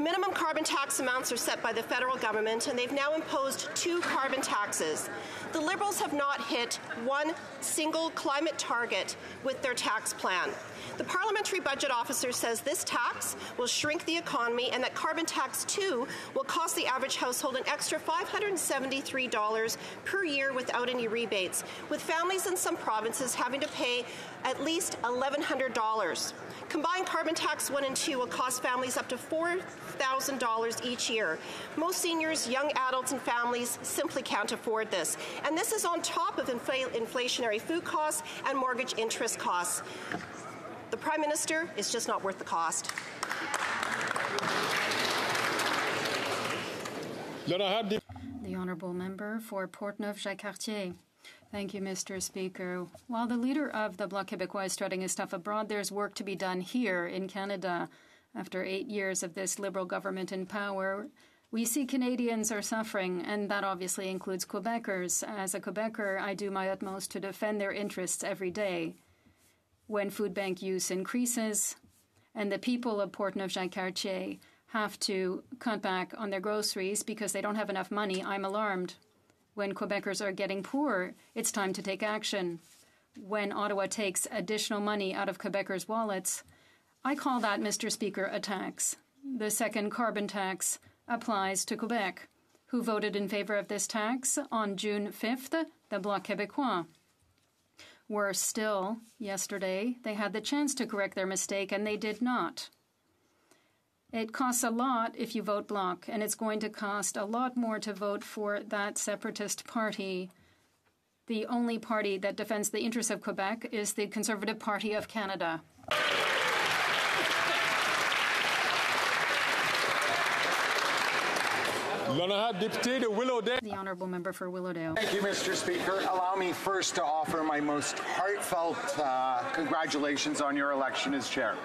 Minimum carbon tax amounts are set by the federal government, and they've now imposed 2 carbon taxes. The Liberals have not hit one single climate target with their tax plan. The Parliamentary Budget Officer says this tax will shrink the economy and that carbon tax 2 will cost the average household an extra $573 per year without any rebates, with families in some provinces having to pay at least $1,100. Combined carbon tax 1 and 2 will cost families up to $4,000 each year. Most seniors, young adults, and families simply can't afford this. And this is on top of inflationary food costs and mortgage interest costs. The Prime Minister is just not worth the cost. The Honourable Member for Portneuf-Jacques-Cartier. Thank you, Mr. Speaker. While the leader of the Bloc Québécois is strutting his stuff abroad, there's work to be done here in Canada. After 8 years of this Liberal government in power, we see Canadians are suffering, and that obviously includes Quebecers. As a Quebecer, I do my utmost to defend their interests every day. When food bank use increases and the people of Portneuf-Jacques-Cartier have to cut back on their groceries because they don't have enough money, I'm alarmed. When Quebecers are getting poor, it's time to take action. When Ottawa takes additional money out of Quebecers' wallets, I call that, Mr. Speaker, a tax. The second carbon tax applies to Quebec. Who voted in favor of this tax on June 5th? The Bloc Québécois. Worse still, yesterday, they had the chance to correct their mistake, and they did not. It costs a lot if you vote Bloc, and it's going to cost a lot more to vote for that separatist party. The only party that defends the interests of Quebec is the Conservative Party of Canada. The Honourable Member for Willowdale. Thank you, Mr. Speaker. Allow me first to offer my most heartfelt congratulations on your election as chair.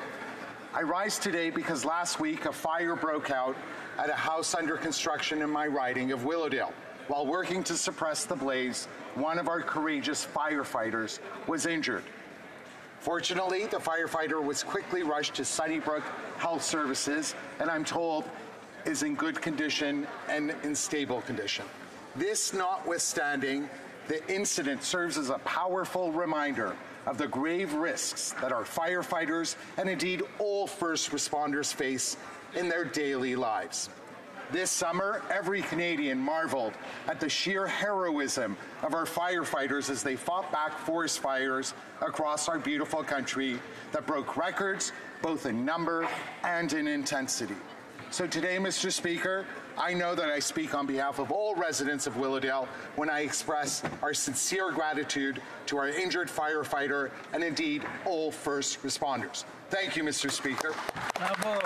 I rise today because last week a fire broke out at a house under construction in my riding of Willowdale. While working to suppress the blaze, one of our courageous firefighters was injured. Fortunately, the firefighter was quickly rushed to Sunnybrook Health Services, and I'm told is in good condition and in stable condition. This notwithstanding, the incident serves as a powerful reminder of the grave risks that our firefighters and indeed all first responders face in their daily lives. This summer, every Canadian marveled at the sheer heroism of our firefighters as they fought back forest fires across our beautiful country that broke records both in number and in intensity. So today, Mr. Speaker, I know that I speak on behalf of all residents of Willowdale when I express our sincere gratitude to our injured firefighter and indeed all first responders. Thank you, Mr. Speaker. Bravo.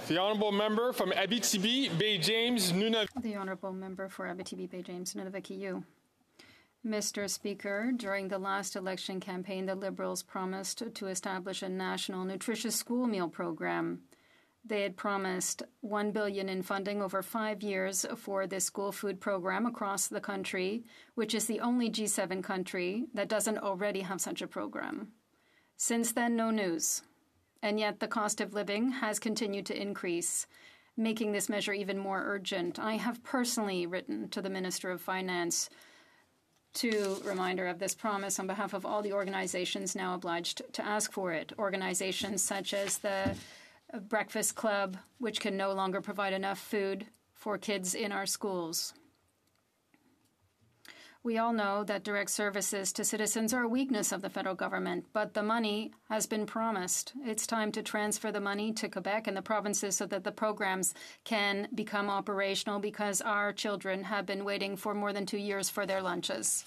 The Honourable Member from Abitibi, Bay James, Nunavut. The Honourable Member for Abitibi, Bay James, Nunavut. Mr. Speaker, during the last election campaign, the Liberals promised to establish a national nutritious school meal program. They had promised $1 billion in funding over 5 years for this school food program across the country, which is the only G7 country that doesn't already have such a program. Since then, no news. And yet the cost of living has continued to increase, making this measure even more urgent. I have personally written to the Minister of Finance to reminder of this promise on behalf of all the organizations now obliged to ask for it. Organizations such as the Breakfast Club, which can no longer provide enough food for kids in our schools. We all know that direct services to citizens are a weakness of the federal government, but the money has been promised. It's time to transfer the money to Quebec and the provinces so that the programs can become operational, because our children have been waiting for more than 2 years for their lunches.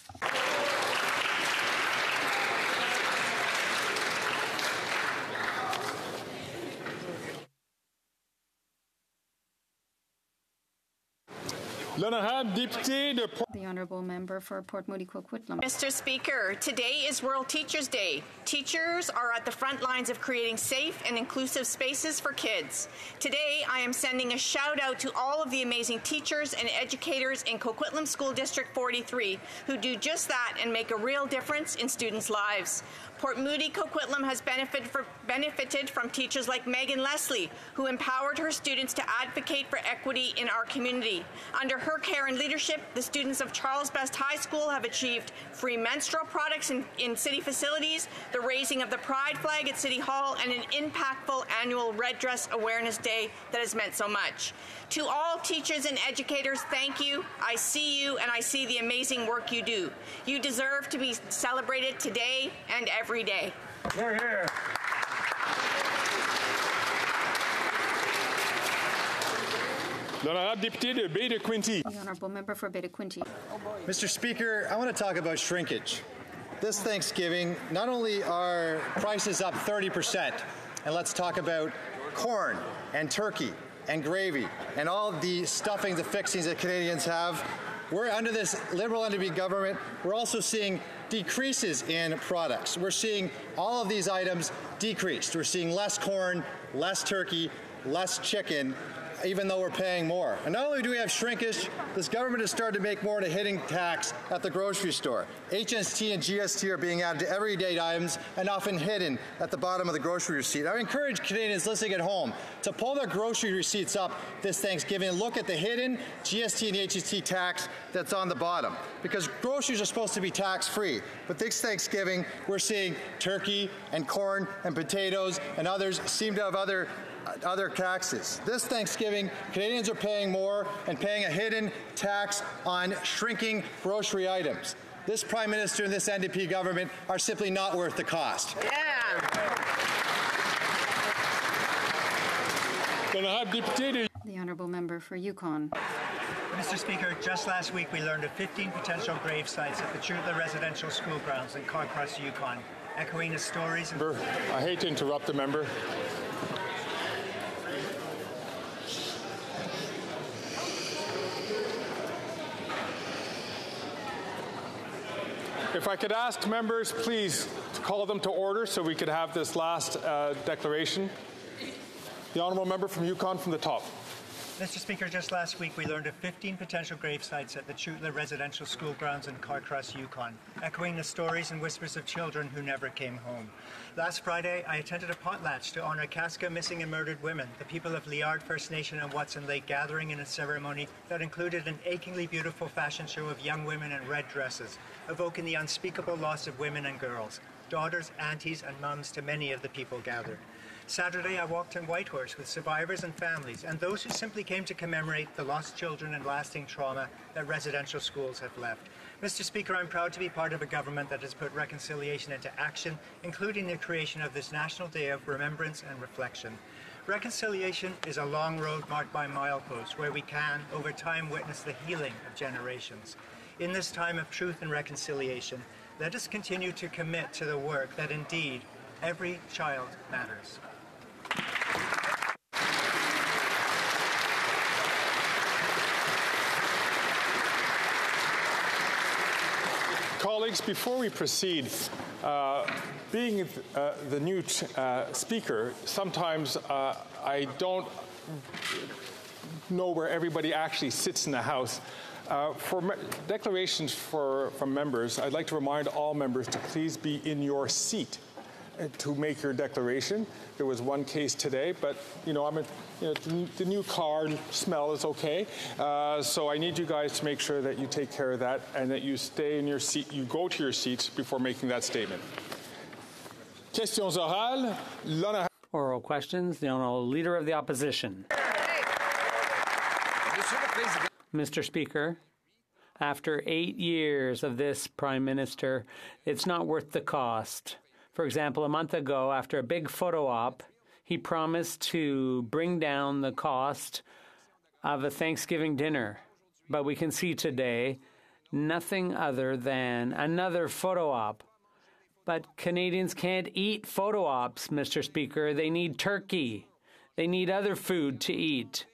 The Honourable Member for Port Moody Coquitlam. Mr. Speaker, today is World Teachers Day. Teachers are at the front lines of creating safe and inclusive spaces for kids. Today, I am sending a shout out to all of the amazing teachers and educators in Coquitlam School District 43 who do just that and make a real difference in students' lives. Port Moody Coquitlam has benefited from teachers like Megan Leslie, who empowered her students to advocate for equity in our community. Under her care and leadership, the students of Charles Best High School have achieved free menstrual products in city facilities, the raising of the Pride flag at City Hall, and an impactful annual Red Dress Awareness Day that has meant so much. To all teachers and educators, thank you. I see you and I see the amazing work you do. You deserve to be celebrated today and every day. Hear, hear. The Honourable Member for Beta Quinte. Mr. Speaker, I want to talk about shrinkage. This Thanksgiving, not only are prices up 30%, and let's talk about corn and turkey and gravy and all the stuffing, the fixings that Canadians have. We're under this Liberal NDP government. We're also seeing decreases in products. We're seeing all of these items decreased. We're seeing less corn, less turkey, less chicken, even though we're paying more. And not only do we have shrinkage, this government has started to make more in a hidden tax at the grocery store. HST and GST are being added to everyday items and often hidden at the bottom of the grocery receipt. I encourage Canadians listening at home to pull their grocery receipts up this Thanksgiving and look at the hidden GST and HST tax that's on the bottom. Because groceries are supposed to be tax-free. But this Thanksgiving, we're seeing turkey and corn and potatoes and others seem to have other taxes. This Thanksgiving, Canadians are paying more and paying a hidden tax on shrinking grocery items. This Prime Minister and this NDP government are simply not worth the cost. The Honourable Member for Yukon. Mr. Speaker, just last week we learned of 15 potential grave sites at the Chutla Residential School grounds in Carcross, Yukon, echoing the stories. I hate to interrupt the member. If I could ask members, please, to call them to order so we could have this last declaration. The Honourable Member from Yukon from the top. Mr. Speaker, just last week we learned of 15 potential grave sites at the Chutla Residential School grounds in Carcross, Yukon, echoing the stories and whispers of children who never came home. Last Friday, I attended a potlatch to honour Kaska missing and murdered women, the people of Liard First Nation and Watson Lake gathering in a ceremony that included an achingly beautiful fashion show of young women in red dresses, evoking the unspeakable loss of women and girls, daughters, aunties and mums to many of the people gathered. Saturday, I walked in Whitehorse with survivors and families and those who simply came to commemorate the lost children and lasting trauma that residential schools have left. Mr. Speaker, I'm proud to be part of a government that has put reconciliation into action, including the creation of this National Day of Remembrance and Reflection. Reconciliation is a long road marked by mileposts where we can, over time, witness the healing of generations. In this time of truth and reconciliation, let us continue to commit to the work that indeed every child matters. Colleagues, before we proceed, being the new speaker, sometimes I don't know where everybody actually sits in the House. For declarations from members, I'd like to remind all members to please be in your seat to make your declaration. There was one case today, but the new car smell is okay. So I need you guys to make sure that you take care of that and that you stay in your seat. You go to your seats before making that statement. Questions orales. Oral questions. The Honourable Leader of the Opposition. Mr. Speaker, after 8 years of this Prime Minister, it's not worth the cost. For example, a month ago, after a big photo op, he promised to bring down the cost of a Thanksgiving dinner. But we can see today nothing other than another photo op. But Canadians can't eat photo ops, Mr. Speaker. They need turkey. They need other food to eat.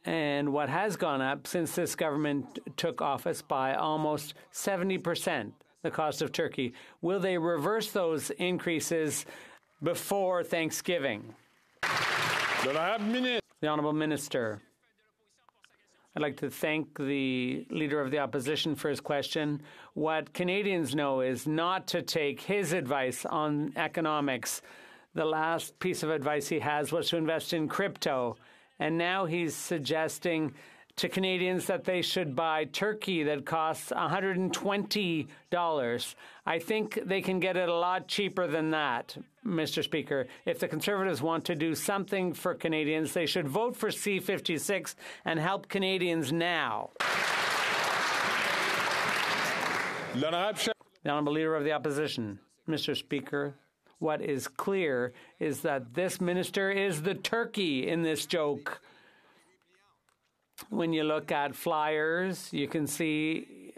and what has gone up since this government took office by almost 70%, the cost of turkey. Will they reverse those increases before Thanksgiving? The Honourable Minister. I'd like to thank the Leader of the Opposition for his question. What Canadians know is not to take his advice on economics. The last piece of advice he has was to invest in crypto. And now he's suggesting to Canadians that they should buy turkey that costs $120. I think they can get it a lot cheaper than that, Mr. Speaker. If the Conservatives want to do something for Canadians, they should vote for C-56 and help Canadians now. The Honourable Leader of the Opposition. Mr. Speaker, what is clear is that this minister is the turkey in this joke. When you look at flyers, you can see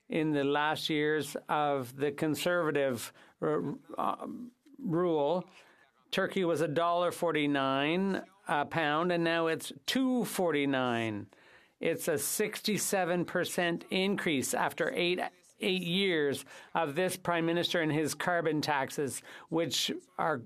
in the last years of the Conservative rule, turkey was $1.49 a pound, and now it's $2.49. It's a 67% increase after eight years of this Prime Minister and his carbon taxes, which are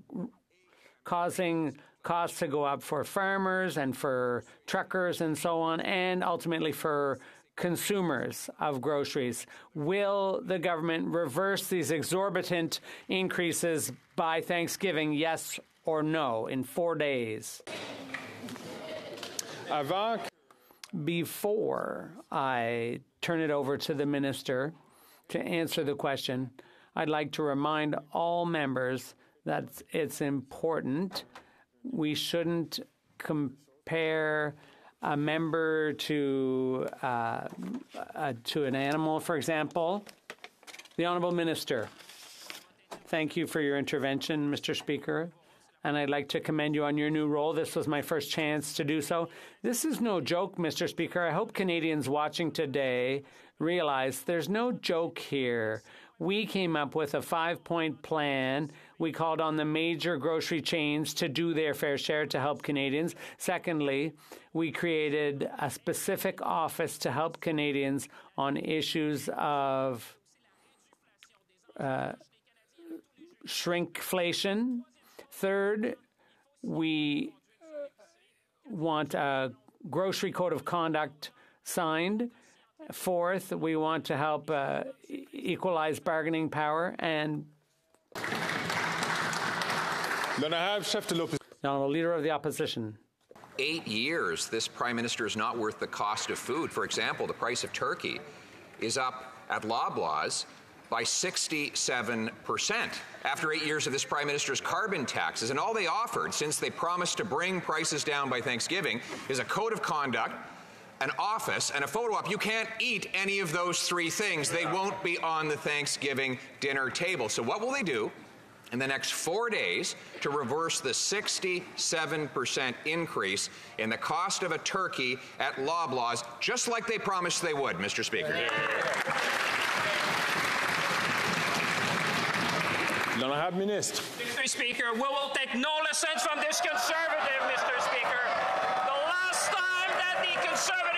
causing costs to go up for farmers and for truckers and so on, and ultimately for consumers of groceries. Will the government reverse these exorbitant increases by Thanksgiving, yes or no, in 4 days? Before I turn it over to the minister to answer the question, I'd like to remind all members that it's important. We shouldn't compare a member to an animal, for example. The Honourable Minister, thank you for your intervention, Mr. Speaker, and I'd like to commend you on your new role. This was my first chance to do so. This is no joke, Mr. Speaker. I hope Canadians watching today realize there's no joke here. We came up with a 5-point plan. We called on the major grocery chains to do their fair share to help Canadians. Secondly, we created a specific office to help Canadians on issues of shrinkflation. Third, we want a grocery code of conduct signed. Fourth, we want to help equalize bargaining power. And the Honourable Leader of the Opposition. 8 years, this Prime Minister is not worth the cost of food. For example, the price of turkey is up at Loblaws by 67% after 8 years of this Prime Minister's carbon taxes. And all they offered, since they promised to bring prices down by Thanksgiving, is a code of conduct, an office, and a photo op. You can't eat any of those three things. They won't be on the Thanksgiving dinner table. So what will they do in the next 4 days to reverse the 67% increase in the cost of a turkey at Loblaws, just like they promised they would, Mr. Speaker? Mr. Speaker, we will take no lessons from this Conservative, Mr. Speaker. The last time that the Conservative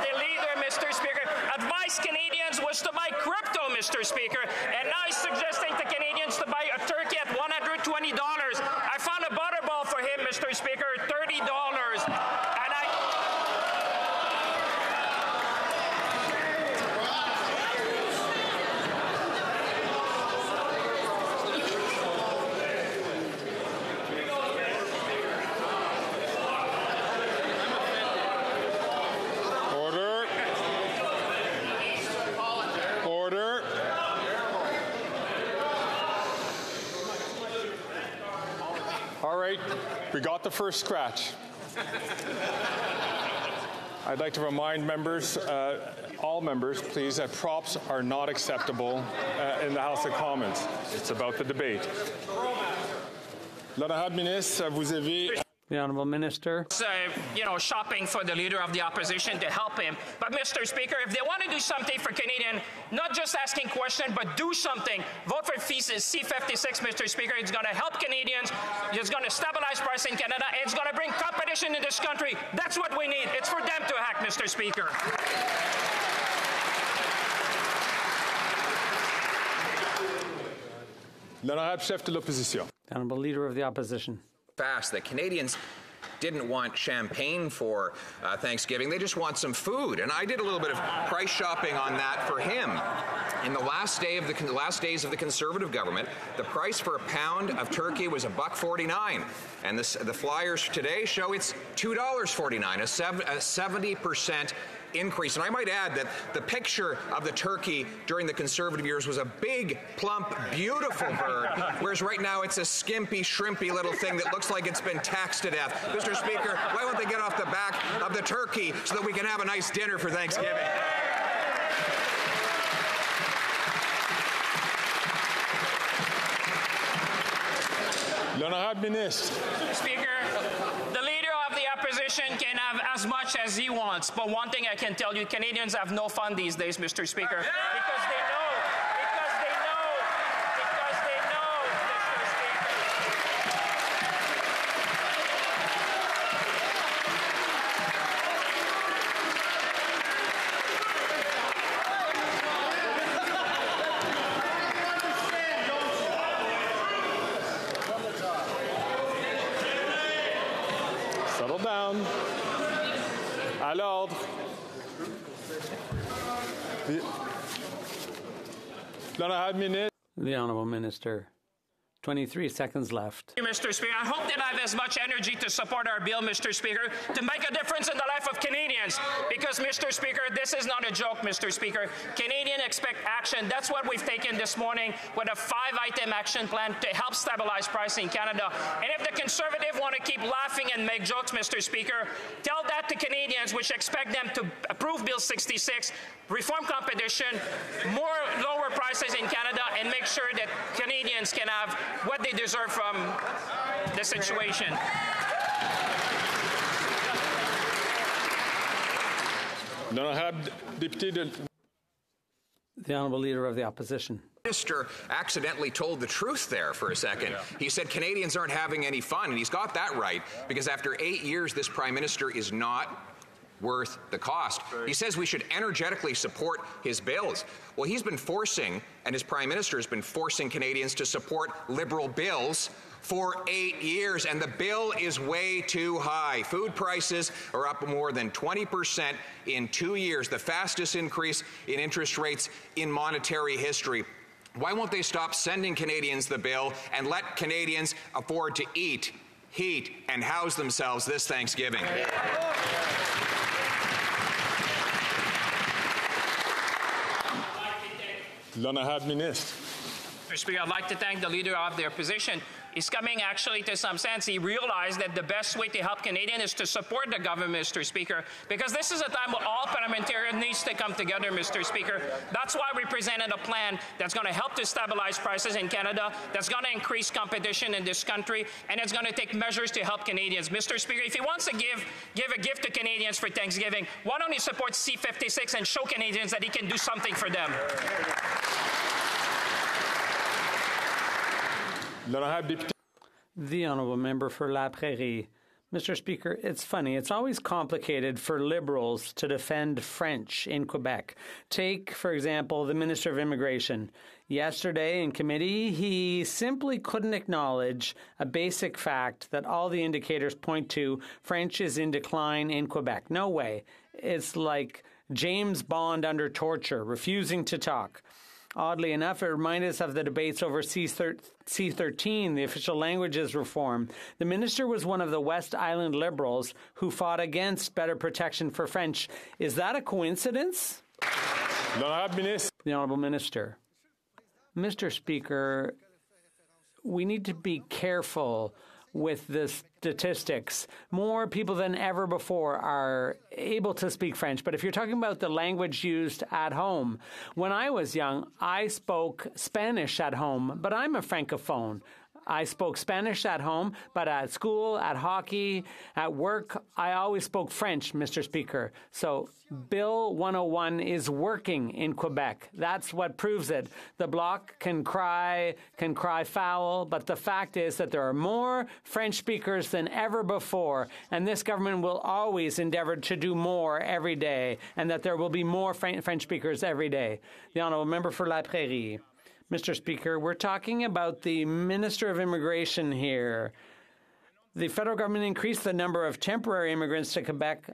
the leader, Mr. Speaker, advised Canadians was to buy crypto, Mr. Speaker, and now he's suggesting to Canadians to buy a turkey at $120. I found a butterball for him, Mr. Speaker, $30. We got the first scratch. I'd like to remind members, all members, please, that props are not acceptable in the House of Commons. It's about the debate. L'honorable ministre, vous avez... The Honourable Minister. Shopping for the Leader of the Opposition to help him. But, Mr. Speaker, if they want to do something for Canadians, not just asking questions, but do something, vote for C-56, Mr. Speaker. It's going to help Canadians. It's going to stabilize price in Canada. And it's going to bring competition competition in this country. That's what we need. It's for them to act, Mr. Speaker. L'honorable chef de l'opposition. Honourable Leader of the Opposition. Fast that Canadians didn't want champagne for Thanksgiving. They just want some food. And I did a little bit of price shopping on that for him. In the last days of the Conservative government, the price for a pound of turkey was $1.49. And the flyers today show it's $2.49, a 70% increase. And I might add that the picture of the turkey during the Conservative years was a big, plump, beautiful bird, whereas right now it's a skimpy, shrimpy little thing that looks like it's been taxed to death. Mr. Speaker, why won't they get off the back of the turkey so that we can have a nice dinner for Thanksgiving? L'honorable ministre. Speaker, the Leader of the Opposition can have as much as he wants, but one thing I can tell you, Canadians have no fun these days, Mr. Speaker, because they know, Mr. Speaker. Settle down. À l'ordre. L'honorable ministre. The Honourable Minister. 23 seconds left. Mr. Speaker, I hope that I have as much energy to support our bill, Mr. Speaker, to make a difference in the life of Canadians. Because, Mr. Speaker, this is not a joke, Mr. Speaker. Canadians expect action. That's what we've taken this morning with a 5-item action plan to help stabilize pricing in Canada. And if the Conservatives want to keep laughing and make jokes, Mr. Speaker, tell that to Canadians, which expect them to approve Bill 66, reform competition, lower prices in Canada, and make sure that Canadians can have what they deserve from the situation. The Honourable Leader of the Opposition. The minister accidentally told the truth there for a second. He said Canadians aren't having any fun, and he's got that right, because after 8 years, this Prime Minister is not worth the cost. He says we should energetically support his bills. Well, he's been forcing, and his Prime Minister has been forcing Canadians to support Liberal bills for 8 years, and the bill is way too high. Food prices are up more than 20% in 2 years, the fastest increase in interest rates in monetary history. Why won't they stop sending Canadians the bill and let Canadians afford to eat, heat, and house themselves this Thanksgiving? L'honorable ministre. Mr. Speaker, I'd like to thank the Leader of the Opposition. He's coming actually to some sense. He realized that the best way to help Canadians is to support the government, Mr. Speaker, because this is a time where all parliamentarians need to come together, Mr. Speaker. That's why we presented a plan that's going to help to stabilize prices in Canada, that's going to increase competition in this country, and it's going to take measures to help Canadians. Mr. Speaker, if he wants to give a gift to Canadians for Thanksgiving, why don't he support C-56 and show Canadians that he can do something for them? The Honourable Member for La Prairie. Mr. Speaker, it's funny. It's always complicated for Liberals to defend French in Quebec. Take, for example, the Minister of Immigration. Yesterday in committee, he simply couldn't acknowledge a basic fact that all the indicators point to: French is in decline in Quebec. No way. It's like James Bond under torture, refusing to talk. Oddly enough, it reminded us of the debates over C-13, the official languages reform. The minister was one of the West Island Liberals who fought against better protection for French. Is that a coincidence? The Honourable Minister. Mr. Speaker, we need to be careful with the statistics. More people than ever before are able to speak French. But if you're talking about the language used at home, when I was young, I spoke Spanish at home, but I'm a Francophone. I spoke Spanish at home, but at school, at hockey, at work, I always spoke French, Mr. Speaker. So Bill 101 is working in Quebec. That's what proves it. The Bloc can cry foul, but the fact is that there are more French speakers than ever before, and this government will always endeavor to do more every day, and that there will be more French speakers every day. The Honourable Member for La Prairie. Mr. Speaker, we're talking about the Minister of Immigration here. The federal government increased the number of temporary immigrants to Quebec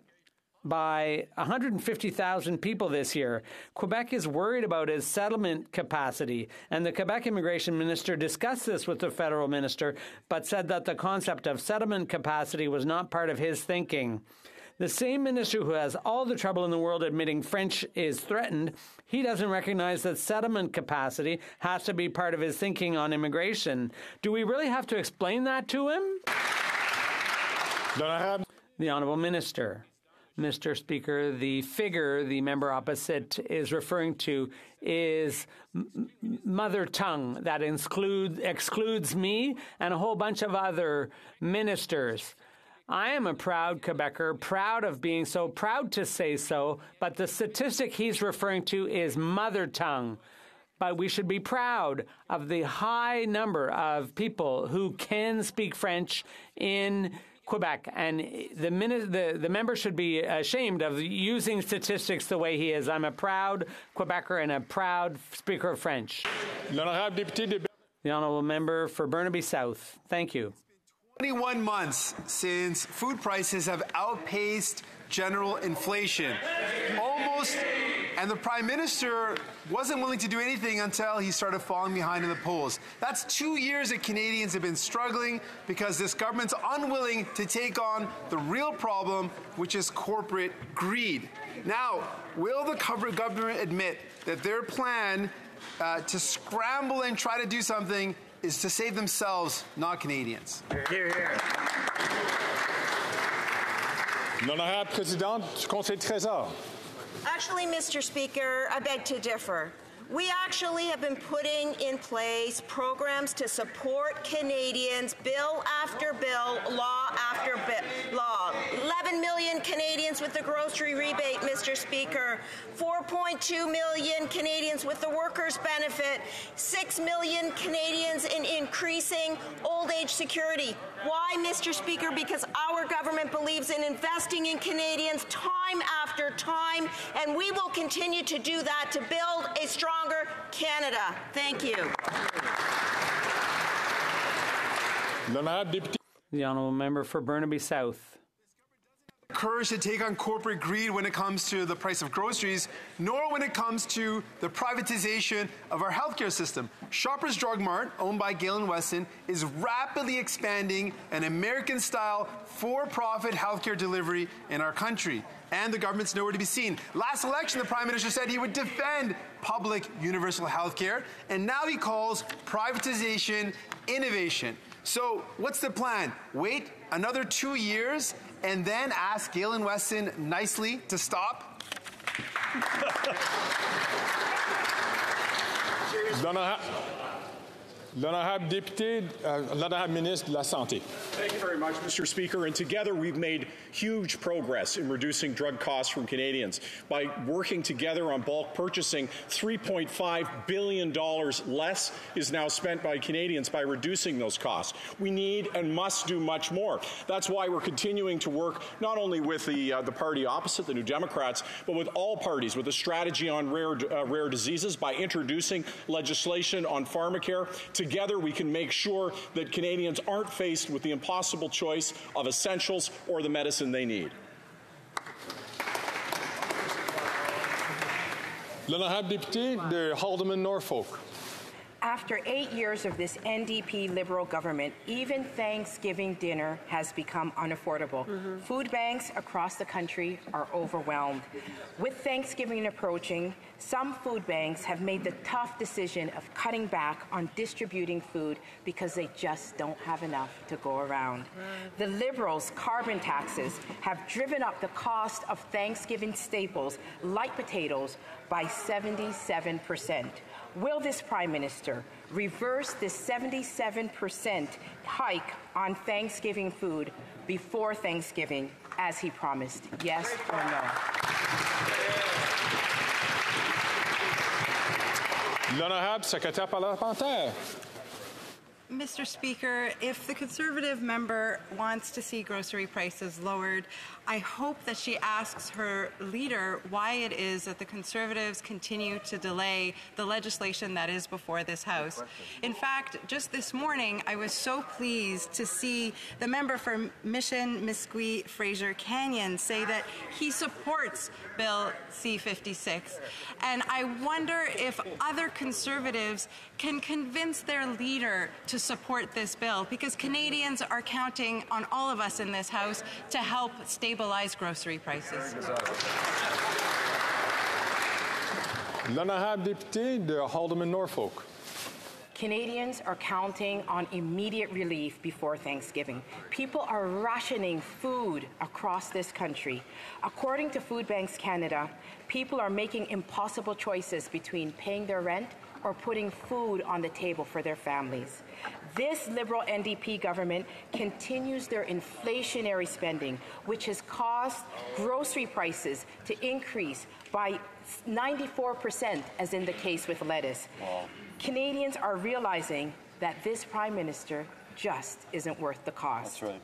by 150,000 people this year. Quebec is worried about its settlement capacity, and the Quebec immigration minister discussed this with the federal minister, but said that the concept of settlement capacity was not part of his thinking. The same minister who has all the trouble in the world admitting French is threatened, he doesn't recognize that settlement capacity has to be part of his thinking on immigration. Do we really have to explain that to him? The Honourable Minister. Mr. Speaker, the figure the member opposite is referring to is mother tongue. That excludes me and a whole bunch of other ministers. I am a proud Quebecer, proud of being so, proud to say so, but the statistic he's referring to is mother tongue. But we should be proud of the high number of people who can speak French in Quebec, and the member should be ashamed of using statistics the way he is. I'm a proud Quebecer and a proud speaker of French. The Honourable Member for Burnaby South. Thank you. 21 months since food prices have outpaced general inflation. And the Prime Minister wasn't willing to do anything until he started falling behind in the polls. That's 2 years that Canadians have been struggling because this government's unwilling to take on the real problem, which is corporate greed. Now, will the government admit that their plan to scramble and try to do something is to save themselves, not Canadians? Hear, hear. L'honorable présidente du Conseil de Trésor. Actually, Mr. Speaker, I beg to differ. We actually have been putting in place programs to support Canadians, bill after bill, law after law. 11 million Canadians with the grocery rebate, Mr. Speaker. 4.2 million Canadians with the workers' benefit. 6 million Canadians in increasing old age security. Why, Mr. Speaker? Because our government believes in investing in Canadians time after time, and we will continue to do that to build a stronger Canada. Thank you. The Honourable Member for Burnaby South. Courage to take on corporate greed when it comes to the price of groceries, nor when it comes to the privatization of our healthcare system. Shoppers Drug Mart, owned by Galen Weston, is rapidly expanding an American-style, for-profit healthcare delivery in our country. And the government's nowhere to be seen. Last election, the Prime Minister said he would defend public universal healthcare, and now he calls privatization innovation. So what's the plan? Wait another 2 years and then ask Galen Weston nicely to stop? L'honorable député, l'honorable ministre de la Santé. Thank you very much, Mr. Speaker. And together we've made huge progress in reducing drug costs from Canadians. By working together on bulk purchasing, $3.5 billion less is now spent by Canadians by reducing those costs. We need and must do much more. That's why we're continuing to work not only with the party opposite, the New Democrats, but with all parties, with a strategy on rare diseases by introducing legislation on pharmacare. Together, we can make sure that Canadians aren't faced with the impossible choice of essentials or the medicine they need. L'honorable député de Haldimand, Norfolk. After 8 years of this NDP Liberal government, even Thanksgiving dinner has become unaffordable. Food banks across the country are overwhelmed. With Thanksgiving approaching, some food banks have made the tough decision of cutting back on distributing food because they just don't have enough to go around. The Liberals' carbon taxes have driven up the cost of Thanksgiving staples like potatoes by 77%. Will this Prime Minister reverse this 77% hike on Thanksgiving food before Thanksgiving, as he promised? Yes or no? L'honorable secrétaire parlementaire. Mr. Speaker, if the Conservative member wants to see grocery prices lowered, I hope that she asks her leader why it is that the Conservatives continue to delay the legislation that is before this House. In fact, just this morning, I was so pleased to see the member for Mission Mesquite Fraser Canyon say that he supports Bill C-56. And I wonder if other Conservatives can convince their leader to support this bill, because Canadians are counting on all of us in this House to help stabilize grocery prices. L'honorable député de Haldeman Norfolk. Canadians are counting on immediate relief before Thanksgiving. People are rationing food across this country. According to Food Banks Canada, people are making impossible choices between paying their rent or putting food on the table for their families. This Liberal NDP government continues their inflationary spending, which has caused grocery prices to increase by 94%, as in the case with lettuce. Wow. Canadians are realizing that this Prime Minister just isn't worth the cost. That's right.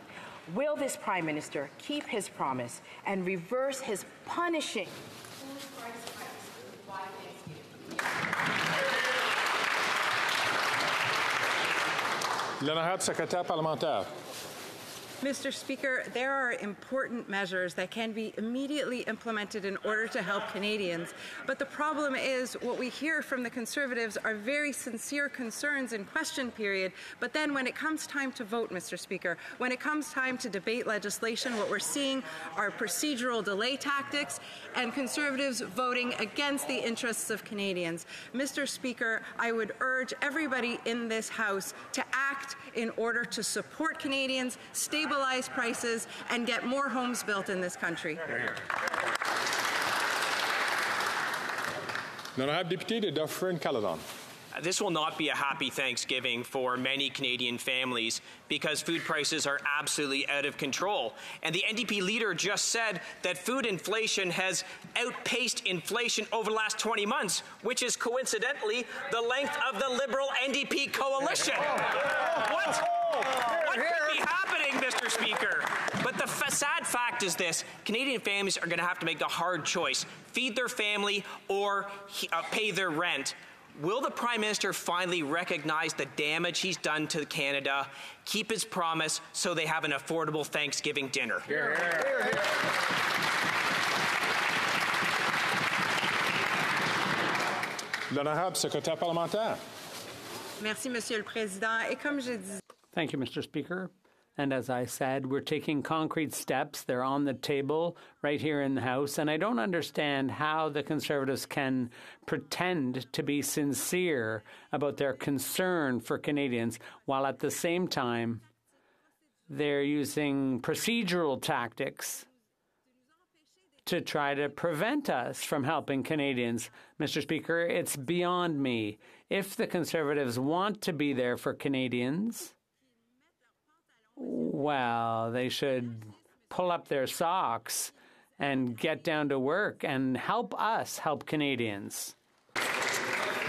Will this Prime Minister keep his promise and reverse his punishing food price hikes by Thanksgiving? L'honorable secrétaire parlementaire. Mr. Speaker, there are important measures that can be immediately implemented in order to help Canadians. But the problem is what we hear from the Conservatives are very sincere concerns in question period. But then when it comes time to vote, Mr. Speaker, when it comes time to debate legislation, what we're seeing are procedural delay tactics and Conservatives voting against the interests of Canadians. Mr. Speaker, I would urge everybody in this House to act in order to support Canadians, stabilize prices, and get more homes built in this country. L'honorable député de Dufferin-Caledon. This will not be a happy Thanksgiving for many Canadian families because food prices are absolutely out of control. And the NDP leader just said that food inflation has outpaced inflation over the last 20 months, which is coincidentally the length of the Liberal NDP coalition. What could be happening, Mr. Speaker? But the sad fact is this: Canadian families are going to have to make the hard choice, feed their family or pay their rent. Will the Prime Minister finally recognize the damage he's done to Canada, keep his promise so they have an affordable Thanksgiving dinner? Hear, hear, hear. L'honorable secrétaire parlementaire. Merci, Monsieur le Président. Et comme je dis... Thank you, Mr. Speaker. And as I said, we're taking concrete steps. They're on the table right here in the House. And I don't understand how the Conservatives can pretend to be sincere about their concern for Canadians while at the same time they're using procedural tactics to try to prevent us from helping Canadians. Mr. Speaker, it's beyond me. If the Conservatives want to be there for Canadians, well, they should pull up their socks and get down to work and help us help Canadians.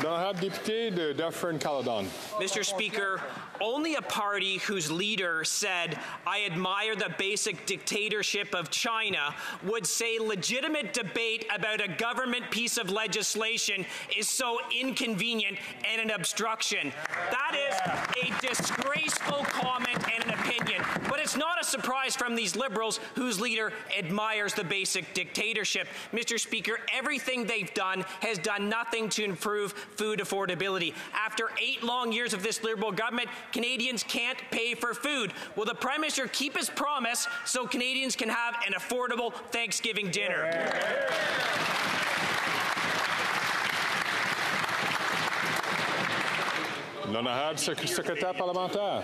L'honorable député de Dufferin-Caledon. Mr. Speaker, only a party whose leader said, "I admire the basic dictatorship of China," would say legitimate debate about a government piece of legislation is so inconvenient and an obstruction. That is a disgraceful comment and an opinion. But it's not a surprise from these Liberals whose leader admires the basic dictatorship. Mr. Speaker, everything they've done has done nothing to improve food affordability. After 8 long years of this Liberal government, Canadians can't pay for food. Will the Prime Minister keep his promise so Canadians can have an affordable Thanksgiving dinner? L'honorable secrétaire parlementaire.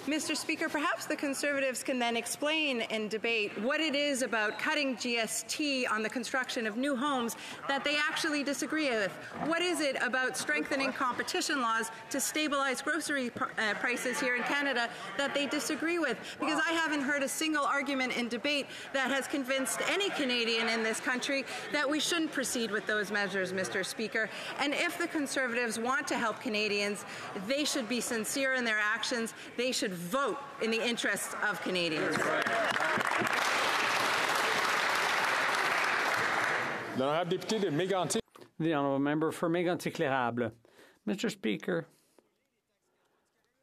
Mr. Speaker, perhaps the Conservatives can then explain in debate what it is about cutting GST on the construction of new homes that they actually disagree with. What is it about strengthening competition laws to stabilize grocery prices here in Canada that they disagree with? Because I haven't heard a single argument in debate that has convinced any Canadian in this country that we shouldn't proceed with those measures, Mr. Speaker. And if the Conservatives want to help Canadians, they should be sincere in their actions. They should vote in the interests of Canadians. The honourable member for Mégantic-L'Érable. Mr. Speaker,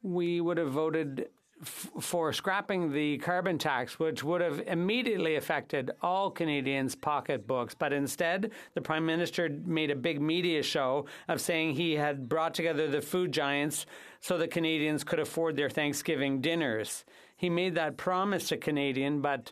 we would have voted for scrapping the carbon tax, which would have immediately affected all Canadians' pocketbooks. But instead, the Prime Minister made a big media show of saying he had brought together the food giants so that Canadians could afford their Thanksgiving dinners. He made that promise to Canadians, but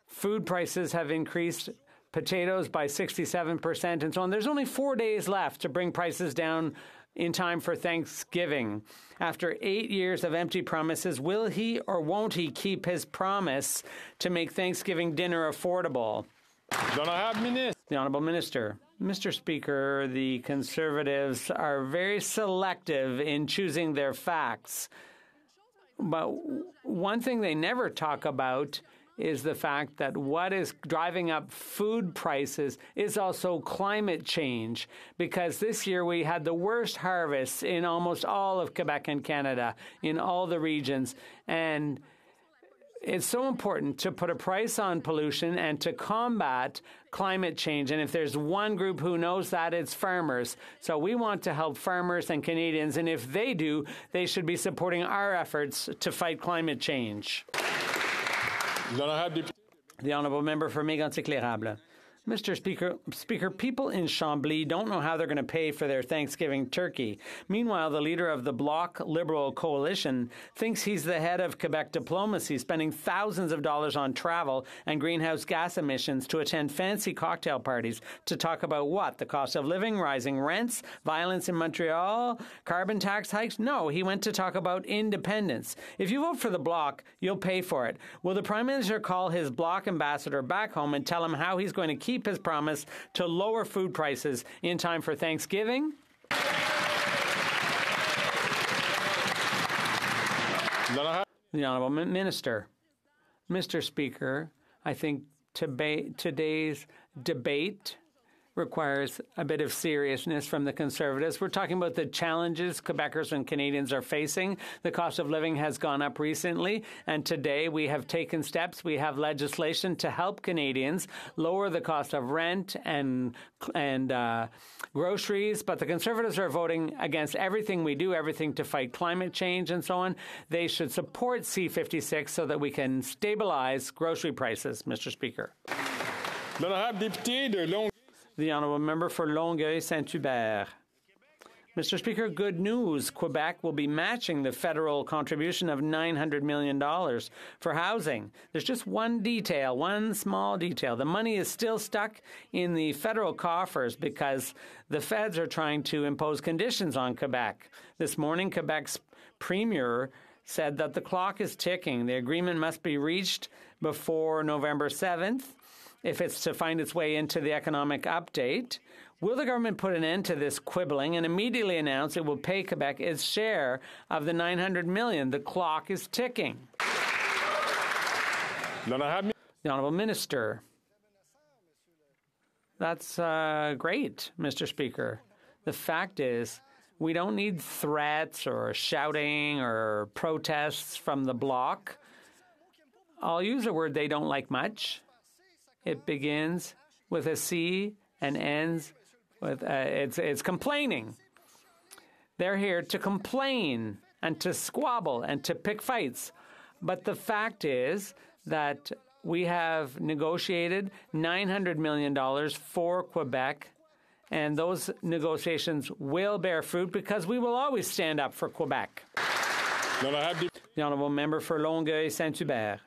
food prices have increased, potatoes by 67% and so on. There's only 4 days left to bring prices down in time for Thanksgiving. After 8 years of empty promises, will he or won't he keep his promise to make Thanksgiving dinner affordable? The Honourable Minister. Mr. Speaker, the Conservatives are very selective in choosing their facts. But one thing they never talk about is the fact that what is driving up food prices is also climate change, because this year we had the worst harvests in almost all of Quebec and Canada, in all the regions. And it's so important to put a price on pollution and to combat climate change. And if there's one group who knows that, it's farmers. So we want to help farmers and Canadians. And if they do, they should be supporting our efforts to fight climate change. The honourable member for Mégantic-L'Érable. Mr. Speaker, people in Chambly don't know how they're going to pay for their Thanksgiving turkey. Meanwhile, the leader of the Bloc Liberal coalition thinks he's the head of Quebec diplomacy, spending thousands of dollars on travel and greenhouse gas emissions to attend fancy cocktail parties to talk about what? The cost of living, rising rents, violence in Montreal, carbon tax hikes? No, he went to talk about independence. If you vote for the Bloc, you'll pay for it. Will the Prime Minister call his Bloc ambassador back home and tell him how he's going to keep his promise to lower food prices in time for Thanksgiving? The Honourable Minister. Mr. Speaker, I think today's debate requires a bit of seriousness from the Conservatives. We're talking about the challenges Quebecers and Canadians are facing. The cost of living has gone up recently, and today we have taken steps. We have legislation to help Canadians lower the cost of rent and groceries, but the Conservatives are voting against everything we do, everything to fight climate change and so on. They should support C-56 so that we can stabilize grocery prices, Mr. Speaker. The honourable member for Longueuil-Saint-Hubert. Mr. Speaker, good news. Quebec will be matching the federal contribution of $900 million for housing. There's just one detail, one small detail. The money is still stuck in the federal coffers because the feds are trying to impose conditions on Quebec. This morning, Quebec's premier said that the clock is ticking. The agreement must be reached before November 7th. If it's to find its way into the economic update. Will the government put an end to this quibbling and immediately announce it will pay Quebec its share of the $900 million? The clock is ticking. The Honourable Minister. That's great, Mr. Speaker. The fact is, we don't need threats or shouting or protests from the Bloc. I'll use a word they don't like much. It begins with a C and ends with it's complaining. They're here to complain and to squabble and to pick fights. But the fact is that we have negotiated $900 million for Quebec, and those negotiations will bear fruit because we will always stand up for Quebec. The honourable member for Longueuil-Saint-Hubert.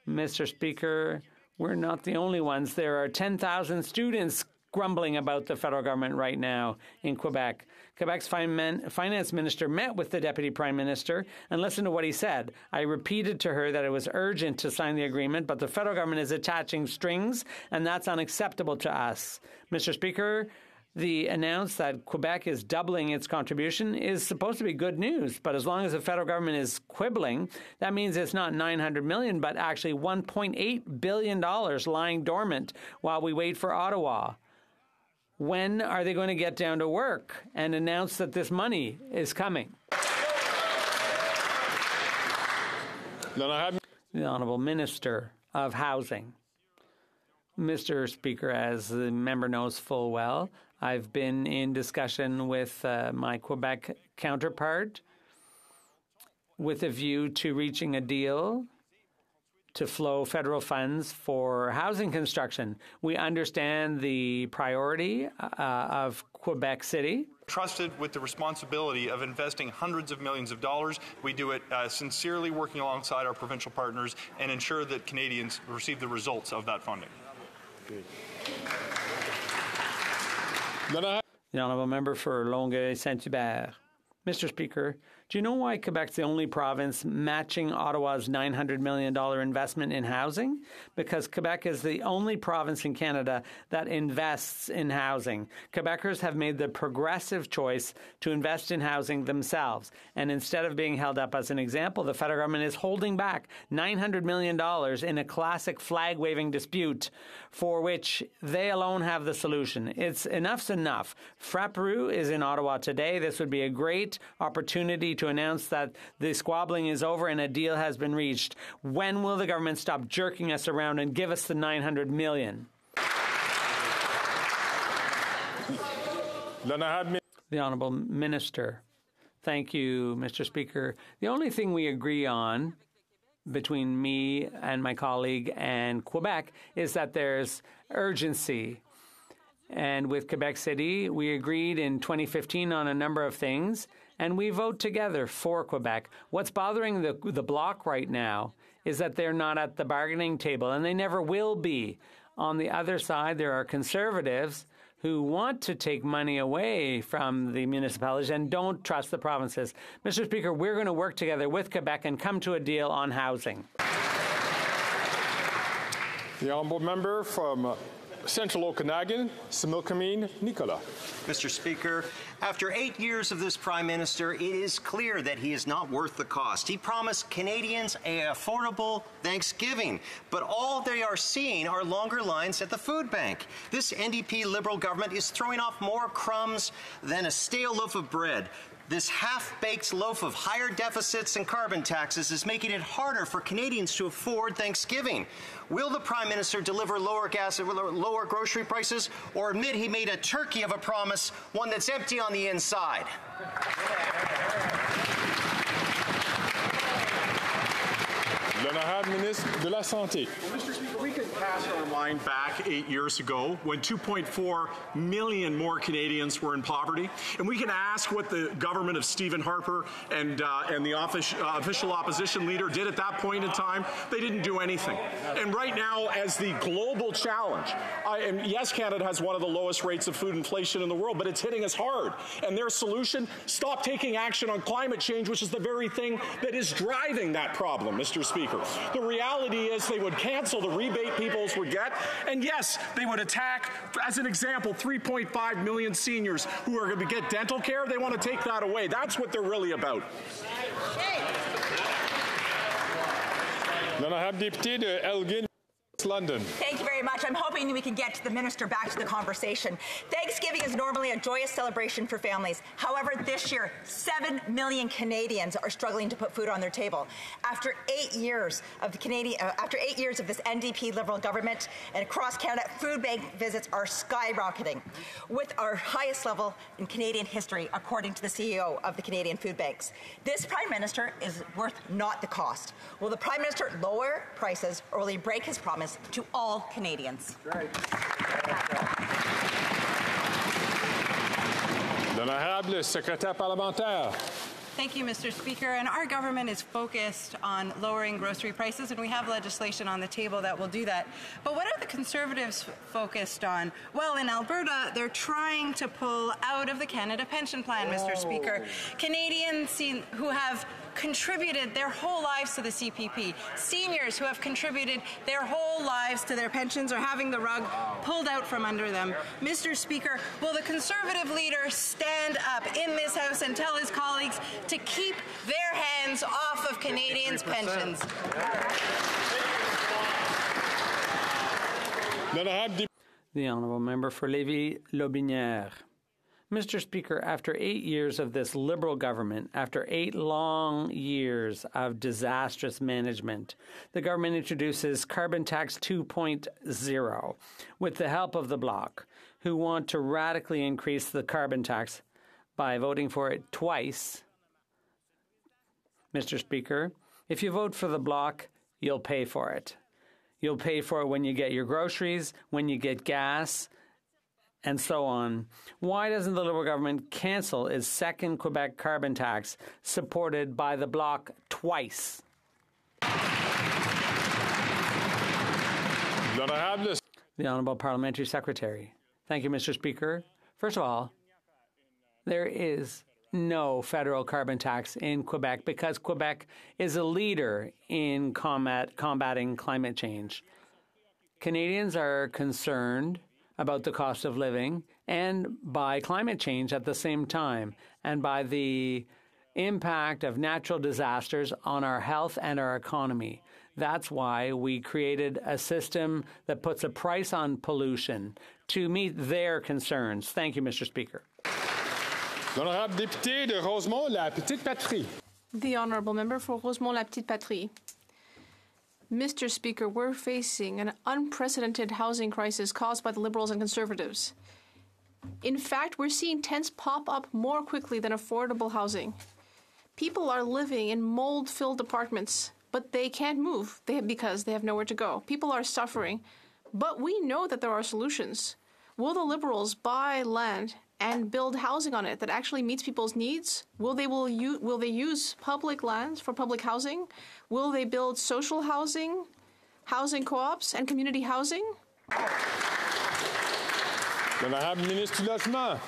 Mr. Speaker, we're not the only ones. There are 10,000 students grumbling about the federal government right now in Quebec. Quebec's finance minister met with the deputy prime minister, and listen to what he said. I repeated to her that it was urgent to sign the agreement, but the federal government is attaching strings, and that's unacceptable to us. Mr. Speaker, the announced that Quebec is doubling its contribution is supposed to be good news, but as long as the federal government is quibbling, that means it's not $900 million, but actually $1.8 billion lying dormant while we wait for Ottawa. When are they going to get down to work and announce that this money is coming? The Honourable Minister of Housing. Mr. Speaker, as the member knows full well, I've been in discussion with my Quebec counterpart with a view to reaching a deal to flow federal funds for housing construction. We understand the priority of Quebec City. Trusted with the responsibility of investing hundreds of millions of dollars. We do it sincerely, working alongside our provincial partners and ensure that Canadians receive the results of that funding. The Honourable Member for Longueuil-Saint-Hubert. Mr. Speaker, do you know why Quebec's the only province matching Ottawa's $900 million investment in housing? Because Quebec is the only province in Canada that invests in housing. Quebecers have made the progressive choice to invest in housing themselves. And instead of being held up as an example, the federal government is holding back $900 million in a classic flag-waving dispute for which they alone have the solution. Enough's enough. Frappérou is in Ottawa today. This would be a great opportunity to announce that the squabbling is over and a deal has been reached. When will the government stop jerking us around and give us the $900 million? The Honourable Minister. Thank you, Mr. Speaker. The only thing we agree on between me and my colleague and Quebec is that there's urgency. And with Quebec City, we agreed in 2015 on a number of things, and we vote together for Quebec. What's bothering the Bloc right now is that they're not at the bargaining table, and they never will be. On the other side, there are Conservatives who want to take money away from the municipalities and don't trust the provinces. Mr. Speaker, we're going to work together with Quebec and come to a deal on housing. The Honourable Member from Central Okanagan, Similkameen, Nicola. Mr. Speaker, after 8 years of this Prime Minister, it is clear that he is not worth the cost. He promised Canadians an affordable Thanksgiving, but all they are seeing are longer lines at the food bank. This NDP Liberal government is throwing off more crumbs than a stale loaf of bread. This half-baked loaf of higher deficits and carbon taxes is making it harder for Canadians to afford Thanksgiving. Will the Prime Minister deliver lower grocery prices, or admit he made a turkey of a promise, one that's empty on the inside? L'honorable Ministre de la Santé. Mr. Speaker, we can cast our mind back 8 years ago when 2.4 million more Canadians were in poverty, and we can ask what the government of Stephen Harper and the official opposition leader did at that point in time. They didn't do anything. And right now, as the global challenge, and yes, Canada has one of the lowest rates of food inflation in the world, but it's hitting us hard. And their solution, stop taking action on climate change, which is the very thing that is driving that problem, Mr. Speaker. The reality is they would cancel the rebate people would get, and yes, they would attack, as an example, 3.5 million seniors who are going to get dental care. They want to take that away. That's what they're really about. L'honorable député de Elgin, London. Thank you very much. I'm hoping we can get the minister back to the conversation. Thanksgiving is normally a joyous celebration for families. However, this year, 7 million Canadians are struggling to put food on their table. After 8 years of this NDP Liberal government and across Canada, food bank visits are skyrocketing, with our highest level in Canadian history, according to the CEO of the Canadian Food Banks. This Prime Minister is worth not the cost. Will the Prime Minister lower prices, or will he break his promise to all Canadians? L'honorable secrétaire parlementaire. Thank you, Mr. Speaker. And our government is focused on lowering grocery prices, and we have legislation on the table that will do that. But what are the Conservatives focused on? Well, in Alberta, they're trying to pull out of the Canada Pension Plan, Mr. Speaker. Canadians who have contributed their whole lives to the CPP. Seniors who have contributed their whole lives to their pensions are having the rug pulled out from under them. Mr. Speaker, will the Conservative leader stand up in this House and tell his colleagues to keep their hands off of Canadians' pensions? The Honourable Member for Lévis-Lotbinière. Mr. Speaker, after 8 years of this Liberal government, after 8 long years of disastrous management, the government introduces Carbon Tax 2.0 with the help of the Bloc, who want to radically increase the carbon tax by voting for it twice. Mr. Speaker, if you vote for the Bloc, you'll pay for it. You'll pay for it when you get your groceries, when you get gas, and so on. Why doesn't the Liberal government cancel its second Quebec carbon tax supported by the Bloc twice? The Honourable Parliamentary Secretary. Thank you, Mr. Speaker. First of all, there is no federal carbon tax in Quebec because Quebec is a leader in combating climate change. Canadians are concerned about the cost of living and by climate change at the same time, and by the impact of natural disasters on our health and our economy. That's why we created a system that puts a price on pollution to meet their concerns. Thank you, Mr. Speaker. L'honorable député de Rosemont-la-Petite-Patrie. The Honourable Member for Rosemont-la-Petite-Patrie. Mr. Speaker, we're facing an unprecedented housing crisis caused by the Liberals and Conservatives. In fact, we're seeing tents pop up more quickly than affordable housing. People are living in mold-filled apartments, but they can't move because they have nowhere to go. People are suffering, but we know that there are solutions. Will the Liberals buy land and build housing on it that actually meets people's needs? Will they use public lands for public housing? Will they build social housing, housing co-ops, and community housing? L'honorable ministre du Logement.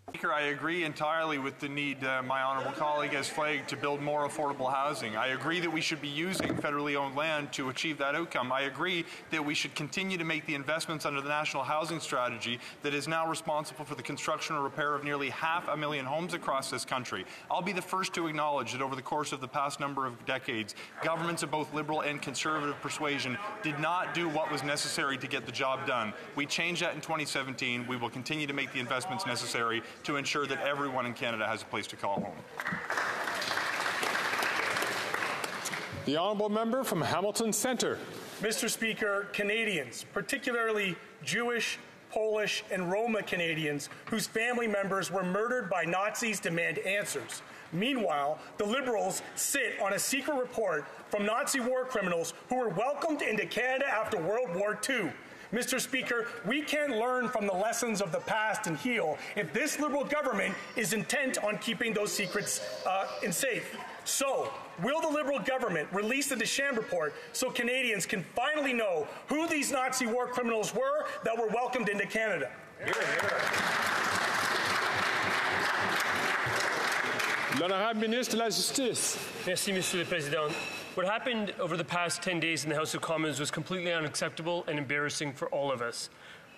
Speaker, I agree entirely with the need my honourable colleague has flagged to build more affordable housing. I agree that we should be using federally owned land to achieve that outcome. I agree that we should continue to make the investments under the National Housing Strategy that is now responsible for the construction or repair of nearly 500,000 homes across this country. I'll be the first to acknowledge that over the course of the past number of decades, governments of both Liberal and Conservative persuasion did not do what was necessary to get the job done. We changed that in 2017. We will continue to make the investments necessary to ensure that everyone in Canada has a place to call home. The Honourable Member from Hamilton Centre. Mr. Speaker, Canadians, particularly Jewish, Polish, and Roma Canadians whose family members were murdered by Nazis, demand answers. Meanwhile, the Liberals sit on a secret report from Nazi war criminals who were welcomed into Canada after World War II. Mr. Speaker, we can't learn from the lessons of the past and heal if this Liberal government is intent on keeping those secrets safe. So, will the Liberal government release the Deschamps report so Canadians can finally know who these Nazi war criminals were that were welcomed into Canada? L'honorable ministre de la Justice. Merci, Monsieur le Président. What happened over the past 10 days in the House of Commons was completely unacceptable and embarrassing for all of us.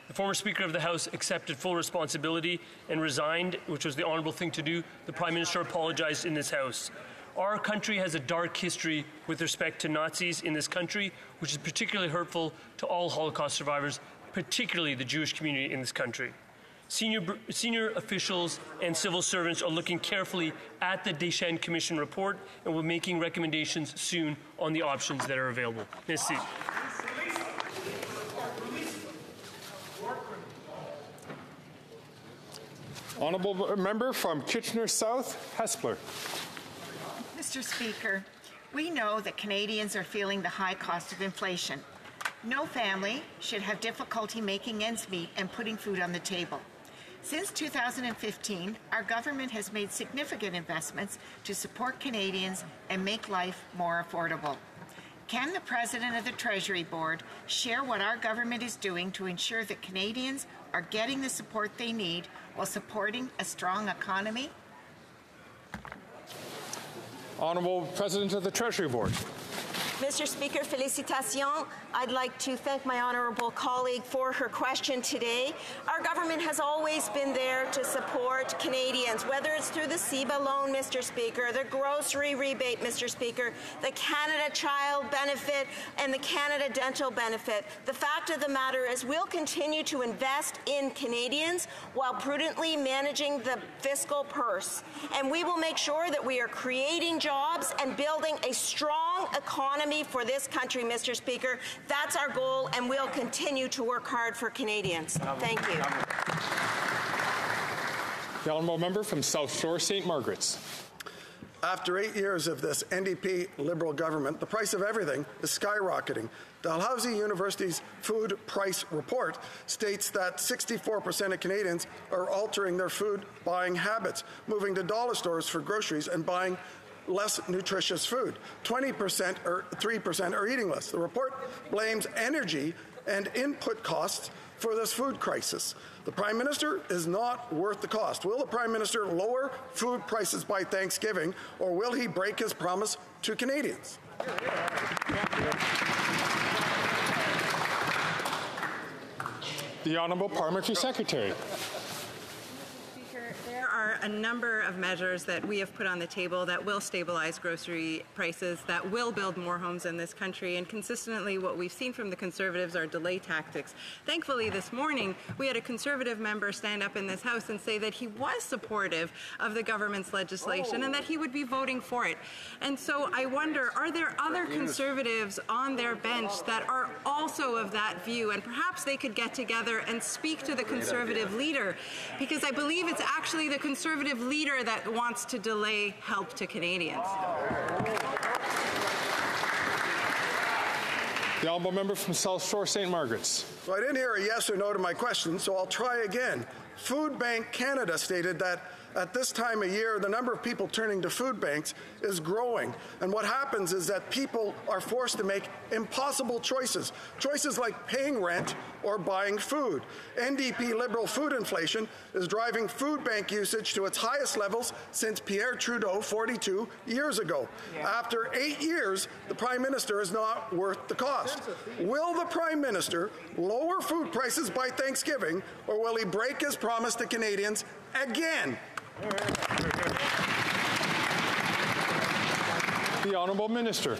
The former Speaker of the House accepted full responsibility and resigned, which was the honourable thing to do. The Prime Minister apologized in this House. Our country has a dark history with respect to Nazis in this country, which is particularly hurtful to all Holocaust survivors, particularly the Jewish community in this country. Senior officials and civil servants are looking carefully at the Deschamps Commission report and will be making recommendations soon on the options that are available. Merci. Honourable Member from Kitchener South, Hespeler. Mr. Speaker, we know that Canadians are feeling the high cost of inflation. No family should have difficulty making ends meet and putting food on the table. Since 2015, our government has made significant investments to support Canadians and make life more affordable. Can the President of the Treasury Board share what our government is doing to ensure that Canadians are getting the support they need while supporting a strong economy? Honourable President of the Treasury Board. Mr. Speaker, félicitations. I'd like to thank my honourable colleague for her question today. Our government has always been there to support Canadians, whether it's through the CEBA loan, Mr. Speaker, the grocery rebate, Mr. Speaker, the Canada Child Benefit, and the Canada Dental Benefit. The fact of the matter is we'll continue to invest in Canadians while prudently managing the fiscal purse. And we will make sure that we are creating jobs and building a strong economy for this country, Mr. Speaker. That's our goal, and we'll continue to work hard for Canadians. Thank you. The honourable member from South Shore, St. Margaret's. After 8 years of this NDP Liberal government, the price of everything is skyrocketing. Dalhousie University's food price report states that 64% of Canadians are altering their food buying habits, moving to dollar stores for groceries and buying less nutritious food. 20% or 3% are eating less. The report blames energy and input costs for this food crisis. The Prime Minister is not worth the cost. Will the Prime Minister lower food prices by Thanksgiving, or will he break his promise to Canadians? The Honourable Parliamentary Secretary. There are a number of measures that we have put on the table that will stabilize grocery prices, that will build more homes in this country, and consistently what we've seen from the Conservatives are delay tactics. Thankfully, this morning, we had a Conservative member stand up in this House and say that he was supportive of the government's legislation and that he would be voting for it. And so I wonder, are there other Conservatives on their bench that are also of that view? And perhaps they could get together and speak to the Conservative leader, because I believe it's actually the Conservative leader that wants to delay help to Canadians. The honourable member from South Shore, St. Margaret's. So I didn't hear a yes or no to my question, so I'll try again. Food Bank Canada stated that at this time of year, the number of people turning to food banks is growing. And what happens is that people are forced to make impossible choices. Choices like paying rent or buying food. NDP Liberal food inflation is driving food bank usage to its highest levels since Pierre Trudeau 42 years ago. Yeah. After 8 years, the Prime Minister is not worth the cost. Will the Prime Minister lower food prices by Thanksgiving, or will he break his promise to Canadians again? The Honourable Minister.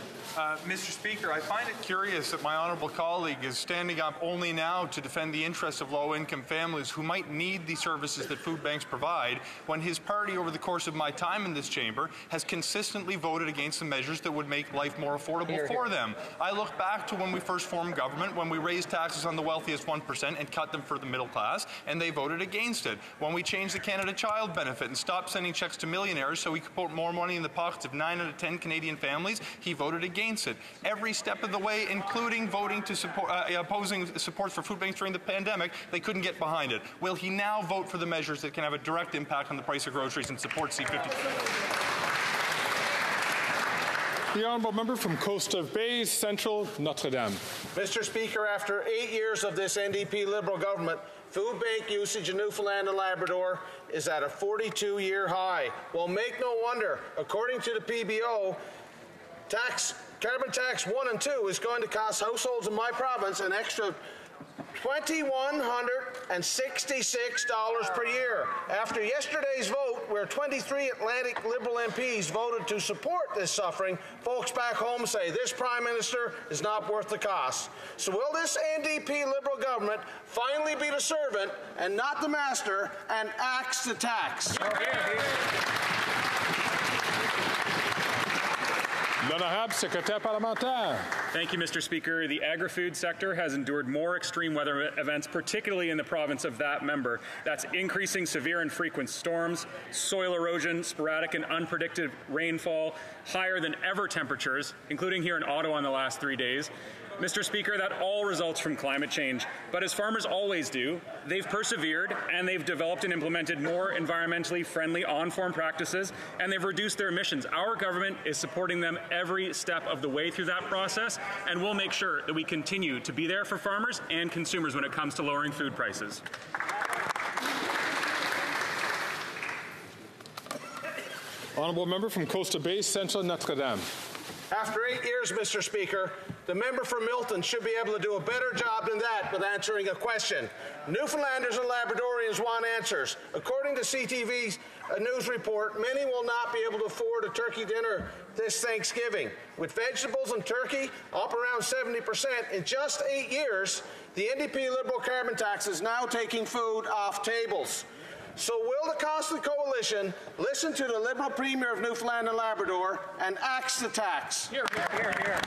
Mr. Speaker, I find it curious that my honourable colleague is standing up only now to defend the interests of low-income families who might need the services that food banks provide, when his party, over the course of my time in this chamber, has consistently voted against the measures that would make life more affordable for them. I look back to when we first formed government, when we raised taxes on the wealthiest 1% and cut them for the middle class, and they voted against it. When we changed the Canada Child Benefit and stopped sending checks to millionaires so we could put more money in the pockets of 9 out of 10 Canadian families, he voted against it. Every step of the way, including voting to support, opposing support for food banks during the pandemic, they couldn't get behind it. Will he now vote for the measures that can have a direct impact on the price of groceries and support C-50? The honourable member from Coast of Bays, Central, Notre Dame. Mr. Speaker, after 8 years of this NDP Liberal government, food bank usage in Newfoundland and Labrador is at a 42-year high. Well, make no wonder, according to the PBO, carbon tax 1 and 2 is going to cost households in my province an extra $2,166 per year. After yesterday's vote, where 23 Atlantic Liberal MPs voted to support this suffering, folks back home say this Prime Minister is not worth the cost. So will this NDP Liberal government finally be the servant and not the master and axe the tax? L'honorable secrétaire parlementaire. Thank you, Mr. Speaker. The agri-food sector has endured more extreme weather events, particularly in the province of that member. That's increasing severe and frequent storms, soil erosion, sporadic and unpredicted rainfall, higher than ever temperatures, including here in Ottawa in the last 3 days, Mr. Speaker, that all results from climate change. But as farmers always do, they've persevered and they've developed and implemented more environmentally friendly on-farm practices, and they've reduced their emissions. Our government is supporting them every step of the way through that process, and we'll make sure that we continue to be there for farmers and consumers when it comes to lowering food prices. Honourable member from Coastal Bay, Central Notre Dame. After 8 years, Mr. Speaker, the member for Milton should be able to do a better job than that with answering a question. Newfoundlanders and Labradorians want answers. According to CTV's news report, many will not be able to afford a turkey dinner this Thanksgiving. With vegetables and turkey up around 70% in just 8 years, the NDP Liberal carbon tax is now taking food off tables. So will the Costly Coalition listen to the Liberal Premier of Newfoundland and Labrador and axe the tax? Here, here, here.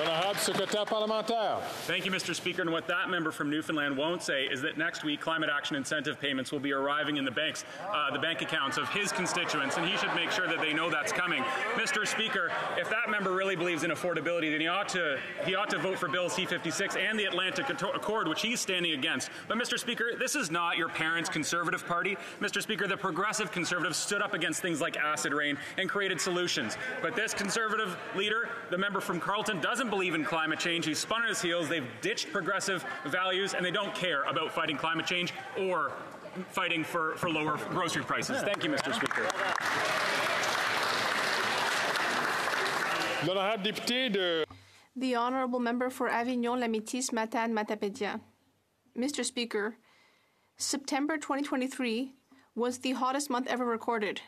Thank you, Mr. Speaker. And what that member from Newfoundland won't say is that next week climate action incentive payments will be arriving in the bank accounts of his constituents, and he should make sure that they know that's coming. Mr. Speaker, if that member really believes in affordability, then he ought to vote for Bill C-56 and the Atlantic Accord, which he's standing against. But Mr. Speaker, this is not your parents' Conservative Party. Mr. Speaker, the Progressive Conservatives stood up against things like acid rain and created solutions. But this Conservative leader, the member from Carleton, doesn't believe in climate change. He's spun on his heels. They've ditched progressive values, and they don't care about fighting climate change or fighting for lower grocery prices. Thank you, Mr. Speaker. The Honourable Member for Avignon, Lamitis, Matane, Matapédia. Mr. Speaker, September 2023 was the hottest month ever recorded.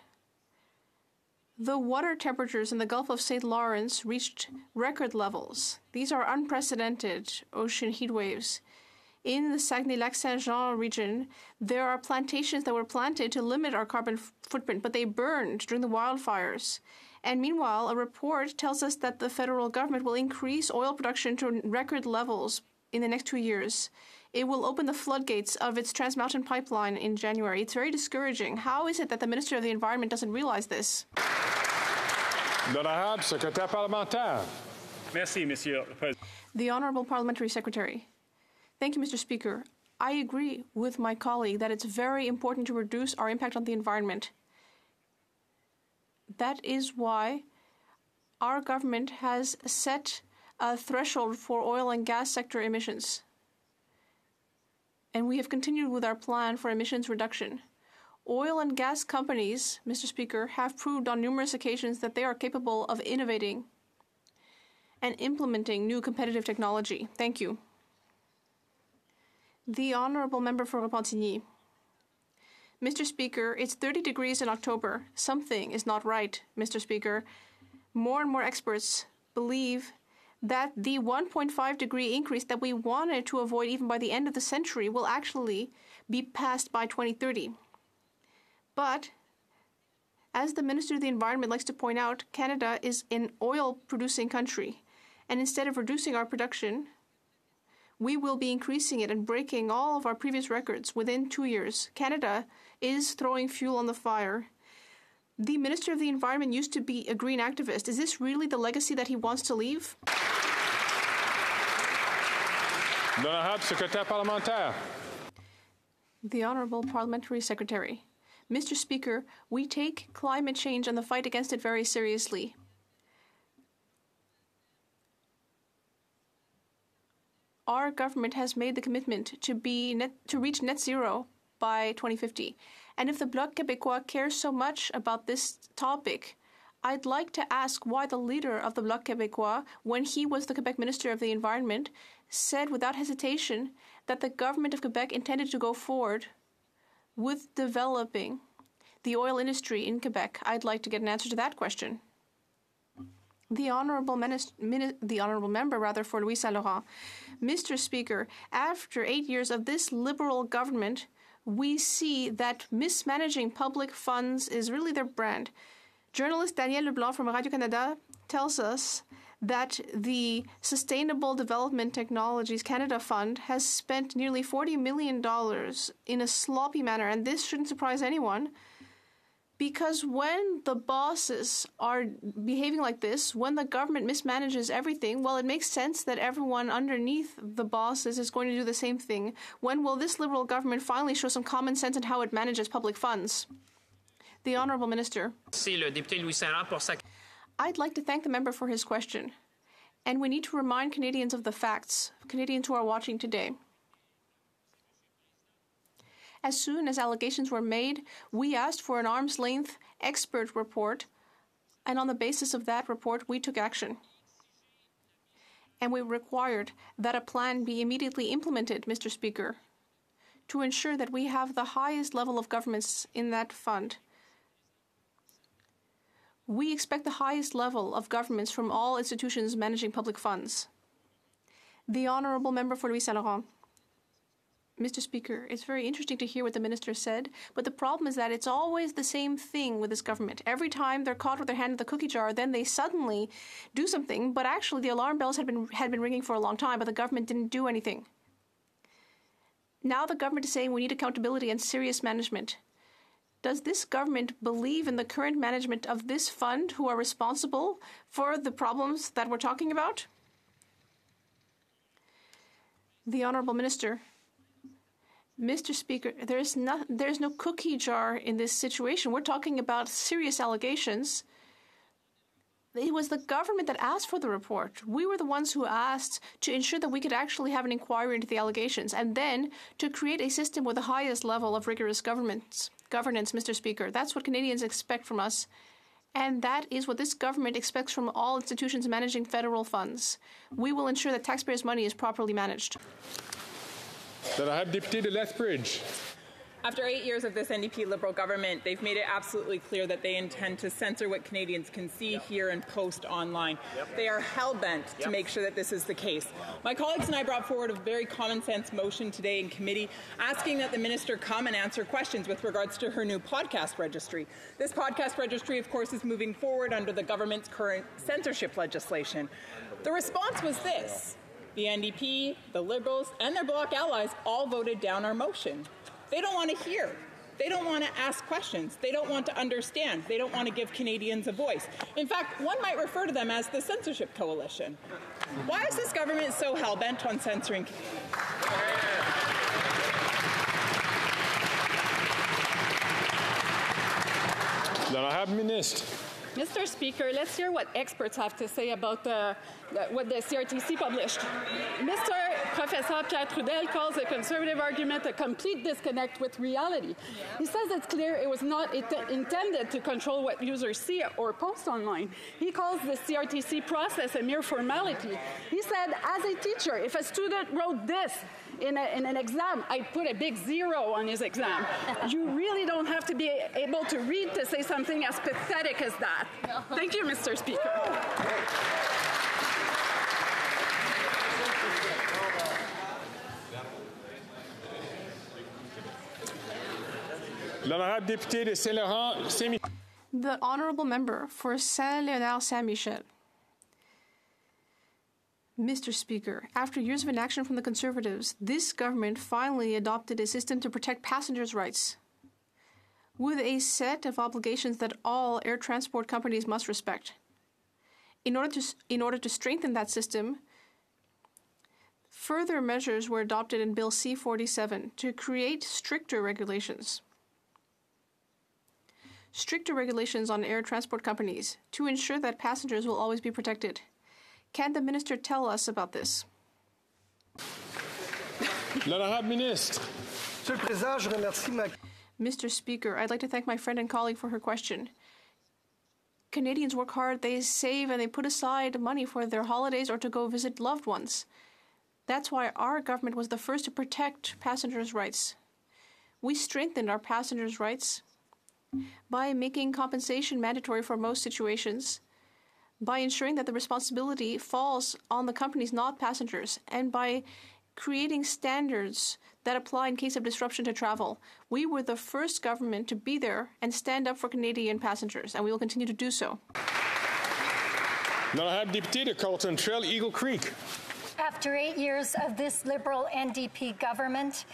The water temperatures in the Gulf of St. Lawrence reached record levels. These are unprecedented ocean heat waves. In the Saguenay-Lac-Saint-Jean region, there are plantations that were planted to limit our carbon footprint, but they burned during the wildfires. And meanwhile, a report tells us that the federal government will increase oil production to record levels in the next 2 years. It will open the floodgates of its Trans Mountain pipeline in January. It's very discouraging. How is it that the Minister of the Environment doesn't realize this? L'honorable secrétaire parlementaire. Merci, Monsieur le Président. The Honourable Parliamentary Secretary. Thank you, Mr. Speaker. I agree with my colleague that it's very important to reduce our impact on the environment. That is why our government has set a threshold for oil and gas sector emissions. And we have continued with our plan for emissions reduction. Oil and gas companies, Mr. Speaker, have proved on numerous occasions that they are capable of innovating and implementing new competitive technology. Thank you. The Honourable Member for Repentigny. Mr. Speaker, it's 30 degrees in October. Something is not right, Mr. Speaker. More and more experts believe that the 1.5 degree increase that we wanted to avoid even by the end of the century will actually be passed by 2030. But, as the Minister of the Environment likes to point out, Canada is an oil-producing country, and instead of reducing our production, we will be increasing it and breaking all of our previous records within 2 years. Canada is throwing fuel on the fire. The Minister of the Environment used to be a green activist. Is this really the legacy that he wants to leave? L'honorable secrétaire parlementaire. The Honourable Parliamentary Secretary. Mr. Speaker, we take climate change and the fight against it very seriously. Our government has made the commitment to reach net zero by 2050. And if the Bloc Québécois cares so much about this topic, I'd like to ask why the leader of the Bloc Québécois, when he was the Quebec Minister of the Environment, said without hesitation that the government of Quebec intended to go forward with developing the oil industry in Quebec. I'd like to get an answer to that question. The Honourable Member for Louis Saint Laurent. Mr. Speaker, after 8 years of this Liberal government, we see that mismanaging public funds is really their brand. Journalist Daniel Leblanc from Radio-Canada tells us that the Sustainable Development Technologies Canada Fund has spent nearly $40 million in a sloppy manner, and this shouldn't surprise anyone Because when the bosses are behaving like this, when the government mismanages everything, well, it makes sense that everyone underneath the bosses is going to do the same thing. When will this Liberal government finally show some common sense in how it manages public funds? The Honourable Minister. I'd like to thank the member for his question. And we need to remind Canadians of the facts, Canadians who are watching today. As soon as allegations were made, we asked for an arm's-length expert report, and on the basis of that report, we took action. And we required that a plan be immediately implemented, Mr. Speaker, to ensure that we have the highest level of governance in that fund. We expect the highest level of governance from all institutions managing public funds. The Honourable Member for Louis-Saint-Laurent. Mr. Speaker, it's very interesting to hear what the minister said, but the problem is that it's always the same thing with this government. Every time they're caught with their hand in the cookie jar, then they suddenly do something, but actually the alarm bells had been ringing for a long time, but the government didn't do anything. Now the government is saying we need accountability and serious management. Does this government believe in the current management of this fund who are responsible for the problems that we're talking about? The Honourable Minister. Mr. Speaker, there's no cookie jar in this situation. We're talking about serious allegations. It was the government that asked for the report. We were the ones who asked to ensure that we could actually have an inquiry into the allegations and then to create a system with the highest level of rigorous governance, Mr. Speaker. That's what Canadians expect from us. And that is what this government expects from all institutions managing federal funds. We will ensure that taxpayers' money is properly managed. Député de Lethbridge. After 8 years of this NDP Liberal government, they've made it absolutely clear that they intend to censor what Canadians can see, hear, and post online. They are hell-bent to make sure that this is the case. My colleagues and I brought forward a very common-sense motion today in committee asking that the minister come and answer questions with regards to her new podcast registry. This podcast registry, of course, is moving forward under the government's current censorship legislation. The response was this. The NDP, the Liberals, and their Bloc allies all voted down our motion. They don't want to hear. They don't want to ask questions. They don't want to understand. They don't want to give Canadians a voice. In fact, one might refer to them as the censorship coalition. Why is this government so hell-bent on censoring L'honorable Ministre. Mr. Speaker, let's hear what experts have to say about what the CRTC published. Mr. Professor Pierre Trudel calls the Conservative argument a complete disconnect with reality. He says it's clear it was not intended to control what users see or post online. He calls the CRTC process a mere formality. He said, as a teacher, if a student wrote this in an exam, I'd put a big 0 on his exam. You really don't have to be able to read to say something as pathetic as that. Thank you, Mr. Speaker. L'honorable député de Saint-Laurent, Saint-Michel. The Honourable Member for Saint-Léonard Saint-Michel. Mr. Speaker, after years of inaction from the Conservatives, this government finally adopted a system to protect passengers' rights, with a set of obligations that all air transport companies must respect. In order to strengthen that system, further measures were adopted in Bill C-47 to create stricter regulations. Stricter regulations on air transport companies to ensure that passengers will always be protected. Can the minister tell us about this? L'honorable Ministre. Monsieur le Président, je remercie Mr. Speaker, I'd like to thank my friend and colleague for her question. Canadians work hard, they save and they put aside money for their holidays or to go visit loved ones. That's why our government was the first to protect passengers' rights. We strengthened our passengers' rights by making compensation mandatory for most situations, by ensuring that the responsibility falls on the companies, not passengers, and by creating standards that apply in case of disruption to travel. We were the first government to be there and stand up for Canadian passengers, and we will continue to do so. L'honorable député de Carleton Trail, Eagle Creek. After 8 years of this Liberal NDP government,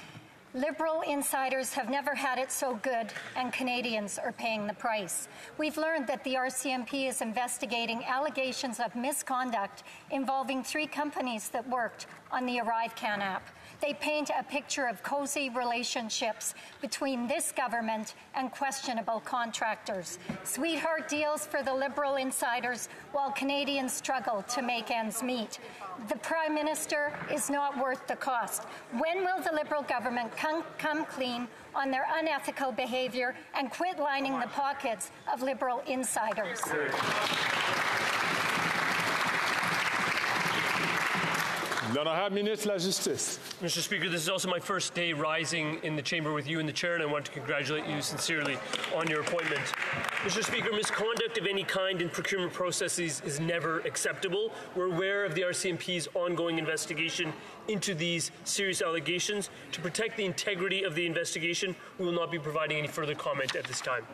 Liberal insiders have never had it so good, and Canadians are paying the price. We've learned that the RCMP is investigating allegations of misconduct involving 3 companies that worked on the ArriveCan app. They paint a picture of cozy relationships between this government and questionable contractors. Sweetheart deals for the Liberal insiders while Canadians struggle to make ends meet. The Prime Minister is not worth the cost. When will the Liberal government come clean on their unethical behaviour and quit lining the pockets of Liberal insiders? L'honorable Ministre de la Justice. Mr. Speaker, this is also my first day rising in the chamber with you in the chair, and I want to congratulate you sincerely on your appointment. Mr. Speaker, misconduct of any kind in procurement processes is never acceptable. We're aware of the RCMP's ongoing investigation into these serious allegations. To protect the integrity of the investigation, we will not be providing any further comment at this time.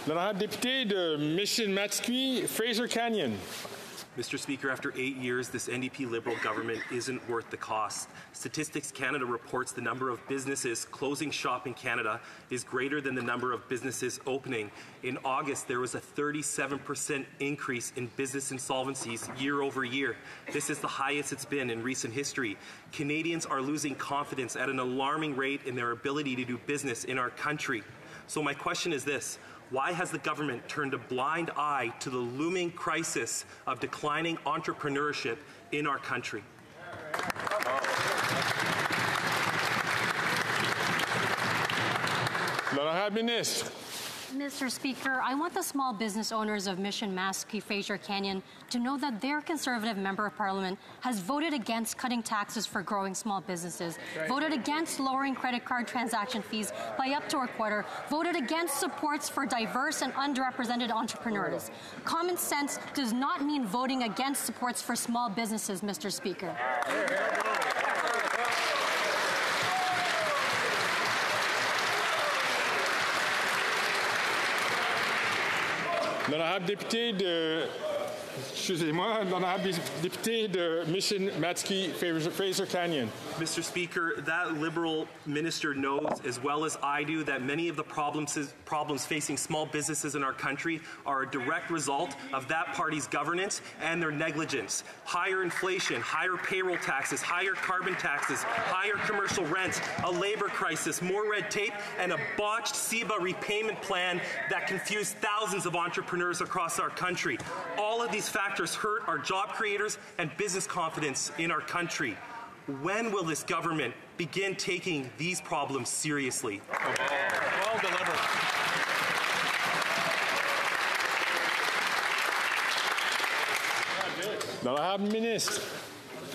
L'honorable député de Mission-Matsqui, Fraser Canyon. Mr. Speaker, after 8 years, this NDP Liberal government isn't worth the cost. Statistics Canada reports the number of businesses closing shop in Canada is greater than the number of businesses opening. In August, there was a 37% increase in business insolvencies year over year. This is the highest it's been in recent history. Canadians are losing confidence at an alarming rate in their ability to do business in our country. So my question is this. Why has the government turned a blind eye to the looming crisis of declining entrepreneurship in our country? L'honorable Ministre. Mr. Speaker, I want the small business owners of Mission-Matsqui, Fraser Canyon to know that their Conservative Member of Parliament has voted against cutting taxes for growing small businesses, voted against lowering credit card transaction fees by up to a quarter, voted against supports for diverse and underrepresented entrepreneurs. Common sense does not mean voting against supports for small businesses, Mr. Speaker. L'honorable député de... Excusez-moi, l'honorable député de Mission-Matsqui, Fraser Canyon. Mr. Speaker, that Liberal minister knows as well as I do that many of the problems facing small businesses in our country are a direct result of that party's governance and their negligence. Higher inflation, higher payroll taxes, higher carbon taxes, higher commercial rents, a labor crisis, more red tape, and a botched CEBA repayment plan that confused thousands of entrepreneurs across our country. All of these factors hurt our job creators and business confidence in our country. When will this government begin taking these problems seriously? Well delivered. L'honorable Ministre.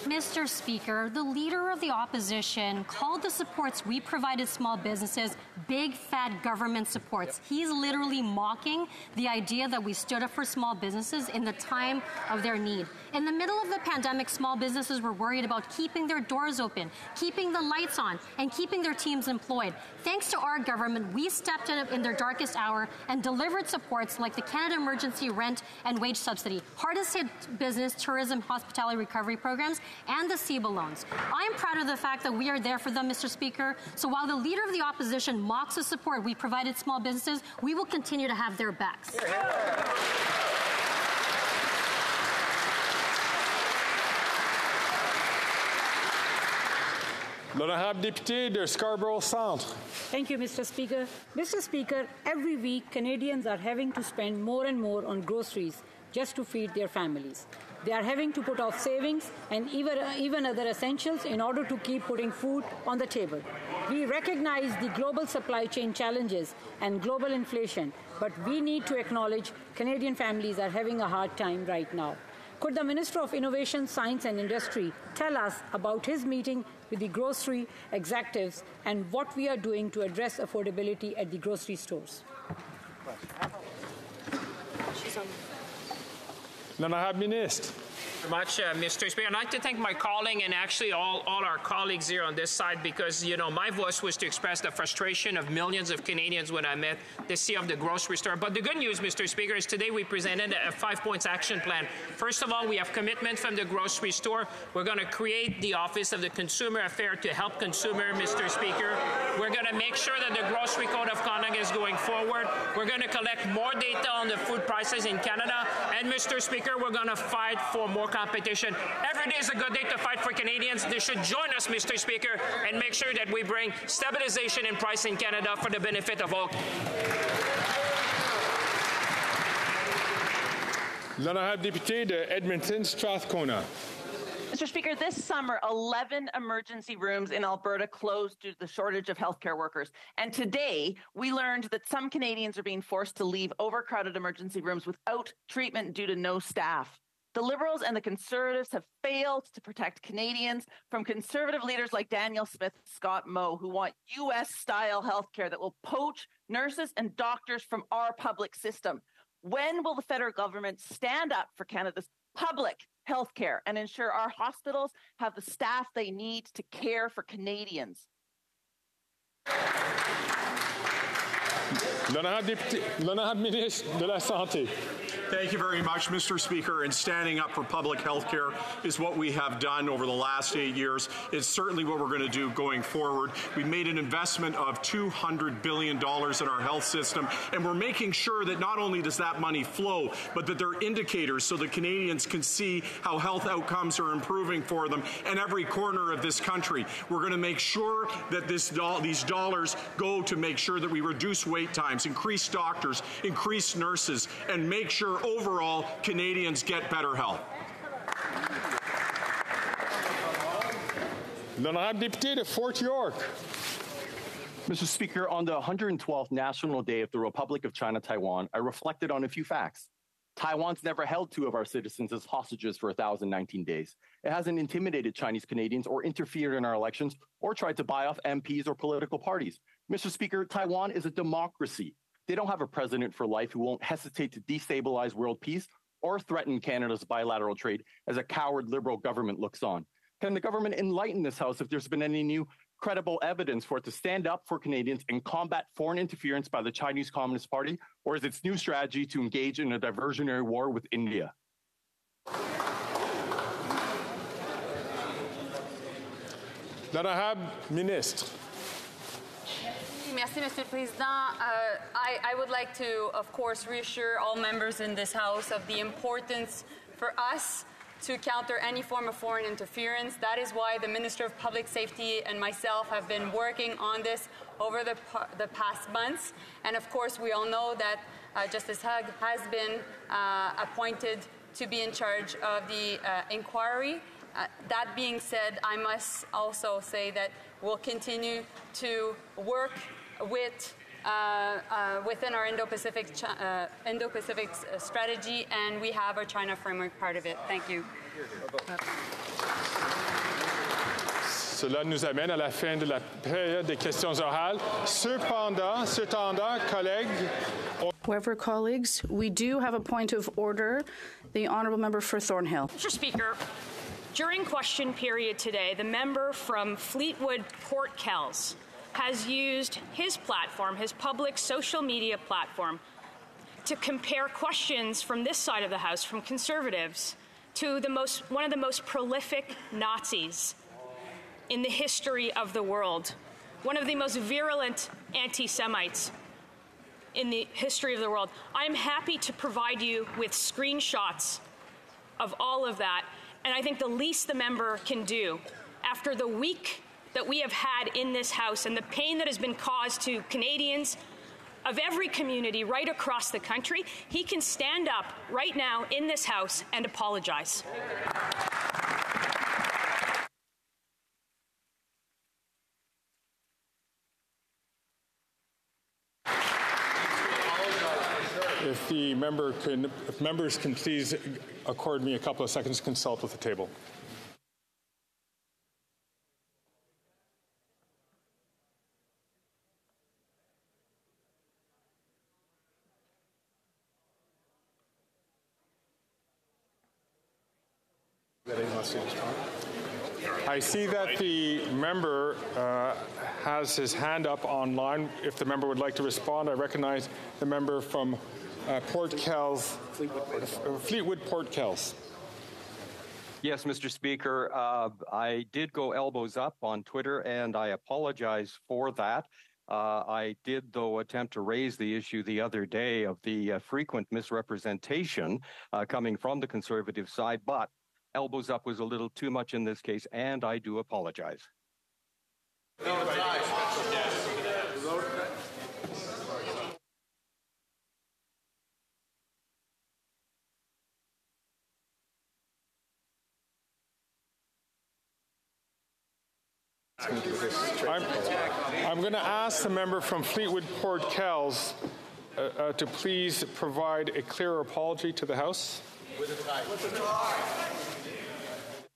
Mr. Speaker, the Leader of the Opposition called the supports we provided small businesses big, fat government supports. He's literally mocking the idea that we stood up for small businesses in the time of their need. In the middle of the pandemic, small businesses were worried about keeping their doors open, keeping the lights on, and keeping their teams employed. Thanks to our government, we stepped in their darkest hour and delivered supports like the Canada Emergency Rent and Wage Subsidy, hardest hit business, tourism, hospitality recovery programs, and the CEBA loans. I am proud of the fact that we are there for them, Mr. Speaker. So while the Leader of the Opposition mocks the support we provided small businesses, we will continue to have their backs. L'honorable député de Scarborough Centre. Thank you, Mr. Speaker. Mr. Speaker, every week Canadians are having to spend more and more on groceries just to feed their families. They are having to put off savings and even other essentials in order to keep putting food on the table. We recognize the global supply chain challenges and global inflation, but we need to acknowledge Canadian families are having a hard time right now. Could the Minister of Innovation, Science and Industry tell us about his meeting with the grocery executives and what we are doing to address affordability at the grocery stores? L'honorable Ministre. much, Mr. Speaker. I'd like to thank my colleague and actually all our colleagues here on this side because, you know, my voice was to express the frustration of millions of Canadians when I met the CEO of the grocery store. But the good news, Mr. Speaker, is today we presented a 5-point action plan. First of all, we have commitment from the grocery store. We're going to create the Office of the Consumer Affairs to help consumer, Mr. Speaker. We're going to make sure that the Grocery Code of Conduct is going forward. We're going to collect more data on the food prices in Canada. And, Mr. Speaker, we're going to fight for more competition. Every day is a good day to fight for Canadians. They should join us, Mr. Speaker, and make sure that we bring stabilization in price in Canada for the benefit of all. L'honorable député de Edmonton, Strathcona. Mr. Speaker, this summer, 11 emergency rooms in Alberta closed due to the shortage of healthcare workers. And today, we learned that some Canadians are being forced to leave overcrowded emergency rooms without treatment due to no staff. The Liberals and the Conservatives have failed to protect Canadians from Conservative leaders like Danielle Smith, Scott Moe, who want U.S.-style healthcare that will poach nurses and doctors from our public system. When will the federal government stand up for Canada's public healthcare and ensure our hospitals have the staff they need to care for Canadians? L'honorable ministre de la Santé. Thank you very much, Mr. Speaker. And standing up for public health care is what we have done over the last 8 years. It's certainly what we're going to do going forward. We made an investment of $200 billion in our health system, and we're making sure that not only does that money flow, but that there are indicators so that Canadians can see how health outcomes are improving for them in every corner of this country. We're going to make sure that these dollars go to make sure that we reduce wait times, increase doctors, increase nurses, and make sure overall Canadians get better health. L'honorable député de Fort York. Mr. Speaker, on the 112th National Day of the Republic of China, Taiwan, I reflected on a few facts. Taiwan's never held 2 of our citizens as hostages for 1,019 days. It hasn't intimidated Chinese Canadians or interfered in our elections or tried to buy off MPs or political parties. Mr. Speaker, Taiwan is a democracy. They don't have a president for life who won't hesitate to destabilize world peace or threaten Canada's bilateral trade as a coward Liberal government looks on. Can the government enlighten this House if there's been any new credible evidence for it to stand up for Canadians and combat foreign interference by the Chinese Communist Party, or is its new strategy to engage in a diversionary war with India? L'honorable ministre. Merci, Monsieur le Président. I would like to, of course, reassure all members in this House of the importance for us to counter any form of foreign interference. That is why the Minister of Public Safety and myself have been working on this over the past months. And of course, we all know that Justice Hug has been appointed to be in charge of the inquiry. That being said, I must also say that we'll continue to work with within our Indo-Pacific strategy, and we have our China framework part of it. Thank you. Cela nous amène à la fin de la période des questions orales. Cependant, collègues. However, colleagues, we do have a point of order. The honourable member for Thornhill. Mr. Speaker, during question period today, the member from Fleetwood Port Kells has used his platform, his public social media platform, to compare questions from this side of the House, from Conservatives, to one of the most prolific Nazis in the history of the world, one of the most virulent anti-Semites in the history of the world. I'm happy to provide you with screenshots of all of that, and I think the least the member can do, after the week that we have had in this House and the pain that has been caused to Canadians of every community right across the country, he can stand up right now in this House and apologize. If members can please accord me a couple of seconds to consult with the table. I see that the member has his hand up online. If the member would like to respond, I recognize the member from Port Kells, Fleetwood Port Kells. Yes, Mr. Speaker, I did go elbows up on Twitter, and I apologize for that. I did, though, attempt to raise the issue the other day of the frequent misrepresentation coming from the Conservative side, but elbows up was a little too much in this case, and I do apologize. I'm going to ask the member from Fleetwood Port Kells to please provide a clearer apology to the House.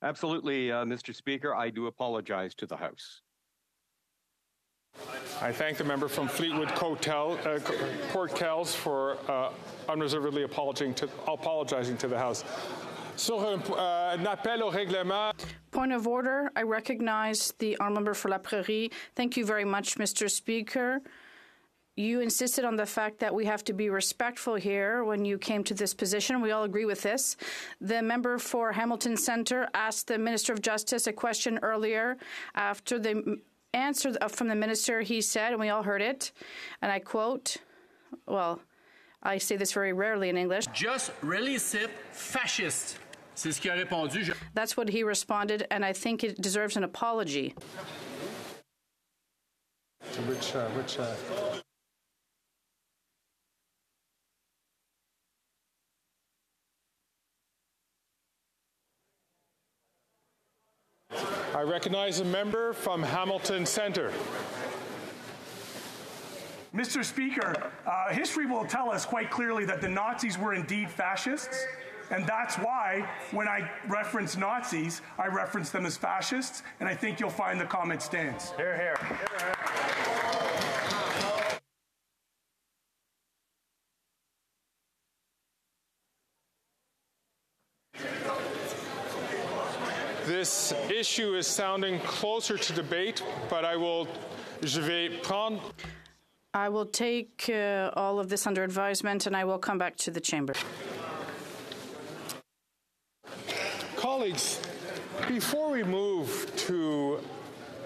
Absolutely, Mr. Speaker. I do apologize to the House. I thank the member from Fleetwood Port Kells for unreservedly apologizing to the House. Sur un appel au règlement. Point of order. I recognize the honourable member for La Prairie. Thank you very much, Mr. Speaker. You insisted on the fact that we have to be respectful here when you came to this position. We all agree with this. The member for Hamilton Centre asked the Minister of Justice a question earlier. After the answer from the minister, he said, and we all heard it, and I quote, well, I say this very rarely in English. Just release it, fascist. C'est ce qu'il a répondu. That's what he responded, and I think it deserves an apology. I recognize a member from Hamilton Centre. Mr. Speaker, history will tell us quite clearly that the Nazis were indeed fascists, and that's why when I reference Nazis, I reference them as fascists, and I think you'll find the comment stands. Hear, hear. This issue is sounding closer to debate, but I will take all of this under advisement, and I will come back to the chamber. Colleagues, before we move to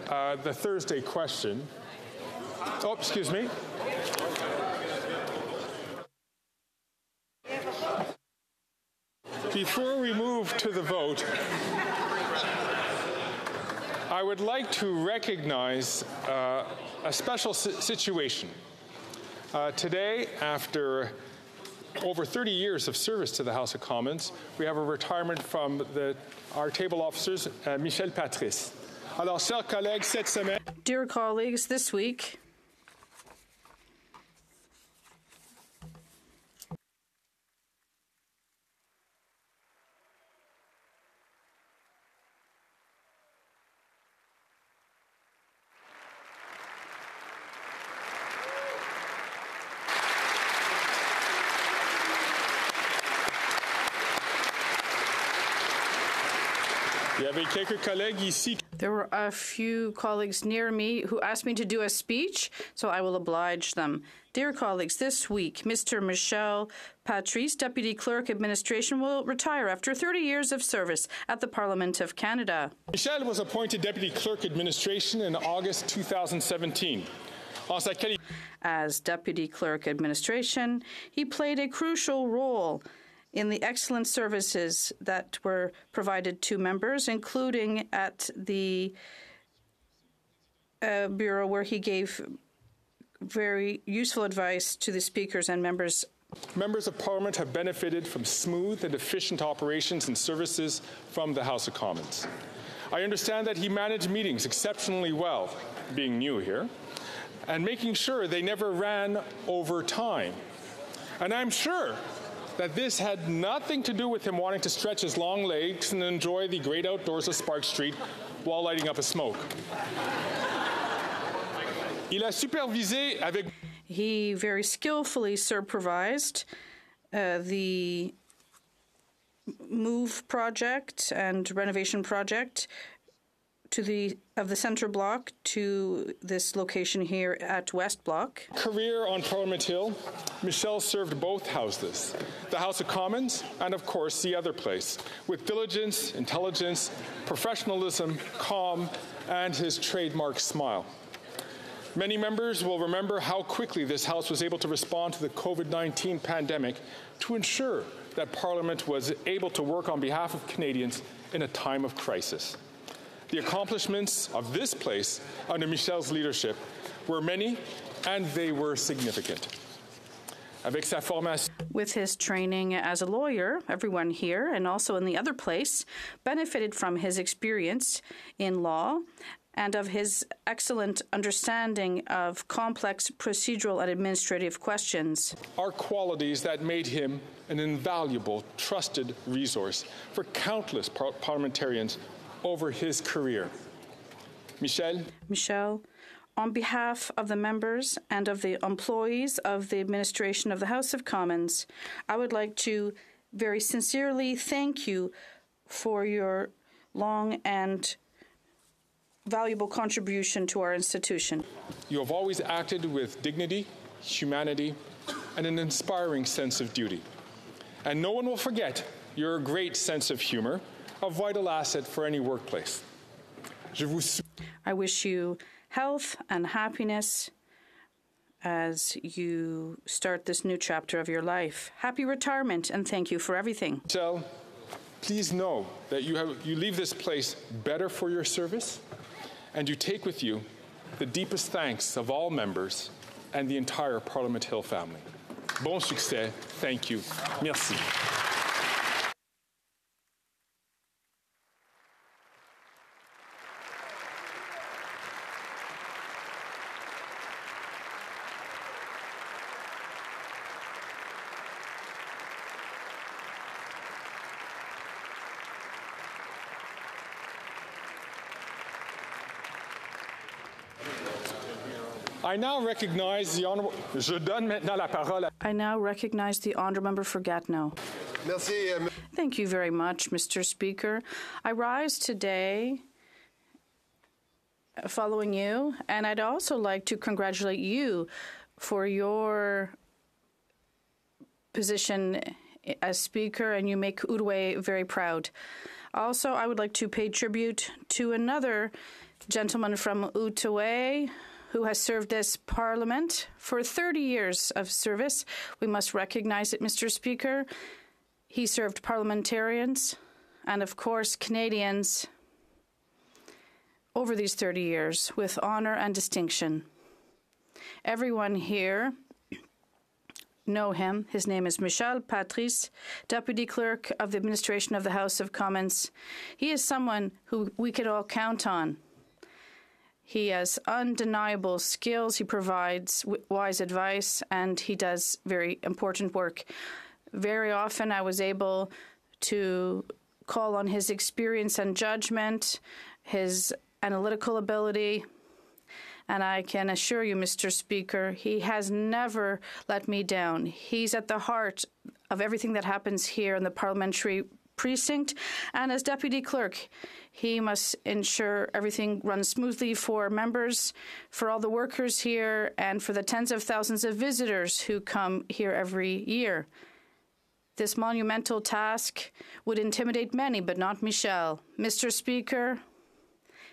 the Thursday question, excuse me. Before we move to the vote, I would like to recognize a special situation. Today, after over 30 years of service to the House of Commons, we have a retirement from our table officers, Michel Patrice. Alors, chers collègues, cette semaine... Dear colleagues, this week, there were a few colleagues near me who asked me to do a speech, so I will oblige them. Dear colleagues, this week, Mr. Michel Patrice, Deputy Clerk Administration, will retire after 30 years of service at the Parliament of Canada. Michel was appointed Deputy Clerk Administration in August 2017. As Deputy Clerk Administration, he played a crucial role in the excellent services that were provided to members, including at the Bureau, where he gave very useful advice to the speakers and members. Members of Parliament have benefited from smooth and efficient operations and services from the House of Commons. I understand that he managed meetings exceptionally well, being new here, and making sure they never ran over time. And I'm sure that this had nothing to do with him wanting to stretch his long legs and enjoy the great outdoors of Spark Street while lighting up a smoke. He very skillfully supervised the move project and renovation project of the Centre Block to this location here at West Block. Career on Parliament Hill, Michel served both houses, the House of Commons and, of course, the other place, with diligence, intelligence, professionalism, calm, and his trademark smile. Many members will remember how quickly this House was able to respond to the COVID-19 pandemic to ensure that Parliament was able to work on behalf of Canadians in a time of crisis. The accomplishments of this place under Michel's leadership were many, and they were significant. With his training as a lawyer, everyone here and also in the other place benefited from his experience in law and of his excellent understanding of complex procedural and administrative questions. Are qualities that made him an invaluable, trusted resource for countless parliamentarians over his career. Michel, on behalf of the members and of the employees of the administration of the House of Commons, I would like to very sincerely thank you for your long and valuable contribution to our institution. You have always acted with dignity, humanity, and an inspiring sense of duty. And no one will forget your great sense of humor, a vital asset for any workplace. I wish you health and happiness as you start this new chapter of your life. Happy retirement, and thank you for everything. Michel, please know that you leave this place better for your service, and you take with you the deepest thanks of all members and the entire Parliament Hill family. Bon succès. Thank you. Merci. I now recognize the honourable. Je donne maintenant la parole. I now recognize the honourable member for Gatineau. Merci. Thank you very much, Mr. Speaker. I rise today following you, and I'd also like to congratulate you for your position as Speaker, and you make Outaouais very proud. Also, I would like to pay tribute to another gentleman from Outaouais who has served this Parliament for 30 years of service. We must recognize it, Mr. Speaker. He served parliamentarians and, of course, Canadians over these 30 years with honour and distinction. Everyone here know him. His name is Michel Patrice, Deputy Clerk of the Administration of the House of Commons. He is someone who we can all count on. He has undeniable skills, he provides wise advice, and he does very important work. Very often I was able to call on his experience and judgment, his analytical ability, and I can assure you, Mr. Speaker, he has never let me down. He's at the heart of everything that happens here in the parliamentary precinct, and as Deputy Clerk, he must ensure everything runs smoothly for members, for all the workers here, and for the tens of thousands of visitors who come here every year. This monumental task would intimidate many, but not Michel. Mr. Speaker,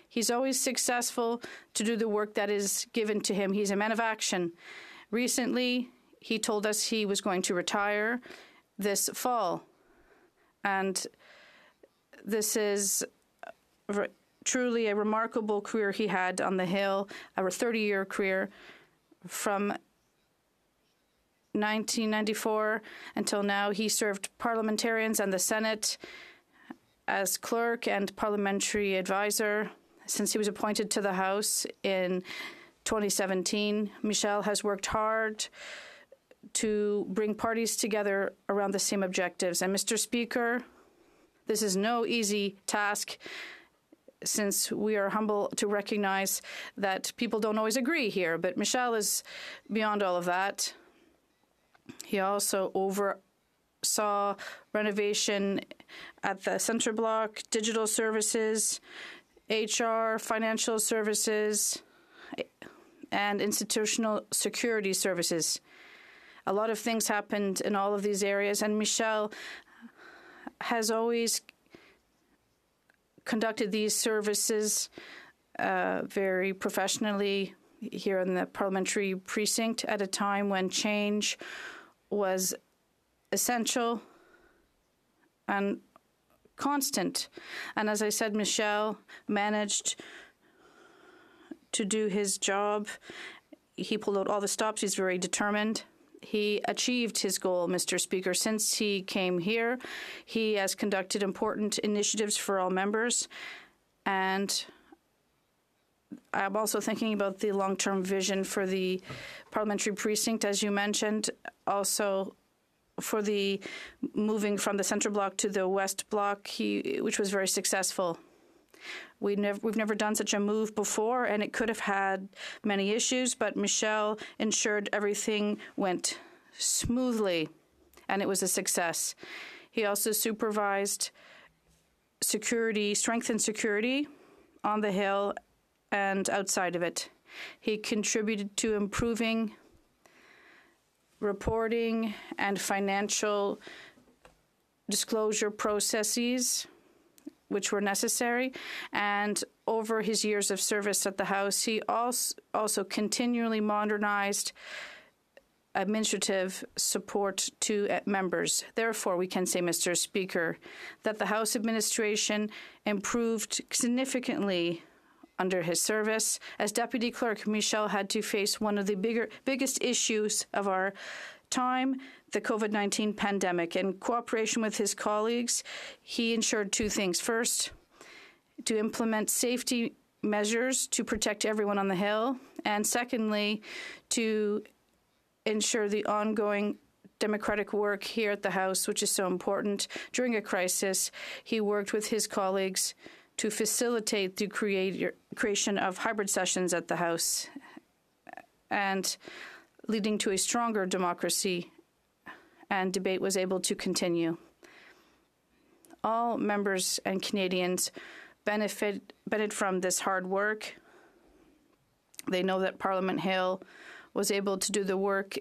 he's always successful to do the work that is given to him. He's a man of action. Recently, he told us he was going to retire this fall. And this is truly a remarkable career he had on the Hill, a 30-year career from 1994 until now. He served parliamentarians and the Senate as clerk and parliamentary advisor since he was appointed to the House in 2017. Michel has worked hard to bring parties together around the same objectives. And Mr. Speaker, this is no easy task, since we are humble to recognize that people don't always agree here. But Michel is beyond all of that. He also saw renovation at the Centre Block, digital services, HR, financial services, and institutional security services. A lot of things happened in all of these areas, and Michel has always conducted these services very professionally here in the parliamentary precinct at a time when change was essential and constant. And as I said, Michel managed to do his job. He pulled out all the stops. He's very determined. He achieved his goal, Mr. Speaker. Since he came here, he has conducted important initiatives for all members. And I'm also thinking about the long-term vision for the parliamentary precinct, as you mentioned, also for the moving from the Centre Block to the West Block, which was very successful. We've never done such a move before, and it could have had many issues, but Michel ensured everything went smoothly, and it was a success. He also supervised security, strengthened security on the Hill and outside of it. He contributed to improving reporting and financial disclosure processes, which were necessary. And over his years of service at the House, he also continually modernized administrative support to members. Therefore, we can say, Mr. Speaker, that the House administration improved significantly under his service. As Deputy Clerk, Michel had to face one of the biggest issues of our time, the COVID-19 pandemic. In cooperation with his colleagues, he ensured two things. First, to implement safety measures to protect everyone on the Hill, and secondly, to ensure the ongoing democratic work here at the House, which is so important. During a crisis, he worked with his colleagues to facilitate the creation of hybrid sessions at the House and leading to a stronger democracy, and debate was able to continue. All members and Canadians benefit from this hard work. They know that Parliament Hill was able to do the work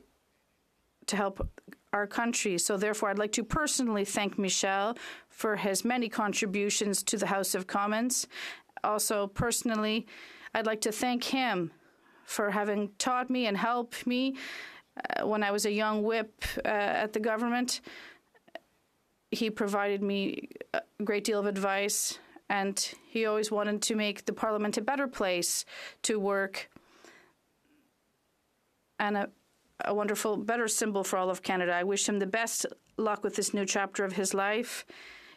to help our country. So therefore, I'd like to personally thank Michel for his many contributions to the House of Commons. Also, personally, I'd like to thank him for having taught me and helped me when I was a young whip at the government. He provided me a great deal of advice, and he always wanted to make the Parliament a better place to work and a wonderful, better symbol for all of Canada. I wish him the best luck with this new chapter of his life.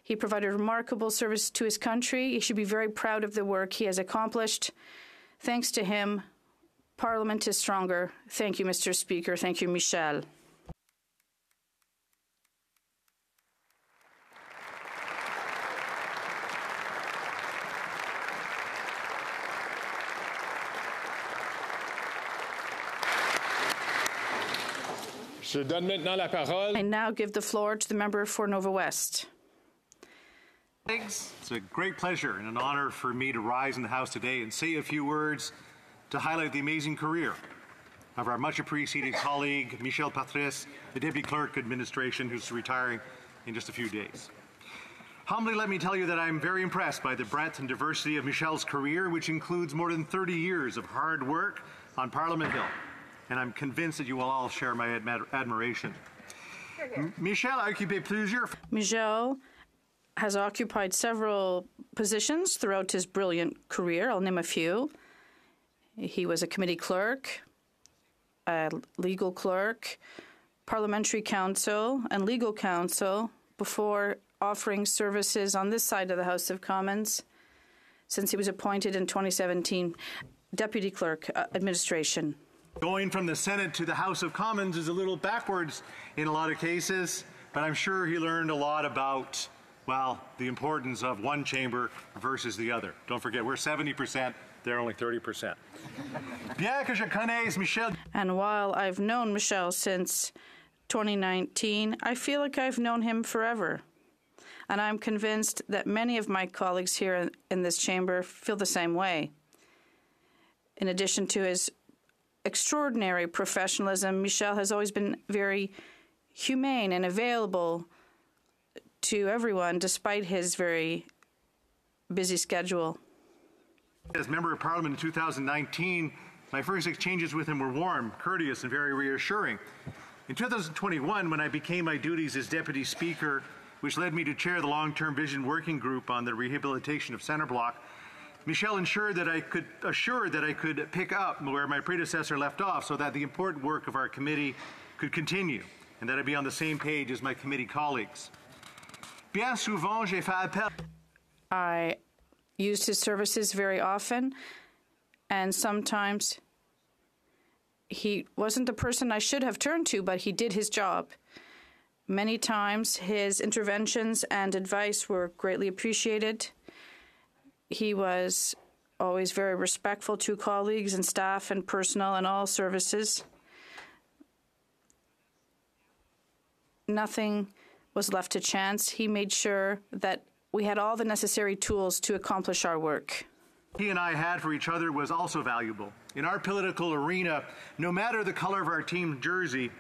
He provided remarkable service to his country. He should be very proud of the work he has accomplished. Thanks to him, Parliament is stronger. Thank you, Mr. Speaker. Thank you, Michel. I now give the floor to the member for Nova West. It's a great pleasure and an honor for me to rise in the House today and say a few words to highlight the amazing career of our much appreciated colleague, Michel Patrice, the Deputy Clerk Administration, who's retiring in just a few days. Humbly, let me tell you that I'm very impressed by the breadth and diversity of Michel's career, which includes more than 30 years of hard work on Parliament Hill. And I'm convinced that you will all share my admiration. Michel has occupied several positions throughout his brilliant career. I'll name a few. He was a committee clerk, a legal clerk, parliamentary counsel, and legal counsel before offering services on this side of the House of Commons since he was appointed in 2017, Deputy Clerk, Administration. Going from the Senate to the House of Commons is a little backwards in a lot of cases, but I'm sure he learned a lot about, well, the importance of one chamber versus the other. Don't forget, we're 70%, they're only 30%. Bien que je connaisse Michel. And while I've known Michel since 2019, I feel like I've known him forever. And I'm convinced that many of my colleagues here in this chamber feel the same way. In addition to his extraordinary professionalism, Michel has always been very humane and available to everyone, despite his very busy schedule. As Member of Parliament in 2019, my first exchanges with him were warm, courteous, and very reassuring. In 2021, when I became my duties as Deputy Speaker, which led me to chair the Long-Term Vision Working Group on the rehabilitation of Centre Block, Michel assured that I could pick up where my predecessor left off so that the important work of our committee could continue and that I'd be on the same page as my committee colleagues. Bien souvent, j'ai fait appel. I used his services very often, and sometimes he wasn't the person I should have turned to, but he did his job. Many times his interventions and advice were greatly appreciated. He was always very respectful to colleagues and staff and personnel and all services. Nothing was left to chance. He made sure that we had all the necessary tools to accomplish our work. He and I had for each other was also valuable. In our political arena, no matter the color of our team jersey,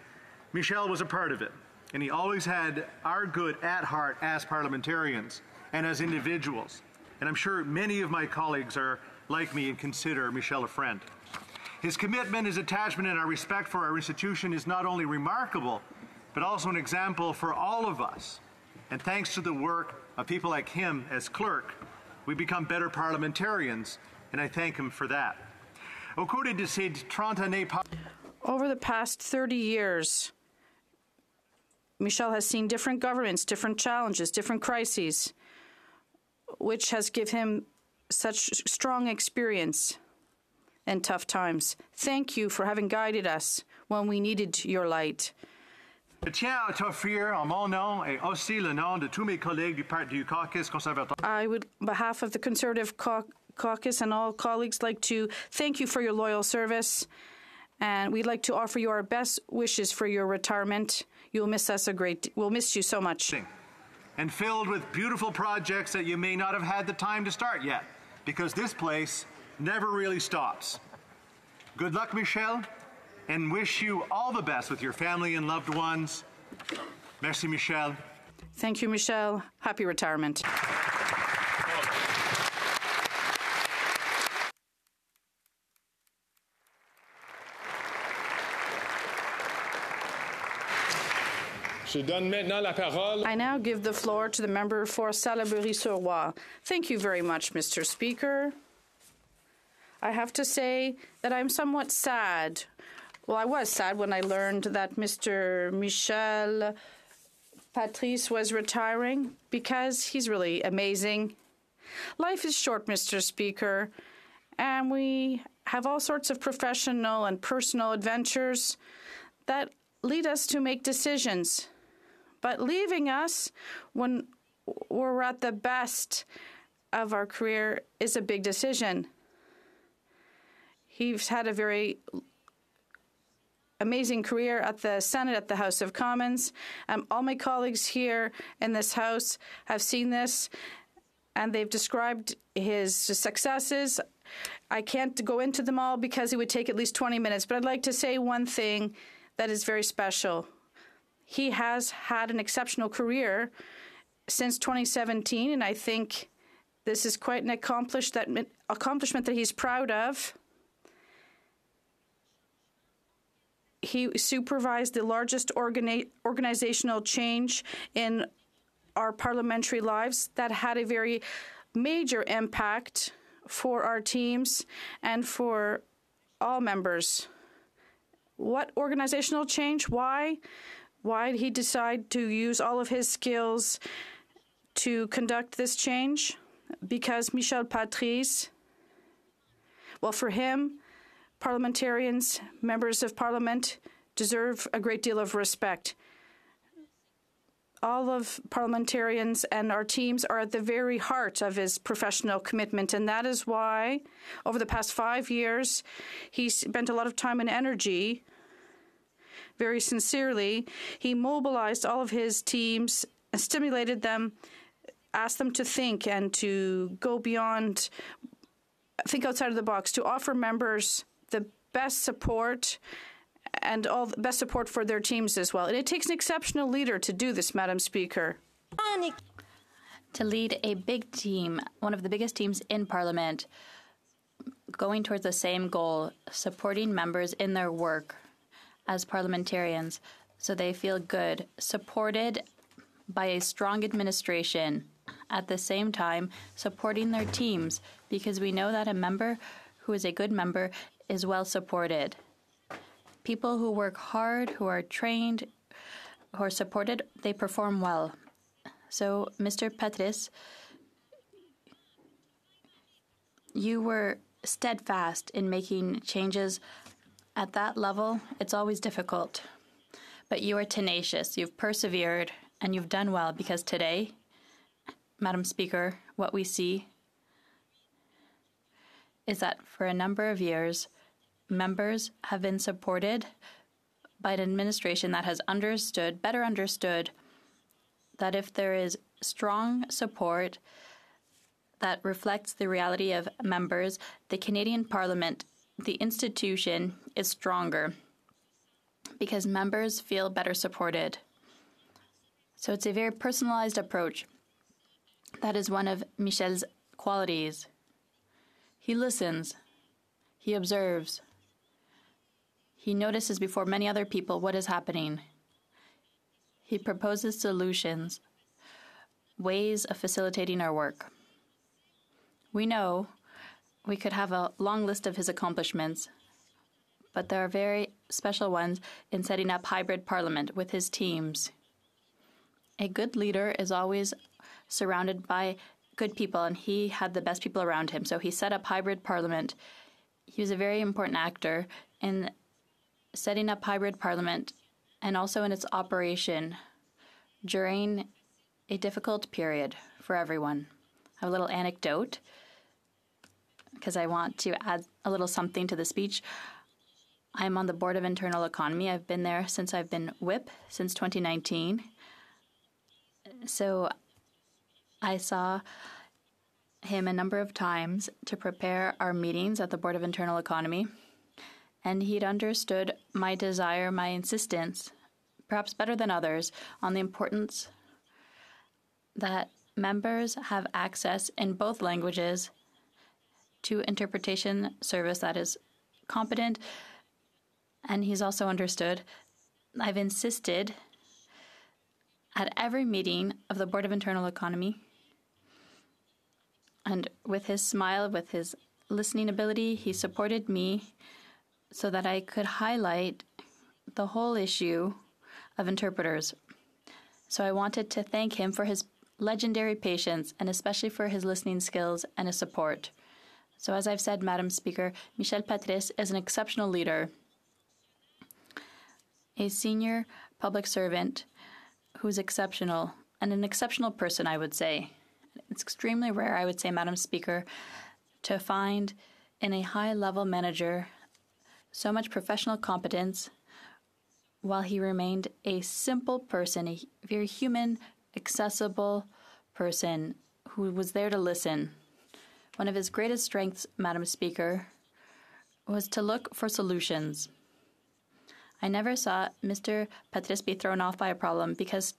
Michel was a part of it. And he always had our good at heart as parliamentarians and as individuals. And I'm sure many of my colleagues are like me and consider Michel a friend. His commitment, his attachment, and our respect for our institution is not only remarkable, but also an example for all of us. And thanks to the work of people like him as clerk, we become better parliamentarians, and I thank him for that. Over the past 30 years, Michel has seen different governments, different challenges, different crises, which has given him such strong experience in tough times. Thank you for having guided us when we needed your light. Je tiens à t'offrir en mon nom et aussi le nom de tous mes collègues du caucus conservateur. I would, on behalf of the Conservative Caucus and all colleagues, like to thank you for your loyal service, and we'd like to offer you our best wishes for your retirement. We'll miss you so much. And filled with beautiful projects that you may not have had the time to start yet, because this place never really stops. Good luck, Michel, and wish you all the best with your family and loved ones. Merci, Michel. Thank you, Michel. Happy retirement. I now give the floor to the member for Salaberry-sur-Loire. Thank you very much, Mr. Speaker. I have to say that I'm somewhat sad. Well, I was sad when I learned that Mr. Michel Patrice was retiring, because he's really amazing. Life is short, Mr. Speaker, and we have all sorts of professional and personal adventures that lead us to make decisions. But leaving us when we're at the best of our career is a big decision. He's had a very amazing career at the Senate, at the House of Commons. All my colleagues here in this House have seen this, and they've described his successes. I can't go into them all because it would take at least 20 minutes, but I'd like to say one thing that is very special. He has had an exceptional career since 2017, and I think this is quite an accomplishment that he's proud of. He supervised the largest organizational change in our parliamentary lives that had a very major impact for our teams and for all members. What organizational change? Why? Why did he decide to use all of his skills to conduct this change? Because Michel Patrice, well, for him, parliamentarians, members of parliament, deserve a great deal of respect. All of parliamentarians and our teams are at the very heart of his professional commitment, and that is why, over the past 5 years, he spent a lot of time and energy very sincerely. He mobilized all of his teams, stimulated them, asked them to think and to go beyond, think outside of the box, to offer members the best support and all the best support for their teams as well. And it takes an exceptional leader to do this, Madam Speaker. To lead a big team, one of the biggest teams in Parliament, going towards the same goal, supporting members in their work as parliamentarians so they feel good, supported by a strong administration, at the same time supporting their teams, because we know that a member who is a good member is well supported. People who work hard, who are trained, who are supported, they perform well. So, Mr. Patrice, you were steadfast in making changes at that level. It's always difficult, but you are tenacious. You've persevered, and you've done well, because today, Madam Speaker, what we see is that for a number of years, members have been supported by an administration that has better understood, that if there is strong support that reflects the reality of members, the Canadian Parliament, the institution, is stronger because members feel better supported. So it's a very personalized approach. That is one of Michel's qualities. He listens. He observes. He notices before many other people what is happening. He proposes solutions, ways of facilitating our work. We know we could have a long list of his accomplishments, but there are very special ones in setting up hybrid parliament with his teams. A good leader is always surrounded by good people, and he had the best people around him. So he set up hybrid parliament. He was a very important actor in setting up hybrid parliament and also in its operation during a difficult period for everyone. I have a little anecdote because I want to add a little something to the speech. I'm on the Board of Internal Economy. I've been there since I've been whip, since 2019. So I saw him a number of times to prepare our meetings at the Board of Internal Economy, and he'd understood my desire, my insistence, perhaps better than others, on the importance that members have access in both languages to interpretation service that is competent, and he's also understood. I've insisted at every meeting of the Board of Internal Economy, and with his smile, with his listening ability, he supported me so that I could highlight the whole issue of interpreters. So I wanted to thank him for his legendary patience and especially for his listening skills and his support. So as I've said, Madam Speaker, Michel Patrice is an exceptional leader, a senior public servant who's exceptional, and an exceptional person, I would say. It's extremely rare, I would say, Madam Speaker, to find in a high-level manager so much professional competence while he remained a simple person, a very human, accessible person who was there to listen. One of his greatest strengths, Madam Speaker, was to look for solutions. I never saw Mr. Patrice be thrown off by a problem because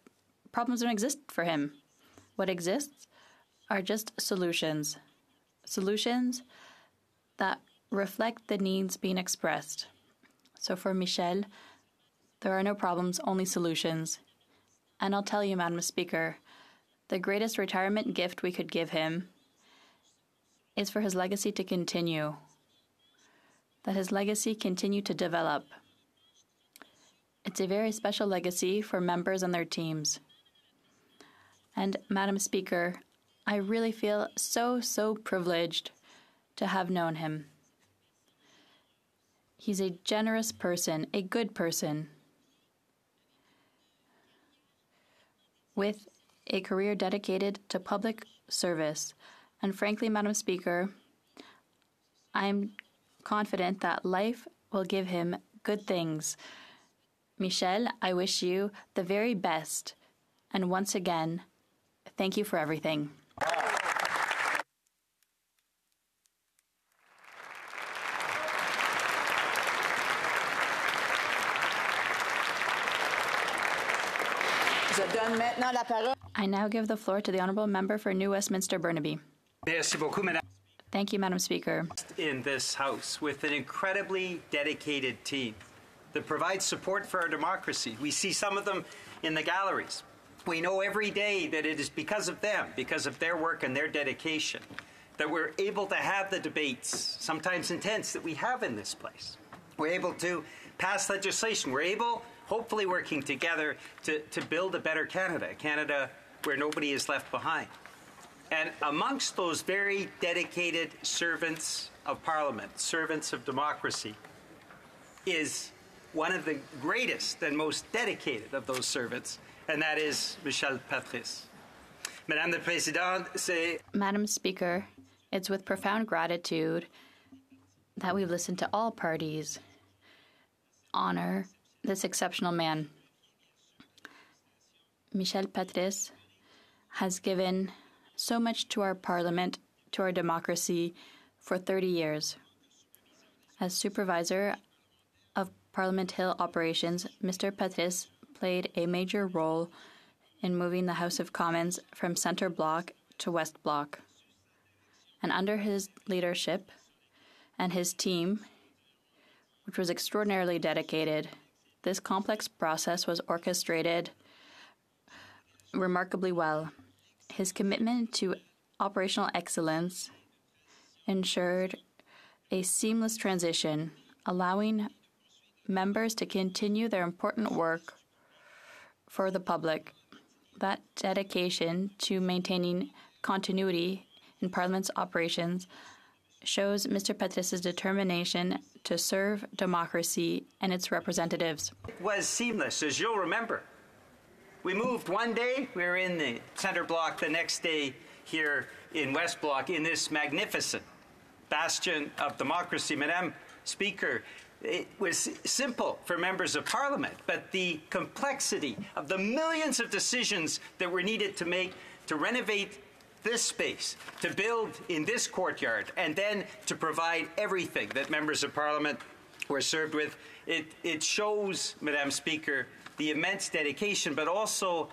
problems don't exist for him. What exists are just solutions. Solutions that reflect the needs being expressed. So for Michel, there are no problems, only solutions. And I'll tell you, Madam Speaker, the greatest retirement gift we could give him is for his legacy to continue, that his legacy continue to develop. It's a very special legacy for members and their teams. And Madam Speaker, I really feel so privileged to have known him. He's a generous person, a good person, with a career dedicated to public service. And frankly, Madam Speaker, I'm confident that life will give him good things. Michel, I wish you the very best. And once again, thank you for everything. I now give the floor to the Honourable Member for New Westminster Burnaby. Merci beaucoup, Madame. Thank you, Madam Speaker. In this House, with an incredibly dedicated team that provides support for our democracy. We see some of them in the galleries. We know every day that it is because of them, because of their work and their dedication, that we're able to have the debates, sometimes intense, that we have in this place. We're able to pass legislation. We're able, hopefully working together, to build a better Canada, a Canada where nobody is left behind. And amongst those very dedicated servants of Parliament, servants of democracy, is one of the greatest and most dedicated of those servants, and that is Michel Patrice. Madame la Présidente, c'est... Madam Speaker, it's with profound gratitude that we've listened to all parties honor this exceptional man. Michel Patrice has given so much to our Parliament, to our democracy, for 30 years. As Supervisor of Parliament Hill operations, Mr. Patrice played a major role in moving the House of Commons from Centre Block to West Block. And under his leadership and his team, which was extraordinarily dedicated, this complex process was orchestrated remarkably well. His commitment to operational excellence ensured a seamless transition, allowing members to continue their important work for the public. That dedication to maintaining continuity in Parliament's operations shows Mr. Patrice's determination to serve democracy and its representatives. It was seamless, as you'll remember. We moved one day, we were in the Centre Block, the next day here in West Block, in this magnificent bastion of democracy. Madam Speaker, it was simple for members of Parliament, but the complexity of the millions of decisions that were needed to make to renovate this space, to build in this courtyard, and then to provide everything that members of Parliament were served with, it shows, Madam Speaker, the immense dedication, but also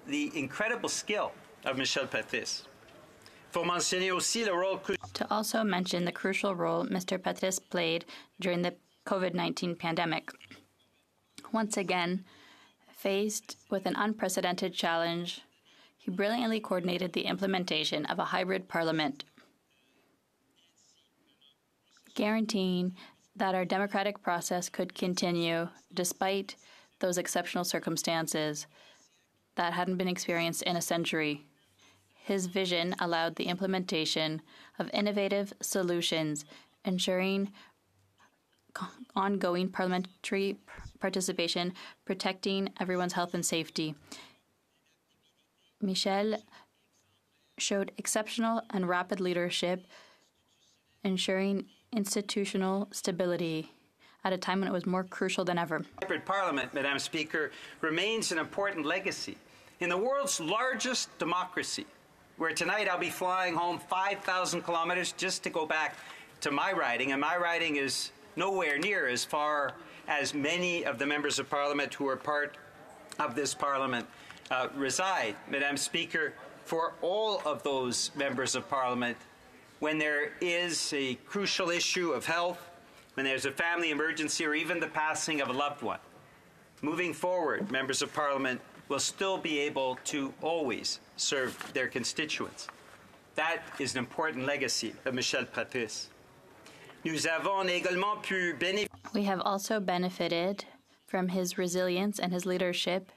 the incredible skill of Michel Patrice. To also mention the crucial role Mr. Patrice played during the COVID-19 pandemic. Once again, faced with an unprecedented challenge, he brilliantly coordinated the implementation of a hybrid parliament, guaranteeing that our democratic process could continue despite those exceptional circumstances that hadn't been experienced in a century. His vision allowed the implementation of innovative solutions, ensuring ongoing parliamentary participation, protecting everyone's health and safety. Michel showed exceptional and rapid leadership, ensuring institutional stability at a time when it was more crucial than ever. Hybrid Parliament, Madam Speaker, remains an important legacy. In the world's largest democracy, where tonight I'll be flying home 5,000 kilometers just to go back to my riding, and my riding is nowhere near as far as many of the members of Parliament who are part of this Parliament reside. Madam Speaker, for all of those members of Parliament, when there is a crucial issue of health, when there's a family emergency, or even the passing of a loved one, moving forward, members of Parliament will still be able to always serve their constituents. That is an important legacy of Michel Patrice. We have also benefited from his resilience and his leadership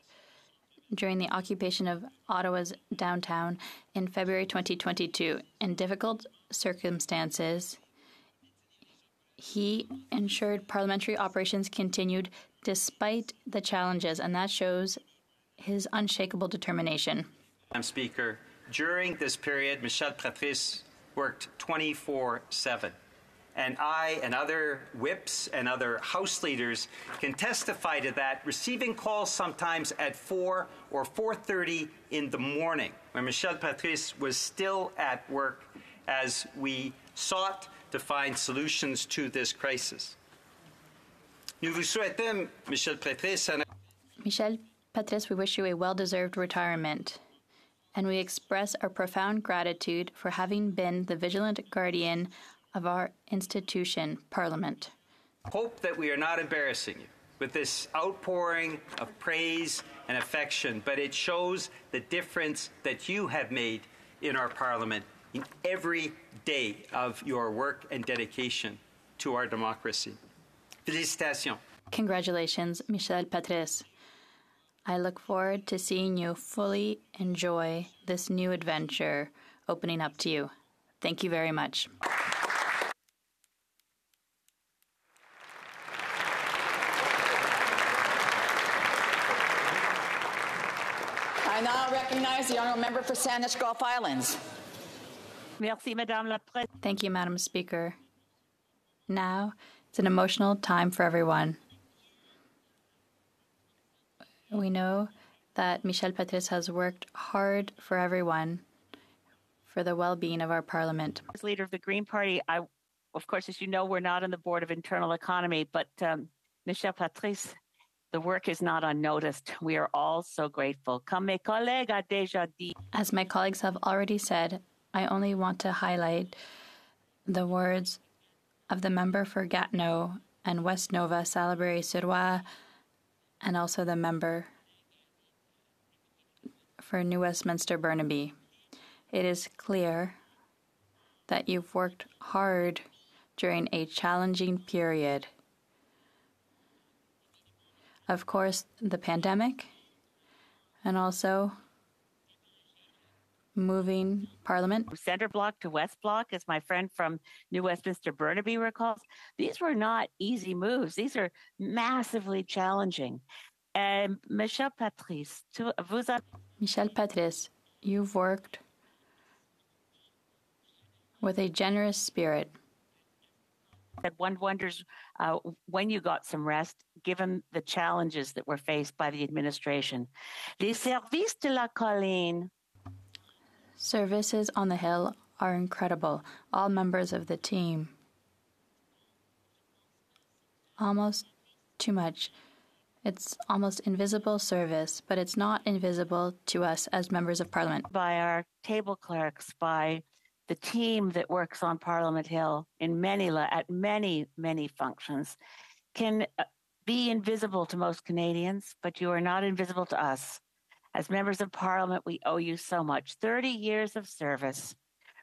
during the occupation of Ottawa's downtown in February 2022. In difficult circumstances, he ensured parliamentary operations continued despite the challenges, and that shows his unshakable determination. Madam Speaker, during this period, Michel Patrice worked 24/7. And I and other whips and other House leaders can testify to that, receiving calls sometimes at 4 or 4:30 in the morning when Michel Patrice was still at work as we sought to find solutions to this crisis. Nous vous souhaitons, Michel Patrice, Michel Patrice, we wish you a well-deserved retirement, and we express our profound gratitude for having been the vigilant guardian of our institution, Parliament. Hope that we are not embarrassing you with this outpouring of praise and affection, but it shows the difference that you have made in our Parliament in every day of your work and dedication to our democracy. Félicitations. Congratulations, Michel Patrice. I look forward to seeing you fully enjoy this new adventure opening up to you. Thank you very much. I now recognize the honourable member for Saanich Gulf Islands. Merci, Madame la Présidente. Thank you, Madam Speaker. Now, it's an emotional time for everyone. We know that Michel Patrice has worked hard for everyone, for the well-being of our Parliament. As leader of the Green Party, of course, as you know, we're not on the Board of Internal Economy, but Michel Patrice, the work is not unnoticed. We are all so grateful. Comme mes collègues a déjà dit. As my colleagues have already said, I only want to highlight the words of the member for Gatineau and West Nova, Salaberry-sur-Loire, and also the member for New Westminster Burnaby. It is clear that you've worked hard during a challenging period. Of course, the pandemic, and also moving Parliament. Centre Block to West Block, as my friend from New Westminster Burnaby recalls, these were not easy moves. These are massively challenging. Michel Patrice, Michel Patrice, you've worked with a generous spirit. That one wonders when you got some rest, given the challenges that were faced by the administration. Les services de la colline. Services on the Hill are incredible. All members of the team. Almost too much. It's almost invisible service, but it's not invisible to us as members of Parliament. By our table clerks, by the team that works on Parliament Hill at many functions, can be invisible to most Canadians, but you are not invisible to us. As members of Parliament, we owe you so much. 30 years of service,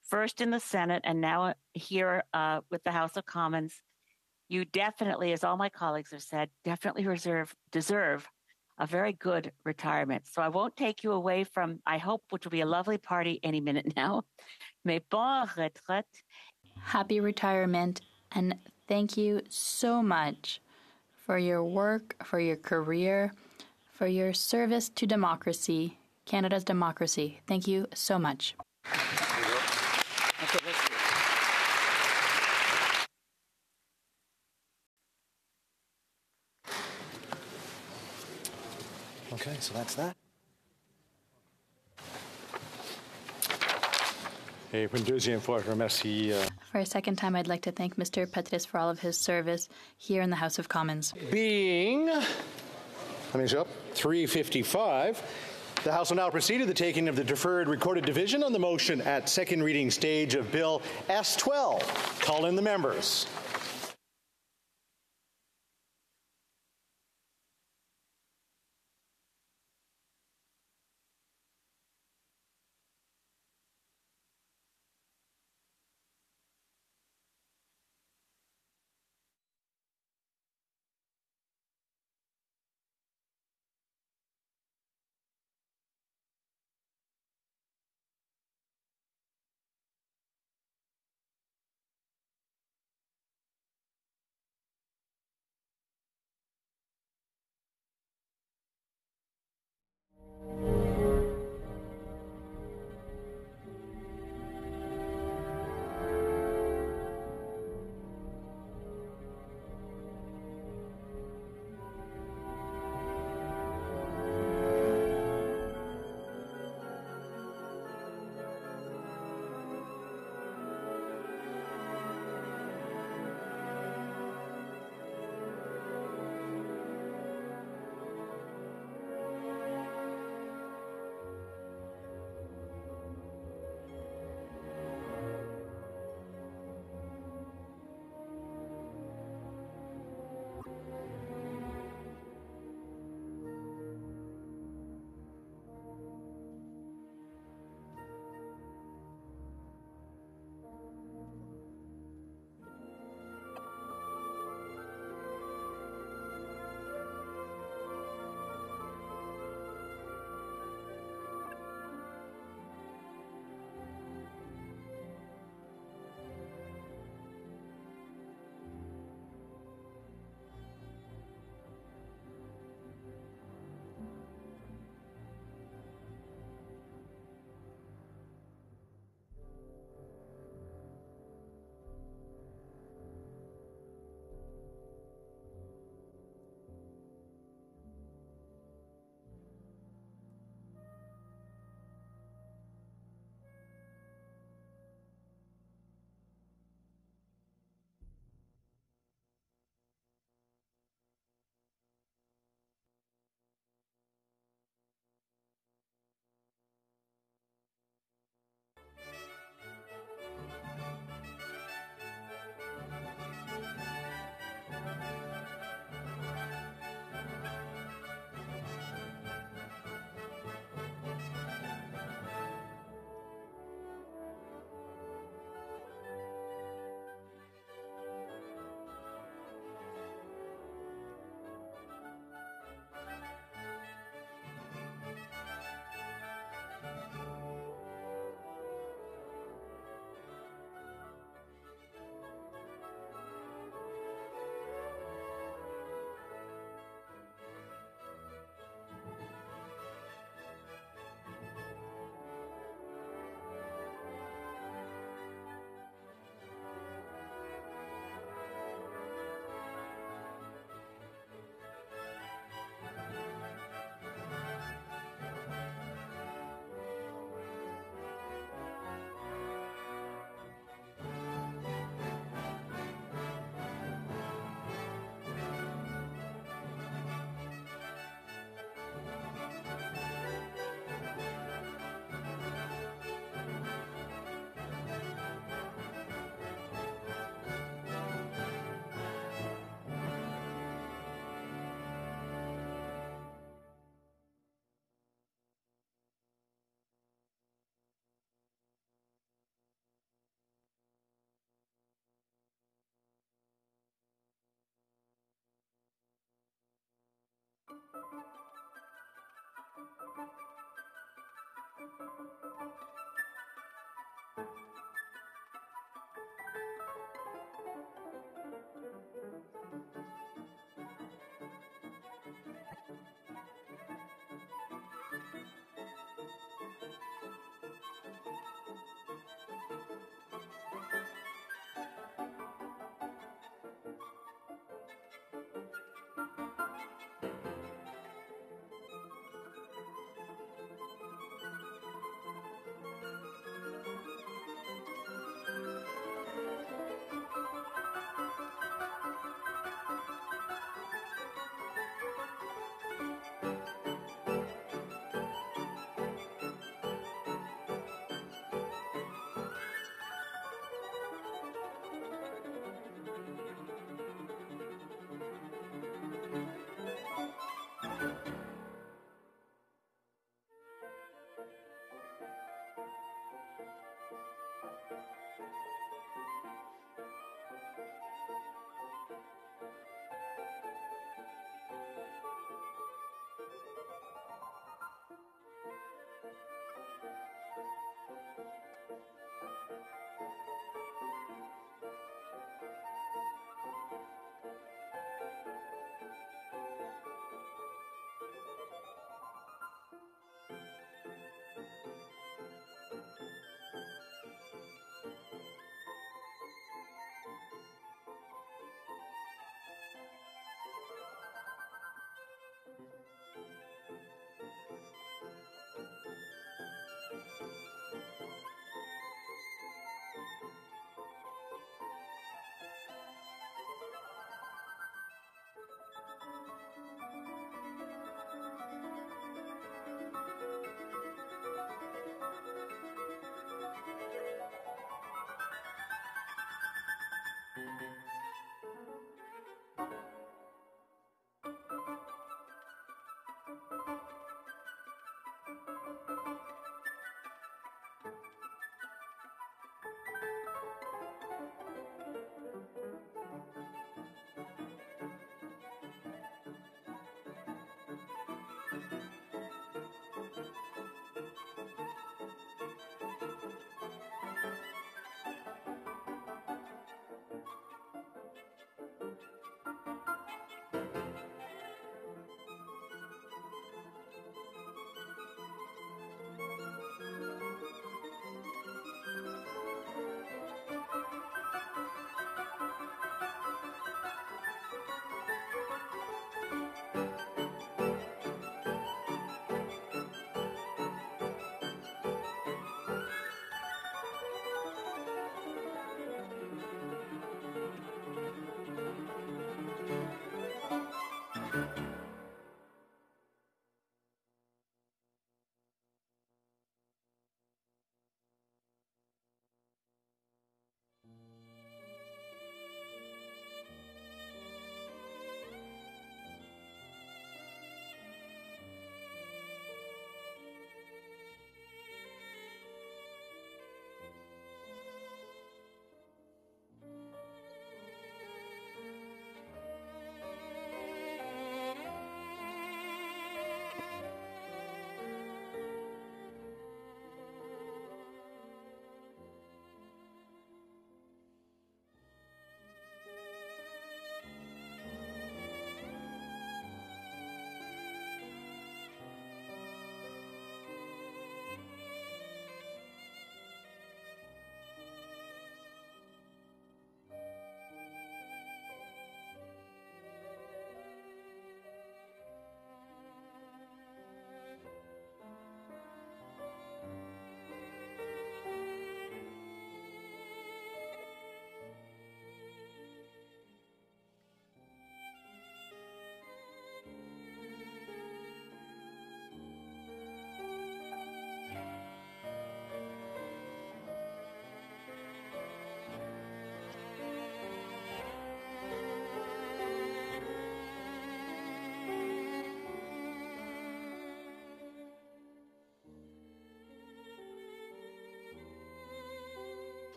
first in the Senate and now here with the House of Commons. You definitely, as all my colleagues have said, definitely deserve a very good retirement. So I won't take you away from, I hope, which will be a lovely party any minute now. Mais bonne retraite. Happy retirement, and thank you so much for your work, for your career, for your service to democracy, Canada's democracy. Thank you so much. Okay, so that's that. For a second time, I'd like to thank Mr. Patrice for all of his service here in the House of Commons. Being 3:55, the House will now proceed to the taking of the deferred recorded division on the motion at second reading stage of Bill S-12. Call in the members.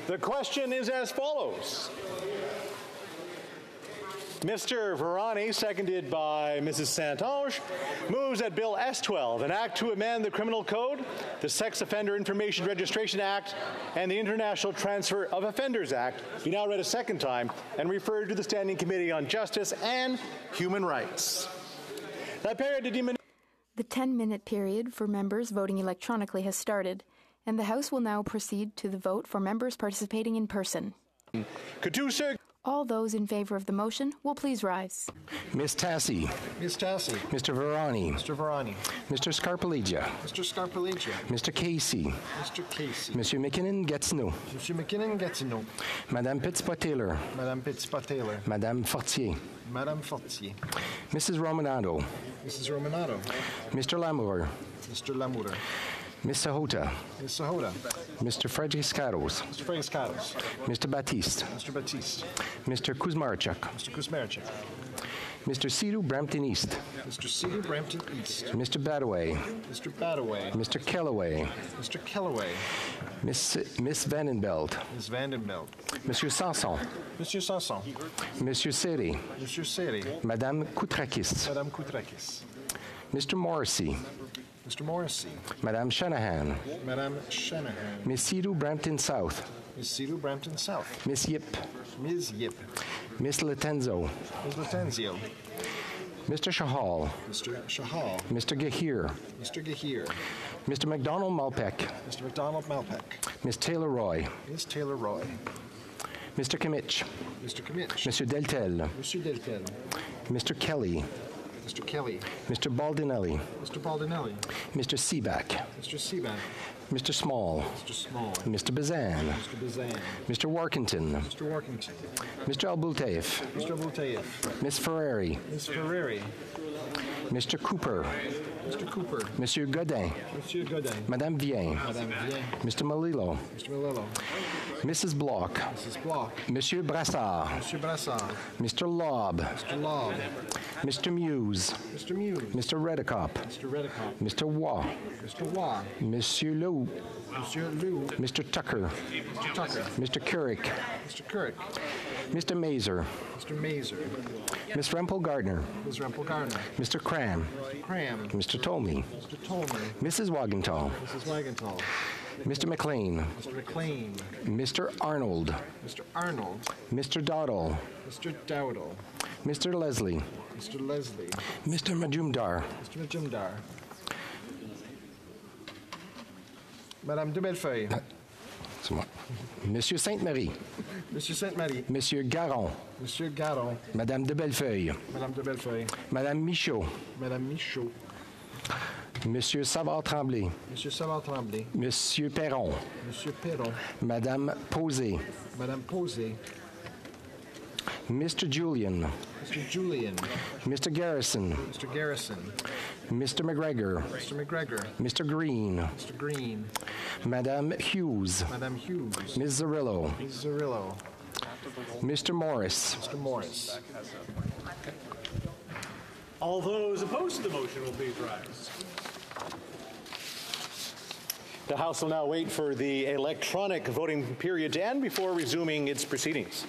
The question is as follows. Mr. Virani, seconded by Mrs. Santonge, moves that Bill S-12, an act to amend the Criminal Code, the Sex Offender Information Registration Act, and the International Transfer of Offenders Act, be now read a second time and referred to the Standing Committee on Justice and Human Rights. The 10-minute period for members voting electronically has started, and the House will now proceed to the vote for members participating in person. All those in favor of the motion will please rise. Ms. Tassi. Ms. Tassi. Mr. Virani. Mr. Virani. Mr. Scarpaleggia. Mr. Scarpaleggia. Mr. Casey. Mr. Casey. Monsieur McKinnon-Gatineau. Monsieur McKinnon-Gatineau. Madame Pittspa-Taylor. Madame Pittspa-Taylor. Madame Fortier. Madame Fortier. Mrs. Romanado. Mrs. Romanado. Mr. Lamour. Mr. Lamour. Ms. Sahota. Ms. Sahota. Mr. Frederick-Skaros. Mr. Frederick-Skaros. Mr. Baptiste. Mr. Baptiste. Mr. Kuzmarchuk. Mr. Kuzmarchuk. Mr. Sidhu Brampton East. Mr. Sidhu Brampton East. Mr. Badaway. Mr. Badaway. Mr. Kellaway. Mr. Kellaway. Miss Vandenbelt. Ms. Vandenbelt. Monsieur Sanson. Monsieur Sanson. Monsieur Seri. Monsieur Seri. Madame Koutrakis. Madame Koutrakis. Mr. Morrissey. Mr. Morrissey. Madame Shanahan. Madame Shanahan. Miss Sidhu Brampton South. Miss Sidhu Brampton South. Miss Yip. Ms. Yip. Miss Latenzo. Ms. Latenzio. Mr. Shahal. Mr. Shahal. Mr. Gahir. Mr. Gahir. Mr. McDonald Malpeck. Mr. McDonald Malpeck. Miss Taylor Roy. Ms. Taylor Roy. Mr. Kimmich. Mr. Kimmich. Monsieur Deltel. Monsieur Deltel. Mr. Kelly. Mr. Kelly. Mr. Baldinelli. Mr. Baldinelli. Mr. Seaback. Mr. Seaback. Mr. Small. Mr. Small. Mr. Bazan. Mr. Bazan. Mr. Workington. Mr. Workington. Mr. Albultaif. Mr. Albultaif. Ms. Ferreri. Ms. Ferreri. Mr. Cooper. Mr. Cooper. Monsieur Godin. Monsieur Godin. Madame Vien. Madame Vien. Mr. Malillo. Mr. Malillo. Mrs. Bloch. Mrs. Bloch. Monsieur Brassard. Monsieur Brassard. Mr. Lobb. Mr. Lobb. Mr. Muse. Mr. Muse. Mr. Redicop. Mr. Redicop. Mr. Waugh. Mr. Waugh. Monsieur Lou. Monsieur Lou. Mr. Tucker. Mr. Tucker. Mr. Couric. Mr. Couric. Mr. Mazer. Mr. Mazer. Miss Rempel Gardner. Ms. Rempel Gardner. Mr. Cram. Mr. Cram. Mr. Tolmie. Mr. Tolmie. Mrs. Wagenthal. Mrs. Wagenthal. Mr. McLean. Mr. McLean. Mr. Arnold. Mr. Arnold. Mr. Dowdle. Mr. Dowdle. Mr. Leslie. Mr. Leslie. Mr. Majumdar. Mr. Majumdar. Madame de Bellefeuille. C'est moi. Monsieur Sainte-Marie. Monsieur Sainte-Marie. Monsieur Garon. Monsieur Garon. Madame de Bellefeuille. Madame de Bellefeuille. Madame Michaud. Madame Michaud. Monsieur Savard-Tremblay. Monsieur Savard-Tremblay. Monsieur Perron. Monsieur Perron. Madame Posé. Madame Posé. Mr. Julian. Mr. Julian. Mr. Garrison. Mr. Garrison. Mr. McGregor. Mr. McGregor. Mr. Green. Mr. Green. Madame Hughes. Madame Hughes. Ms. Zarillo. Ms. Zarillo. Mr. Morris. Mr. Morris. All those opposed to the motion will please rise. The House will now wait for the electronic voting period to end before resuming its proceedings.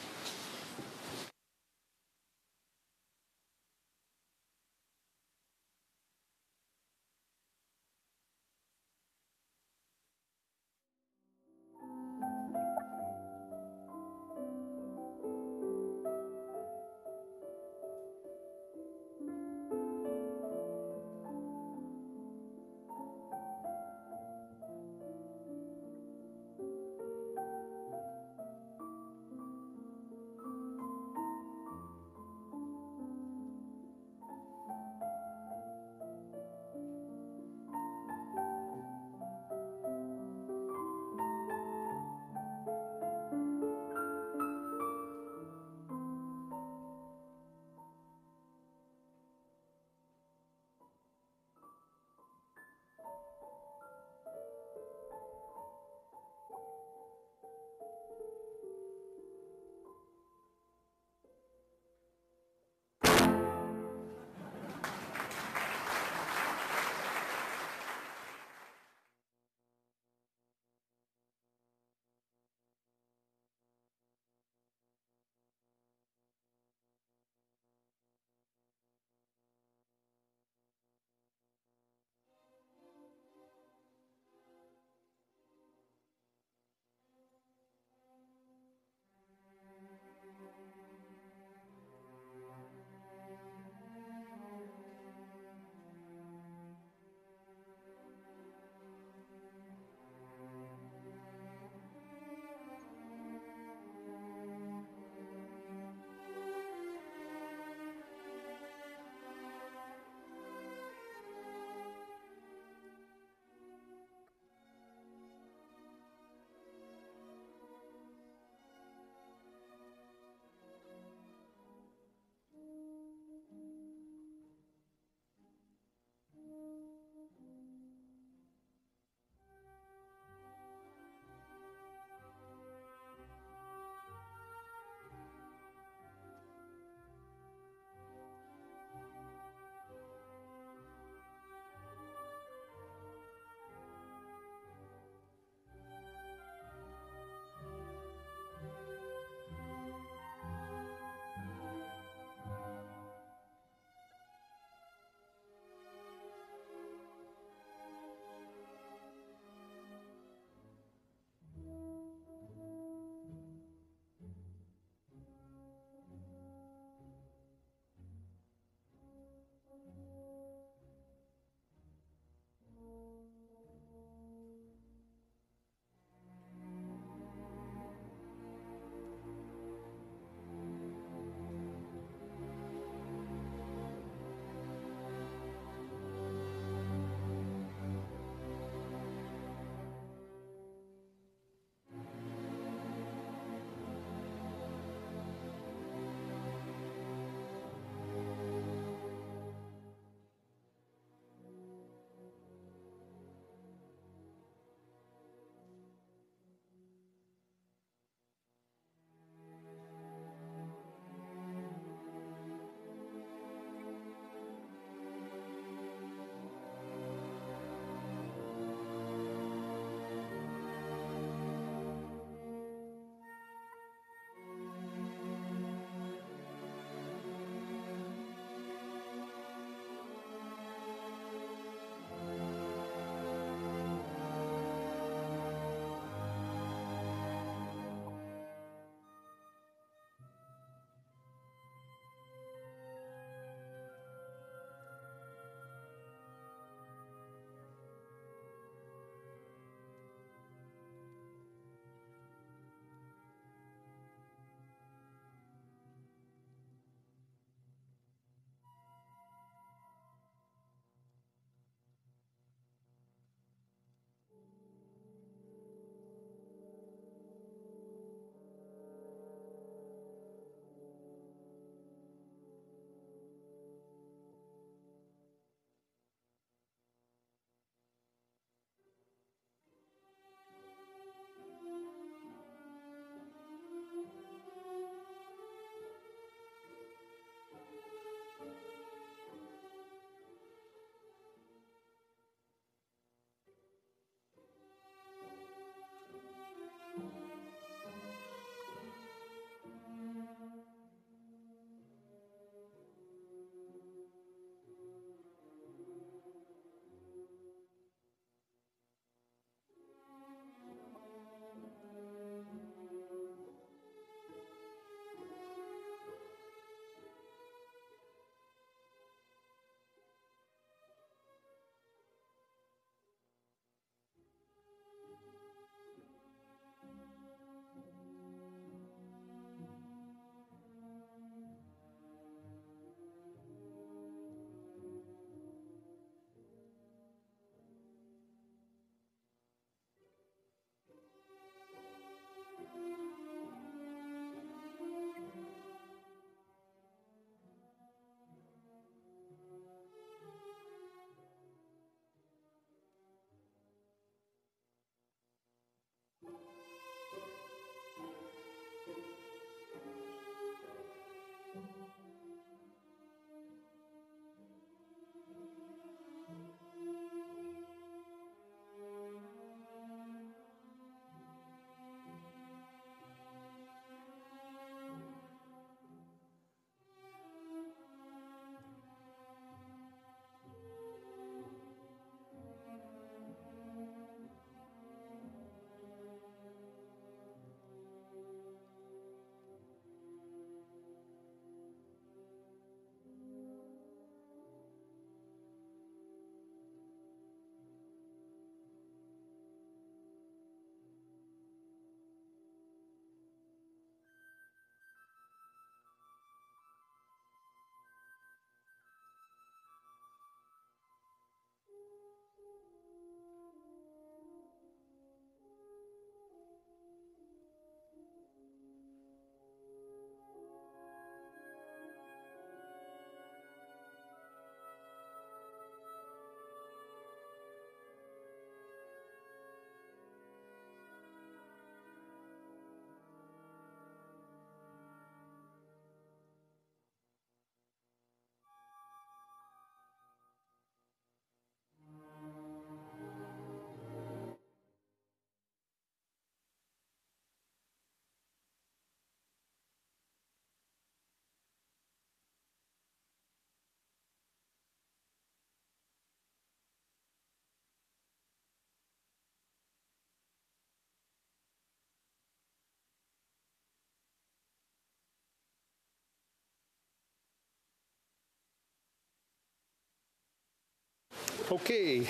Okay.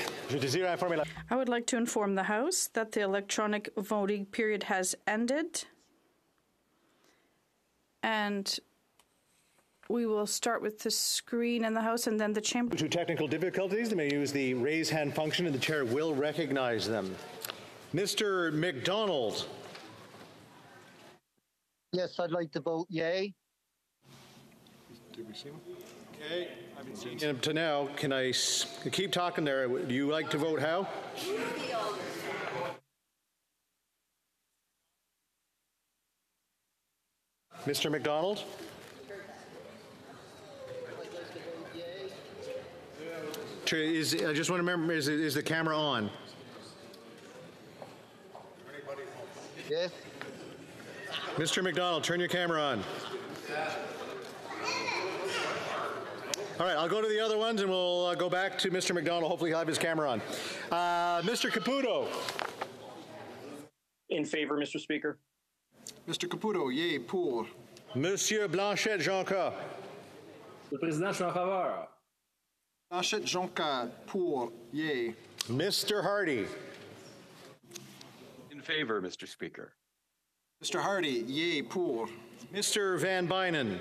I would like to inform the House that the electronic voting period has ended. And we will start with the screen in the House and then the chamber. Due to technical difficulties, they may use the raise hand function and the chair will recognize them. Mr. McDonald. Yes, I'd like to vote yay. Did we see him? Okay. I haven't seen him to now. Can I keep talking there? Do you like to vote how? Mr. McDonald? I just want to remember, is the camera on? Yes. Mr. McDonald, turn your camera on. All right, I'll go to the other ones and we'll go back to Mr. McDonald. Hopefully he'll have his camera on. Mr. Caputo. In favor, Mr. Speaker. Mr. Caputo, yay, pour. Monsieur Blanchette-Jonca. Le président, je suis en faveur. Blanchette-Jonca, pour, yay. Mr. Hardy. In favor, Mr. Speaker. Mr. Hardy, yay, pour. Mr. Van Bynen.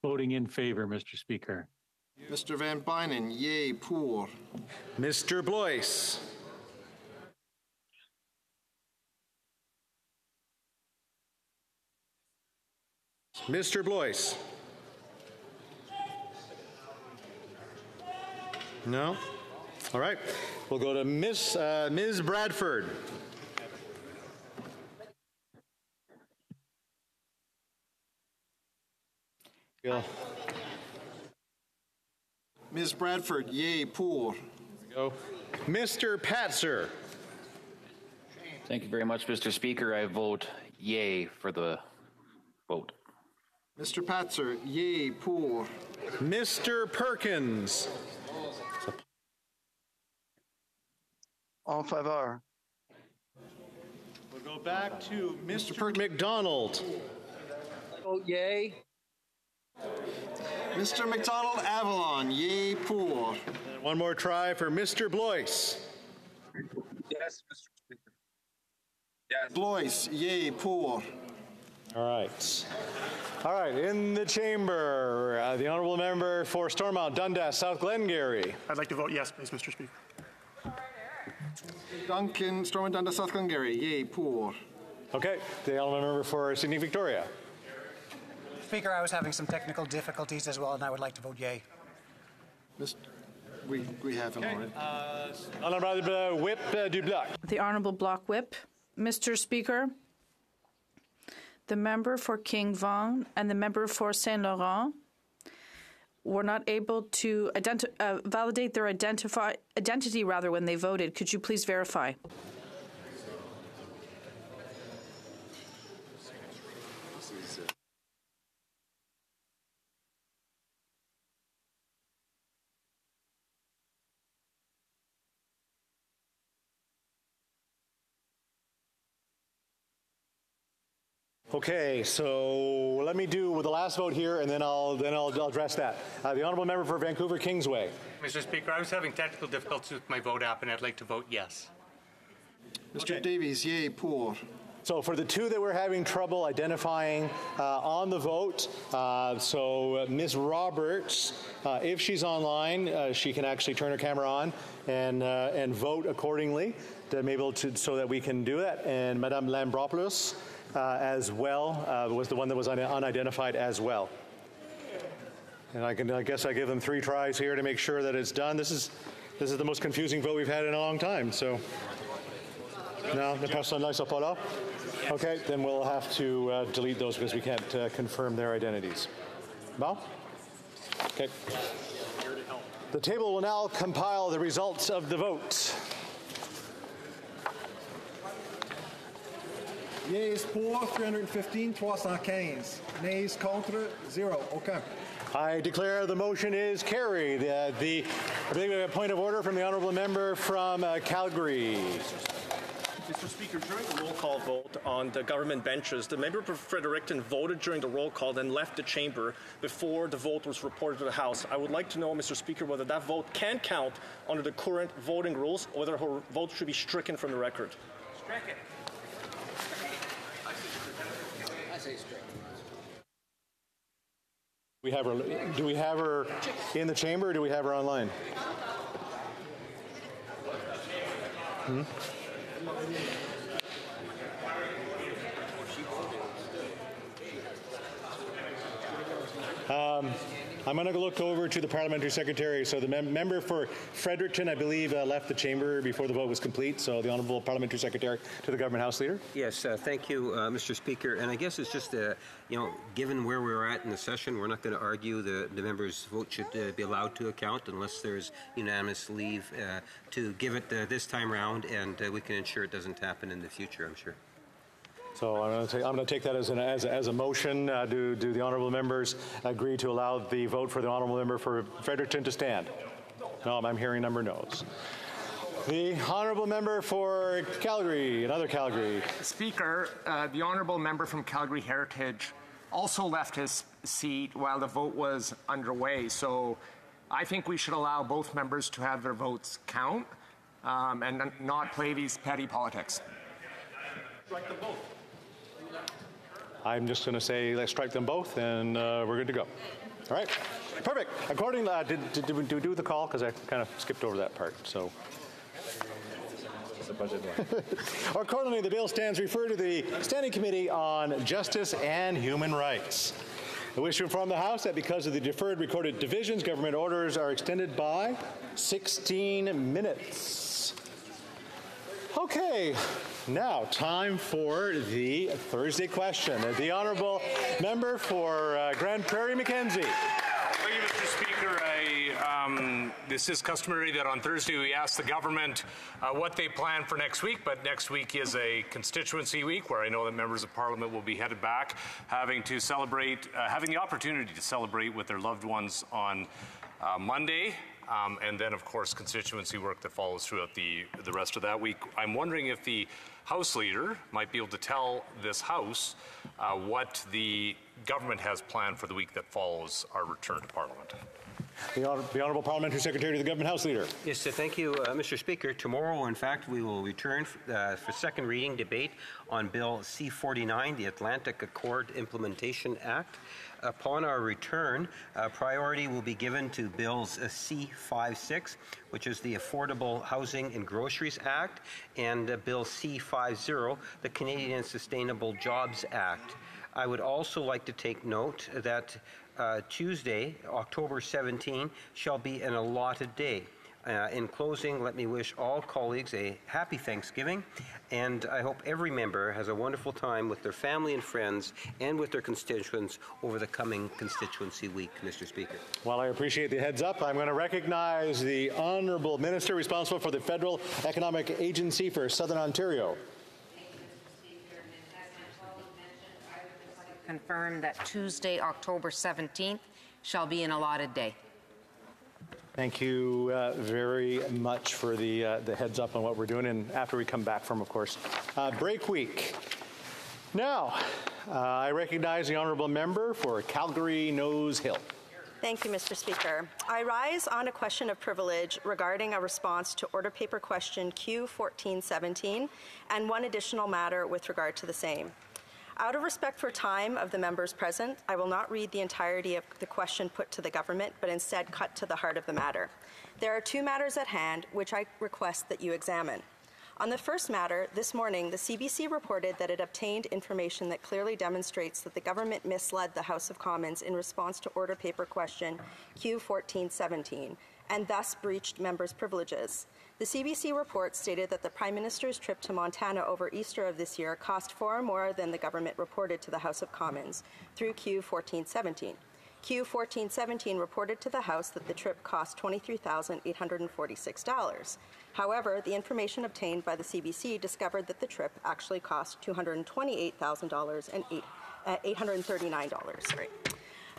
Voting in favor, Mr. Speaker. Mr. Van Bynen, yay, pour. Mr. Blois. Mr. Blois. No? All right. We'll go to Ms. Bradford. Go. Ms. Bradford, yay, pour. Go. Mr. Patzer. Thank you very much, Mr. Speaker. I vote yay for the vote. Mr. Patzer, yay, pour. Mr. Perkins. En favor. We'll go back to Mr. McDonald. Vote yay. Mr. McDonald Avalon, yay, pour. And one more try for Mr. Blois. Yes, Mr. Speaker. Yes. Blois, yay, pour. All right. All right, in the chamber, the honourable member for Stormont, Dundas, South Glengarry. I'd like to vote yes, please, Mr. Speaker. Duncan, Stormont, Dundas, South Glengarry, yay, pour. Okay, the honourable member for Sydney Victoria. Speaker, I was having some technical difficulties as well, and I would like to vote yay. We have him already. Honourable Whip du Bloc. The Honourable Bloc Whip. Mr. Speaker, the member for King Vaughan and the member for Saint Laurent were not able to validate their identity when they voted. Could you please verify? Okay, so let me do with the last vote here, and then I'll address that. The honourable member for Vancouver Kingsway. Mr. Speaker, I was having technical difficulties with my vote app, and I'd like to vote yes. Mr. Davies, yay, pour. So for the two that we're having trouble identifying on the vote, Ms. Roberts, if she's online, she can actually turn her camera on and vote accordingly to be able to, so that we can do that. And Madame Lambropoulos as well was the one that was unidentified as well. And I guess I give them 3 tries here to make sure that it's done. This is the most confusing vote we've had in a long time. So. No, the personnes là sont pas là. Okay, then we'll have to delete those because we can't confirm their identities. Well, okay. The table will now compile the results of the vote. Yeas pour 315, 315. Nays contre 0. Aucun. I declare the motion is carried. I think we have a point of order from the honourable member from Calgary. Mr. Speaker, during the roll call vote on on the government benches. The member for Fredericton voted during the roll call, then left the chamber before the vote was reported to the House. I would like to know, Mr. Speaker, whether that vote can count under the current voting rules, or whether her vote should be stricken from the record. Strike it. I say strike. Do we have her in the chamber, or do we have her online? I'm going to look over to the parliamentary secretary. So the member for Fredericton, I believe, left the chamber before the vote was complete. So the honourable parliamentary secretary to the government house leader. Yes, thank you, Mr. Speaker. And I guess it's just, given where we're at in the session, we're not going to argue the members' vote should be allowed to account unless there's unanimous leave to give it this time around, and we can ensure it doesn't happen in the future, I'm sure. So I'm going to take that as a motion. Do the honourable members agree to allow the vote for the honourable member for Fredericton to stand? No, I'm hearing number no's. The honourable member for Calgary, another Calgary. Speaker, the honourable member from Calgary Heritage also left his seat while the vote was underway. So I think we should allow both members to have their votes count and not play these petty politics. Strike them both. I'm just going to say let's strike them both, and we're good to go. All right, perfect. Accordingly, did we do the call? Because I kind of skipped over that part. So, accordingly, the bill stands referred to the Standing Committee on Justice and Human Rights. I wish to inform the House that because of the deferred recorded divisions, government orders are extended by 16 minutes. Okay. Now, time for the Thursday question. The honourable member for Grand Prairie Mackenzie. Thank you, Mr. Speaker. This is customary that on Thursday we ask the government what they plan for next week, but next week is a constituency week where I know that members of Parliament will be headed back, having the opportunity to celebrate with their loved ones on Monday. And then, of course, constituency work that follows throughout the rest of that week. I'm wondering if the House Leader might be able to tell this House what the government has planned for the week that follows our return to Parliament. The Honourable Parliamentary Secretary to the Government House Leader. Yes, thank you, Mr. Speaker. Tomorrow, in fact, we will return for second reading debate on Bill C-49, the Atlantic Accord Implementation Act. Upon our return, priority will be given to Bills C-56, which is the Affordable Housing and Groceries Act, and Bill C-50, the Canadian Sustainable Jobs Act. I would also like to take note that Tuesday, October 17, shall be an allotted day. In closing, let me wish all colleagues a happy Thanksgiving, and I hope every member has a wonderful time with their family and friends and with their constituents over the coming constituency week, Mr. Speaker. While I appreciate the heads up, I'm going to recognize the Honourable Minister responsible for the Federal Economic Agency for Southern Ontario. Confirm that Tuesday, October 17th, shall be an allotted day. Thank you very much for the heads up on what we're doing, and after we come back from, of course, break week. Now, I recognize the honourable member for Calgary-Nose Hill. Thank you, Mr. Speaker. I rise on a question of privilege regarding a response to Order Paper Question Q1417 and one additional matter with regard to the same. Out of respect for time of the members present, I will not read the entirety of the question put to the government, but instead cut to the heart of the matter. There are two matters at hand which I request that you examine. On the first matter, this morning, the CBC reported that it obtained information that clearly demonstrates that the government misled the House of Commons in response to Order Paper Question Q1417 and thus breached members' privileges. The CBC report stated that the Prime Minister's trip to Montana over Easter of this year cost far more than the government reported to the House of Commons through Q1417. Q1417 reported to the House that the trip cost $23,846. However, the information obtained by the CBC discovered that the trip actually cost $228,839.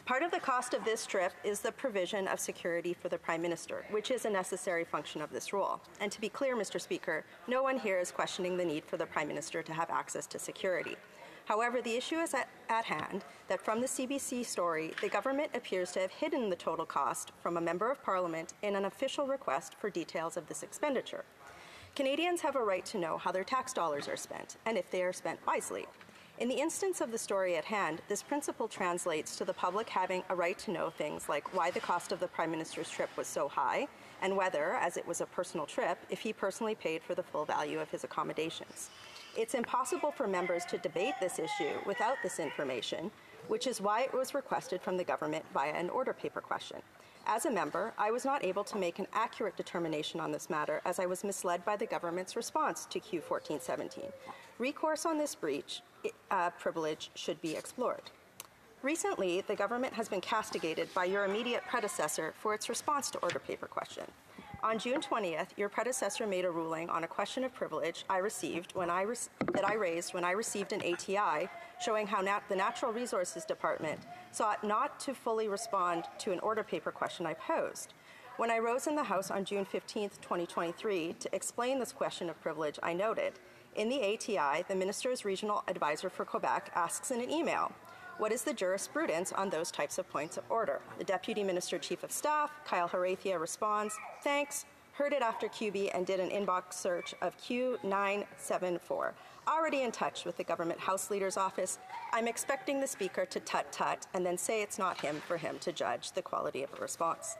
Part of the cost of this trip is the provision of security for the Prime Minister, which is a necessary function of this role. And to be clear, Mr. Speaker, no one here is questioning the need for the Prime Minister to have access to security. However, the issue is at hand that from the CBC story, the government appears to have hidden the total cost from a Member of Parliament in an official request for details of this expenditure. Canadians have a right to know how their tax dollars are spent, and if they are spent wisely. In the instance of the story at hand, this principle translates to the public having a right to know things like why the cost of the Prime Minister's trip was so high, and whether, as it was a personal trip, if he personally paid for the full value of his accommodations. It's impossible for members to debate this issue without this information, which is why it was requested from the government via an order paper question. As a member, I was not able to make an accurate determination on this matter as I was misled by the government's response to Q 1417. Recourse on this breach privilege should be explored. Recently, the government has been castigated by your immediate predecessor for its response to order paper question. On June 20th, your predecessor made a ruling on a question of privilege I received that I raised when I received an ATI showing how the Natural Resources Department sought not to fully respond to an order paper question I posed. When I rose in the House on June 15th, 2023, to explain this question of privilege, I noted, in the ATI, the Minister's Regional Advisor for Quebec asks in an email, what is the jurisprudence on those types of points of order? The Deputy Minister Chief of Staff, Kyle Horathia, responds, thanks, heard it after QB and did an inbox search of Q974. Already in touch with the Government House Leader's Office, I'm expecting the Speaker to tut-tut and then say it's not him for him to judge the quality of a response.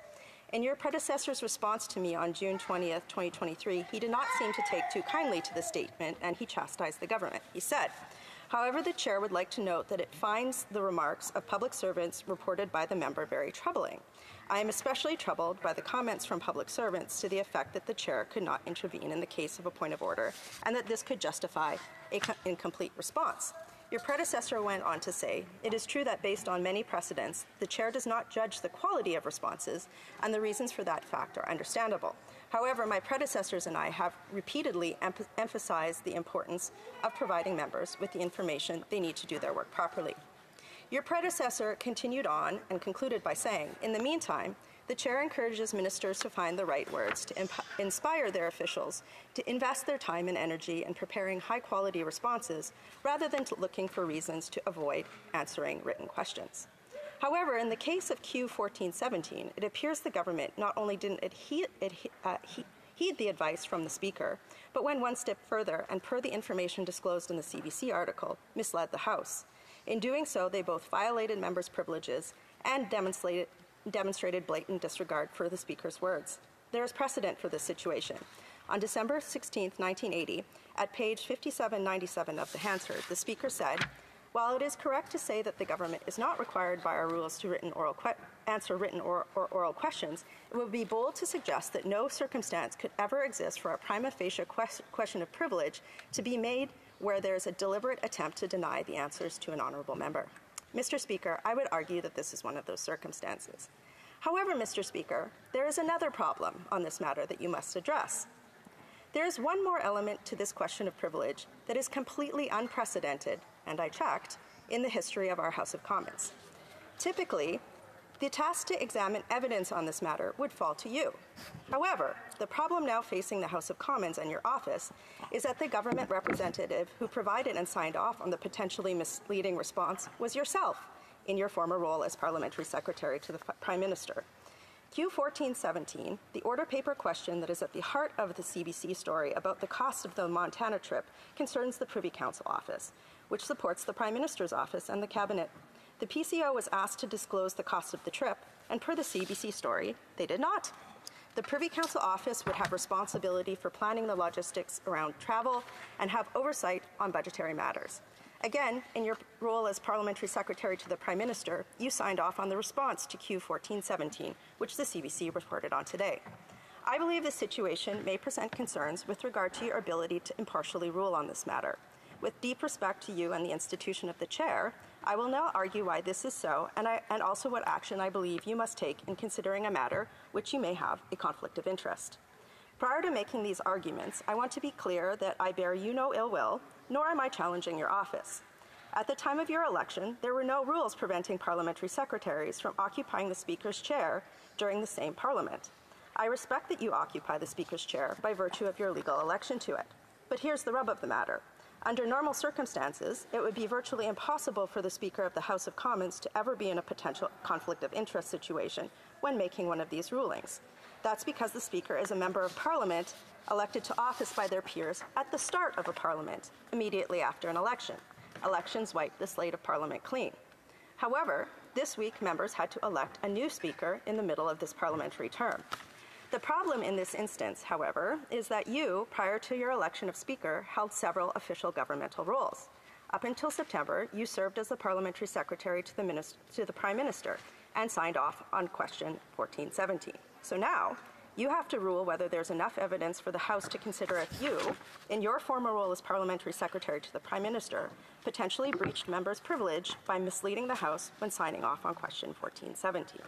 In your predecessor's response to me on June 20th, 2023, he did not seem to take too kindly to the statement and he chastised the government. He said, however, the Chair would like to note that it finds the remarks of public servants reported by the member very troubling. I am especially troubled by the comments from public servants to the effect that the Chair could not intervene in the case of a point of order and that this could justify an incomplete response. Your predecessor went on to say, it is true that based on many precedents, the Chair does not judge the quality of responses, and the reasons for that fact are understandable. However, my predecessors and I have repeatedly emphasized the importance of providing members with the information they need to do their work properly. Your predecessor continued on and concluded by saying, in the meantime, the Chair encourages ministers to find the right words to inspire their officials to invest their time and energy in preparing high-quality responses rather than looking for reasons to avoid answering written questions. However, in the case of Q 1417, it appears the government not only didn't heed the advice from the Speaker, but went one step further and, per the information disclosed in the CBC article, misled the House. In doing so, they both violated members' privileges and demonstrated blatant disregard for the Speaker's words. There is precedent for this situation. On December 16, 1980, at page 5797 of the Hansard, the Speaker said, while it is correct to say that the government is not required by our rules to answer written or oral questions, it would be bold to suggest that no circumstance could ever exist for a prima facie question of privilege to be made where there is a deliberate attempt to deny the answers to an honourable member. Mr. Speaker, I would argue that this is one of those circumstances. However, Mr. Speaker, there is another problem on this matter that you must address. There is one more element to this question of privilege that is completely unprecedented, and I checked, in the history of our House of Commons. Typically, the task to examine evidence on this matter would fall to you. However, the problem now facing the House of Commons and your office is that the government representative who provided and signed off on the potentially misleading response was yourself in your former role as Parliamentary Secretary to the Prime Minister. Q 1417, the order paper question that is at the heart of the CBC story about the cost of the Montana trip, concerns the Privy Council office, which supports the Prime Minister's office and the Cabinet. The PCO was asked to disclose the cost of the trip, and per the CBC story, they did not. The Privy Council office would have responsibility for planning the logistics around travel and have oversight on budgetary matters. Again, in your role as Parliamentary Secretary to the Prime Minister, you signed off on the response to Q 1417, which the CBC reported on today. I believe this situation may present concerns with regard to your ability to impartially rule on this matter. With deep respect to you and the institution of the Chair, I will now argue why this is so and also what action I believe you must take in considering a matter which you may have a conflict of interest. Prior to making these arguments, I want to be clear that I bear you no ill will, nor am I challenging your office. At the time of your election, there were no rules preventing parliamentary secretaries from occupying the Speaker's chair during the same Parliament. I respect that you occupy the Speaker's chair by virtue of your legal election to it. But here's the rub of the matter. Under normal circumstances, it would be virtually impossible for the Speaker of the House of Commons to ever be in a potential conflict of interest situation when making one of these rulings. That's because the Speaker is a member of Parliament elected to office by their peers at the start of a Parliament, immediately after an election. Elections wipe the slate of Parliament clean. However, this week members had to elect a new Speaker in the middle of this parliamentary term. The problem in this instance, however, is that you, prior to your election of Speaker, held several official governmental roles. Up until September, you served as the Parliamentary Secretary to the Prime Minister and signed off on Question 1417. So now, you have to rule whether there's enough evidence for the House to consider if you, in your former role as Parliamentary Secretary to the Prime Minister, potentially breached members' privilege by misleading the House when signing off on Question 1417.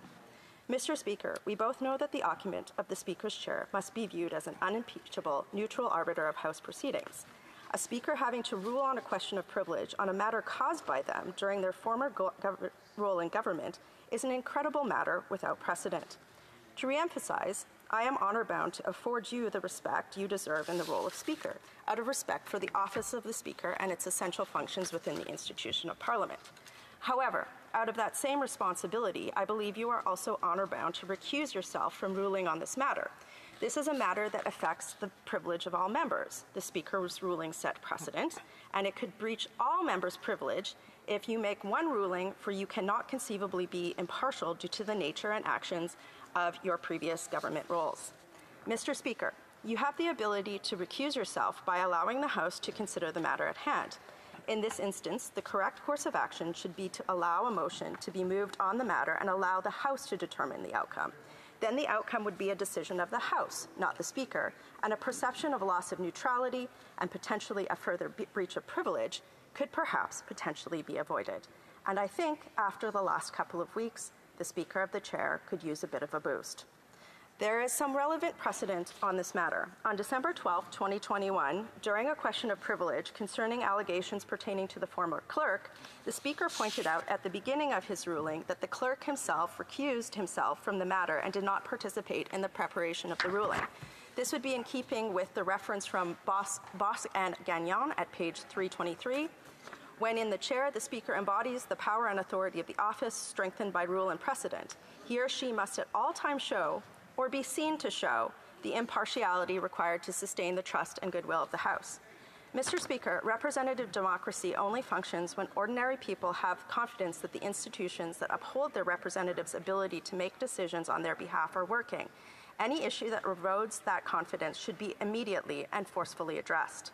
Mr. Speaker, we both know that the occupant of the Speaker's chair must be viewed as an unimpeachable, neutral arbiter of House proceedings. A Speaker having to rule on a question of privilege on a matter caused by them during their former role in government is an incredible matter without precedent. To re-emphasize, I am honor-bound to afford you the respect you deserve in the role of Speaker, out of respect for the office of the Speaker and its essential functions within the institution of Parliament. However, out of that same responsibility, I believe you are also honor-bound to recuse yourself from ruling on this matter. This is a matter that affects the privilege of all members. The Speaker's ruling set precedent, and it could breach all members' privilege if you make one ruling, for you cannot conceivably be impartial due to the nature and actions of your previous government roles. Mr. Speaker, you have the ability to recuse yourself by allowing the House to consider the matter at hand. In this instance, the correct course of action should be to allow a motion to be moved on the matter and allow the House to determine the outcome. Then the outcome would be a decision of the House, not the Speaker, and a perception of loss of neutrality and potentially a further breach of privilege could perhaps potentially be avoided. And I think after the last couple of weeks, the Speaker of the Chair could use a bit of a boost. There is some relevant precedent on this matter. On December 12, 2021, during a question of privilege concerning allegations pertaining to the former clerk, the Speaker pointed out at the beginning of his ruling that the clerk himself recused himself from the matter and did not participate in the preparation of the ruling. This would be in keeping with the reference from Boss and Gagnon at page 323. When in the chair, the Speaker embodies the power and authority of the office strengthened by rule and precedent. He or she must at all times show or be seen to show the impartiality required to sustain the trust and goodwill of the House. Mr. Speaker, representative democracy only functions when ordinary people have confidence that the institutions that uphold their representatives' ability to make decisions on their behalf are working. Any issue that erodes that confidence should be immediately and forcefully addressed.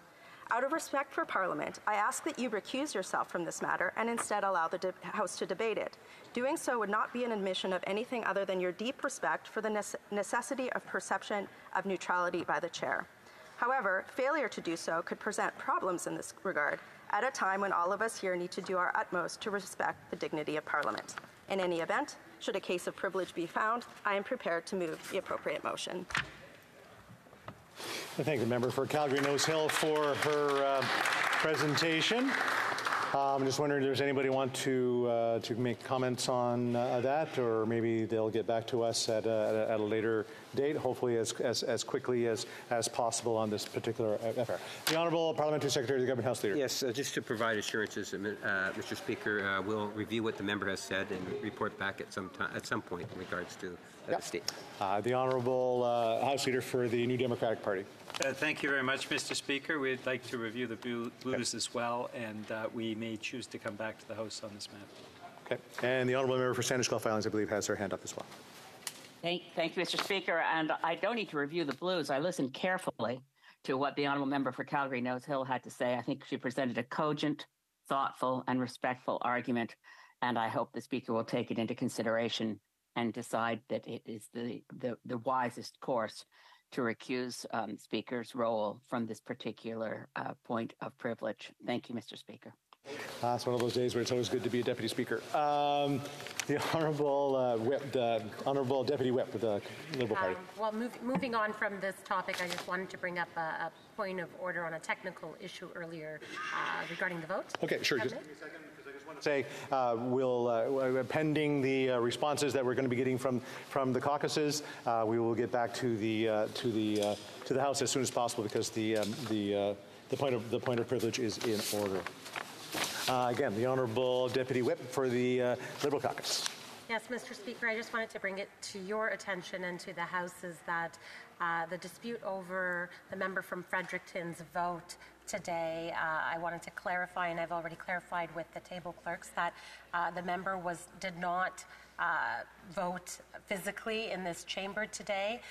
Out of respect for Parliament, I ask that you recuse yourself from this matter and instead allow the House to debate it. Doing so would not be an admission of anything other than your deep respect for the necessity of perception of neutrality by the Chair. However, failure to do so could present problems in this regard at a time when all of us here need to do our utmost to respect the dignity of Parliament. In any event, should a case of privilege be found, I am prepared to move the appropriate motion. I thank the member for Calgary-Nose Hill for her presentation. I'm just wondering if there's anybody want to make comments on that, or maybe they'll get back to us at a later date, hopefully as quickly as possible on this particular affair. The Honourable Parliamentary Secretary of the Government House Leader. Yes, just to provide assurances, Mr. Speaker, we'll review what the member has said and report back at some point in regards to the statement. The Honourable House Leader for the New Democratic Party. Thank you very much, Mr. Speaker. We'd like to review the blues as well, and we may choose to come back to the House on this matter. Okay. And the Honourable Member for Sandwich Gulf Islands, I believe, has her hand up as well. Thank you, Mr. Speaker. And I don't need to review the blues. I listened carefully to what the Honourable Member for Calgary-Nose Hill had to say. I think she presented a cogent, thoughtful, and respectful argument, and I hope the Speaker will take it into consideration and decide that it is the wisest course to recuse Speaker's role from this particular point of privilege. Thank you, Mr. Speaker. It's one of those days where it's always good to be a deputy speaker. The Honourable Whip, Honourable Deputy Whip with the Liberal Party. Well, moving on from this topic, I just wanted to bring up a point of order on a technical issue earlier regarding the vote. Okay, sure. Just say pending the responses that we're going to be getting from the caucuses, we will get back to the House as soon as possible because the point of privilege is in order. Again, the Honourable Deputy Whip for the Liberal caucus. Yes, Mr. Speaker, I just wanted to bring it to your attention and to the House's that the dispute over the member from Fredericton's vote today, I wanted to clarify, and I've already clarified with the table clerks, that the member did not vote physically in this chamber today,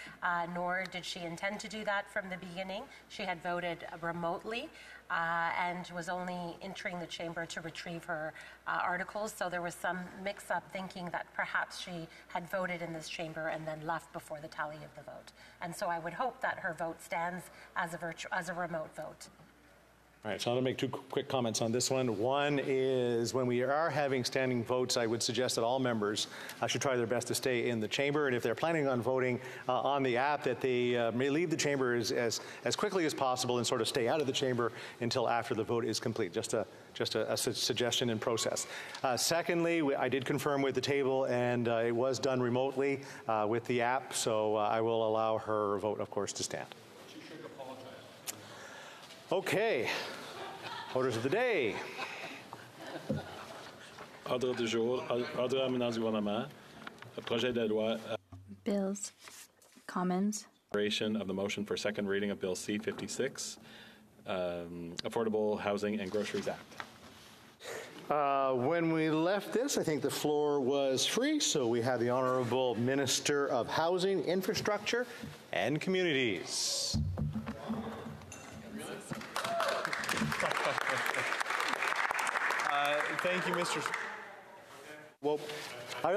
nor did she intend to do that from the beginning. She had voted remotely and was only entering the chamber to retrieve her articles. So there was some mix-up thinking that perhaps she had voted in this chamber and then left before the tally of the vote. And so I would hope that her vote stands as a remote vote. All right, so I'm going to make two quick comments on this one. One is when we are having standing votes, I would suggest that all members should try their best to stay in the chamber. And if they're planning on voting on the app, that they may leave the chamber as quickly as possible and sort of stay out of the chamber until after the vote is complete. Just a suggestion and process. Secondly, I did confirm with the table, and it was done remotely with the app, so I will allow her vote, of course, to stand. Okay. Orders of the day. Ordre du jour, ordre amenant du gouvernement, projet de loi. Bills. Commons. Of the motion for second reading of Bill C-56, Affordable Housing and Groceries Act. When we left this, I think the floor was free, so we have the Honourable Minister of Housing, Infrastructure and Communities. Thank you, Mr. Well, I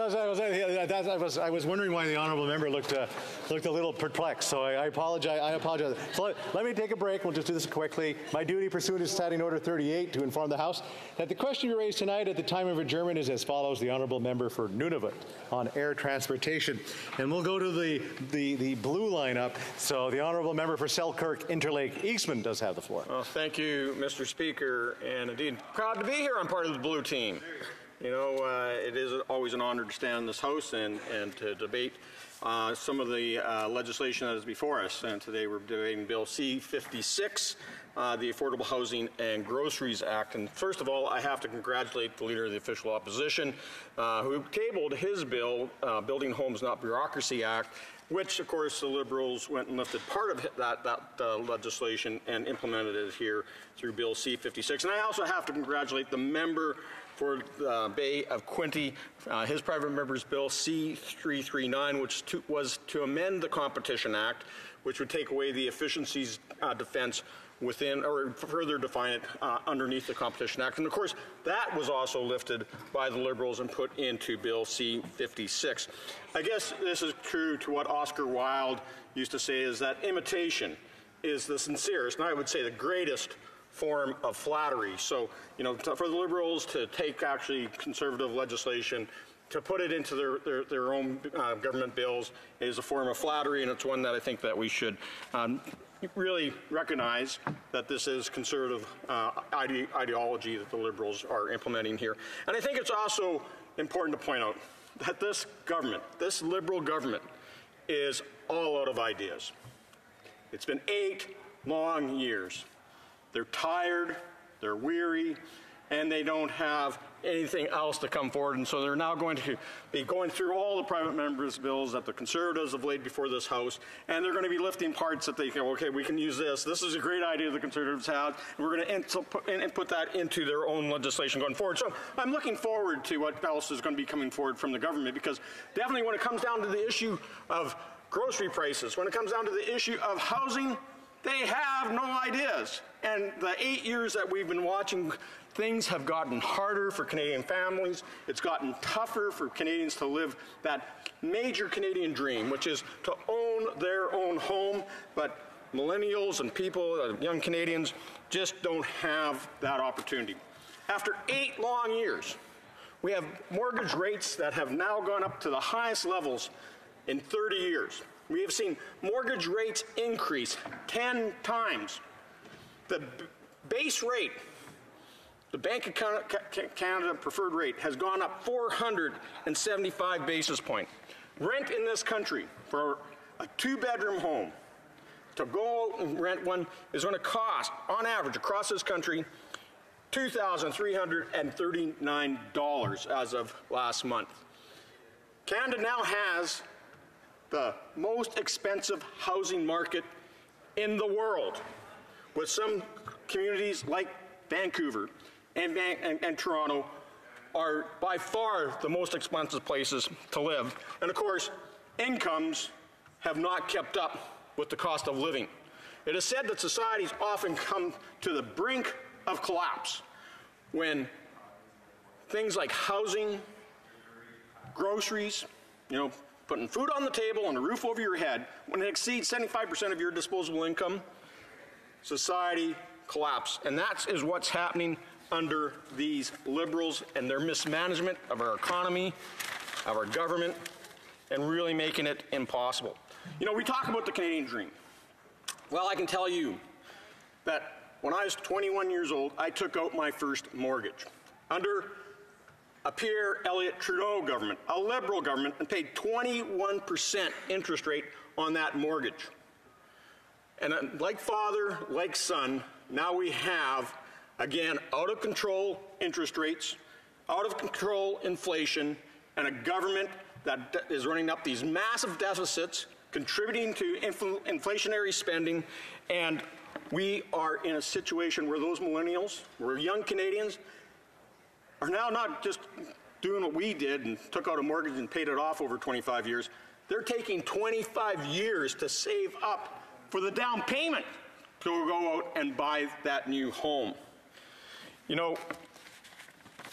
was wondering why the honourable member looked a little perplexed. So I apologize. So let me take a break. We'll just do this quickly. My duty pursuant to Standing Order 38 to inform the House that the question you raised tonight at the time of adjournment is as follows: the honourable member for Nunavut on air transportation, and we'll go to the blue lineup. So the honourable member for Selkirk Interlake Eastman does have the floor. Well, thank you, Mr. Speaker, and indeed proud to be here. I'm part of the blue team. You know, it is always an honor to stand in this House and to debate some of the legislation that is before us. And today we're debating Bill C-56, the Affordable Housing and Groceries Act. And first of all, I have to congratulate the Leader of the Official Opposition, who tabled his bill, Building Homes Not Bureaucracy Act, which, of course, the Liberals went and lifted part of that legislation and implemented it here through Bill C-56. And I also have to congratulate the member for the Bay of Quinte, his private member's Bill C-339, which was to amend the Competition Act, which would take away the efficiencies defense within, or further define it underneath the Competition Act. And of course, that was also lifted by the Liberals and put into Bill C-56. I guess this is true to what Oscar Wilde used to say, is that imitation is the sincerest, and I would say the greatest form of flattery. So, you know, for the Liberals to take actually conservative legislation, to put it into their own government bills is a form of flattery, and it's one that I think that we should really recognize that this is conservative ideology that the Liberals are implementing here. And I think it's also important to point out that this government, this Liberal government, is all out of ideas. It's been 8 long years. They're tired, they're weary, and they don't have anything else to come forward. And so they're now going to be going through all the private members' bills that the Conservatives have laid before this House, and they're going to be lifting parts that they think, okay, we can use this. This is a great idea the Conservatives have, and we're going to put that into their own legislation going forward. So I'm looking forward to what else is going to be coming forward from the government, because definitely when it comes down to the issue of grocery prices, when it comes down to the issue of housing, they have no ideas. And the 8 years that we've been watching, things have gotten harder for Canadian families. It's gotten tougher for Canadians to live that major Canadian dream, which is to own their own home. But millennials and people, young Canadians, just don't have that opportunity. After 8 long years, we have mortgage rates that have now gone up to the highest levels in 30 years. We have seen mortgage rates increase 10 times. The base rate, the Bank of Canada preferred rate, has gone up 475 basis points. Rent in this country for a 2-bedroom home, to go out and rent one, is going to cost, on average, across this country, $2,339 as of last month. Canada now has the most expensive housing market in the world, with some communities like Vancouver and Toronto are by far the most expensive places to live. And of course, incomes have not kept up with the cost of living. It is said that societies often come to the brink of collapse when things like housing, groceries, putting food on the table and a roof over your head, when it exceeds 75% of your disposable income, society collapses. And that is what's happening under these Liberals and their mismanagement of our economy, of our government, and really making it impossible. We talk about the Canadian dream. Well, I can tell you that when I was 21 years old, I took out my first mortgage under a Pierre Elliott Trudeau government, a Liberal government, and paid 21% interest rate on that mortgage. And like father, like son, now we have, again, out of control interest rates, out of control inflation, and a government that is running up these massive deficits, contributing to inflationary spending, and we are in a situation where those millennials, where young Canadians, are now not just doing what we did and took out a mortgage and paid it off over 25 years. They're taking 25 years to save up for the down payment to go out and buy that new home.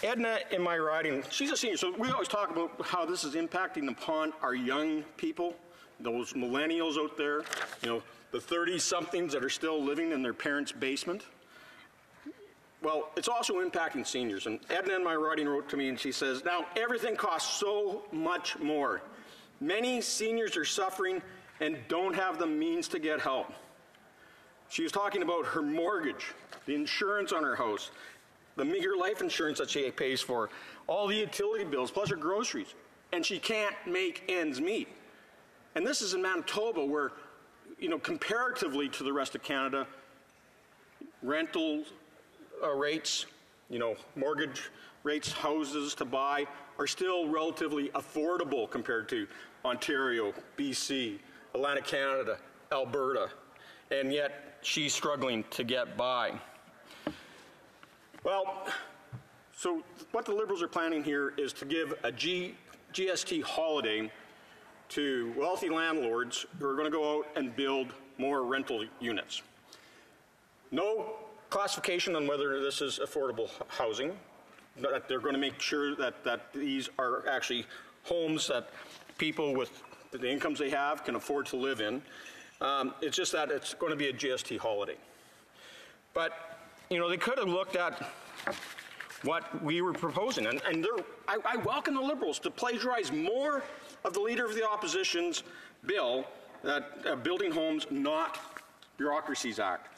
Edna in my riding, she's a senior, so we always talk about how this is impacting upon our young people, those millennials out there, the 30-somethings that are still living in their parents' basement. Well, it's also impacting seniors. And Edna in my writing wrote to me and she says, now everything costs so much more. Many seniors are suffering and don't have the means to get help. She was talking about her mortgage, the insurance on her house, the meager life insurance that she pays for, all the utility bills, plus her groceries. And she can't make ends meet. And this is in Manitoba where, comparatively to the rest of Canada, rental rates, mortgage rates, houses to buy are still relatively affordable compared to Ontario, BC, Atlantic Canada, Alberta, and yet she's struggling to get by. Well, so what the Liberals are planning here is to give a GST holiday to wealthy landlords who are going to go out and build more rental units. No classification on whether this is affordable housing. That they're going to make sure that these are actually homes that people with the incomes they have can afford to live in. It's just that it's going to be a GST holiday. But, they could have looked at what we were proposing. And I welcome the Liberals to plagiarize more of the Leader of the Opposition's bill, that Building Homes Not Bureaucracies Act.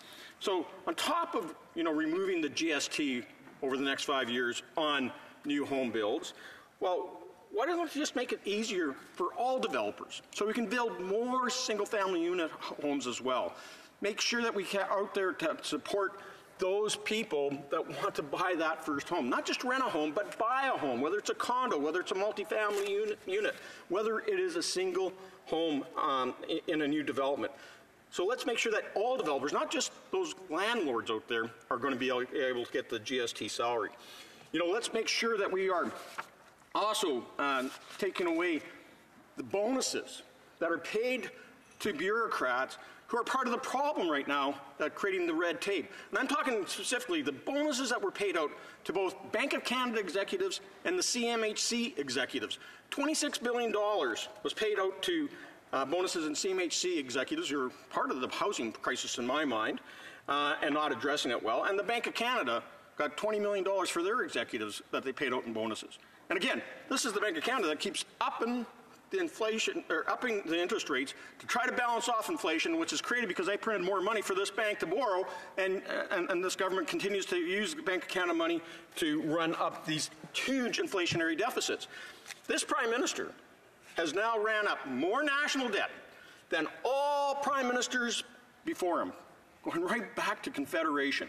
So on top of removing the GST over the next 5 years on new home builds, well, why don't we just make it easier for all developers so we can build more single-family unit homes as well? Make sure that we are out there to support those people that want to buy that first home. Not just rent a home, but buy a home, whether it's a condo, whether it's a multifamily unit, whether it is a single home in a new development. So let's make sure that all developers, not just those landlords out there, are going to be able to get the GST salary. Let's make sure that we are also taking away the bonuses that are paid to bureaucrats who are part of the problem right now that creating the red tape. And I'm talking specifically the bonuses that were paid out to both Bank of Canada executives and the CMHC executives. $26 billion was paid out to bonuses and CMHC executives who are part of the housing crisis in my mind and not addressing it well. And the Bank of Canada got $20 million for their executives that they paid out in bonuses. And again, this is the Bank of Canada that keeps upping the inflation, or upping the interest rates to try to balance off inflation, which is created because they printed more money for this bank to borrow, and this government continues to use the Bank of Canada money to run up these huge inflationary deficits. This Prime Minister has now ran up more national debt than all Prime Ministers before him, going right back to Confederation.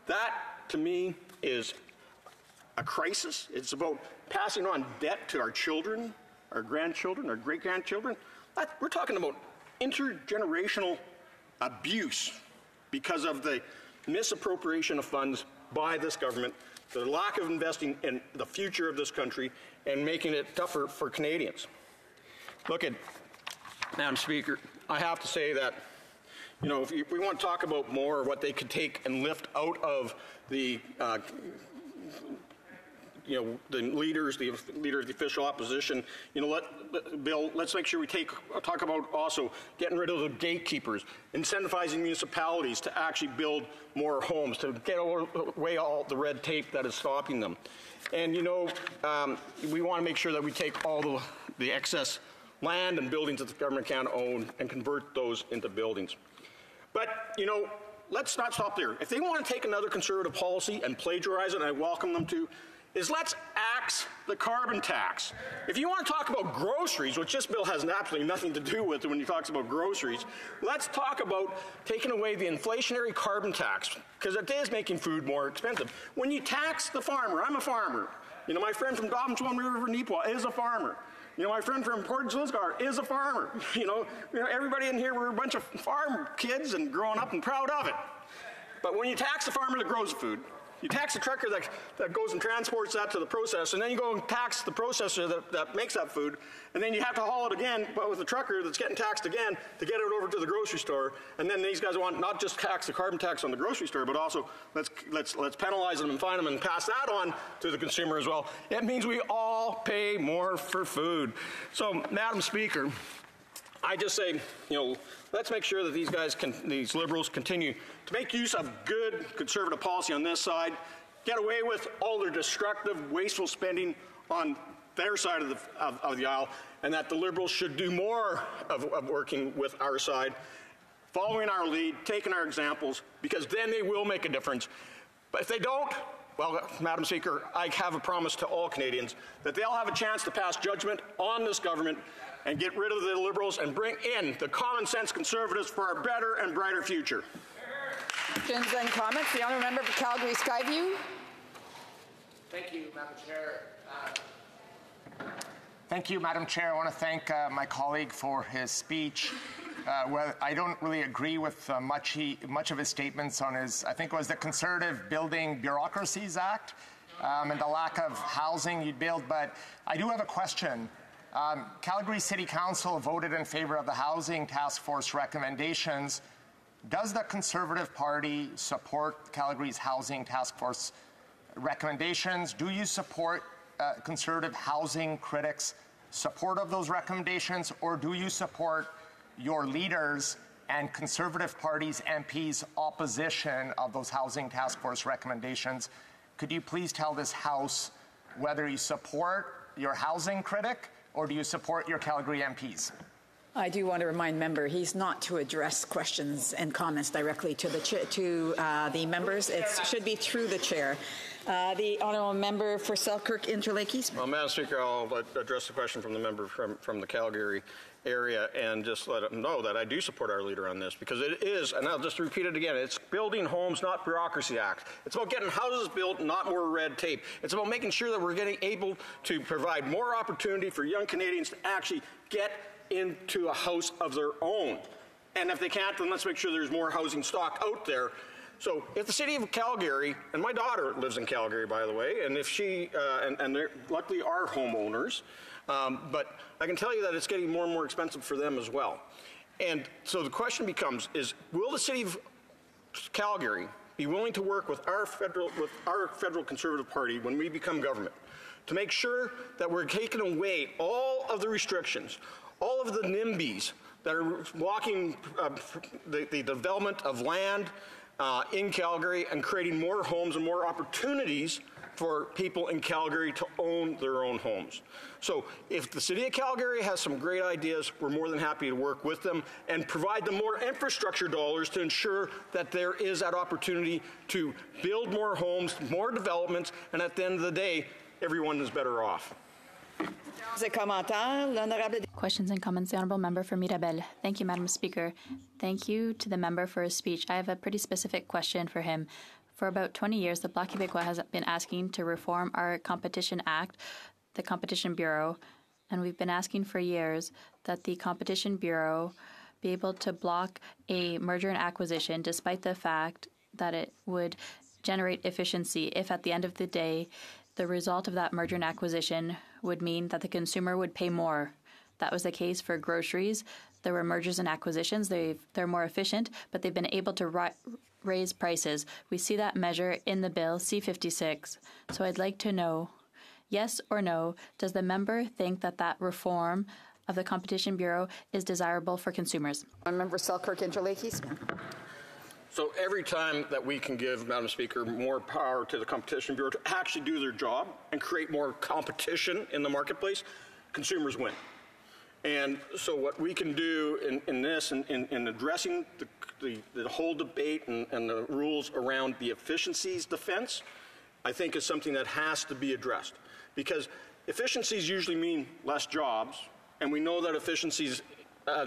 That, to me, is a crisis. It's about passing on debt to our children, our grandchildren, our great-grandchildren. We're talking about intergenerational abuse because of the misappropriation of funds by this government, the lack of investing in the future of this country, and making it tougher for Canadians. Look, Madam Speaker, I have to say that, you know, if we want to talk about more what they could take and lift out of the the leader of the official opposition, Bill, let's make sure we talk about also getting rid of the gatekeepers, incentivizing municipalities to actually build more homes, to get away all the red tape that is stopping them. And, we want to make sure that we take all the excess land and buildings that the government can own and convert those into buildings. But, let's not stop there. If they want to take another conservative policy and plagiarize it, and I welcome them to, is let's axe the carbon tax. If you want to talk about groceries, which this bill has absolutely nothing to do with when he talks about groceries, let's talk about taking away the inflationary carbon tax, because it is making food more expensive. When you tax the farmer, I'm a farmer. My friend from Dobbin Swan River, Neepawa is a farmer. My friend from Portage Lisgar is a farmer. Everybody in here, we're a bunch of farm kids and growing up and proud of it. But when you tax the farmer that grows food, you tax the trucker that goes and transports that to the processor, and then you go and tax the processor that makes that food, and then you have to haul it again, but with the trucker that's getting taxed again to get it over to the grocery store. And then these guys want not just tax the carbon tax on the grocery store, but also let's penalize them and fine them and pass that on to the consumer as well. It means we all pay more for food. So, Madam Speaker, I just say, let's make sure that these Liberals continue to make use of good conservative policy on this side, get away with all their destructive, wasteful spending on their side of the aisle, and that the Liberals should do more of working with our side, following our lead, taking our examples, because then they will make a difference. But if they don't, well, Madam Speaker, I have a promise to all Canadians that they'll have a chance to pass judgment on this government and get rid of the Liberals and bring in the common sense Conservatives for a better and brighter future. Questions and comments. The honourable member for Calgary Skyview. Thank you, Madam Chair. Thank you, Madam Chair. I want to thank my colleague for his speech. Well, I don't really agree with much of his statements on I think it was the Conservative Building Bureaucracies Act and the lack of housing you'd build. But I do have a question. Calgary City Council voted in favor of the Housing Task Force recommendations. Does the Conservative Party support Calgary's Housing Task Force recommendations? Do you support Conservative housing critics' support of those recommendations, or do you support your leaders and Conservative Party's MPs' opposition of those Housing Task Force recommendations? Could you please tell this House whether you support your housing critic or do you support your Calgary MPs? I do want to remind member he's not to address questions and comments directly to the members. It should be through the chair. The honourable member for Selkirk Interlake East. Well, Madam Speaker, I'll address the question from the member from the Calgary area and just let him know that I do support our leader on this, because it is, and I'll just repeat it again, it's Building Homes, not Bureaucracy Act. It's about getting houses built, not more red tape. It's about making sure that we're getting able to provide more opportunity for young Canadians to actually get into a house of their own. And if they can't, then let's make sure there's more housing stock out there. So if the city of Calgary, and my daughter lives in Calgary, by the way, and if she, and they luckily are homeowners, but I can tell you that it's getting more and more expensive for them as well. And so the question becomes, will the city of Calgary be willing to work with our federal Conservative Party when we become government to make sure that we're taking away all of the restrictions, all of the NIMBYs that are blocking the development of land in Calgary and creating more homes and more opportunities for people in Calgary to own their own homes. So if the City of Calgary has some great ideas, we're more than happy to work with them and provide them more infrastructure dollars to ensure that there is that opportunity to build more homes, more developments, and at the end of the day, everyone is better off. Questions and comments. The Honourable Member for Mirabel. Thank you, Madam Speaker. Thank you to the member for his speech. I have a pretty specific question for him. For about 20 years, the Bloc Québécois has been asking to reform our Competition Act, the Competition Bureau, and we've been asking for years that the Competition Bureau be able to block a merger and acquisition despite the fact that it would generate efficiency if at the end of the day the result of that merger and acquisition would mean that the consumer would pay more. That was the case for groceries. There were mergers and acquisitions. They're more efficient, but they've been able to raise prices. We see that measure in the bill, C-56. So I'd like to know, yes or no, does the member think that that reform of the Competition Bureau is desirable for consumers? Member Selkirk Interlake Eastman. So every time that we can give, Madam Speaker, more power to the Competition Bureau to actually do their job and create more competition in the marketplace, consumers win. And so what we can do in this, in addressing the whole debate and the rules around the efficiencies defense, I think is something that has to be addressed. Because efficiencies usually mean less jobs, and we know that efficiencies,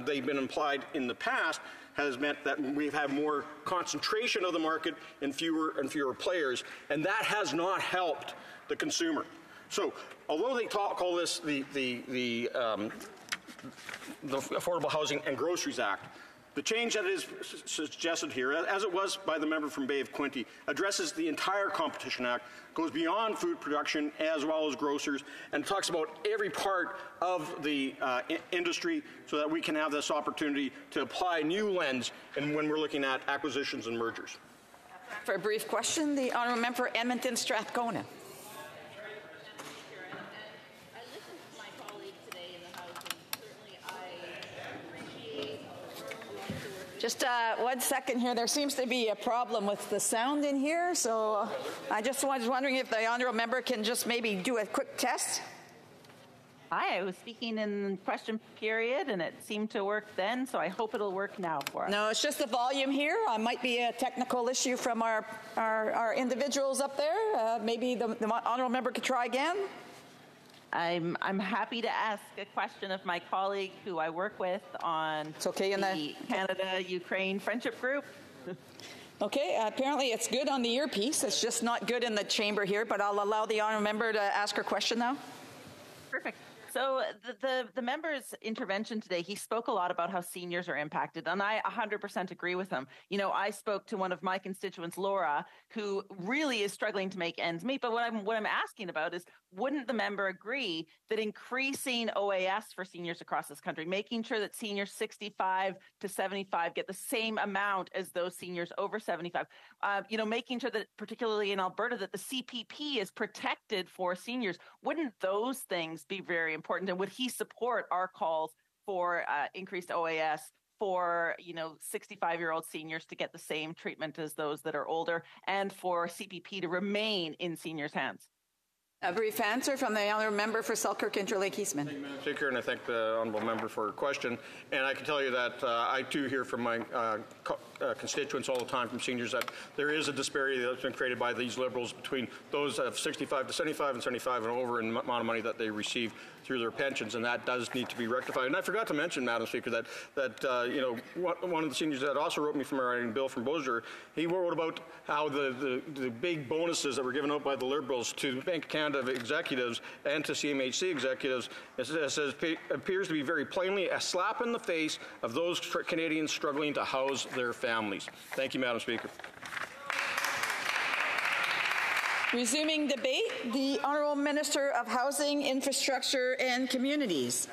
they've been implied in the past, has meant that we've had more concentration of the market and fewer players, and that has not helped the consumer. So although they call this the Affordable Housing and Groceries Act, the change that is suggested here, as it was by the member from Bay of Quinte, addresses the entire Competition Act, goes beyond food production as well as grocers, and talks about every part of the industry so that we can have this opportunity to apply a new lens when we're looking at acquisitions and mergers. For a brief question, the Honourable Member for Edmonton Strathcona. Just 1 second here. There seems to be a problem with the sound in here, so I just was wondering if the honourable member can just maybe do a quick test. Hi, I was speaking in question period, and it seemed to work then, so I hope it'll work now for us. No, it's just the volume here. Might be a technical issue from our individuals up there. Maybe the honourable member could try again. I'm happy to ask a question of my colleague who I work with on the Canada-Ukraine Friendship Group. Okay, apparently it's good on the earpiece. It's just not good in the chamber here, but I'll allow the honourable member to ask her question now. Perfect. So the member's intervention today, he spoke a lot about how seniors are impacted, and I 100% agree with him. You know, I spoke to one of my constituents, Laura, who really is struggling to make ends meet. But what I'm asking about is, wouldn't the member agree that increasing OAS for seniors across this country, making sure that seniors 65 to 75 get the same amount as those seniors over 75, making sure that, particularly in Alberta, that the CPP is protected for seniors, wouldn't those things be very important? And would he support our calls for increased OAS for 65-year-old seniors to get the same treatment as those that are older, and for CPP to remain in seniors' hands? A brief answer from the honourable member for Selkirk Interlake Eastman. Thank you, Madam Speaker, and I thank the honourable member for her question. And I can tell you that I too hear from my constituents all the time, from seniors, that there is a disparity that's been created by these Liberals between those of 65 to 75 and 75 and over in the amount of money that they receive through their pensions, and that does need to be rectified. And I forgot to mention, Madam Speaker, that one of the seniors that also wrote me from our Bill from Beausejour, he wrote about how the big bonuses that were given out by the Liberals to Bank of Canada executives and to CMHC executives appears to be very plainly a slap in the face of those Canadians struggling to house their families. Thank you, Madam Speaker. Resuming debate, the Honourable Minister of Housing, Infrastructure and Communities.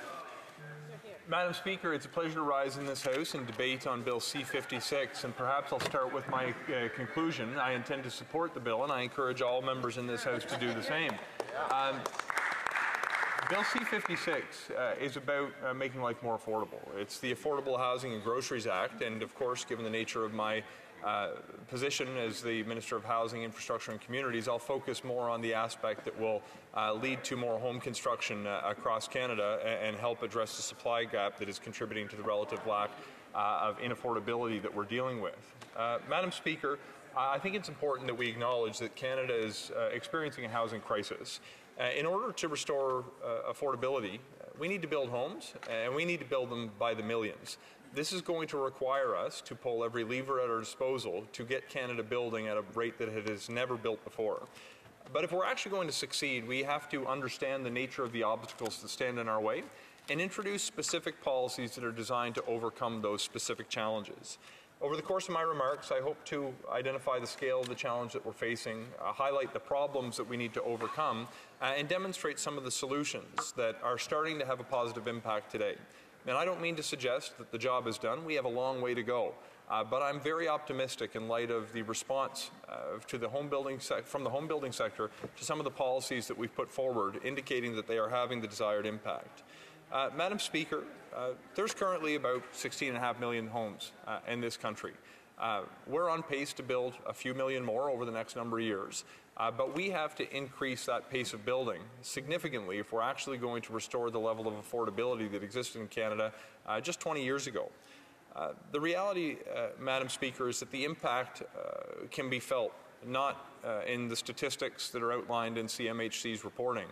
Madam Speaker, it's a pleasure to rise in this House and debate on Bill C-56, and perhaps I'll start with my conclusion. I intend to support the bill, and I encourage all members in this House to do the same. Bill C-56 is about making life more affordable. It's the Affordable Housing and Groceries Act, and of course, given the nature of my position as the Minister of Housing, Infrastructure and Communities, I'll focus more on the aspect that will lead to more home construction across Canada and help address the supply gap that is contributing to the relative lack of inaffordability that we're dealing with. Madam Speaker, I think it's important that we acknowledge that Canada is experiencing a housing crisis. In order to restore affordability, we need to build homes, and we need to build them by the millions. This is going to require us to pull every lever at our disposal to get Canada building at a rate that it has never built before. But if we're actually going to succeed, we have to understand the nature of the obstacles that stand in our way and introduce specific policies that are designed to overcome those specific challenges. Over the course of my remarks, I hope to identify the scale of the challenge that we're facing, highlight the problems that we need to overcome, and demonstrate some of the solutions that are starting to have a positive impact today. And I don't mean to suggest that the job is done. We have a long way to go. But I'm very optimistic in light of the response to the from the home building sector to some of the policies that we've put forward, indicating that they are having the desired impact. Madam Speaker, there's currently about 16.5 million homes in this country. We're on pace to build a few million more over the next number of years, but we have to increase that pace of building significantly if we're actually going to restore the level of affordability that existed in Canada just 20 years ago. The reality, Madam Speaker, is that the impact can be felt not in the statistics that are outlined in CMHC's reporting,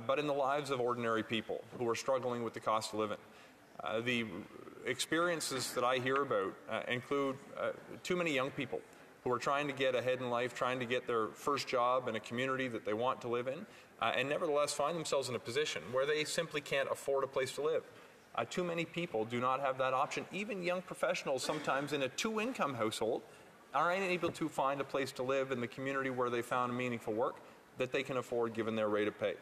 but in the lives of ordinary people who are struggling with the cost of living. The experiences that I hear about include too many young people who are trying to get ahead in life, trying to get their first job in a community that they want to live in, and nevertheless find themselves in a position where they simply can't afford a place to live. Too many people do not have that option. Even young professionals, sometimes in a two-income household, are unable to find a place to live in the community where they found meaningful work that they can afford given their rate of pay.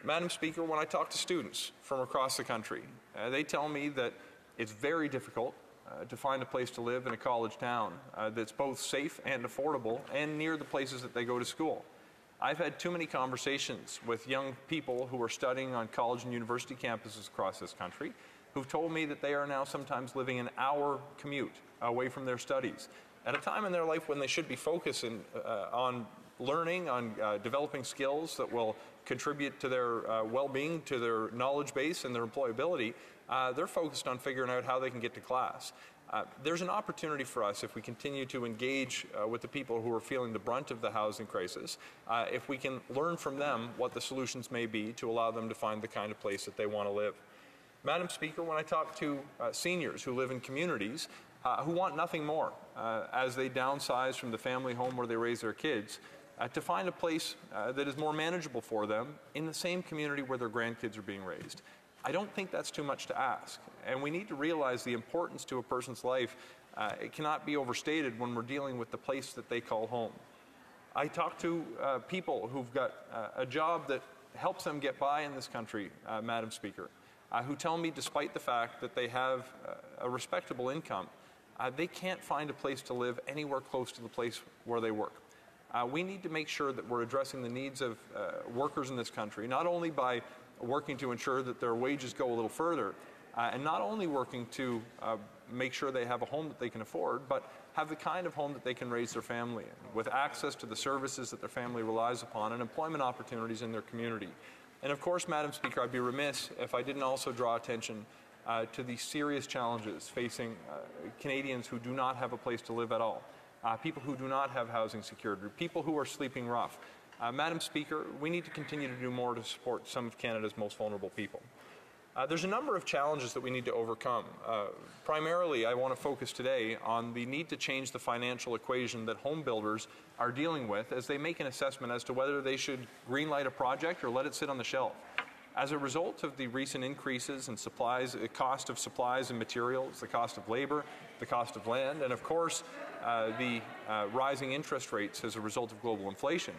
Madam Speaker, when I talk to students from across the country, they tell me that it's very difficult to find a place to live in a college town that's both safe and affordable and near the places that they go to school. I've had too many conversations with young people who are studying on college and university campuses across this country who've told me that they are now sometimes living an hour commute away from their studies at a time in their life when they should be focusing on learning, on developing skills that will contribute to their well-being, to their knowledge base and their employability. They're focused on figuring out how they can get to class. There's an opportunity for us if we continue to engage with the people who are feeling the brunt of the housing crisis, if we can learn from them what the solutions may be to allow them to find the kind of place that they want to live. Madam Speaker, when I talk to seniors who live in communities who want nothing more as they downsize from the family home where they raise their kids, to find a place that is more manageable for them in the same community where their grandkids are being raised. I don't think that's too much to ask, and we need to realize the importance to a person's life. It cannot be overstated when we're dealing with the place that they call home. I talk to people who've got a job that helps them get by in this country, Madam Speaker, who tell me despite the fact that they have a respectable income, they can't find a place to live anywhere close to the place where they work. We need to make sure that we're addressing the needs of workers in this country, not only by working to ensure that their wages go a little further, and not only working to make sure they have a home that they can afford, but have the kind of home that they can raise their family in, with access to the services that their family relies upon and employment opportunities in their community. And of course, Madam Speaker, I'd be remiss if I didn't also draw attention to the serious challenges facing Canadians who do not have a place to live at all. People who do not have housing security, people who are sleeping rough. Madam Speaker, we need to continue to do more to support some of Canada's most vulnerable people. There's a number of challenges that we need to overcome. Primarily, I want to focus today on the need to change the financial equation that home builders are dealing with as they make an assessment as to whether they should greenlight a project or let it sit on the shelf. As a result of the recent increases in supplies, the cost of supplies and materials, the cost of labor, the cost of land, and of course, the rising interest rates as a result of global inflation,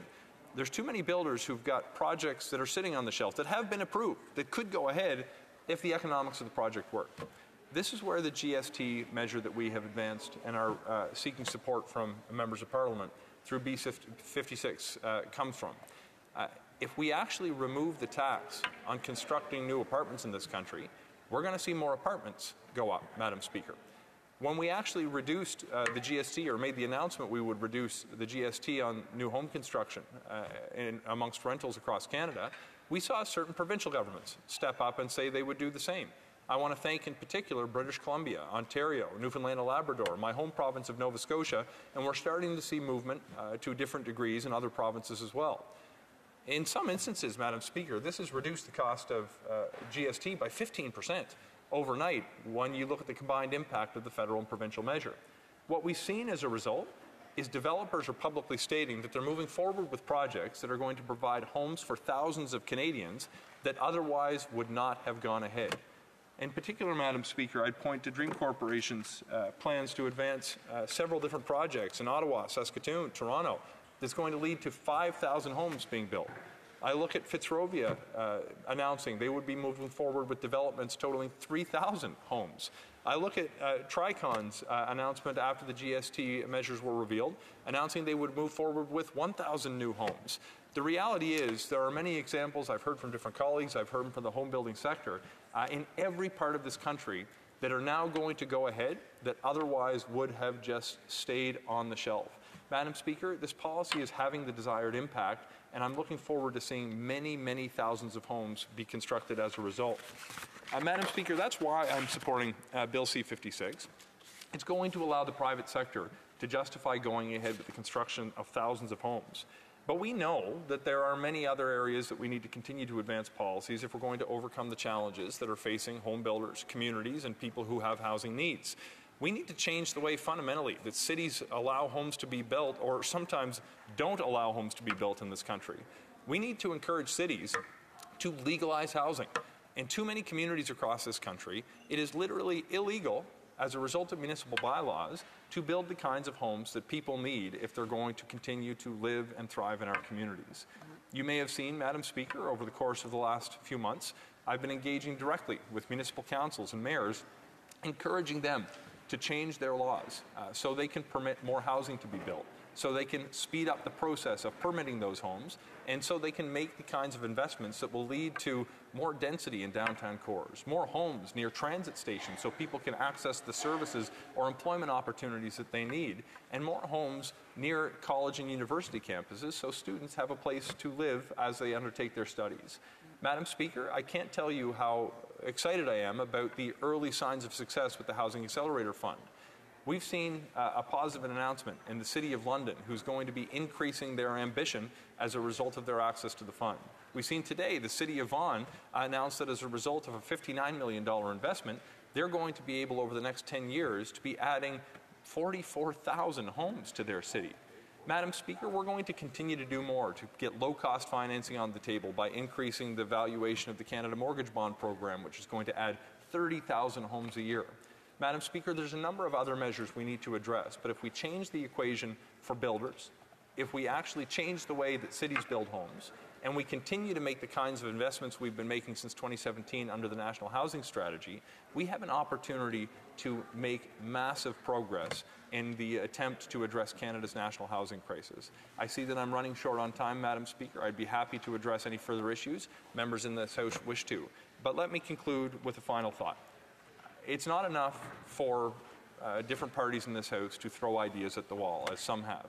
there's too many builders who've got projects that are sitting on the shelf that have been approved, that could go ahead if the economics of the project work. This is where the GST measure that we have advanced and are seeking support from members of Parliament through B56 comes from. If we actually remove the tax on constructing new apartments in this country, we're going to see more apartments go up, Madam Speaker. When we actually reduced the GST, or made the announcement we would reduce the GST on new home construction amongst rentals across Canada, we saw certain provincial governments step up and say they would do the same. I want to thank in particular British Columbia, Ontario, Newfoundland and Labrador, my home province of Nova Scotia, and we're starting to see movement to different degrees in other provinces as well. In some instances, Madam Speaker, this has reduced the cost of GST by 15% overnight when you look at the combined impact of the federal and provincial measure. What we've seen as a result is developers are publicly stating that they're moving forward with projects that are going to provide homes for thousands of Canadians that otherwise would not have gone ahead. In particular, Madam Speaker, I'd point to Dream Corporation's plans to advance several different projects in Ottawa, Saskatoon, Toronto, that's going to lead to 5,000 homes being built. I look at Fitzrovia announcing they would be moving forward with developments totaling 3,000 homes. I look at Tricon's announcement after the GST measures were revealed, announcing they would move forward with 1,000 new homes. The reality is there are many examples I've heard from different colleagues, I've heard from the home building sector in every part of this country that are now going to go ahead that otherwise would have just stayed on the shelf. Madam Speaker, this policy is having the desired impact, and I'm looking forward to seeing many, many thousands of homes be constructed as a result. Madam Speaker, that's why I'm supporting Bill C-56. It's going to allow the private sector to justify going ahead with the construction of thousands of homes. But we know that there are many other areas that we need to continue to advance policies if we're going to overcome the challenges that are facing home builders, communities, and people who have housing needs. We need to change the way fundamentally that cities allow homes to be built, or sometimes don't allow homes to be built in this country. We need to encourage cities to legalize housing. In too many communities across this country, it is literally illegal, as a result of municipal bylaws, to build the kinds of homes that people need if they're going to continue to live and thrive in our communities. You may have seen, Madam Speaker, over the course of the last few months, I've been engaging directly with municipal councils and mayors, encouraging them to change their laws so they can permit more housing to be built, so they can speed up the process of permitting those homes, and so they can make the kinds of investments that will lead to more density in downtown cores, more homes near transit stations so people can access the services or employment opportunities that they need, and more homes near college and university campuses so students have a place to live as they undertake their studies. Madam Speaker, I can't tell you how excited I am about the early signs of success with the Housing Accelerator Fund. We've seen a positive announcement in the City of London, who's going to be increasing their ambition as a result of their access to the fund. We've seen today the City of Vaughan announce that as a result of a $59 million investment, they're going to be able over the next 10 years to be adding 44,000 homes to their city. Madam Speaker, we're going to continue to do more to get low-cost financing on the table by increasing the valuation of the Canada Mortgage Bond Program, which is going to add 30,000 homes a year. Madam Speaker, there's a number of other measures we need to address, but if we change the equation for builders, if we actually change the way that cities build homes, and we continue to make the kinds of investments we've been making since 2017 under the National Housing Strategy, we have an opportunity to make massive progress in the attempt to address Canada's national housing crisis. I see that I'm running short on time, Madam Speaker. I'd be happy to address any further issues members in this House wish to. But let me conclude with a final thought. It's not enough for different parties in this House to throw ideas at the wall, as some have.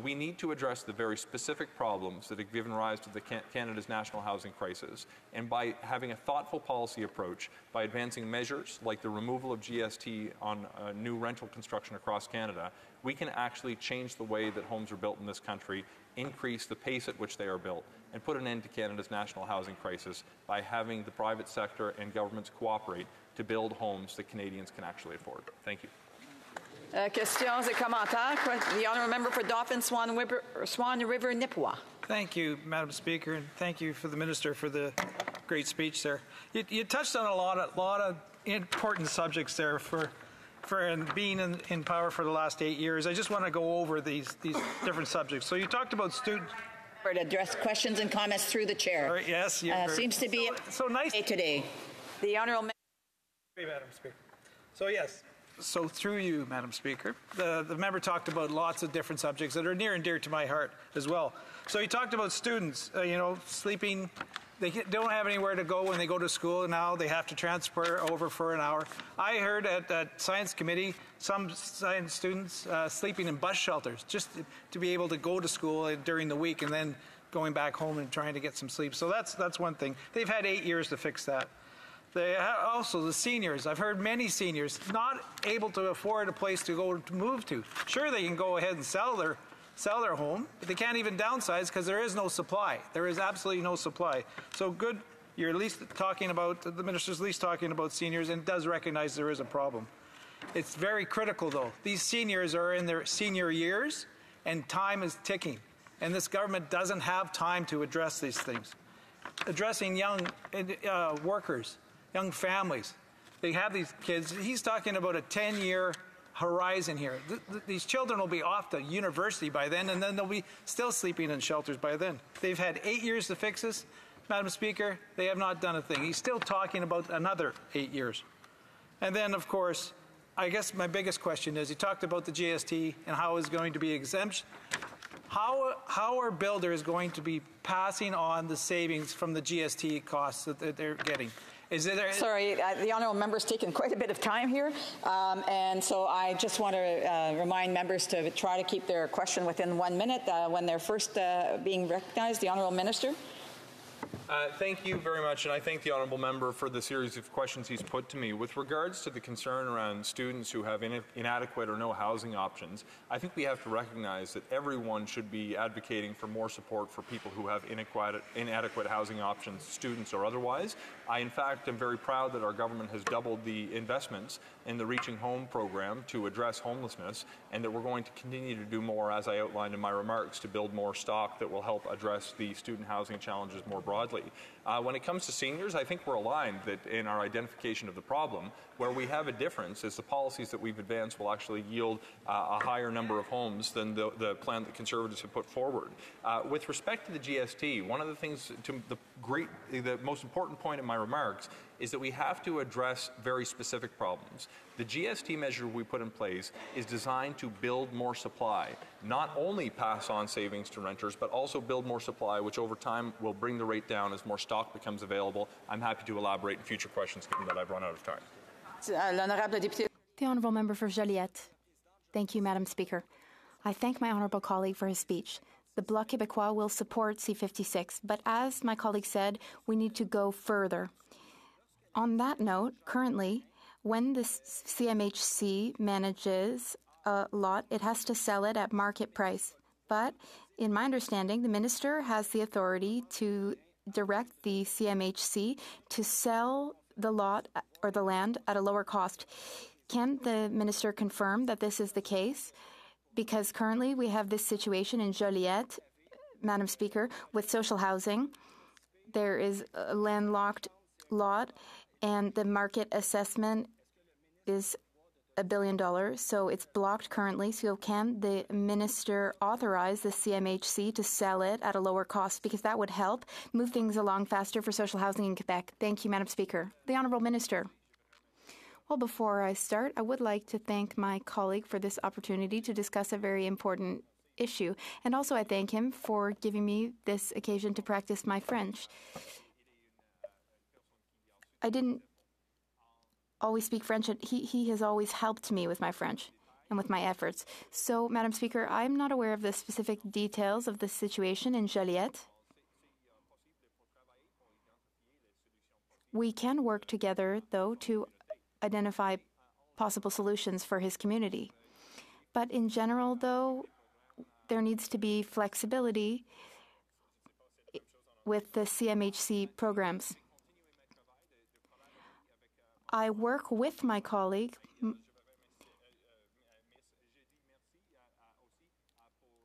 We need to address the very specific problems that have given rise to Canada's national housing crisis, and by having a thoughtful policy approach, by advancing measures like the removal of GST on new rental construction across Canada, we can actually change the way that homes are built in this country, increase the pace at which they are built, and put an end to Canada's national housing crisis by having the private sector and governments cooperate to build homes that Canadians can actually afford. Thank you. Questions et commentaires. The honourable member for Dauphin Swan River Nipawin. Thank you, Madam Speaker, and thank you for the Minister for the great speech there. You touched on a lot of important subjects there for being in power for the last 8 years. I just want to go over these different subjects. So you talked about students. To address questions and comments through the chair. Right, yes. Seems to be so nice today. The honourable Madam Speaker. So yes. So through you, Madam Speaker, the member talked about lots of different subjects that are near and dear to my heart as well. So he talked about students, sleeping They don't have anywhere to go when they go to school now. They have to transfer over for an hour. I heard at Science Committee some science students sleeping in bus shelters just to be able to go to school during the week and then going back home and trying to get some sleep. So that's one thing. They've had 8 years to fix that. Also, the seniors. I've heard many seniors not able to afford a place to go to move to. Sure, they can go ahead and sell their home, but they can't even downsize because there is no supply. There is absolutely no supply. So good, you're at least talking about, the minister's at least talking about seniors and does recognize there is a problem. It's very critical though. These seniors are in their senior years and time is ticking. And this government doesn't have time to address these things. Addressing young workers, young families. They have these kids. He's talking about a 10-year horizon here. These children will be off to university by then, and then they'll be still sleeping in shelters by then. They've had 8 years to fix this. Madam Speaker, they have not done a thing. He's still talking about another 8 years. And then, of course, I guess my biggest question is, he talked about the GST and how it's going to be exempt. How are builders going to be passing on the savings from the GST costs that they're getting? Sorry, the honourable member's taken quite a bit of time here, and so I just want to remind members to try to keep their question within 1 minute when they're first being recognized. The honourable minister. Thank you very much, and I thank the honourable member for the series of questions he's put to me. With regards to the concern around students who have inadequate or no housing options, I think we have to recognize that everyone should be advocating for more support for people who have inadequate housing options, students or otherwise. I, in fact, am very proud that our government has doubled the investments in the Reaching Home program to address homelessness, and that we're going to continue to do more, as I outlined in my remarks, to build more stock that will help address the student housing challenges more broadly. When it comes to seniors, I think we're aligned that in our identification of the problem. Where we have a difference is the policies that we've advanced will actually yield a higher number of homes than the plan that Conservatives have put forward. With respect to the GST, one of the things, the most important point in my remarks is that we have to address very specific problems. The GST measure we put in place is designed to build more supply, not only pass on savings to renters, but also build more supply, which over time will bring the rate down as more stock becomes available. I'm happy to elaborate in future questions, given that I've run out of time. The Honourable Member for Joliette. Thank you, Madam Speaker. I thank my honourable colleague for his speech. The Bloc Québécois will support C-56, but as my colleague said, we need to go further. On that note, currently, when the CMHC manages a lot, it has to sell it at market price. But in my understanding, the minister has the authority to direct the CMHC to sell the lot or the land at a lower cost. Can the minister confirm that this is the case? Because currently we have this situation in Joliette, Madam Speaker, with social housing. There is a landlocked lot, and the market assessment is $1 billion, so it's blocked currently. So can the minister authorize the CMHC to sell it at a lower cost? Because that would help move things along faster for social housing in Quebec. Thank you, Madam Speaker. The Honourable Minister. Well, before I start, I would like to thank my colleague for this opportunity to discuss a very important issue. And also I thank him for giving me this occasion to practice my French. I didn't always speak French. He has always helped me with my French and with my efforts. So, Madam Speaker, I'm not aware of the specific details of the situation in Joliette. We can work together, though, to identify possible solutions for his community. But in general, though, there needs to be flexibility with the CMHC programs. I work with my colleague.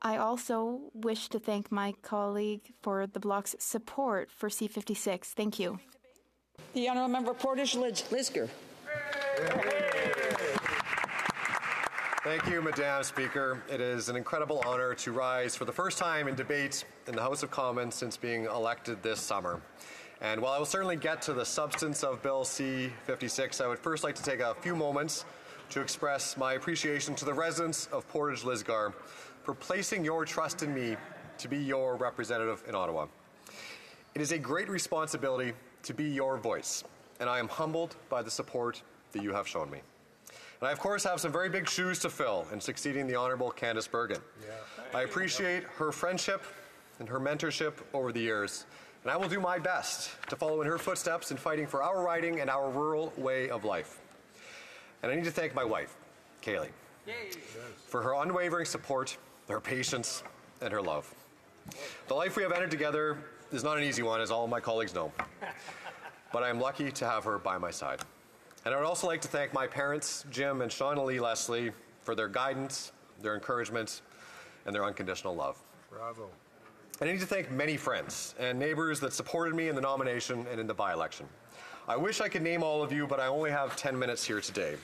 I also wish to thank my colleague for the Bloc's support for C-56. Thank you. The Honourable Member Portage-Lisgar. Thank you, Madam Speaker. It is an incredible honour to rise for the first time in debate in the House of Commons since being elected this summer. And while I will certainly get to the substance of Bill C-56, I would first like to take a few moments to express my appreciation to the residents of Portage-Lisgar for placing your trust in me to be your representative in Ottawa. It is a great responsibility to be your voice, and I am humbled by the support that you have shown me. And I, of course, have some very big shoes to fill in succeeding the Honourable Candice Bergen. I appreciate her friendship and her mentorship over the years, and I will do my best to follow in her footsteps in fighting for our riding and our rural way of life. And I need to thank my wife, Kaylee, for her unwavering support, her patience, and her love. The life we have entered together is not an easy one, as all of my colleagues know, but I am lucky to have her by my side. And I would also like to thank my parents, Jim and Shauna Lee Leslie, for their guidance, their encouragement, and their unconditional love. Bravo. And I need to thank many friends and neighbors that supported me in the nomination and in the by-election. I wish I could name all of you, but I only have 10 minutes here today.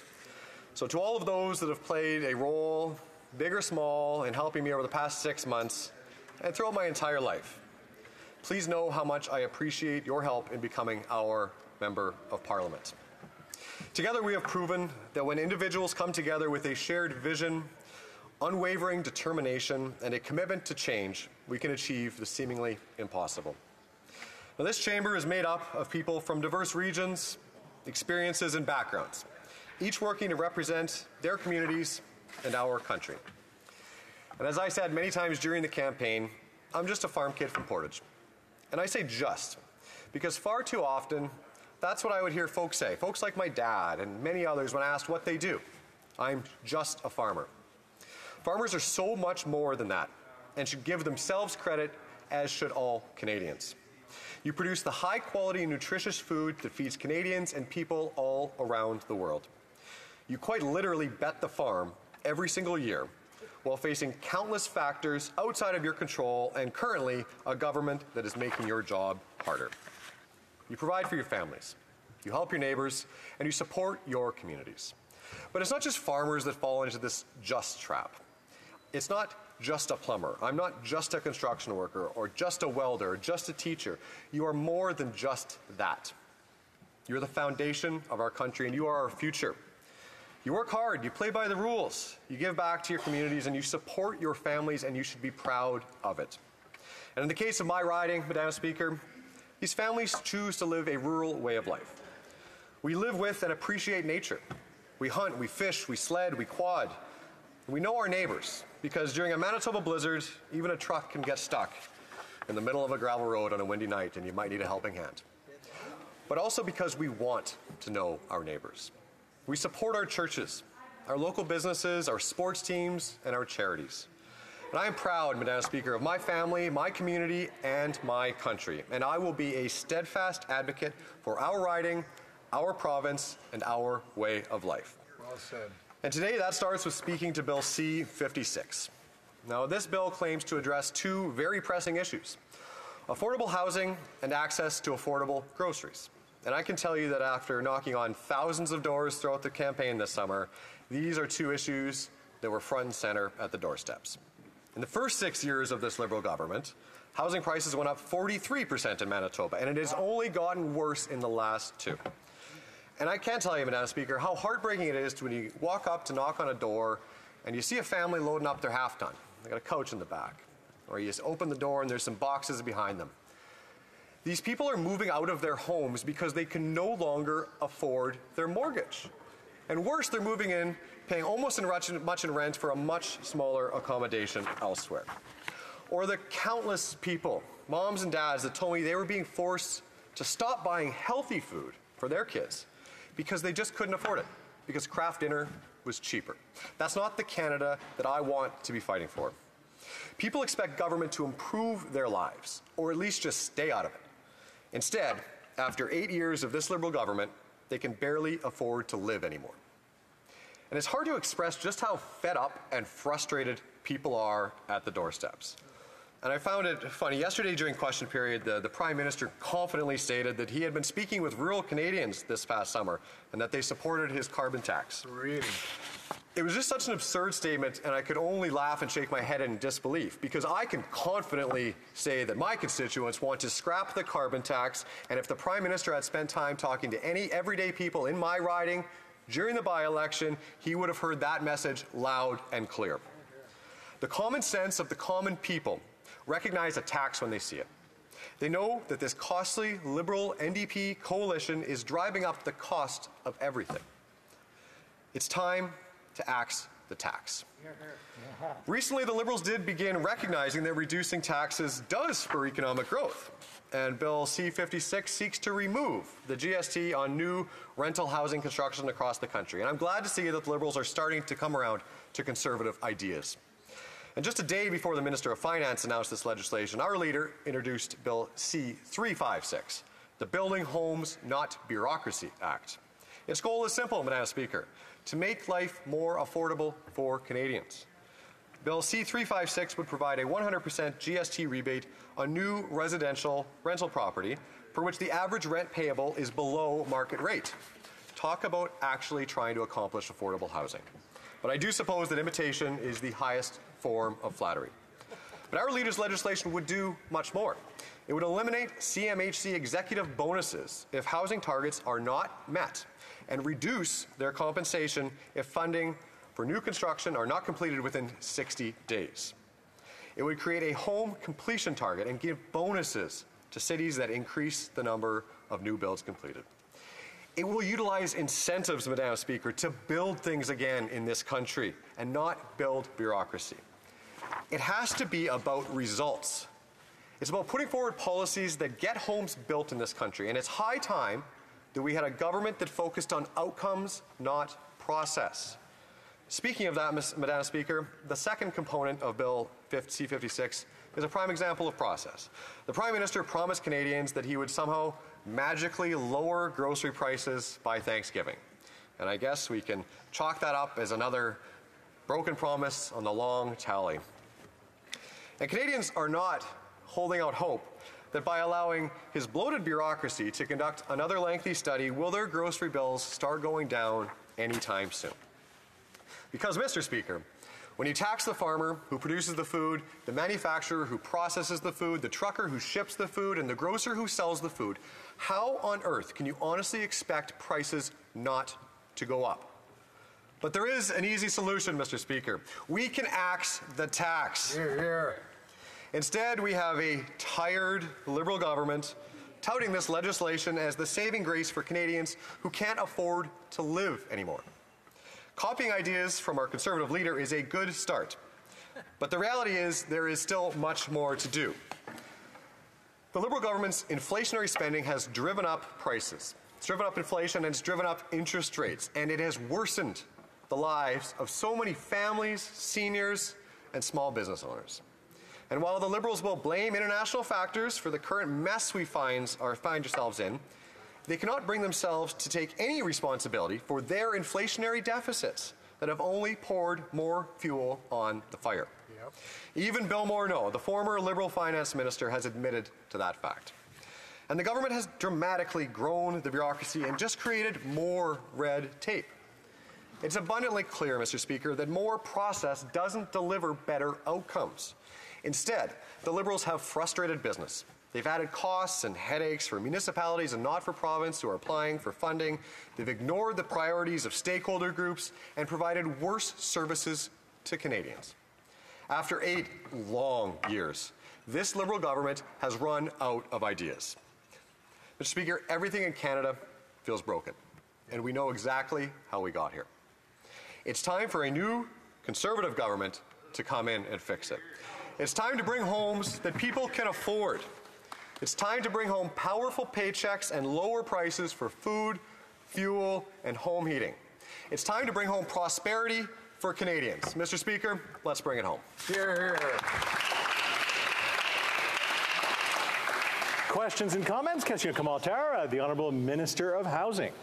So to all of those that have played a role, big or small, in helping me over the past 6 months and throughout my entire life, please know how much I appreciate your help in becoming our Member of Parliament. Together we have proven that when individuals come together with a shared vision, unwavering determination, and a commitment to change, we can achieve the seemingly impossible. Now, this chamber is made up of people from diverse regions, experiences, and backgrounds, each working to represent their communities and our country. And as I said many times during the campaign, I'm just a farm kid from Portage. And I say just, because far too often, that's what I would hear folks say, folks like my dad and many others when asked what they do. I'm just a farmer. Farmers are so much more than that and should give themselves credit, as should all Canadians. You produce the high-quality, nutritious food that feeds Canadians and people all around the world. You quite literally bet the farm every single year while facing countless factors outside of your control and currently a government that is making your job harder. You provide for your families, you help your neighbors, and you support your communities. But it's not just farmers that fall into this just trap. It's not just a plumber. I'm not just a construction worker or just a welder or just a teacher. You are more than just that. You're the foundation of our country and you are our future. You work hard, you play by the rules, you give back to your communities and you support your families, and you should be proud of it. And in the case of my riding, Madam Speaker, these families choose to live a rural way of life. We live with and appreciate nature. We hunt, we fish, we sled, we quad. We know our neighbors, because during a Manitoba blizzard, even a truck can get stuck in the middle of a gravel road on a windy night and you might need a helping hand. But also because we want to know our neighbors. We support our churches, our local businesses, our sports teams, and our charities. And I am proud, Madam Speaker, of my family, my community, and my country. And I will be a steadfast advocate for our riding, our province, and our way of life. Well said. And today that starts with speaking to Bill C-56. Now, this bill claims to address two very pressing issues: affordable housing and access to affordable groceries. And I can tell you that after knocking on thousands of doors throughout the campaign this summer, these are two issues that were front and center at the doorsteps. In the first 6 years of this Liberal government, housing prices went up 43% in Manitoba, and it has only gotten worse in the last 2. And I can't tell you, Madam Speaker, how heartbreaking it is when you walk up to knock on a door and you see a family loading up their half-ton. They got a couch in the back. Or you just open the door and there's some boxes behind them. These people are moving out of their homes because they can no longer afford their mortgage. And worse, they're moving in, paying almost as much in rent for a much smaller accommodation elsewhere. Or the countless people, moms and dads, that told me they were being forced to stop buying healthy food for their kids because they just couldn't afford it, because Kraft Dinner was cheaper. That's not the Canada that I want to be fighting for. People expect government to improve their lives, or at least just stay out of it. Instead, after 8 years of this Liberal government, they can barely afford to live anymore. And it's hard to express just how fed up and frustrated people are at the doorsteps. And I found it funny. Yesterday during question period, the Prime Minister confidently stated that he had been speaking with rural Canadians this past summer and that they supported his carbon tax. Really? It was just such an absurd statement, and I could only laugh and shake my head in disbelief, because I can confidently say that my constituents want to scrap the carbon tax, and if the Prime Minister had spent time talking to any everyday people in my riding during the by-election, he would have heard that message loud and clear. The common sense of the common people recognize a tax when they see it. They know that this costly Liberal NDP coalition is driving up the cost of everything. It's time to axe the tax. Recently, the Liberals did begin recognizing that reducing taxes does spur economic growth, and Bill C-56 seeks to remove the GST on new rental housing construction across the country. And I'm glad to see that the Liberals are starting to come around to conservative ideas. And just a day before the Minister of Finance announced this legislation, our leader introduced Bill C-356, the Building Homes Not Bureaucracy Act. Its goal is simple, Madam Speaker, to make life more affordable for Canadians. Bill C-356 would provide a 100% GST rebate on new residential rental property for which the average rent payable is below market rate. Talk about actually trying to accomplish affordable housing. But I do suppose that imitation is the highest form of flattery. But our leader's legislation would do much more. It would eliminate CMHC executive bonuses if housing targets are not met and reduce their compensation if funding for new construction are not completed within 60 days. It would create a home completion target and give bonuses to cities that increase the number of new builds completed. It will utilize incentives, Madam Speaker, to build things again in this country and not build bureaucracy. It has to be about results. It's about putting forward policies that get homes built in this country, and it's high time that we had a government that focused on outcomes, not process. Speaking of that, Madam Speaker, the second component of Bill C-56 is a prime example of process. The Prime Minister promised Canadians that he would somehow magically lower grocery prices by Thanksgiving. And I guess we can chalk that up as another broken promise on the long tally. And Canadians are not holding out hope that by allowing his bloated bureaucracy to conduct another lengthy study, will their grocery bills start going down anytime soon. Because, Mr. Speaker, when you tax the farmer who produces the food, the manufacturer who processes the food, the trucker who ships the food, and the grocer who sells the food, how on earth can you honestly expect prices not to go up? But there is an easy solution, Mr. Speaker. We can axe the tax. Hear, hear. Instead, we have a tired Liberal government touting this legislation as the saving grace for Canadians who can't afford to live anymore. Copying ideas from our Conservative leader is a good start, but the reality is there is still much more to do. The Liberal government's inflationary spending has driven up prices. It's driven up inflation and it's driven up interest rates, and it has worsened the lives of so many families, seniors, and small business owners. And while the Liberals will blame international factors for the current mess we find ourselves in, they cannot bring themselves to take any responsibility for their inflationary deficits that have only poured more fuel on the fire. Yep. Even Bill Morneau, the former Liberal finance minister, has admitted to that fact. And the government has dramatically grown the bureaucracy and just created more red tape. It's abundantly clear, Mr. Speaker, that more process doesn't deliver better outcomes. Instead, the Liberals have frustrated business. They've added costs and headaches for municipalities and not-for-profits who are applying for funding. They've ignored the priorities of stakeholder groups and provided worse services to Canadians. After 8 long years, this Liberal government has run out of ideas. Mr. Speaker, everything in Canada feels broken, and we know exactly how we got here. It's time for a new Conservative government to come in and fix it. It's time to bring homes that people can afford. It's time to bring home powerful paychecks and lower prices for food, fuel, and home heating. It's time to bring home prosperity for Canadians. Mr. Speaker, let's bring it home. Hear, hear. Questions and comments? Question Kamal Tara, the Honourable Minister of Housing.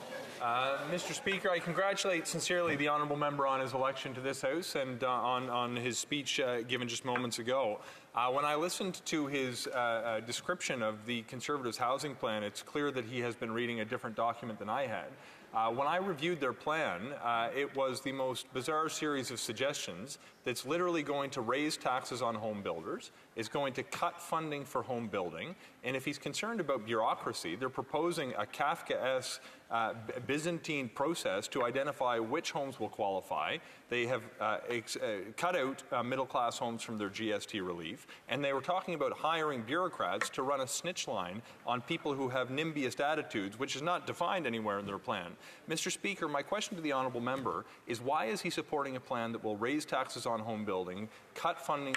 Mr. Speaker, I congratulate sincerely the honourable member on his election to this House and on his speech given just moments ago. When I listened to his description of the Conservatives' housing plan, it's clear that he has been reading a different document than I had. When I reviewed their plan, it was the most bizarre series of suggestions that's literally going to raise taxes on home builders, is going to cut funding for home building, and if he's concerned about bureaucracy, they're proposing a Kafkaesque Byzantine process to identify which homes will qualify. They have cut out middle-class homes from their GST relief. chief, and they were talking about hiring bureaucrats to run a snitch line on people who have NIMBYist attitudes, which is not defined anywhere in their plan. Mr. Speaker, my question to the honourable member is why is he supporting a plan that will raise taxes on home building, cut funding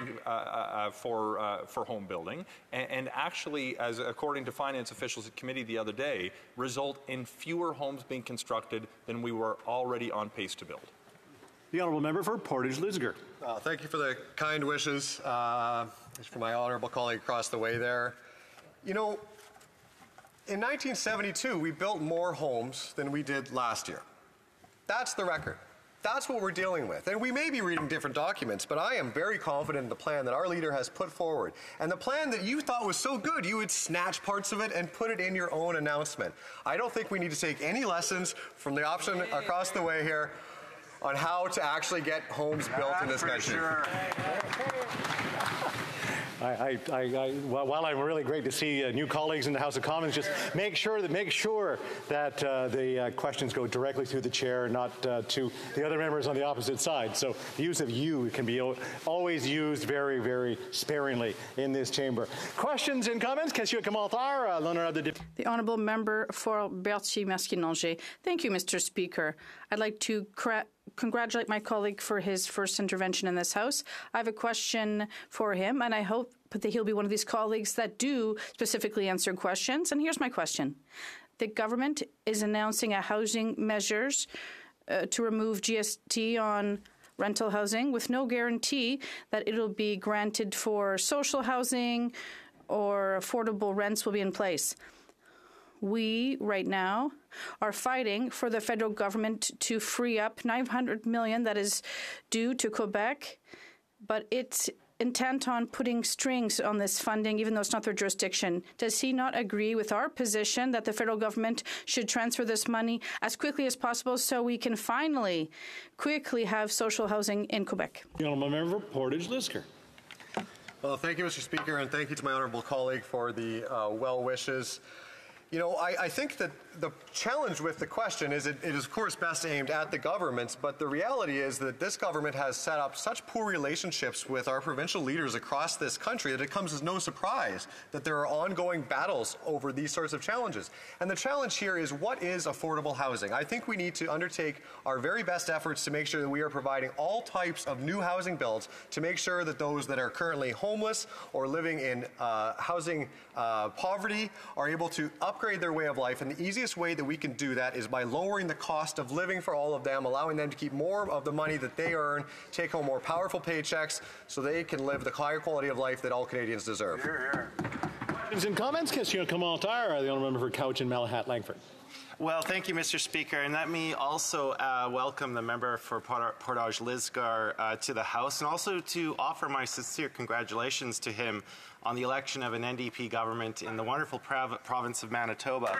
for home building, and actually, as according to finance officials at committee the other day, result in fewer homes being constructed than we were already on pace to build? The honourable member for Portage-Lisgar. Thank you for the kind wishes. For my honourable colleague across the way there. You know, in 1972, we built more homes than we did last year. That's the record. That's what we're dealing with. And we may be reading different documents, but I am very confident in the plan that our leader has put forward. And the plan that you thought was so good, you would snatch parts of it and put it in your own announcement. I don't think we need to take any lessons from the option across the way here on how to actually get homes built in this country. Sure. While I'm really great to see new colleagues in the House of Commons, just make sure that the questions go directly to the chair, not to the other members on the opposite side. So the use of "you" can be always used very, very sparingly in this chamber. Questions and comments? Question commentaire, l'honneur of the The honourable member for Berthier-Masquinongé. Thank you, Mr. Speaker. I'd like to congratulate my colleague for his first intervention in this House. I have a question for him, and I hope that he'll be one of these colleagues that do specifically answer questions. And here's my question. The government is announcing a housing measures to remove GST on rental housing with no guarantee that it'll be granted for social housing or affordable rents will be in place. We, right now, are fighting for the federal government to free up $900 million that is due to Quebec, but it's intent on putting strings on this funding, even though it's not their jurisdiction. Does he not agree with our position that the federal government should transfer this money as quickly as possible so we can finally, quickly have social housing in Quebec? The honourable member for Portage-Lisgar. Well, thank you, Mr. Speaker, and thank you to my honourable colleague for the well wishes. You know, I think that the challenge with the question is it is, of course, best aimed at the governments, but the reality is that this government has set up such poor relationships with our provincial leaders across this country that it comes as no surprise that there are ongoing battles over these sorts of challenges. And the challenge here is, what is affordable housing? I think we need to undertake our very best efforts to make sure that we are providing all types of new housing builds to make sure that those that are currently homeless or living in housing poverty are able to upgrade their way of life. And the easiest way that we can do that is by lowering the cost of living for all of them, allowing them to keep more of the money that they earn, take home more powerful paychecks so they can live the higher quality of life that all Canadians deserve. Questions and comments? Question commentaire, the honourable member for Cowichan, Malahat, Langford. Well, thank you, Mr. Speaker, and let me also welcome the member for Portage-Lisgar to the House, and also to offer my sincere congratulations to him on the election of an NDP government in the wonderful province of Manitoba.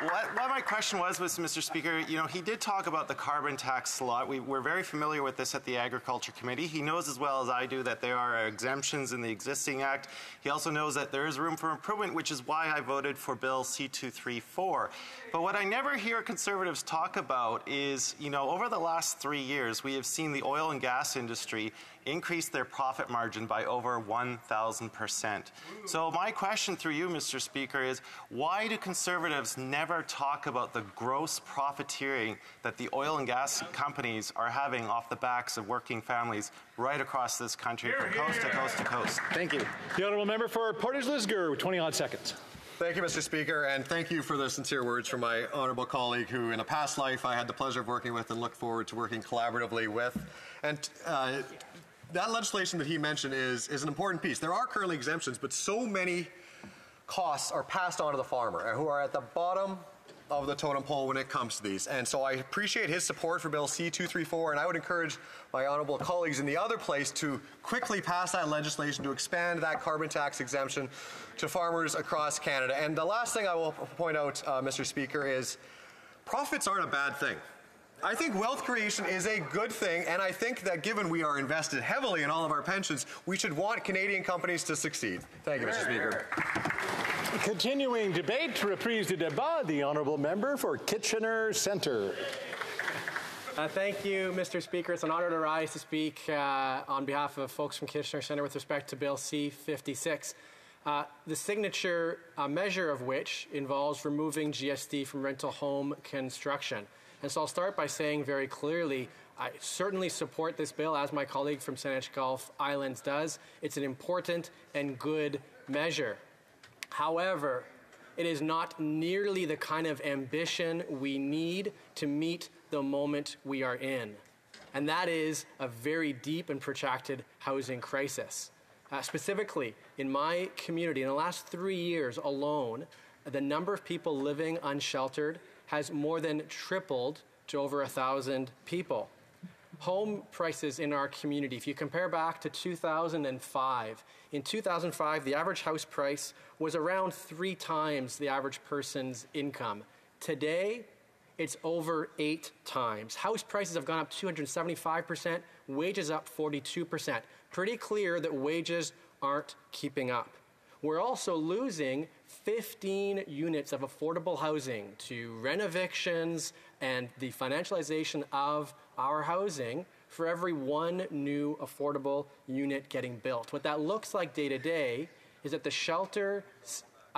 What my question was, Mr. Speaker, you know, he did talk about the carbon tax a lot. We're very familiar with this at the Agriculture Committee. He knows as well as I do that there are exemptions in the existing Act. He also knows that there is room for improvement, which is why I voted for Bill C-234. But what I never hear Conservatives talk about is, you know, over the last 3 years, we have seen the oil and gas industry increase their profit margin by over 1,000%. So my question through you, Mr. Speaker, is why do Conservatives never talk about the gross profiteering that the oil and gas companies are having off the backs of working families right across this country from coast to coast to coast? Thank you. The honourable member for Portage-Lisgar, 20-odd seconds. Thank you, Mr. Speaker, and thank you for the sincere words from my honourable colleague who, in a past life, I had the pleasure of working with and look forward to working collaboratively with. And that legislation that he mentioned is an important piece. There are currently exemptions, but so many costs are passed on to the farmer, who are at the bottom of the totem pole when it comes to these. And so I appreciate his support for Bill C-234, and I would encourage my honourable colleagues in the other place to quickly pass that legislation to expand that carbon tax exemption to farmers across Canada. And the last thing I will point out, Mr. Speaker, is profits aren't a bad thing. I think wealth creation is a good thing, and I think that given we are invested heavily in all of our pensions, we should want Canadian companies to succeed. Thank you, Mr. Speaker. Continuing debate, reprise de débat, the honourable member for Kitchener Centre. Thank you, Mr. Speaker. It's an honor to rise to speak on behalf of folks from Kitchener Centre with respect to Bill C-56. The signature measure of which involves removing GST from rental home construction. And so I'll start by saying very clearly, I certainly support this bill, as my colleague from Saanich Gulf Islands does. It's an important and good measure. However, it is not nearly the kind of ambition we need to meet the moment we are in. And that is a very deep and protracted housing crisis. Specifically, in my community, in the last 3 years alone, the number of people living unsheltered has more than tripled to over 1,000 people. Home prices in our community, if you compare back to 2005, in 2005, the average house price was around 3 times the average person's income. Today, it's over 8 times. House prices have gone up 275%, wages up 42%. Pretty clear that wages aren't keeping up. We're also losing 15 units of affordable housing to rent evictions and the financialization of our housing for every one new affordable unit getting built. What that looks like day to day is that the shelter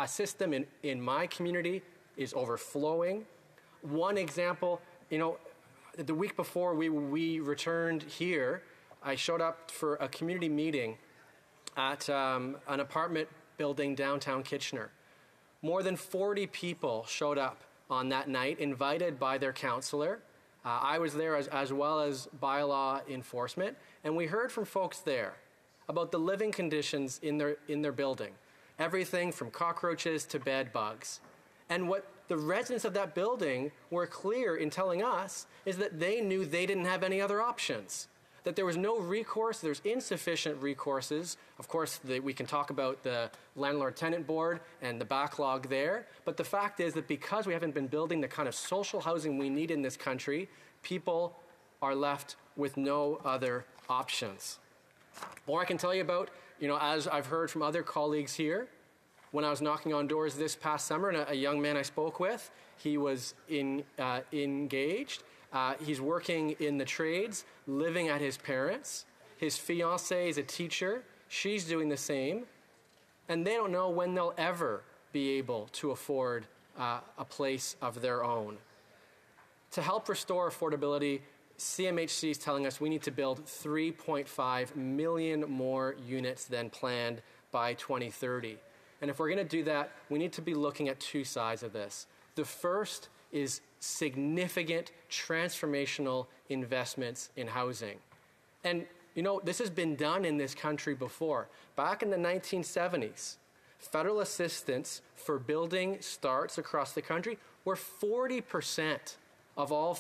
system in my community is overflowing. One example, the week before we returned here, I showed up for a community meeting at an apartment building downtown Kitchener. More than 40 people showed up on that night, invited by their counselor. I was there as well as bylaw enforcement, and we heard from folks there about the living conditions in their building, everything from cockroaches to bed bugs. And what the residents of that building were clear in telling us is that they knew they didn't have any other options, that there was no recourse, there's insufficient recourses. Of course, we can talk about the landlord-tenant board and the backlog there, but the fact is that because we haven't been building the kind of social housing we need in this country, people are left with no other options. More I can tell you about, as I've heard from other colleagues here, when I was knocking on doors this past summer, and a young man I spoke with, he was engaged. He's working in the trades, living at his parents'. His fiancée is a teacher. She's doing the same. And they don't know when they'll ever be able to afford a place of their own. To help restore affordability, CMHC is telling us we need to build 3.5 million more units than planned by 2030. And if we're going to do that, we need to be looking at 2 sides of this. The first is significant transformational investments in housing. And, this has been done in this country before. Back in the 1970s, federal assistance for building starts across the country were 40% of all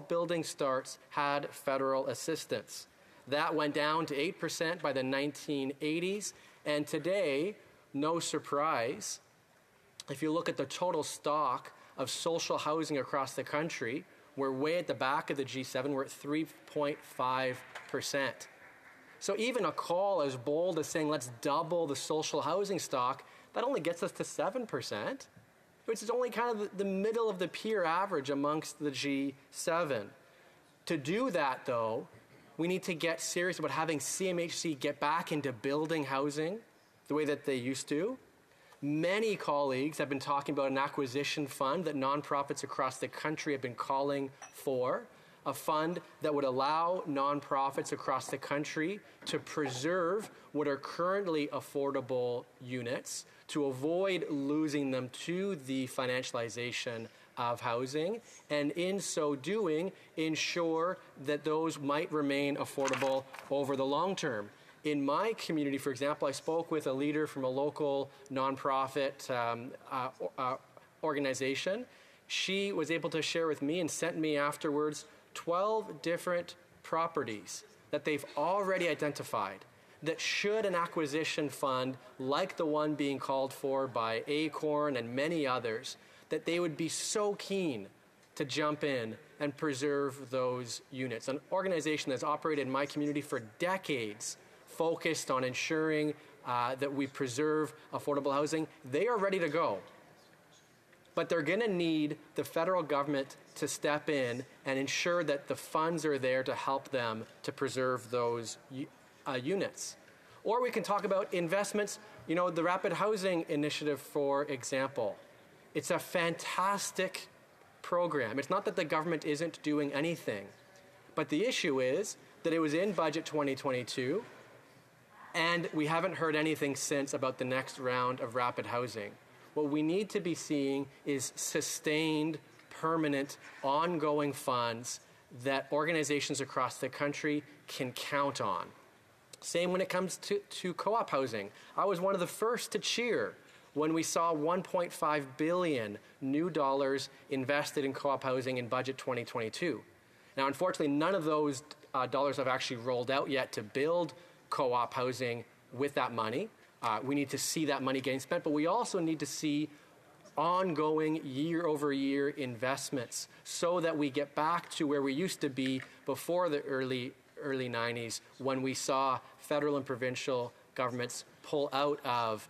building starts had federal assistance. That went down to 8% by the 1980s, and today, no surprise, if you look at the total stock of social housing across the country, we're way at the back of the G7. We're at 3.5%. So even a call as bold as saying let's double the social housing stock, that only gets us to 7%, which is only kind of the middle of the peer average amongst the G7. To do that, though, we need to get serious about having CMHC get back into building housing the way that they used to. Many colleagues have been talking about an acquisition fund that nonprofits across the country have been calling for, a fund that would allow nonprofits across the country to preserve what are currently affordable units, to avoid losing them to the financialization of housing, and in so doing, ensure that those might remain affordable over the long term. In my community, for example, I spoke with a leader from a local nonprofit organization. She was able to share with me and sent me afterwards 12 different properties that they've already identified that should an acquisition fund like the one being called for by Acorn and many others, that they would be so keen to jump in and preserve those units. An organization that's operated in my community for decades, focused on ensuring that we preserve affordable housing, they are ready to go. but they're going to need the federal government to step in and ensure that the funds are there to help them to preserve those units. Or we can talk about investments, the Rapid Housing Initiative, for example. It's a fantastic program. It's not that the government isn't doing anything, but the issue is that it was in Budget 2022, and we haven't heard anything since about the next round of rapid housing. What we need to be seeing is sustained, permanent, ongoing funds that organizations across the country can count on. Same when it comes to co-op housing. I was one of the first to cheer when we saw $1.5 billion new dollars invested in co-op housing in Budget 2022. Now, unfortunately, none of those dollars have actually rolled out yet to build co-op housing with that money. We need to see that money getting spent, but we also need to see ongoing year-over-year investments so that we get back to where we used to be before the early 90s, when we saw federal and provincial governments pull out of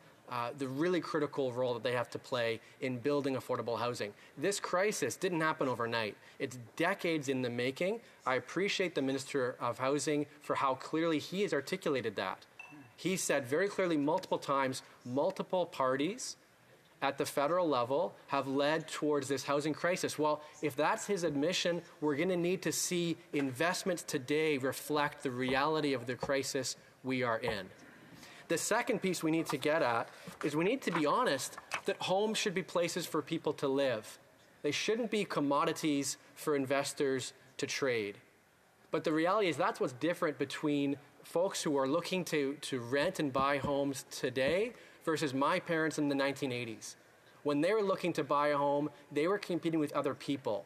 the really critical role that they have to play in building affordable housing. This crisis didn't happen overnight. It's decades in the making. I appreciate the Minister of Housing for how clearly he has articulated that. He said very clearly multiple times, multiple parties at the federal level have led towards this housing crisis. Well, if that's his admission, we're going to need to see investments today reflect the reality of the crisis we are in. The second piece we need to get at is we need to be honest that homes should be places for people to live. They shouldn't be commodities for investors to trade. But the reality is that's what's different between folks who are looking to rent and buy homes today versus my parents in the 1980s. When they were looking to buy a home, they were competing with other people.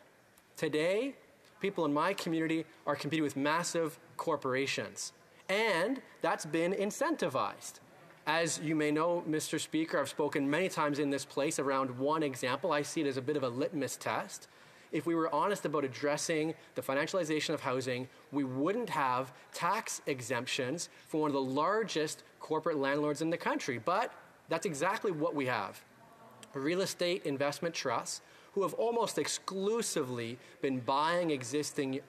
Today, people in my community are competing with massive corporations. And that's been incentivized. As you may know, Mr. Speaker, I've spoken many times in this place around one example. I see it as a bit of a litmus test. If we were honest about addressing the financialization of housing, we wouldn't have tax exemptions for one of the largest corporate landlords in the country. But that's exactly what we have. Real estate investment trusts who have almost exclusively been buying existing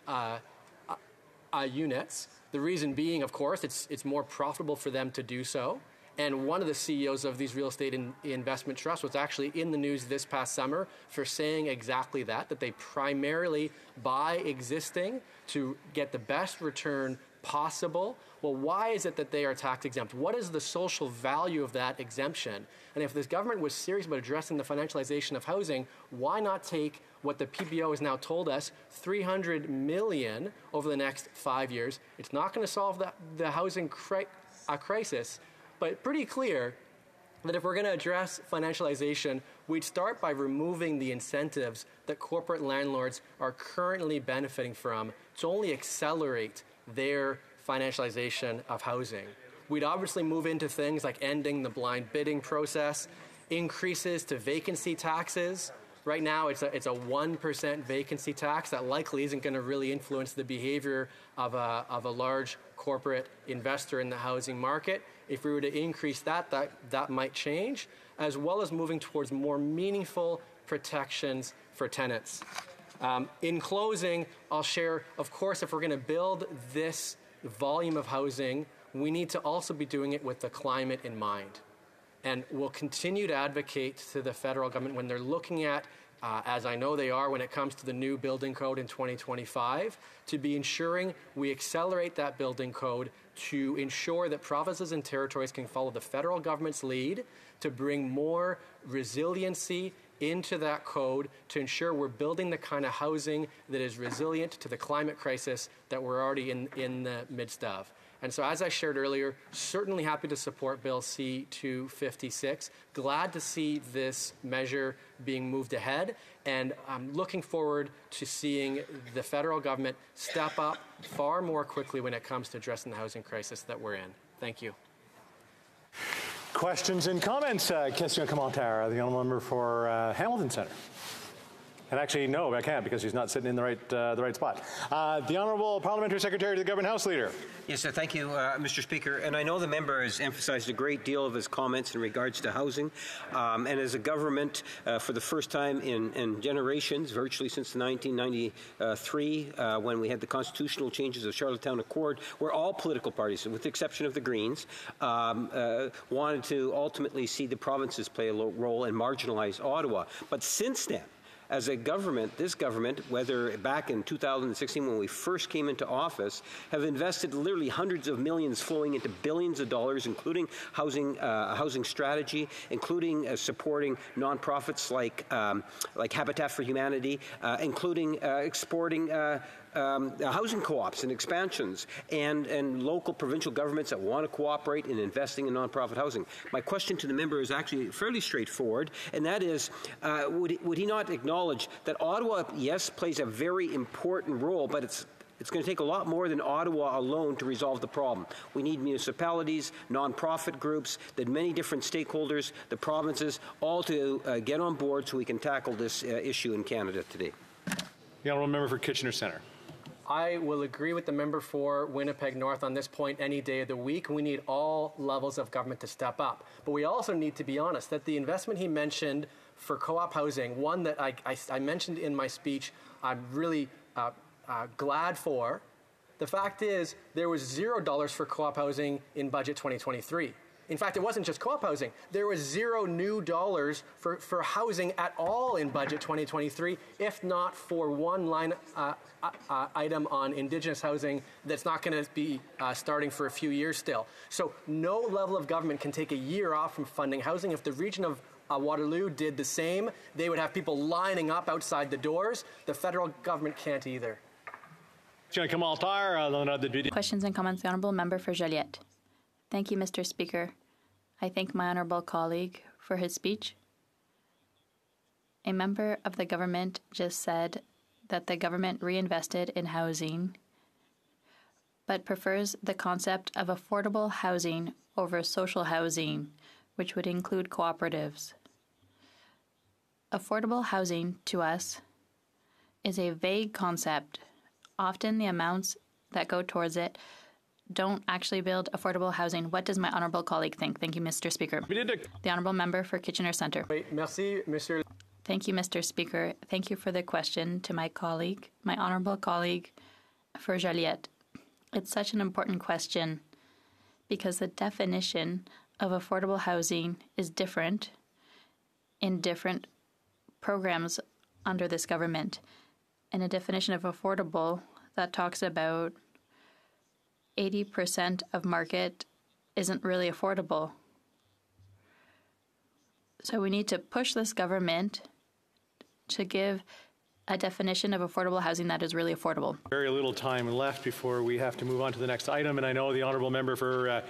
units. The reason being, of course, it's more profitable for them to do so. And one of the CEOs of these real estate investment trusts was actually in the news this past summer for saying exactly that they primarily buy existing to get the best return possible. Well, why is it that they are tax exempt? What is the social value of that exemption? And if this government was serious about addressing the financialization of housing, why not take what the PBO has now told us, $300 million over the next 5 years? It's not going to solve the housing crisis, but pretty clear that if we're going to address financialization, we'd start by removing the incentives that corporate landlords are currently benefiting from to only accelerate their financialization of housing. We'd obviously move into things like ending the blind bidding process, increases to vacancy taxes. Right now, it's a 1% vacancy tax that likely isn't going to really influence the behavior of a large corporate investor in the housing market. If we were to increase that might change, as well as moving towards more meaningful protections for tenants. In closing, I'll share, of course, if we're going to build this volume of housing, we need to also be doing it with the climate in mind. And we'll continue to advocate to the federal government when they're looking at, as I know they are when it comes to the new building code in 2025, to be ensuring we accelerate that building code to ensure that provinces and territories can follow the federal government's lead to bring more resiliency into that code to ensure we're building the kind of housing that is resilient to the climate crisis that we're already in the midst of. And so as I shared earlier, certainly happy to support Bill C-256. Glad to see this measure being moved ahead. And I'm looking forward to seeing the federal government step up far more quickly when it comes to addressing the housing crisis that we're in. Thank you. Questions and comments? Question commentaire. The honourable member for Hamilton Centre. And actually, no, I can't because he's not sitting in the right spot. The Honourable Parliamentary Secretary to the Government House Leader. Yes, thank you, Mr. Speaker. And I know the member has emphasized a great deal of his comments in regards to housing. And as a government, for the first time in generations, virtually since 1993, when we had the constitutional changes of Charlottetown Accord, where all political parties, with the exception of the Greens, wanted to ultimately see the provinces play a role and marginalize Ottawa. But since then, as a government, this government, whether back in 2016 when we first came into office, have invested literally hundreds of millions flowing into billions of dollars, including housing strategy, including supporting nonprofits like Habitat for Humanity, including exporting housing co-ops and expansions, and local provincial governments that want to cooperate in investing in nonprofit housing. My question to the member is actually fairly straightforward, and that is, would he not acknowledge that Ottawa, yes, plays a very important role, but it's going to take a lot more than Ottawa alone to resolve the problem. We need municipalities, nonprofit groups, the many different stakeholders, the provinces, all to get on board so we can tackle this issue in Canada today. The Honourable Member for Kitchener Centre. I will agree with the member for Winnipeg North on this point any day of the week. We need all levels of government to step up. But we also need to be honest that the investment he mentioned for co-op housing, one that I mentioned in my speech, I'm really glad for. The fact is there was $0 for co-op housing in budget 2023. In fact, it wasn't just co-op housing. There was $0 new for housing at all in budget 2023, if not for one line item on Indigenous housing that's not going to be starting for a few years still. So no level of government can take a year off from funding housing. If the region of Waterloo did the same, they would have people lining up outside the doors. The federal government can't either. Questions and comments, the Honourable Member for Joliette. Thank you, Mr. Speaker. I thank my honourable colleague for his speech. A member of the government just said that the government reinvested in housing, but prefers the concept of affordable housing over social housing, which would include cooperatives. Affordable housing, to us, is a vague concept. Often the amounts that go towards it don't actually build affordable housing. What does my honourable colleague think? Thank you, Mr. Speaker. The Honourable Member for Kitchener Centre. Merci, Monsieur. Thank you, Mr. Speaker. Thank you for the question to my colleague, my honourable colleague for Joliette. It's such an important question because the definition of affordable housing is different in different programs under this government. And a definition of affordable that talks about 80% of market isn't really affordable. So we need to push this government to give a definition of affordable housing that is really affordable. Very little time left before we have to move on to the next item, and I know the Honourable Member for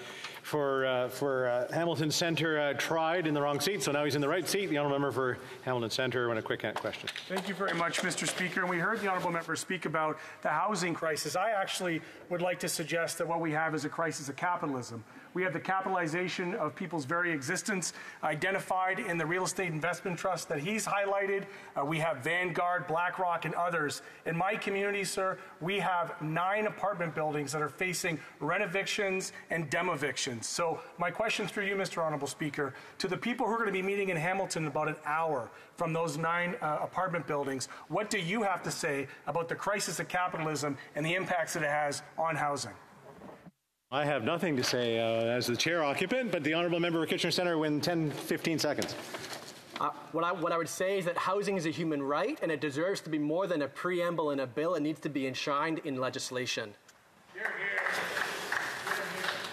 Hamilton Centre tried in the wrong seat, so now he's in the right seat. The Honourable Member for Hamilton Centre on a quick question. Thank you very much, Mr. Speaker. And we heard the Honourable Member speak about the housing crisis. I actually would like to suggest that what we have is a crisis of capitalism. We have the capitalization of people's very existence identified in the real estate investment trust that he's highlighted. We have Vanguard, BlackRock, and others. In my community, sir, we have 9 apartment buildings that are facing rent evictions and demevictions. So my question through you, Mr. Honourable Speaker, to the people who are going to be meeting in Hamilton in about an hour from those 9 apartment buildings, what do you have to say about the crisis of capitalism and the impacts that it has on housing? I have nothing to say as the chair occupant, but the Honourable Member for Kitchener Centre win 10-15 seconds. What I would say is that housing is a human right, and it deserves to be more than a preamble in a bill. It needs to be enshrined in legislation.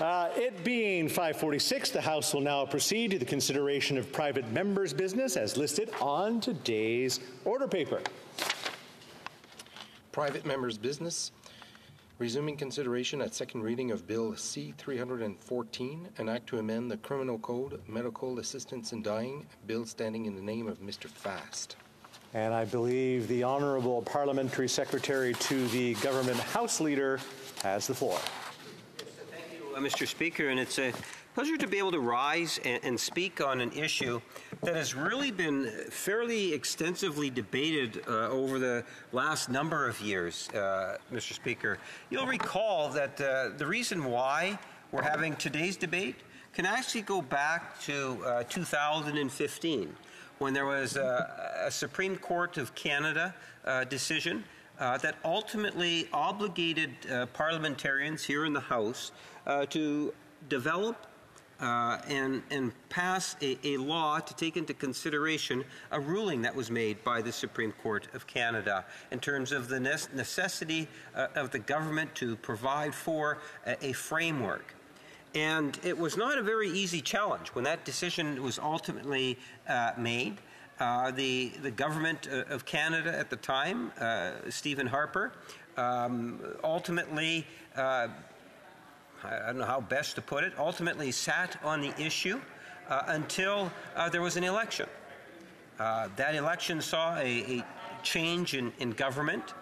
It being 5:46, the House will now proceed to the consideration of private members' business as listed on today's order paper. Private members' business. Resuming consideration at second reading of Bill C-314, an act to amend the Criminal Code, Medical Assistance in Dying, bill standing in the name of Mr. Fast. And I believe the Honourable Parliamentary Secretary to the Government House Leader has the floor. Thank you, Mr. Speaker, and it's a pleasure to be able to rise and speak on an issue that has really been fairly extensively debated over the last number of years, Mr. Speaker. You'll recall that the reason why we're having today's debate can actually go back to 2015, when there was a Supreme Court of Canada decision that ultimately obligated parliamentarians here in the House to develop and pass a law to take into consideration a ruling that was made by the Supreme Court of Canada in terms of the necessity of the government to provide for a framework. And it was not a very easy challenge. When that decision was ultimately made, the government of Canada at the time, Stephen Harper, ultimately, I don't know how best to put it, ultimately sat on the issue until there was an election. That election saw a change in government,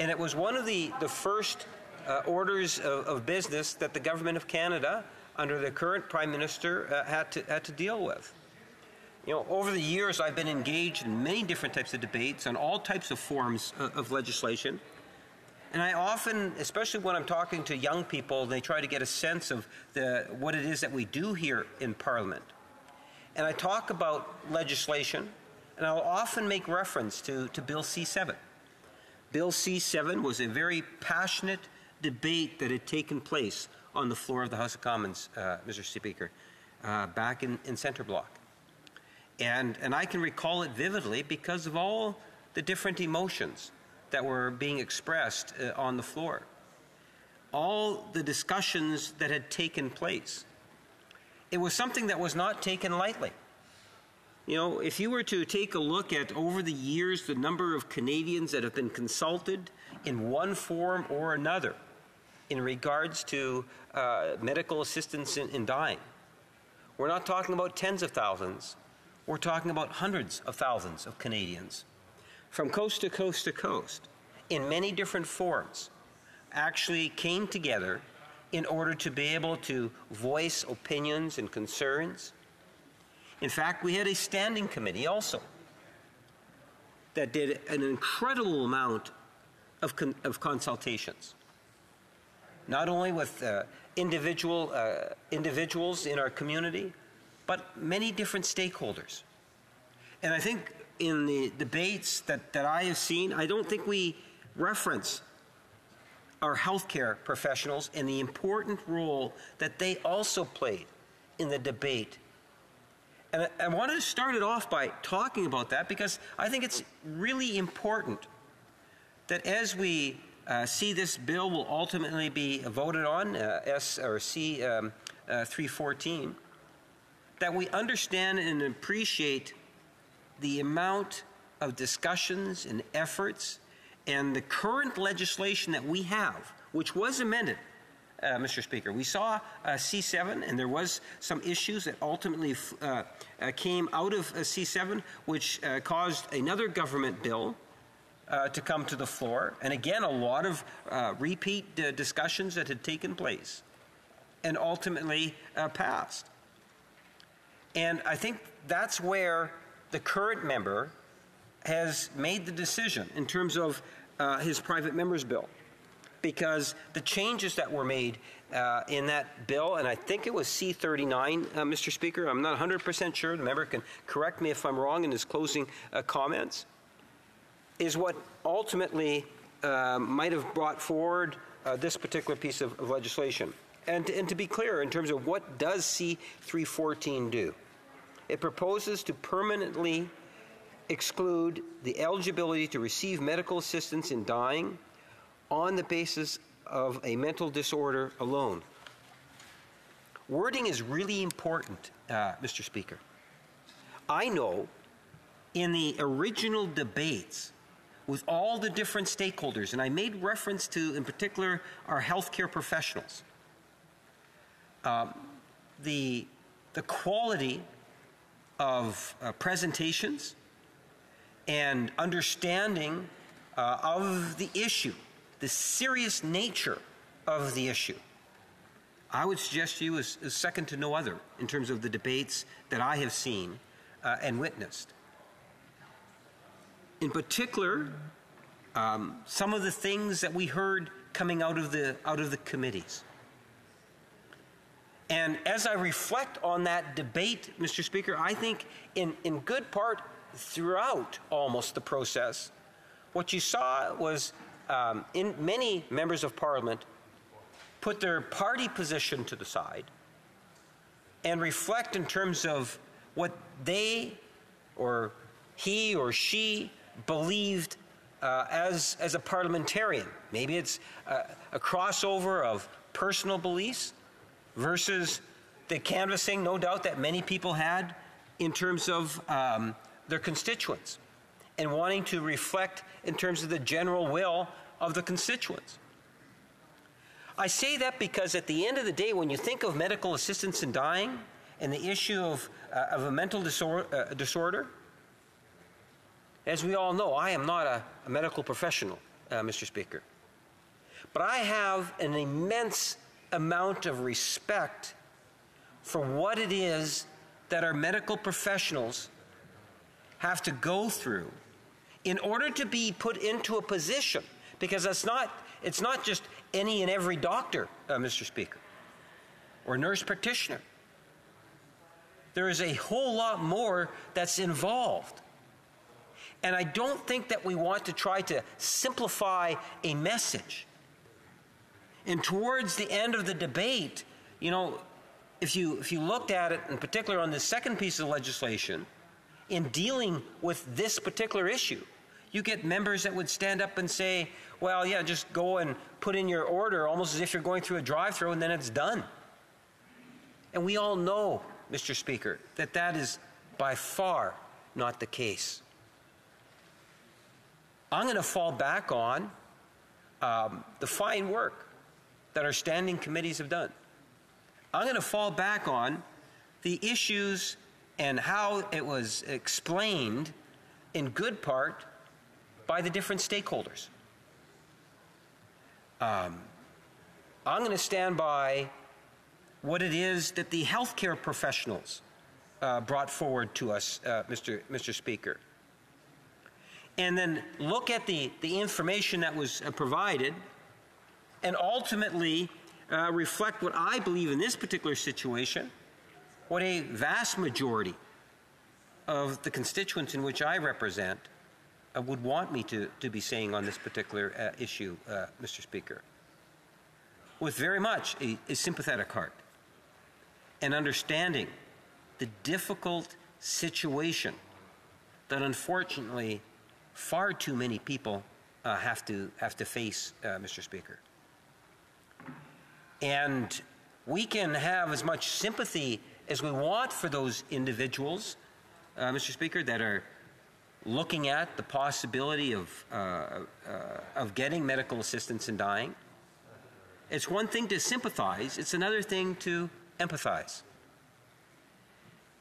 and it was one of the first orders of business that the government of Canada, under the current Prime Minister, had to deal with. You know, over the years, I've been engaged in many different types of debates on all types of forms of legislation. And I often, especially when I'm talking to young people, they try to get a sense of what it is that we do here in Parliament. And I talk about legislation, and I'll often make reference to Bill C-7. Bill C-7 was a very passionate debate that had taken place on the floor of the House of Commons, Mr. Speaker, back in Centre Block. And I can recall it vividly because of all the different emotions that were being expressed on the floor. All the discussions that had taken place. It was something that was not taken lightly. You know, if you were to take a look at, over the years, the number of Canadians that have been consulted in one form or another in regards to medical assistance in dying, we're not talking about tens of thousands. We're talking about hundreds of thousands of Canadians from coast to coast to coast in many different forms actually came together in order to be able to voice opinions and concerns. In fact, we had a standing committee also that did an incredible amount of consultations, not only with individuals in our community, but many different stakeholders. And I think in the debates that I have seen, I don't think we reference our healthcare professionals and the important role that they also played in the debate. And I wanted to start it off by talking about that because I think it's really important that as we see this bill will ultimately be voted on, C 314, that we understand and appreciate the amount of discussions and efforts and the current legislation that we have, which was amended, Mr. Speaker. We saw C7, and there was some issues that ultimately came out of C7, which caused another government bill to come to the floor. And again, a lot of repeat discussions that had taken place and ultimately passed. And I think that's where the current member has made the decision in terms of his private member's bill, because the changes that were made in that bill, and I think it was C39, Mr. Speaker, I'm not 100% sure, the member can correct me if I'm wrong in his closing comments, is what ultimately might have brought forward this particular piece of legislation. And to be clear, in terms of what does C314 do? It proposes to permanently exclude the eligibility to receive medical assistance in dying on the basis of a mental disorder alone. Wording is really important, Mr. Speaker. I know in the original debates with all the different stakeholders, and I made reference to, in particular, our healthcare professionals, the quality of presentations and understanding of the issue, the serious nature of the issue. I would suggest to you is second to no other in terms of the debates that I have seen and witnessed. In particular, some of the things that we heard coming out of the committees. And as I reflect on that debate, Mr. Speaker, I think in good part throughout almost the process, what you saw was in many members of Parliament put their party position to the side and reflect in terms of what they or he or she believed as a parliamentarian. Maybe it's a crossover of personal beliefs versus the canvassing, no doubt, that many people had in terms of their constituents and wanting to reflect in terms of the general will of the constituents. I say that because at the end of the day, when you think of medical assistance in dying and the issue of a mental disorder, as we all know, I am not a medical professional, Mr. Speaker. But I have an immense amount of respect for what it is that our medical professionals have to go through in order to be put into a position, because it's not just any and every doctor, Mr. Speaker, or nurse practitioner. There is a whole lot more that's involved. And I don't think that we want to try to simplify a message. And towards the end of the debate, you know, if you looked at it, in particular on the second piece of legislation, in dealing with this particular issue, you get members that would stand up and say, well, yeah, just go and put in your order almost as if you're going through a drive-thru and then it's done. And we all know, Mr. Speaker, that that is by far not the case. I'm going to fall back on the fine work that our standing committees have done. I'm going to fall back on the issues and how it was explained in good part by the different stakeholders. I'm going to stand by what it is that the healthcare professionals brought forward to us, Mr. Speaker. And then look at the information that was provided and ultimately reflect what I believe in this particular situation, what a vast majority of the constituents in which I represent would want me to be saying on this particular issue, Mr. Speaker, with very much a sympathetic heart and understanding the difficult situation that unfortunately far too many people have to face, Mr. Speaker. And we can have as much sympathy as we want for those individuals, Mr. Speaker, that are looking at the possibility of getting medical assistance in dying. It's one thing to sympathize, it's another thing to empathize.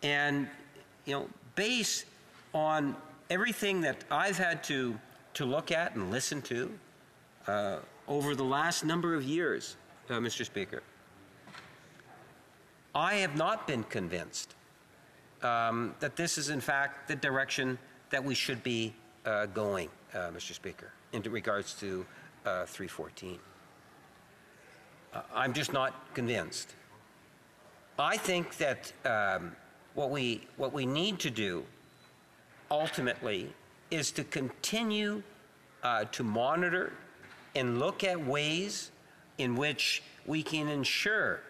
And, you know, based on everything that I've had to look at and listen to over the last number of years, Mr. Speaker, I have not been convinced that this is in fact the direction that we should be going, Mr. Speaker, in regards to 314. I'm just not convinced. I think that what we need to do ultimately is to continue to monitor and look at ways in which we can ensure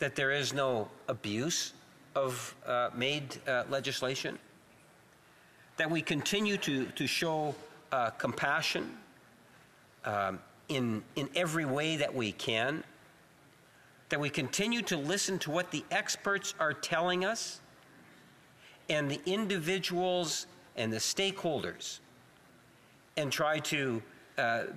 that there is no abuse of made legislation, that we continue to show compassion in every way that we can, that we continue to listen to what the experts are telling us and the individuals and the stakeholders, and try to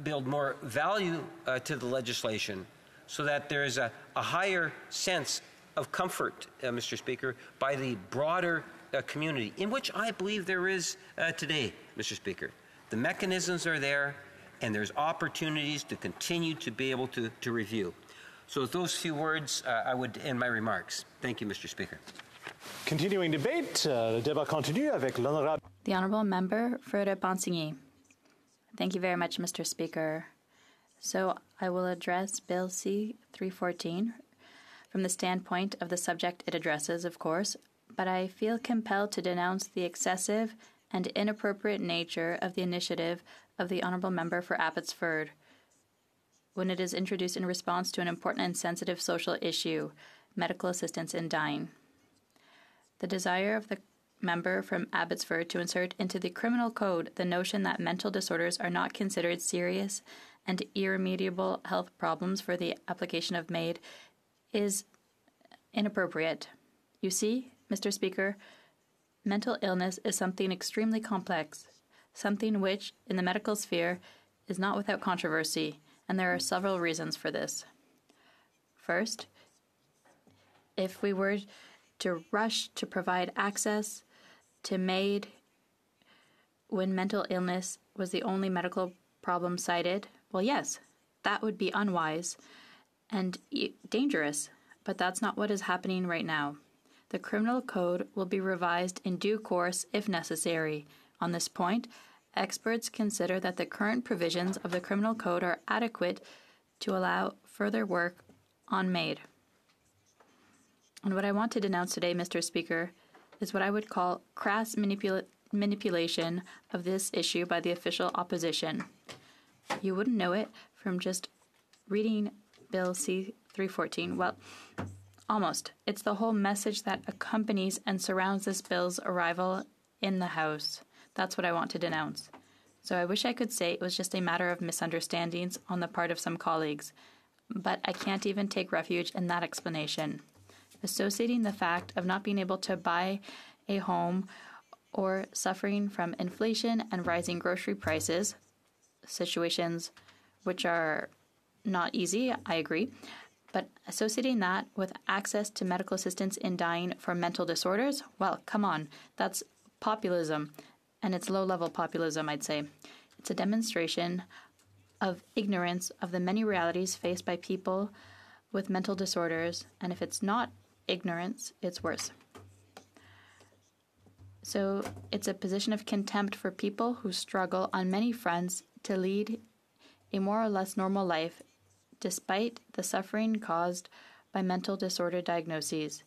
build more value to the legislation so that there is a higher sense of comfort, Mr. Speaker, by the broader community, in which I believe there is today, Mr. Speaker. The mechanisms are there, and there's opportunities to continue to be able to review. So with those few words, I would end my remarks. Thank you, Mr. Speaker. Continuing debate, le débat continue avec l'honorable. The Honourable Member for Repentigny. Thank you very much, Mr. Speaker. So I will address Bill C-314 from the standpoint of the subject it addresses, of course, but I feel compelled to denounce the excessive and inappropriate nature of the initiative of the Honourable Member for Abbotsford when it is introduced in response to an important and sensitive social issue, medical assistance in dying. The desire of the member from Abbotsford to insert into the criminal code the notion that mental disorders are not considered serious and irremediable health problems for the application of MAID is inappropriate. You see, Mr. Speaker, mental illness is something extremely complex, something which, in the medical sphere, is not without controversy, and there are several reasons for this. First, if we were to rush to provide access to MAID when mental illness was the only medical problem cited, well, yes, that would be unwise and dangerous, but that's not what is happening right now. The criminal code will be revised in due course if necessary. On this point, experts consider that the current provisions of the criminal code are adequate to allow further work on MAID. And what I want to denounce today, Mr. Speaker, is what I would call crass manipulation of this issue by the official opposition. You wouldn't know it from just reading Bill C-314. Well, almost. It's the whole message that accompanies and surrounds this bill's arrival in the House. That's what I want to denounce. So I wish I could say it was just a matter of misunderstandings on the part of some colleagues, but I can't even take refuge in that explanation. Associating the fact of not being able to buy a home or suffering from inflation and rising grocery prices, situations which are not easy, I agree, but associating that with access to medical assistance in dying for mental disorders, well, come on, that's populism, and it's low-level populism, I'd say. It's a demonstration of ignorance of the many realities faced by people with mental disorders, and if it's not ignorance, it's worse. So it's a position of contempt for people who struggle on many fronts to lead a more or less normal life despite the suffering caused by mental disorder diagnoses.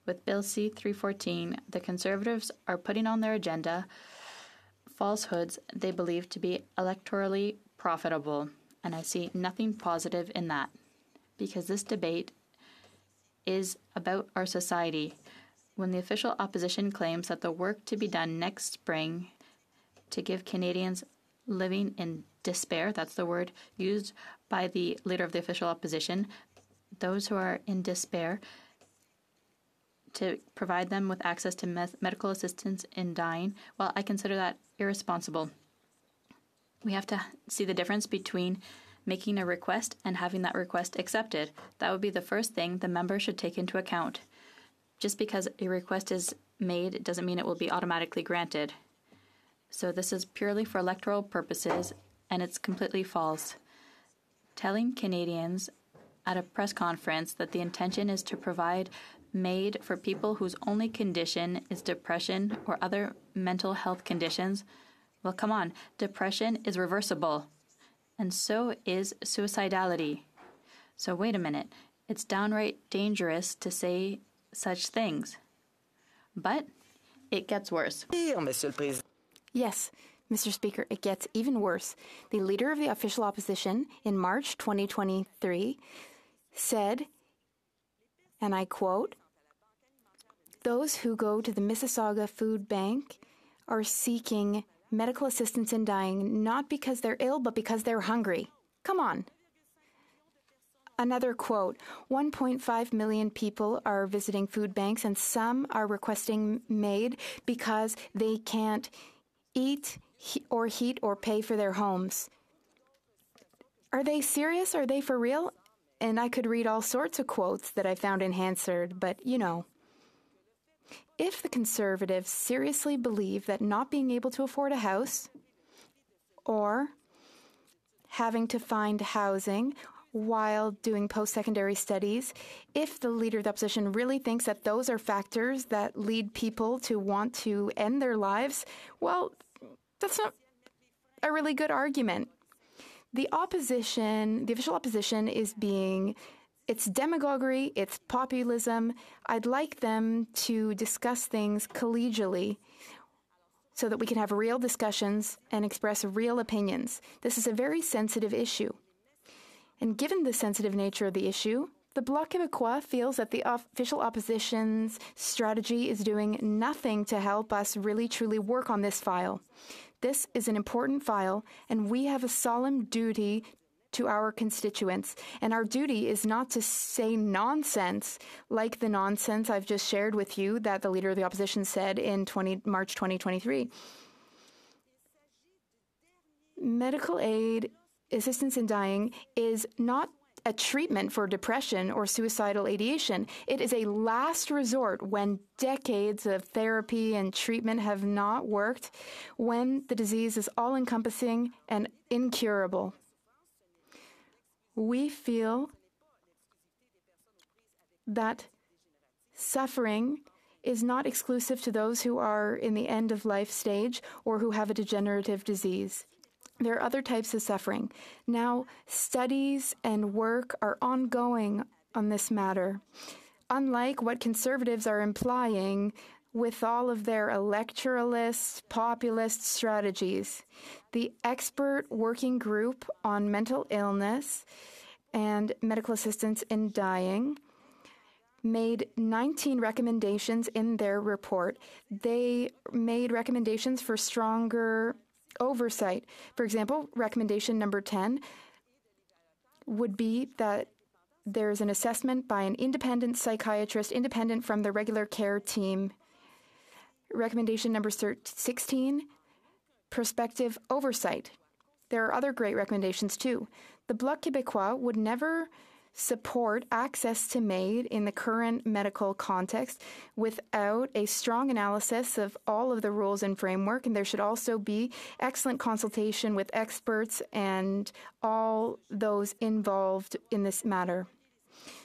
With Bill C-314, the Conservatives are putting on their agenda falsehoods they believe to be electorally profitable, and I see nothing positive in that, because this debate is about our society. When the official opposition claims that the work to be done next spring to give Canadians living in despair, that's the word used by the leader of the official opposition, those who are in despair, to provide them with access to medical assistance in dying, well, I consider that irresponsible. We have to see the difference between making a request and having that request accepted. That would be the first thing the member should take into account. Just because a request is made doesn't mean it will be automatically granted. So this is purely for electoral purposes, and it's completely false. Telling Canadians at a press conference that the intention is to provide MAID for people whose only condition is depression or other mental health conditions, well, come on, depression is reversible, and so is suicidality. So wait a minute, it's downright dangerous to say such things. But it gets worse. Yes, Mr. Speaker, it gets even worse. The leader of the official opposition in March 2023 said, and I quote, "Those who go to the Mississauga Food Bank are seeking medical assistance in dying not because they're ill, but because they're hungry." Come on. Another quote, 1.5 million people are visiting food banks and some are requesting MAID because they can't eat or heat or pay for their homes. Are they serious? Are they for real? And I could read all sorts of quotes that I found in Hansard, but you know. If the Conservatives seriously believe that not being able to afford a house or having to find housing while doing post-secondary studies. If the Leader of the Opposition really thinks that those are factors that lead people to want to end their lives, well, that's not a really good argument. The opposition, the official opposition, it's demagoguery, it's populism. I'd like them to discuss things collegially so that we can have real discussions and express real opinions. This is a very sensitive issue. And given the sensitive nature of the issue, the Bloc Québécois feels that the official opposition's strategy is doing nothing to help us really truly work on this file. This is an important file, and we have a solemn duty to our constituents. And our duty is not to say nonsense like the nonsense I've just shared with you that the Leader of the Opposition said in March 2023. Medical aid, assistance in dying, is not a treatment for depression or suicidal ideation. It is a last resort when decades of therapy and treatment have not worked, when the disease is all-encompassing and incurable. We feel that suffering is not exclusive to those who are in the end-of-life stage or who have a degenerative disease. There are other types of suffering. Now, studies and work are ongoing on this matter. Unlike what conservatives are implying with all of their electoralist, populist strategies, the expert working group on mental illness and medical assistance in dying made 19 recommendations in their report. They made recommendations for stronger oversight. For example, recommendation number 10 would be that there's an assessment by an independent psychiatrist, independent from the regular care team. Recommendation number 16, prospective oversight. There are other great recommendations too. The Bloc Québécois would never support access to MAID in the current medical context without a strong analysis of all of the rules and framework, and there should also be excellent consultation with experts and all those involved in this matter.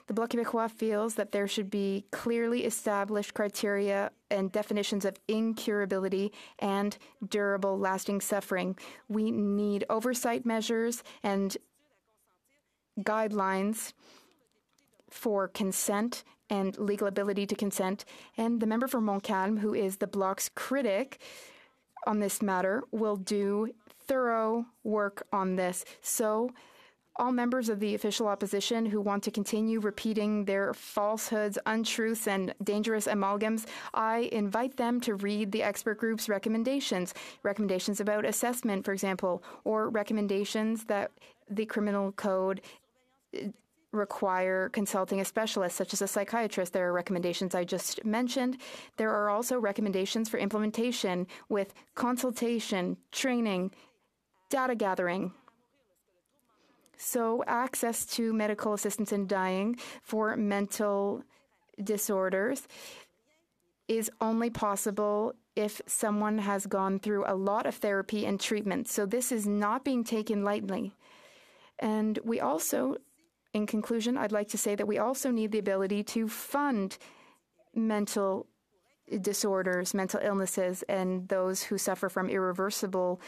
The Bloc Québécois feels that there should be clearly established criteria and definitions of incurability and durable lasting suffering. We need oversight measures and guidelines for consent and legal ability to consent. And the member for Montcalm, who is the Bloc's critic on this matter, will do thorough work on this. So all members of the official opposition who want to continue repeating their falsehoods, untruths, and dangerous amalgams, I invite them to read the expert group's recommendations about assessment, for example, or recommendations that the criminal code require consulting a specialist, such as a psychiatrist. There are recommendations I just mentioned. There are also recommendations for implementation with consultation, training, data gathering. So access to medical assistance in dying for mental disorders is only possible if someone has gone through a lot of therapy and treatment. So this is not being taken lightly. And we also, in conclusion, I'd like to say that we also need the ability to fund mental disorders, mental illnesses, and those who suffer from irreversible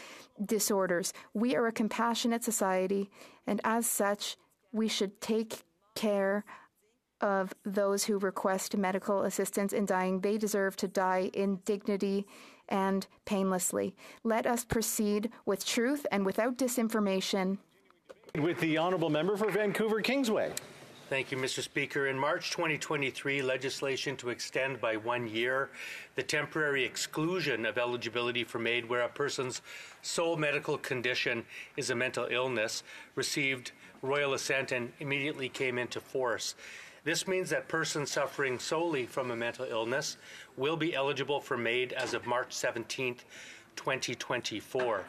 disorders. We are a compassionate society, and as such, we should take care of those who request medical assistance in dying. They deserve to die in dignity and painlessly. Let us proceed with truth and without disinformation. With the honourable member for Vancouver Kingsway. Thank you, Mr. Speaker. In March 2023, legislation to extend by 1 year the temporary exclusion of eligibility for MAID where a person's sole medical condition is a mental illness received royal assent and immediately came into force. This means that persons suffering solely from a mental illness will be eligible for MAID as of March 17, 2024.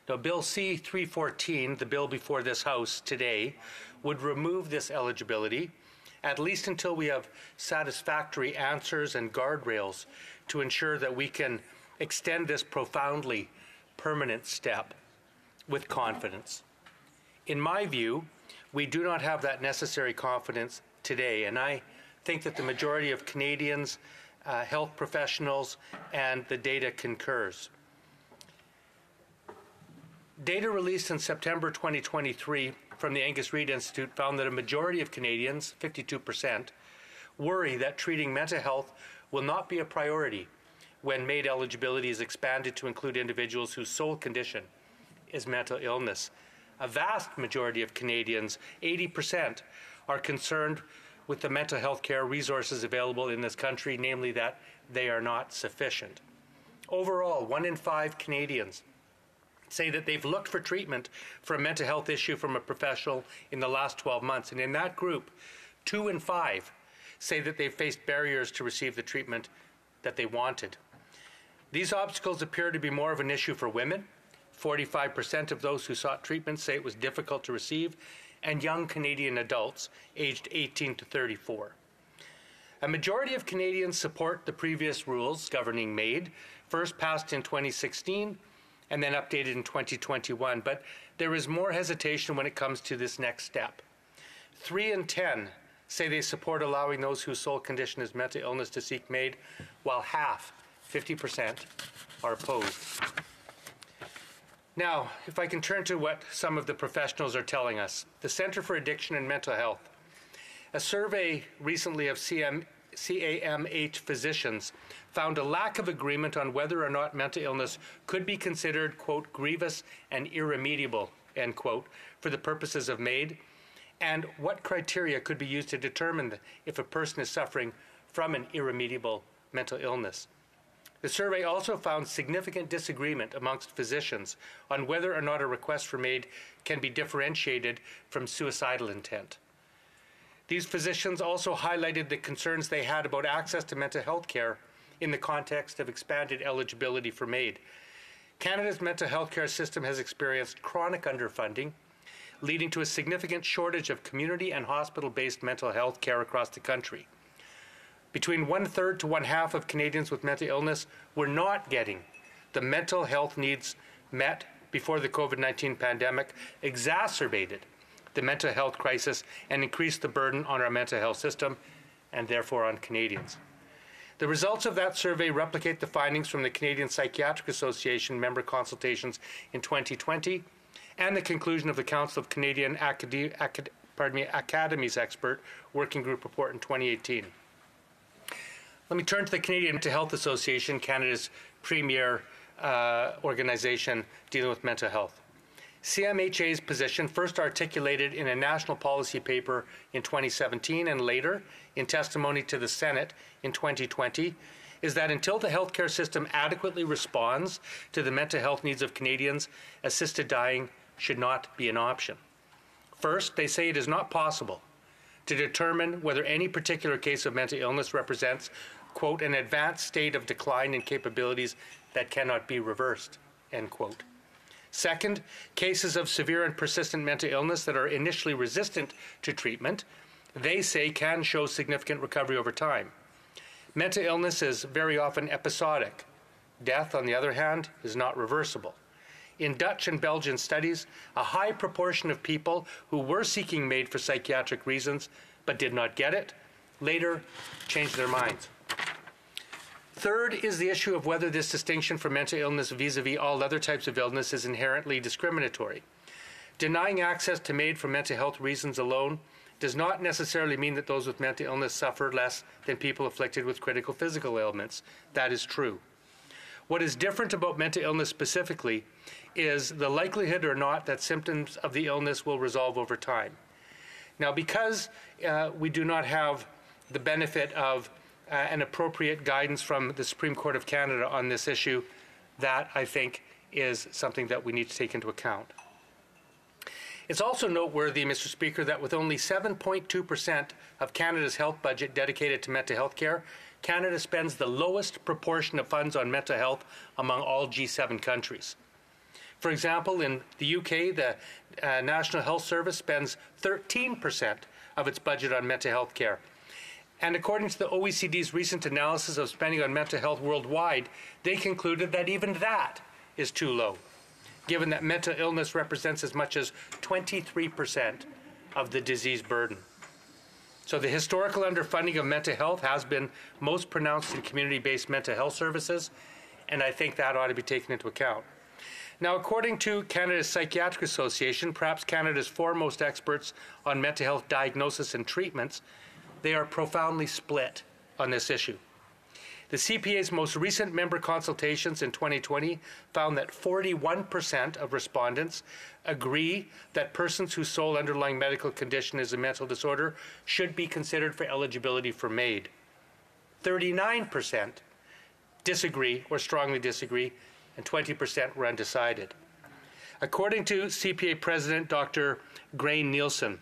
Now, Bill C-314, the bill before this House today, would remove this eligibility, at least until we have satisfactory answers and guardrails to ensure that we can extend this profoundly permanent step with confidence. In my view, We do not have that necessary confidence today, and I think that the majority of Canadians, health professionals, and the data concurs. Data released in September 2023 from the Angus Reid Institute found that a majority of Canadians, 52%, worry that treating mental health will not be a priority when MAID eligibility is expanded to include individuals whose sole condition is mental illness. A vast majority of Canadians, 80%, are concerned with the mental health care resources available in this country, namely that they are not sufficient. Overall, 1 in 5 Canadians say that they've looked for treatment for a mental health issue from a professional in the last 12 months. And in that group, 2 in 5 say that they've faced barriers to receive the treatment that they wanted. These obstacles appear to be more of an issue for women. 45% of those who sought treatment say it was difficult to receive, and young Canadian adults aged 18 to 34. A majority of Canadians support the previous rules governing MAID, first passed in 2016 and then updated in 2021, but there is more hesitation when it comes to this next step. 3 in 10 say they support allowing those whose sole condition is mental illness to seek MAID, while half, 50%, are opposed. Now, if I can turn to what some of the professionals are telling us. The Centre for Addiction and Mental Health. A survey recently of CAMH physicians found a lack of agreement on whether or not mental illness could be considered, quote, grievous and irremediable, end quote, for the purposes of MAID, and what criteria could be used to determine if a person is suffering from an irremediable mental illness. The survey also found significant disagreement amongst physicians on whether or not a request for MAID can be differentiated from suicidal intent. These physicians also highlighted the concerns they had about access to mental health care in the context of expanded eligibility for MAID. Canada's mental health care system has experienced chronic underfunding, leading to a significant shortage of community and hospital-based mental health care across the country. Between 1/3 to 1/2 of Canadians with mental illness were not getting the mental health needs met before the COVID-19 pandemic exacerbated the mental health crisis and increased the burden on our mental health system and therefore on Canadians. The results of that survey replicate the findings from the Canadian Psychiatric Association member consultations in 2020 and the conclusion of the Council of Canadian Academies expert working group report in 2018. Let me turn to the Canadian Mental Health Association, Canada's premier organization dealing with mental health. CMHA's position, first articulated in a national policy paper in 2017 and later in testimony to the Senate in 2020, is that until the healthcare system adequately responds to the mental health needs of Canadians, assisted dying should not be an option. First, they say it is not possible to determine whether any particular case of mental illness represents, quote, an advanced state of decline in capabilities that cannot be reversed, end quote. Second, cases of severe and persistent mental illness that are initially resistant to treatment, they say can show significant recovery over time. Mental illness is very often episodic. Death, on the other hand, is not reversible. In Dutch and Belgian studies, a high proportion of people who were seeking MAID for psychiatric reasons but did not get it, later changed their minds. Third is the issue of whether this distinction for mental illness vis-a-vis all other types of illness is inherently discriminatory. Denying access to MAID for mental health reasons alone does not necessarily mean that those with mental illness suffer less than people afflicted with critical physical ailments. That is true. What is different about mental illness specifically is the likelihood or not that symptoms of the illness will resolve over time. Now, because we do not have the benefit of an appropriate guidance from the Supreme Court of Canada on this issue, that, I think, is something that we need to take into account. It's also noteworthy, Mr. Speaker, that with only 7.2% of Canada's health budget dedicated to mental health care, Canada spends the lowest proportion of funds on mental health among all G7 countries. For example, in the UK, the National Health Service spends 13% of its budget on mental health care. And according to the OECD's recent analysis of spending on mental health worldwide, they concluded that even that is too low, given that mental illness represents as much as 23% of the disease burden. So the historical underfunding of mental health has been most pronounced in community-based mental health services, and I think that ought to be taken into account. Now, according to Canada's Psychiatric Association, perhaps Canada's foremost experts on mental health diagnosis and treatments, they are profoundly split on this issue. The CPA's most recent member consultations in 2020 found that 41% of respondents agree that persons whose sole underlying medical condition is a mental disorder should be considered for eligibility for MAID. 39% disagree or strongly disagree, and 20% were undecided. According to CPA President Dr. Grain Nielsen,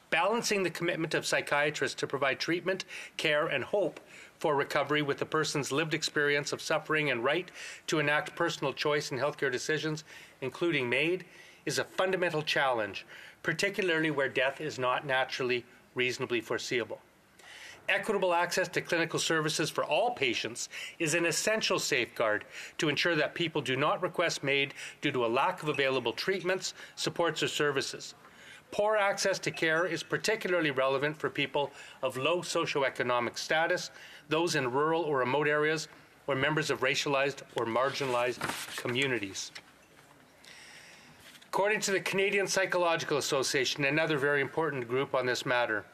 balancing the commitment of psychiatrists to provide treatment, care, and hope for recovery with the person's lived experience of suffering and right to enact personal choice in healthcare decisions, including MAID, is a fundamental challenge, particularly where death is not naturally reasonably foreseeable. Equitable access to clinical services for all patients is an essential safeguard to ensure that people do not request MAID due to a lack of available treatments, supports, or services. Poor access to care is particularly relevant for people of low socioeconomic status, those in rural or remote areas, or members of racialized or marginalized communities. According to the Canadian Psychological Association, another very important group on this matter,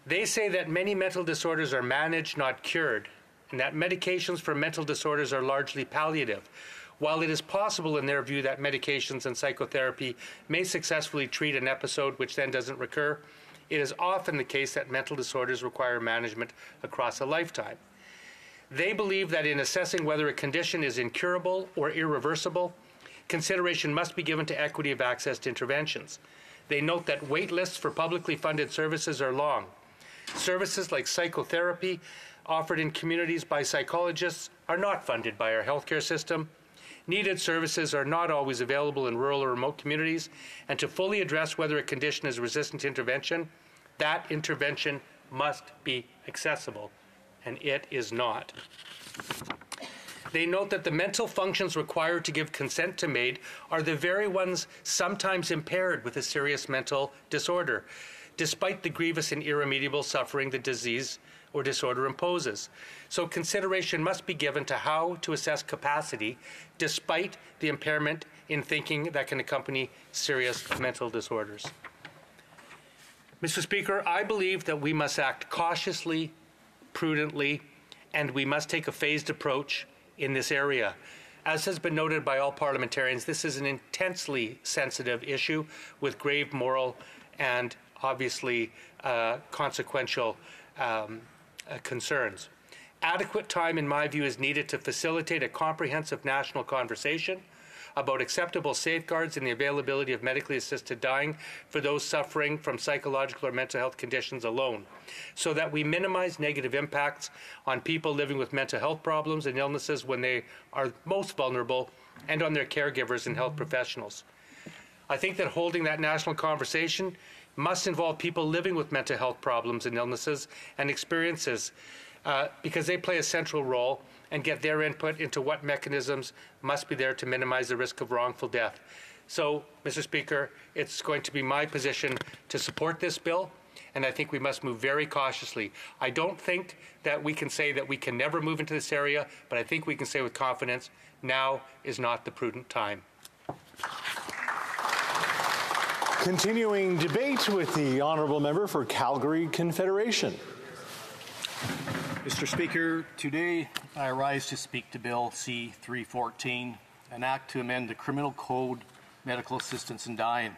they say that many mental disorders are managed, not cured, and that medications for mental disorders are largely palliative. While it is possible, in their view, that medications and psychotherapy may successfully treat an episode which then doesn't recur, it is often the case that mental disorders require management across a lifetime. They believe that in assessing whether a condition is incurable or irreversible, consideration must be given to equity of access to interventions. They note that wait lists for publicly funded services are long. Services like psychotherapy offered in communities by psychologists are not funded by our healthcare system. Needed services are not always available in rural or remote communities, and to fully address whether a condition is resistant to intervention, that intervention must be accessible, and it is not. They note that the mental functions required to give consent to MAID are the very ones sometimes impaired with a serious mental disorder, despite the grievous and irremediable suffering the disease or disorder imposes. So consideration must be given to how to assess capacity despite the impairment in thinking that can accompany serious mental disorders. Mr. Speaker, I believe that we must act cautiously, prudently, and we must take a phased approach in this area. As has been noted by all parliamentarians, this is an intensely sensitive issue with grave moral and obviously consequential concerns. Adequate time, in my view, is needed to facilitate a comprehensive national conversation about acceptable safeguards in the availability of medically assisted dying for those suffering from psychological or mental health conditions alone, so that we minimize negative impacts on people living with mental health problems and illnesses when they are most vulnerable, and on their caregivers and health professionals. I think that holding that national conversation must involve people living with mental health problems and illnesses and experiences because they play a central role, and get their input into what mechanisms must be there to minimize the risk of wrongful death. So, Mr. Speaker, it's going to be my position to support this bill, and I think we must move very cautiously. I don't think that we can say that we can never move into this area, but I think we can say with confidence, now is not the prudent time. Continuing debate with the honourable member for Calgary Confederation. Mr. Speaker, today I rise to speak to Bill C-314, an act to amend the Criminal Code, Medical Assistance in Dying.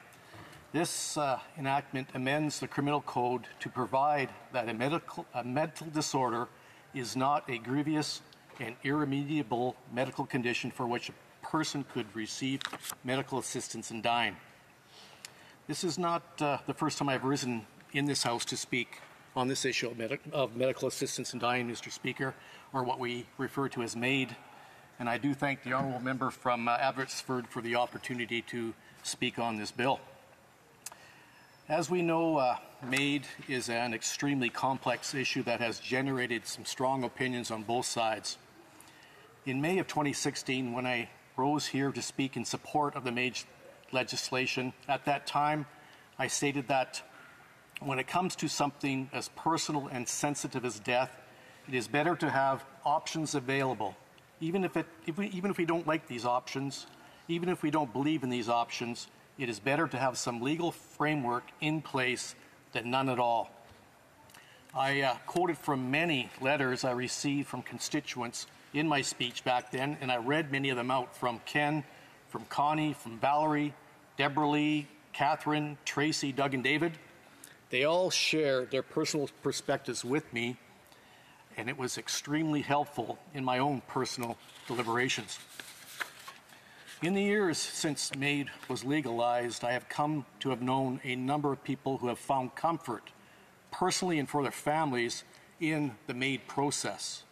This enactment amends the Criminal Code to provide that a mental disorder is not a grievous and irremediable medical condition for which a person could receive medical assistance in dying. This is not the first time I've risen in this House to speak on this issue of medical assistance in dying, Mr. Speaker, or what we refer to as MAID. And I do thank the honourable member from Abbotsford for the opportunity to speak on this bill. As we know, MAID is an extremely complex issue that has generated some strong opinions on both sides. In May of 2016, when I rose here to speak in support of the MAID legislation, at that time, I stated that when it comes to something as personal and sensitive as death, it is better to have options available, even if we don't like these options, even if we don't believe in these options. It is better to have some legal framework in place than none at all. I quoted from many letters I received from constituents in my speech back then, and I read many of them out, from Ken, from Connie, from Valerie, Deborah Lee, Catherine, Tracy, Doug, and David. They all share their personal perspectives with me, and it was extremely helpful in my own personal deliberations. In the years since MAID was legalized, I have come to have known a number of people who have found comfort, personally and for their families, in the MAID process.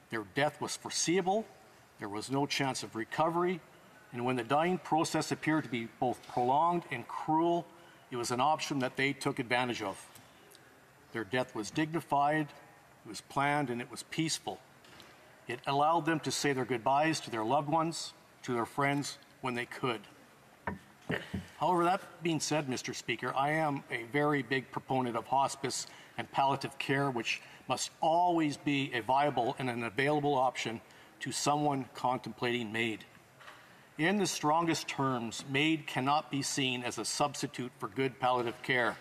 Their death was foreseeable, there was no chance of recovery, and when the dying process appeared to be both prolonged and cruel, it was an option that they took advantage of. Their death was dignified, it was planned, and it was peaceful. It allowed them to say their goodbyes to their loved ones, to their friends when they could. However, that being said, Mr. Speaker, I am a very big proponent of hospice and palliative care, which must always be a viable and an available option to someone contemplating MAID. In the strongest terms, MAID cannot be seen as a substitute for good palliative care,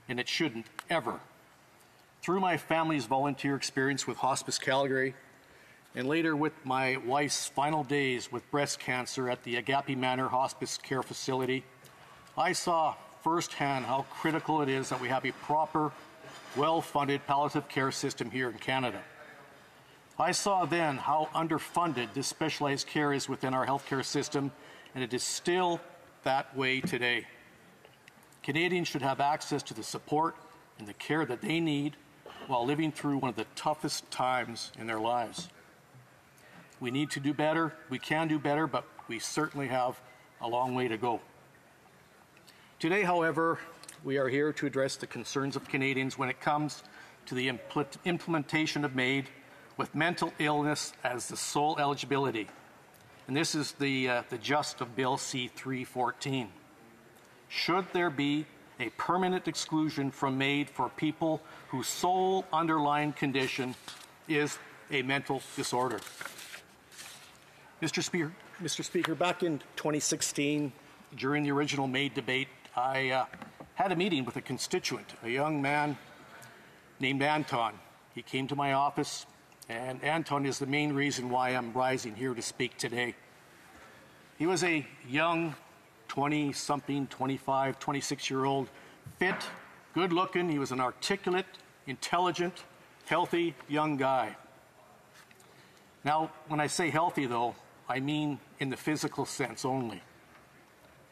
and it shouldn't ever. Through my family's volunteer experience with Hospice Calgary, and later with my wife's final days with breast cancer at the Agape Manor Hospice Care Facility, I saw firsthand how critical it is that we have a proper, well-funded palliative care system here in Canada. I saw then how underfunded this specialized care is within our healthcare system, and it is still that way today. Canadians should have access to the support and the care that they need while living through one of the toughest times in their lives. We need to do better, we can do better, but we certainly have a long way to go. Today, however, we are here to address the concerns of Canadians when it comes to the implementation of MAID with mental illness as the sole eligibility. And this is the gist of Bill C-314. Should there be a permanent exclusion from MAID for people whose sole underlying condition is a mental disorder? Mr. Speaker, back in 2016, during the original MAID debate, I had a meeting with a constituent, a young man named Anton. He came to my office, and Anton is the main reason why I'm rising here to speak today. He was a young 20-something, 25, 26-year-old, fit, good-looking. He was an articulate, intelligent, healthy young guy. Now, when I say healthy, though, I mean in the physical sense only.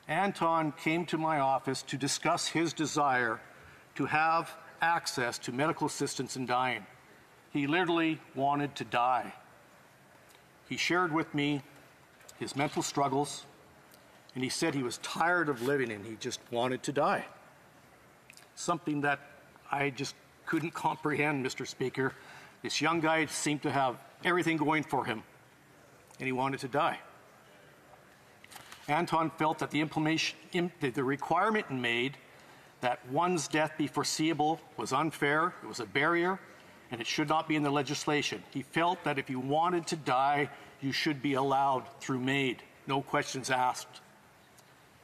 Anton came to my office to discuss his desire to have access to medical assistance in dying. He literally wanted to die. He shared with me his mental struggles, and he said he was tired of living and he just wanted to die. Something that I just couldn't comprehend, Mr. Speaker. This young guy seemed to have everything going for him, and he wanted to die. Anton felt that the requirement in MAID that one's death be foreseeable was unfair, it was a barrier, and it should not be in the legislation. He felt that if you wanted to die, you should be allowed through MAID, no questions asked.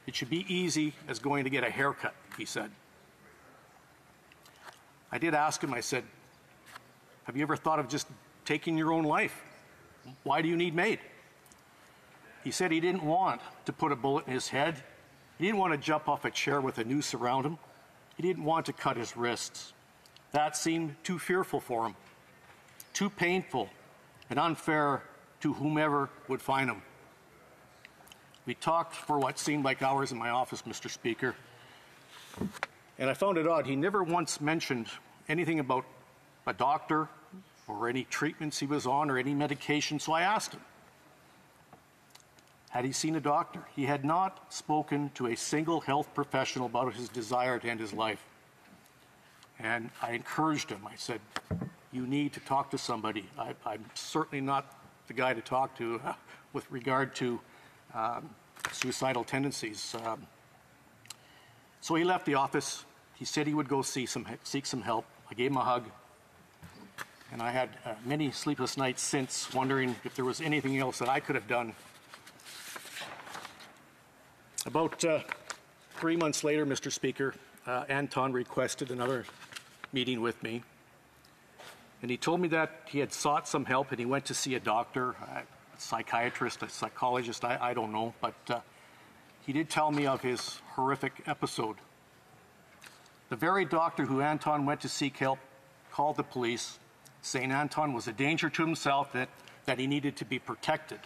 It should be easy as going to get a haircut, he said. I did ask him, I said, have you ever thought of just taking your own life? Why do you need MAID? He said he didn't want to put a bullet in his head. He didn't want to jump off a chair with a noose around him. He didn't want to cut his wrists. That seemed too fearful for him, too painful and unfair to whomever would find him. We talked for what seemed like hours in my office, Mr. Speaker, and I found it odd. He never once mentioned anything about a doctor or any treatments he was on or any medication, so I asked him, had he seen a doctor? He had not spoken to a single health professional about his desire to end his life. And I encouraged him. I said, you need to talk to somebody. I'm certainly not the guy to talk to with regard to suicidal tendencies. So he left the office. He said he would go seek some help. I gave him a hug. And I had many sleepless nights since, wondering if there was anything else that I could have done. About 3 months later, Mr. Speaker, Anton requested another meeting with me. And he told me that he had sought some help and he went to see a doctor, a psychiatrist, a psychologist, I don't know. But he did tell me of his horrific episode. The very doctor who Anton went to seek help called the police, saying Anton was a danger to himself, that he needed to be protected.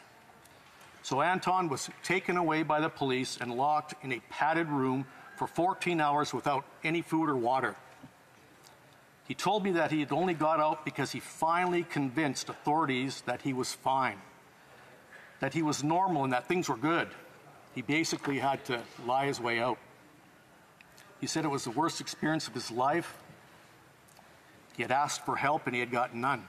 So Anton was taken away by the police and locked in a padded room for 14 hours without any food or water. He told me that he had only got out because he finally convinced authorities that he was fine, that he was normal and that things were good. He basically had to lie his way out. He said it was the worst experience of his life. He had asked for help and he had gotten none.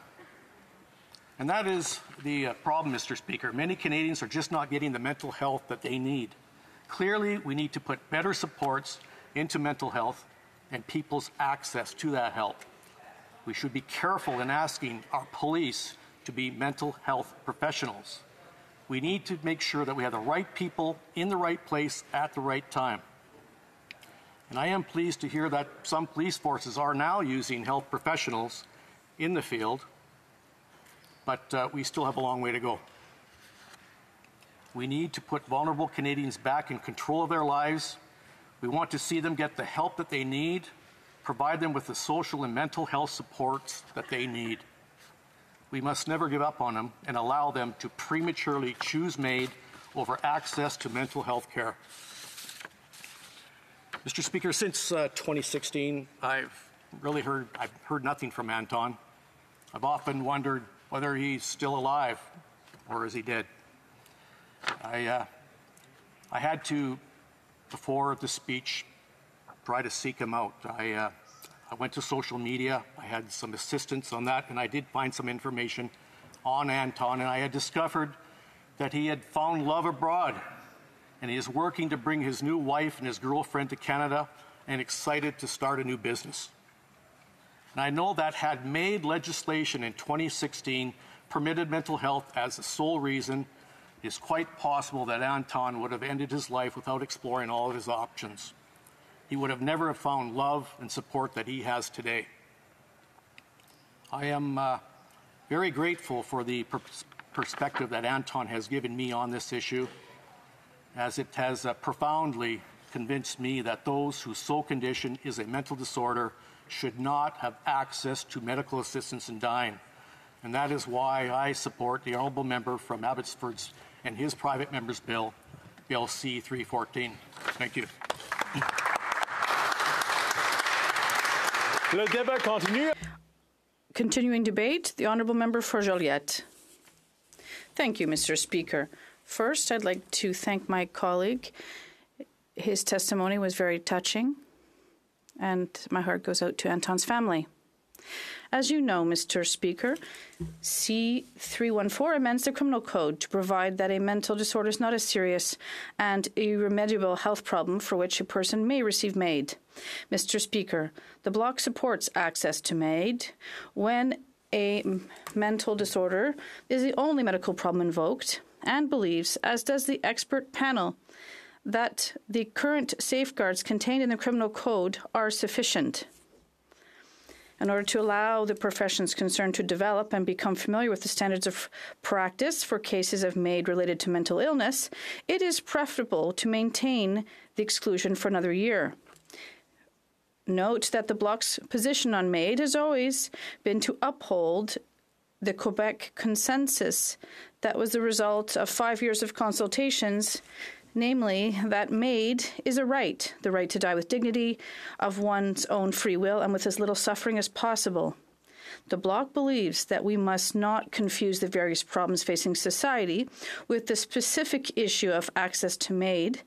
And that is the problem, Mr. Speaker. Many Canadians are just not getting the mental health that they need. Clearly, we need to put better supports into mental health and people's access to that help. We should be careful in asking our police to be mental health professionals. We need to make sure that we have the right people in the right place at the right time. And I am pleased to hear that some police forces are now using health professionals in the field, but we still have a long way to go. We need to put vulnerable Canadians back in control of their lives. We want to see them get the help that they need, provide them with the social and mental health supports that they need. We must never give up on them and allow them to prematurely choose MAID over access to mental health care. Mr. Speaker, since 2016, I've heard nothing from Anton. I've often wondered whether he's still alive or is he dead. I had to, before the speech, try to seek him out. I went to social media. I had some assistance on that, and I did find some information on Anton, and I had discovered that he had found love abroad, and he is working to bring his new wife and his girlfriend to Canada and excited to start a new business. And I know that had MAID legislation in 2016 permitted mental health as the sole reason, it is quite possible that Anton would have ended his life without exploring all of his options. He would have never have found love and support that he has today. I am very grateful for the perspective that Anton has given me on this issue, as it has profoundly convinced me that those whose sole condition is a mental disorder should not have access to medical assistance in dying. And that is why I support the honourable member from Abbotsford's and his private member's bill, Bill C-314. Thank you. Le débat continue. Continuing debate, the honourable member for Joliette. Thank you, Mr. Speaker. First, I'd like to thank my colleague. His testimony was very touching, and my heart goes out to Anton's family. As you know, Mr. Speaker, C-314 amends the criminal code to provide that a mental disorder is not a serious and irremediable health problem for which a person may receive MAID. Mr. Speaker, the Bloc supports access to MAID when a mental disorder is the only medical problem invoked, and believes, as does the expert panel, that the current safeguards contained in the criminal code are sufficient. In order to allow the professions concerned to develop and become familiar with the standards of practice for cases of MAID related to mental illness, it is preferable to maintain the exclusion for another year. Note that the Bloc's position on MAID has always been to uphold the Quebec consensus that was the result of 5 years of consultations, namely that MAID is a right, the right to die with dignity, of one's own free will and with as little suffering as possible. The Bloc believes that we must not confuse the various problems facing society with the specific issue of access to MAID.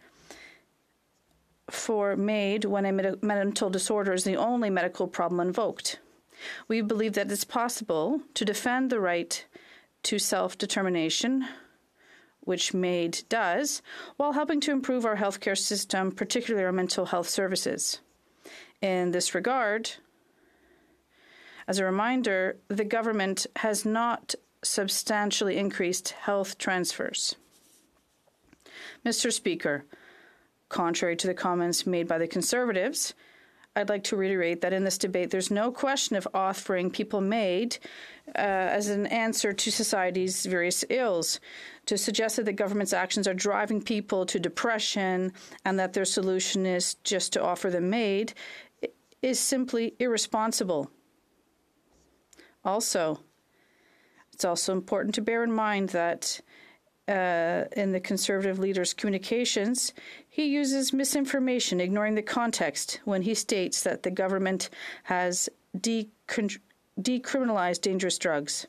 For MAID, when a mental disorder is the only medical problem invoked. We believe that it's possible to defend the right to self-determination which MAID does, while helping to improve our healthcare system, particularly our mental health services. In this regard, as a reminder, the government has not substantially increased health transfers. Mr. Speaker, contrary to the comments made by the Conservatives, I'd like to reiterate that in this debate there's no question of offering people MAID as an answer to society's various ills. To suggest that the government's actions are driving people to depression and that their solution is just to offer them MAID is simply irresponsible. It's also important to bear in mind that in the Conservative leader's communications, he uses misinformation, ignoring the context, when he states that the government has decriminalized dangerous drugs.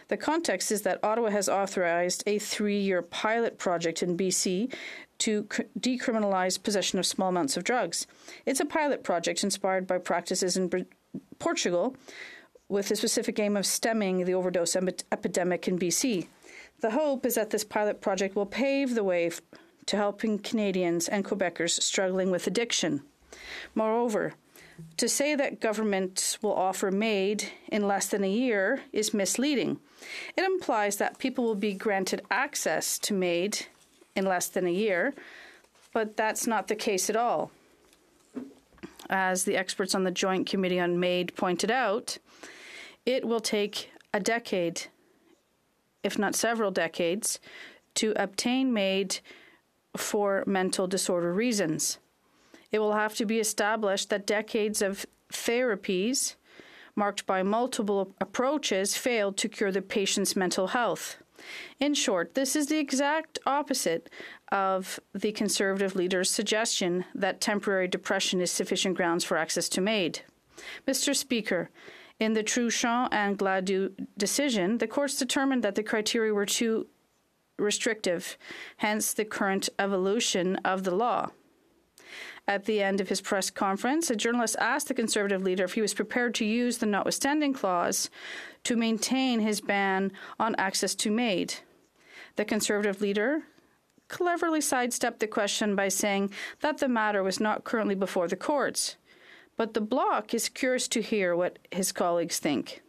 The context is that Ottawa has authorized a 3-year pilot project in BC to decriminalize possession of small amounts of drugs. It's a pilot project inspired by practices in Portugal, with the specific aim of stemming the overdose epidemic in BC. The hope is that this pilot project will pave the way to helping Canadians and Quebecers struggling with addiction. Moreover, to say that government will offer MAID in less than a year is misleading. It implies that people will be granted access to MAID in less than a year, but that's not the case at all. As the experts on the Joint Committee on MAID pointed out, it will take a decade, if not several decades, to obtain MAID for mental disorder reasons. It will have to be established that decades of therapies marked by multiple approaches failed to cure the patient's mental health. In short, this is the exact opposite of the Conservative leader's suggestion that temporary depression is sufficient grounds for access to MAID. Mr. Speaker, in the Truchon and Gladue decision, the courts determined that the criteria were too restrictive, hence the current evolution of the law. At the end of his press conference, a journalist asked the Conservative leader if he was prepared to use the notwithstanding clause to maintain his ban on access to MAID. The Conservative leader cleverly sidestepped the question by saying that the matter was not currently before the courts. But the Bloc is curious to hear what his colleagues think.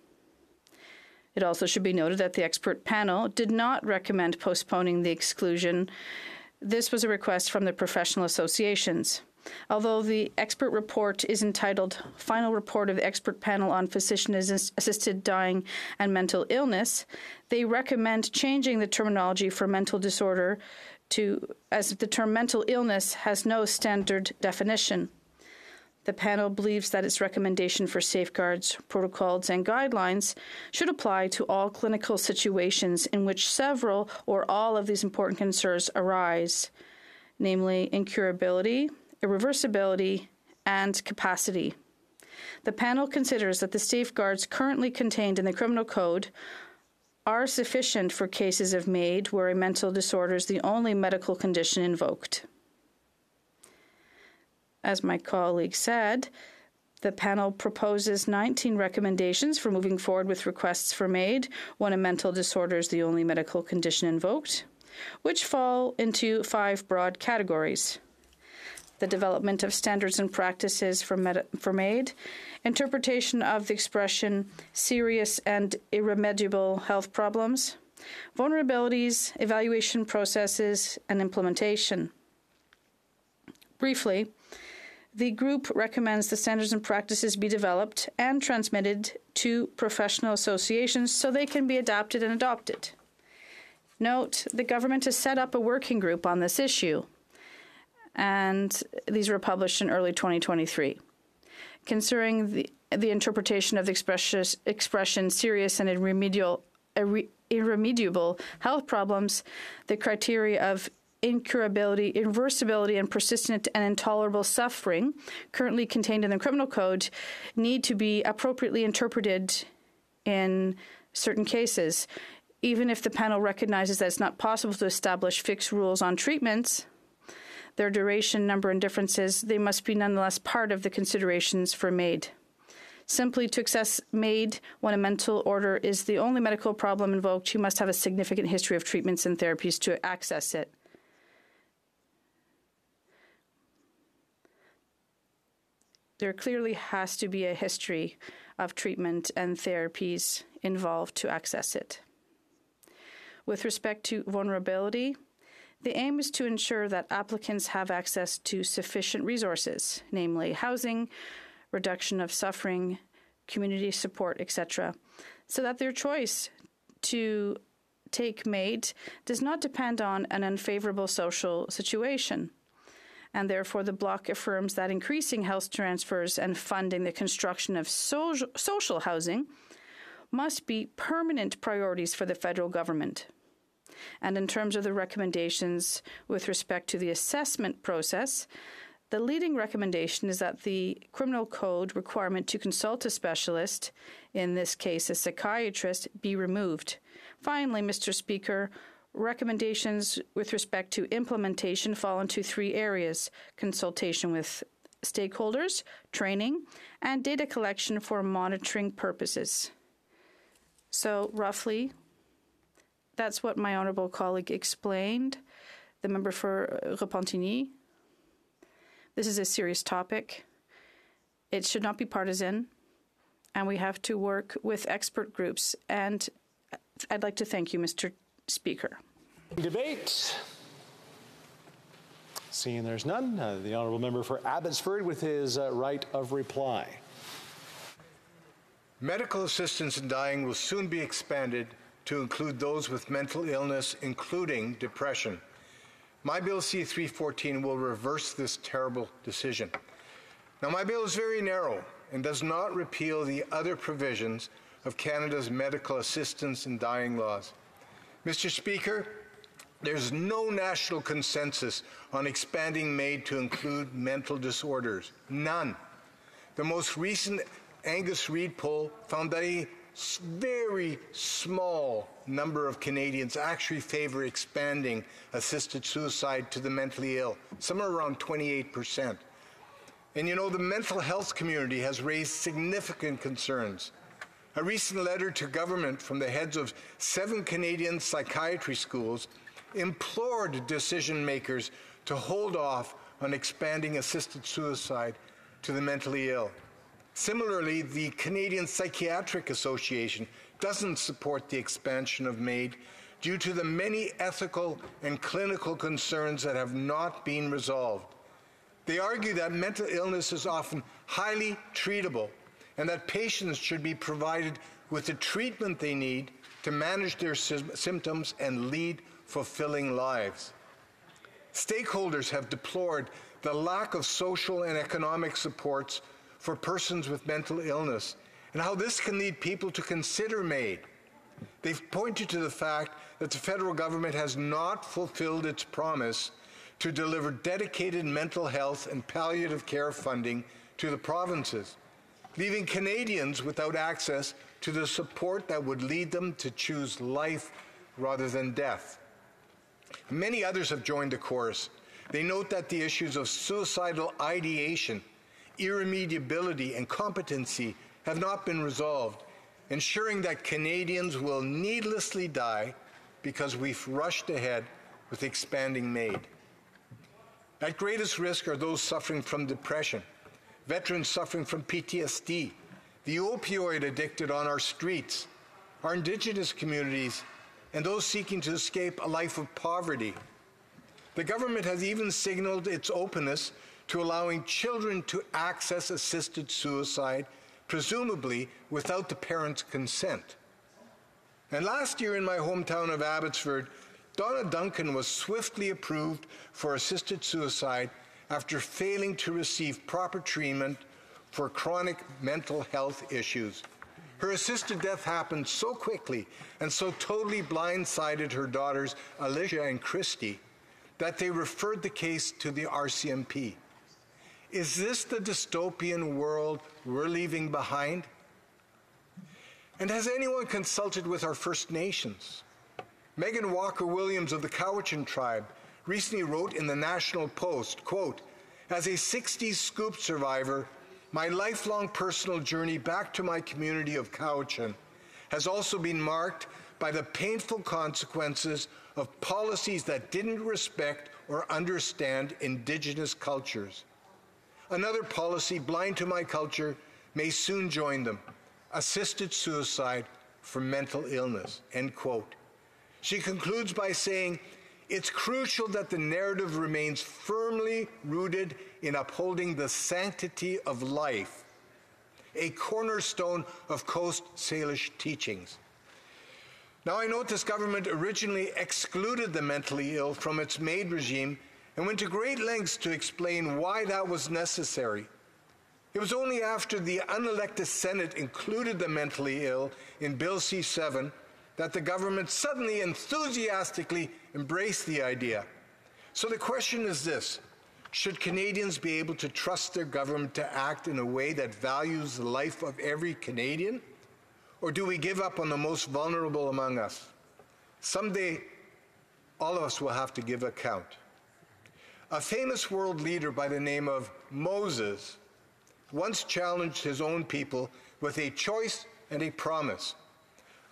It also should be noted that the expert panel did not recommend postponing the exclusion. This was a request from the professional associations. Although the expert report is entitled Final Report of the Expert Panel on Physician-Assisted Dying and Mental Illness, they recommend changing the terminology for mental disorder as the term mental illness has no standard definition. The panel believes that its recommendation for safeguards, protocols, and guidelines should apply to all clinical situations in which several or all of these important concerns arise, namely incurability, irreversibility, and capacity. The panel considers that the safeguards currently contained in the Criminal Code are sufficient for cases of MAID where a mental disorder is the only medical condition invoked. As my colleague said, the panel proposes 19 recommendations for moving forward with requests for MAID when a mental disorder is the only medical condition invoked, which fall into 5 broad categories: the development of standards and practices for MAID, interpretation of the expression serious and irremediable health problems, vulnerabilities, evaluation processes, and implementation. Briefly, the group recommends the standards and practices be developed and transmitted to professional associations so they can be adapted and adopted. Note, the government has set up a working group on this issue, and these were published in early 2023. Concerning the interpretation of the expression serious and irremediable health problems, the criteria of incurability, irreversibility, and persistent and intolerable suffering currently contained in the Criminal Code need to be appropriately interpreted in certain cases. Even if the panel recognizes that it's not possible to establish fixed rules on treatments, their duration, number, and differences, they must be nonetheless part of the considerations for MAID. Simply to access MAID when a mental order is the only medical problem invoked, you must have a significant history of treatments and therapies to access it. There clearly has to be a history of treatment and therapies involved to access it. With respect to vulnerability, the aim is to ensure that applicants have access to sufficient resources, namely housing, reduction of suffering, community support, etc., so that their choice to take MAID does not depend on an unfavorable social situation. And therefore, the Bloc affirms that increasing health transfers and funding the construction of social housing must be permanent priorities for the federal government. And in terms of the recommendations with respect to the assessment process, the leading recommendation is that the criminal code requirement to consult a specialist, in this case a psychiatrist, be removed. Finally, Mr. Speaker, recommendations with respect to implementation fall into 3 areas: consultation with stakeholders, training, and data collection for monitoring purposes. So roughly, that's what my honourable colleague explained, the member for Repentigny. This is a serious topic. It should not be partisan, and we have to work with expert groups. And I'd like to thank you, Mr. Speaker. Debate. Seeing there's none, the honourable member for Abbotsford with his right of reply. Medical assistance in dying will soon be expanded to include those with mental illness, including depression. My Bill C-314 will reverse this terrible decision. Now, my bill is very narrow and does not repeal the other provisions of Canada's medical assistance in dying laws. Mr. Speaker, there's no national consensus on expanding MAID to include mental disorders. None. The most recent Angus Reid poll found that a very small number of Canadians actually favor expanding assisted suicide to the mentally ill, somewhere around 28%. And you know, the mental health community has raised significant concerns. A recent letter to government from the heads of 7 Canadian psychiatry schools implored decision makers to hold off on expanding assisted suicide to the mentally ill. Similarly, the Canadian Psychiatric Association doesn't support the expansion of MAID due to the many ethical and clinical concerns that have not been resolved. They argue that mental illness is often highly treatable and that patients should be provided with the treatment they need to manage their symptoms and lead fulfilling lives. Stakeholders have deplored the lack of social and economic supports for persons with mental illness and how this can lead people to consider MAID. They've pointed to the fact that the federal government has not fulfilled its promise to deliver dedicated mental health and palliative care funding to the provinces, leaving Canadians without access to the support that would lead them to choose life rather than death. Many others have joined the chorus. They note that the issues of suicidal ideation, irremediability, and competency have not been resolved, ensuring that Canadians will needlessly die because we've rushed ahead with expanding MAID. At greatest risk are those suffering from depression, veterans suffering from PTSD, the opioid addicted on our streets, our Indigenous communities, and those seeking to escape a life of poverty. The government has even signaled its openness to allowing children to access assisted suicide, presumably without the parents' consent. And last year in my hometown of Abbotsford, Donna Duncan was swiftly approved for assisted suicide after failing to receive proper treatment for chronic mental health issues. Her assisted death happened so quickly and so totally blindsided her daughters, Alicia and Christy, that they referred the case to the RCMP. Is this the dystopian world we're leaving behind? And has anyone consulted with our First Nations? Megan Walker-Williams of the Cowichan tribe recently wrote in the National Post, quote, "As a 60s scoop survivor, My lifelong personal journey back to my community of Cowichan has also been marked by the painful consequences of policies that didn't respect or understand Indigenous cultures. Another policy blind to my culture may soon join them: assisted suicide for mental illness, end quote. She concludes by saying, it's crucial that the narrative remains firmly rooted in upholding the sanctity of life, a cornerstone of Coast Salish teachings. Now, I note this government originally excluded the mentally ill from its MAID regime and went to great lengths to explain why that was necessary. It was only after the unelected Senate included the mentally ill in Bill C-7 that the government suddenly enthusiastically embraced the idea. So the question is this: should Canadians be able to trust their government to act in a way that values the life of every Canadian? Or do we give up on the most vulnerable among us? Someday, all of us will have to give account. A famous world leader by the name of Moses once challenged his own people with a choice and a promise.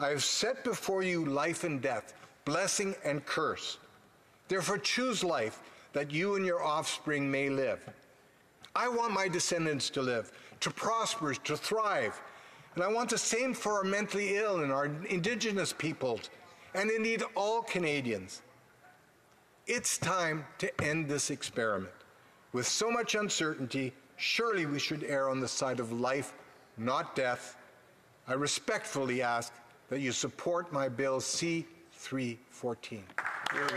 I have set before you life and death, blessing and curse. Therefore choose life, that you and your offspring may live. I want my descendants to live, to prosper, to thrive. And I want the same for our mentally ill and our Indigenous peoples, and indeed all Canadians. It's time to end this experiment. With so much uncertainty, surely we should err on the side of life, not death. I respectfully ask that you support my Bill C-314. Hear, hear.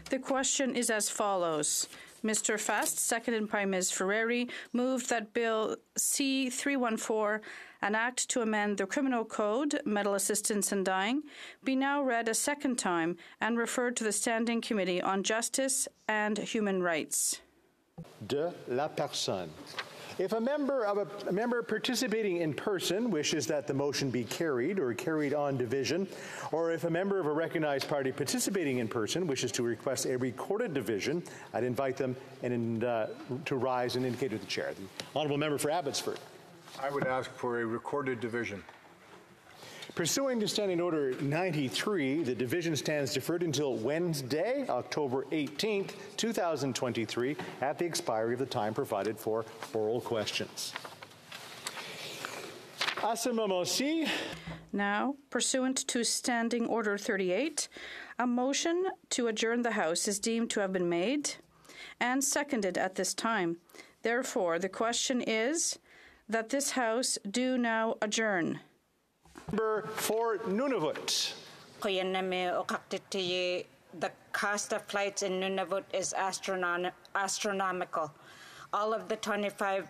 The question is as follows. Mr. Fast, seconded by Ms. Ferreri, moved that Bill C-314, an act to amend the Criminal Code, Medical Assistance in Dying, be now read a second time and referred to the Standing Committee on Justice and Human Rights. De la personne. If a member participating in person wishes that the motion be carried or carried on division, or if a member of a recognized party participating in person wishes to request a recorded division, I'd invite them to rise and indicate to the chair. The honourable member for Abbotsford. I would ask for a recorded division. Pursuant to Standing Order 93, the division stands deferred until Wednesday, October 18th, 2023, at the expiry of the time provided for oral questions. À ce moment-ci, now, pursuant to Standing Order 38, a motion to adjourn the House is deemed to have been made and seconded at this time. Therefore, the question is that this House do now adjourn. Member for Nunavut. The cost of flights in Nunavut is astronomical. All of the 25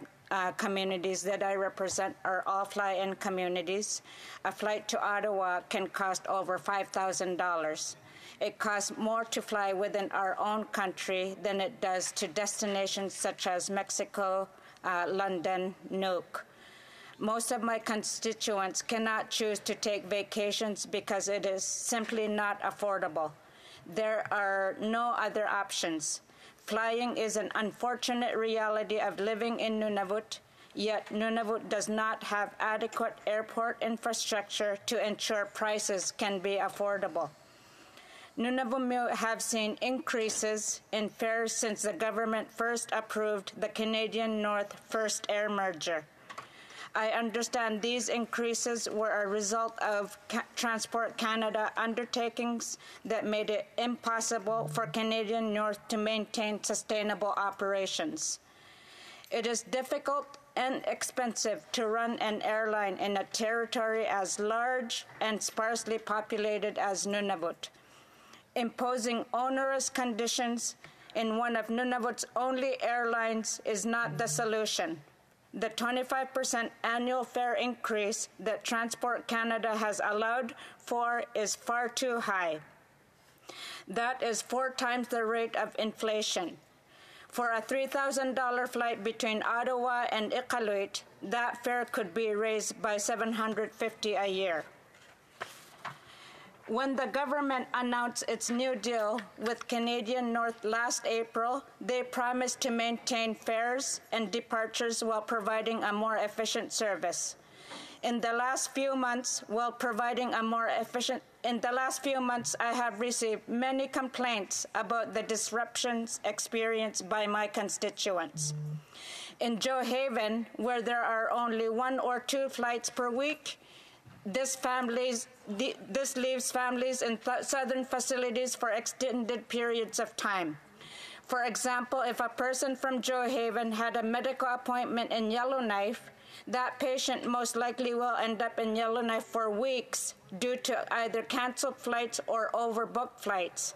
communities that I represent are all fly-in communities. A flight to Ottawa can cost over $5,000. It costs more to fly within our own country than it does to destinations such as Mexico, London, Nuuk. Most of my constituents cannot choose to take vacations because it is simply not affordable. There are no other options. Flying is an unfortunate reality of living in Nunavut, yet Nunavut does not have adequate airport infrastructure to ensure prices can be affordable. Nunavut have seen increases in fares since the government first approved the Canadian North First Air merger. I understand these increases were a result of Transport Canada undertakings that made it impossible for Canadian North to maintain sustainable operations. It is difficult and expensive to run an airline in a territory as large and sparsely populated as Nunavut. Imposing onerous conditions in one of Nunavut's only airlines is not the solution. The 25% annual fare increase that Transport Canada has allowed for is far too high. That is 4 times the rate of inflation. For a $3,000 flight between Ottawa and Iqaluit, that fare could be raised by $750 a year. When the government announced its new deal with Canadian North last April, they promised to maintain fares and departures while providing a more efficient service. In the last few months, I have received many complaints about the disruptions experienced by my constituents. In Joe Haven, where there are only 1 or 2 flights per week, this leaves families in southern facilities for extended periods of time. For example, if a person from Joe Haven had a medical appointment in Yellowknife, that patient most likely will end up in Yellowknife for weeks due to either canceled flights or overbooked flights.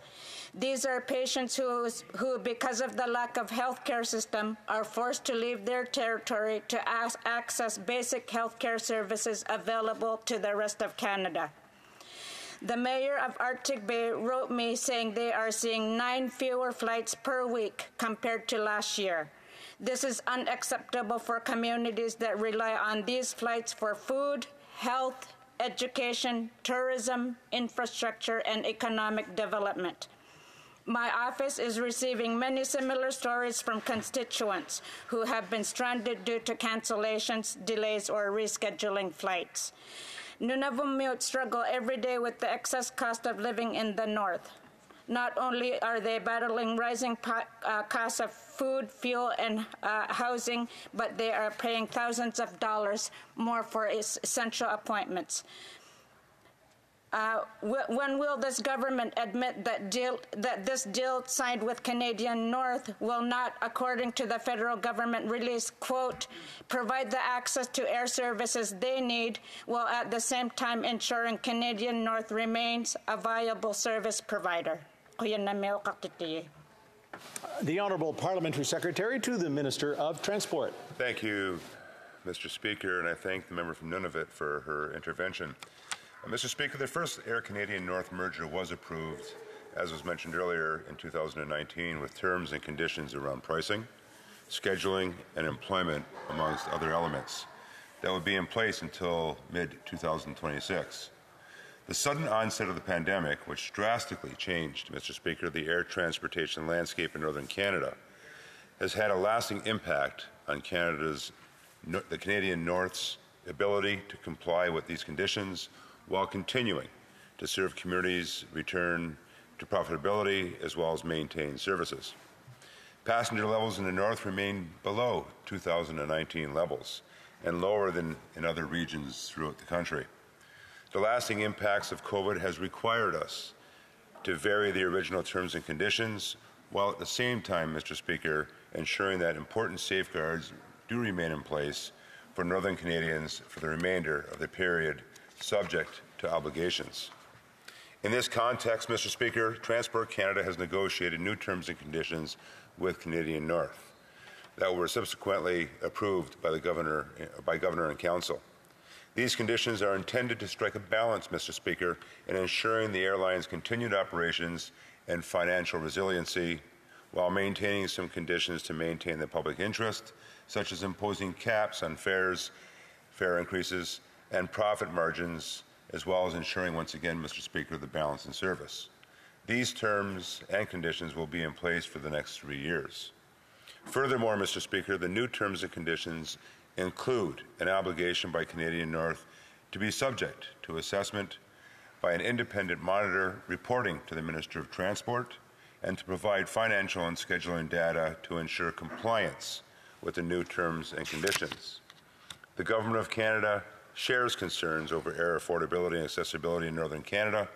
These are patients who, because of the lack of healthcare system, are forced to leave their territory to access basic healthcare services available to the rest of Canada. The mayor of Arctic Bay wrote me saying they are seeing 9 fewer flights per week compared to last year. This is unacceptable for communities that rely on these flights for food, health, education, tourism, infrastructure, and economic development. My office is receiving many similar stories from constituents who have been stranded due to cancellations, delays, or rescheduling flights. Nunavummiut struggle every day with the excess cost of living in the north. Not only are they battling rising costs of food, fuel, and housing, but they are paying thousands of dollars more for essential appointments. When will this government admit that this deal signed with Canadian North will not, according to the federal government release, quote, provide the access to air services they need, while at the same time ensuring Canadian North remains a viable service provider? The Honourable Parliamentary Secretary to the Minister of Transport. Thank you, Mr. Speaker, and I thank the member from Nunavut for her intervention. Mr. Speaker, the first Air Canadian North merger was approved, as was mentioned earlier, in 2019 with terms and conditions around pricing, scheduling, and employment, amongst other elements, that would be in place until mid-2026. The sudden onset of the pandemic, which drastically changed, Mr. Speaker, the air transportation landscape in northern Canada, has had a lasting impact on the Canadian North's ability to comply with these conditions while continuing to serve communities, return to profitability, as well as maintain services. Passenger levels in the north remain below 2019 levels and lower than in other regions throughout the country. The lasting impacts of COVID has required us to vary the original terms and conditions, while at the same time, Mr. Speaker, ensuring that important safeguards do remain in place for Northern Canadians for the remainder of the period subject to obligations. In this context, Mr. Speaker, Transport Canada has negotiated new terms and conditions with Canadian North that were subsequently approved by Governor and Council. These conditions are intended to strike a balance, Mr. Speaker, in ensuring the airline's continued operations and financial resiliency while maintaining some conditions to maintain the public interest, such as imposing caps on fares, fare increases, and profit margins, as well as ensuring, once again, Mr. Speaker, the balance in service. These terms and conditions will be in place for the next 3 years. Furthermore, Mr. Speaker, the new terms and conditions include an obligation by Canadian North to be subject to assessment by an independent monitor reporting to the Minister of Transport and to provide financial and scheduling data to ensure compliance with the new terms and conditions. The Government of Canada shares concerns over air affordability and accessibility in Northern Canada,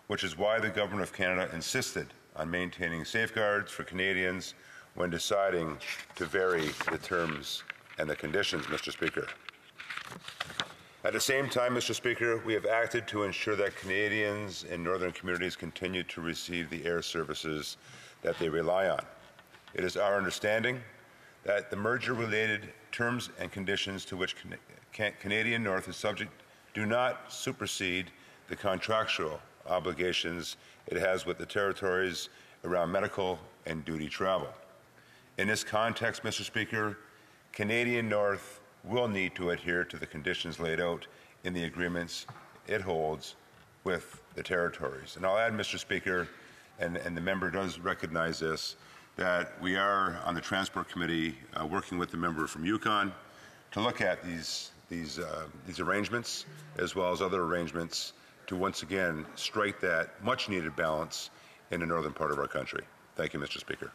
which is why the Government of Canada insisted on maintaining safeguards for Canadians when deciding to vary the terms and the conditions, Mr. Speaker. At the same time, Mr. Speaker, we have acted to ensure that Canadians in northern communities continue to receive the air services that they rely on. It is our understanding that the merger-related terms and conditions to which Canadian North is subject do not supersede the contractual obligations it has with the territories around medical and duty travel. In this context, Mr. Speaker, Canadian North will need to adhere to the conditions laid out in the agreements it holds with the territories. And I'll add, Mr. Speaker, and the member does recognize this, that we are on the Transport Committee working with the member from Yukon to look at these arrangements as well as other arrangements to once again strike that much-needed balance in the northern part of our country. Thank you, Mr. Speaker.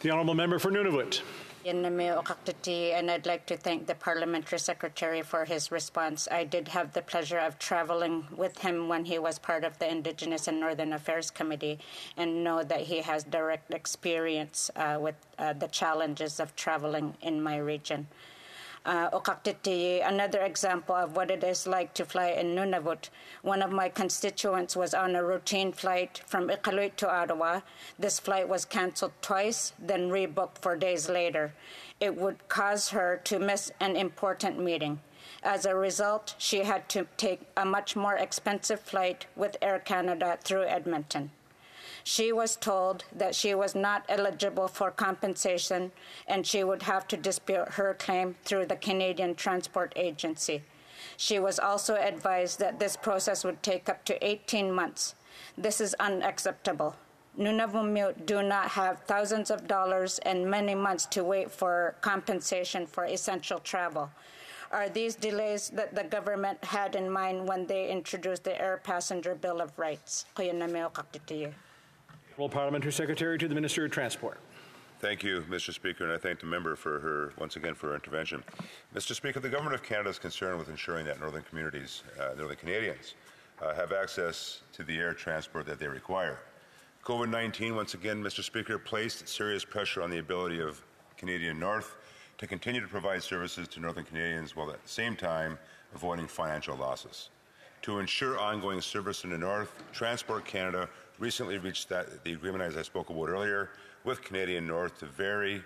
The honourable member for Nunavut. And I'd like to thank the Parliamentary Secretary for his response. I did have the pleasure of traveling with him when he was part of the Indigenous and Northern Affairs Committee, and know that he has direct experience with the challenges of traveling in my region. Another example of what it is like to fly in Nunavut. One of my constituents was on a routine flight from Iqaluit to Ottawa. This flight was canceled twice, then rebooked 4 days later. It would cause her to miss an important meeting. As a result, she had to take a much more expensive flight with Air Canada through Edmonton. She was told that she was not eligible for compensation and she would have to dispute her claim through the Canadian Transport Agency. She was also advised that this process would take up to 18 months. This is unacceptable. Nunavummiut do not have thousands of dollars and many months to wait for compensation for essential travel. Are these delays that the government had in mind when they introduced the Air Passenger Bill of Rights? Parliamentary Secretary to the Minister of Transport. Thank you, Mr. Speaker, and I thank the member for her, once again, for her intervention. Mr. Speaker, the Government of Canada is concerned with ensuring that northern communities, northern Canadians, have access to the air transport that they require. COVID-19, once again, Mr. Speaker, placed serious pressure on the ability of Canadian North to continue to provide services to northern Canadians while at the same time avoiding financial losses. To ensure ongoing service in the North, Transport Canada recently reached the agreement, as I spoke about earlier, with Canadian North to vary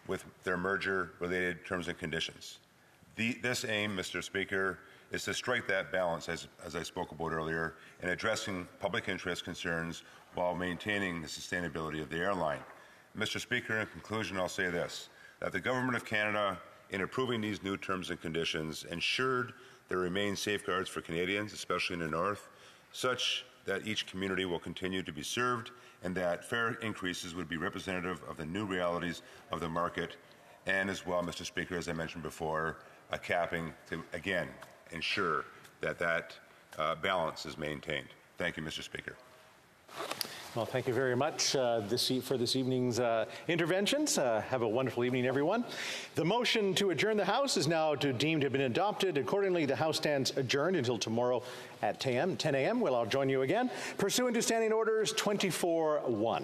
with their merger-related terms and conditions. This aim, Mr. Speaker, is to strike that balance, as I spoke about earlier, in addressing public interest concerns while maintaining the sustainability of the airline. Mr. Speaker, in conclusion, I'll say this, that the Government of Canada, in approving these new terms and conditions, ensured there remain safeguards for Canadians, especially in the North, such that each community will continue to be served and that fare increases would be representative of the new realities of the market, and as well, Mr. Speaker, as I mentioned before, a capping to, again, ensure that balance is maintained. Thank you, Mr. Speaker. Well, thank you very much for this evening's interventions. Have a wonderful evening, everyone. The motion to adjourn the House is now deemed to have been adopted. Accordingly, the House stands adjourned until tomorrow at 10 a.m. Well, I'll join you again, pursuant to Standing Orders 24-1.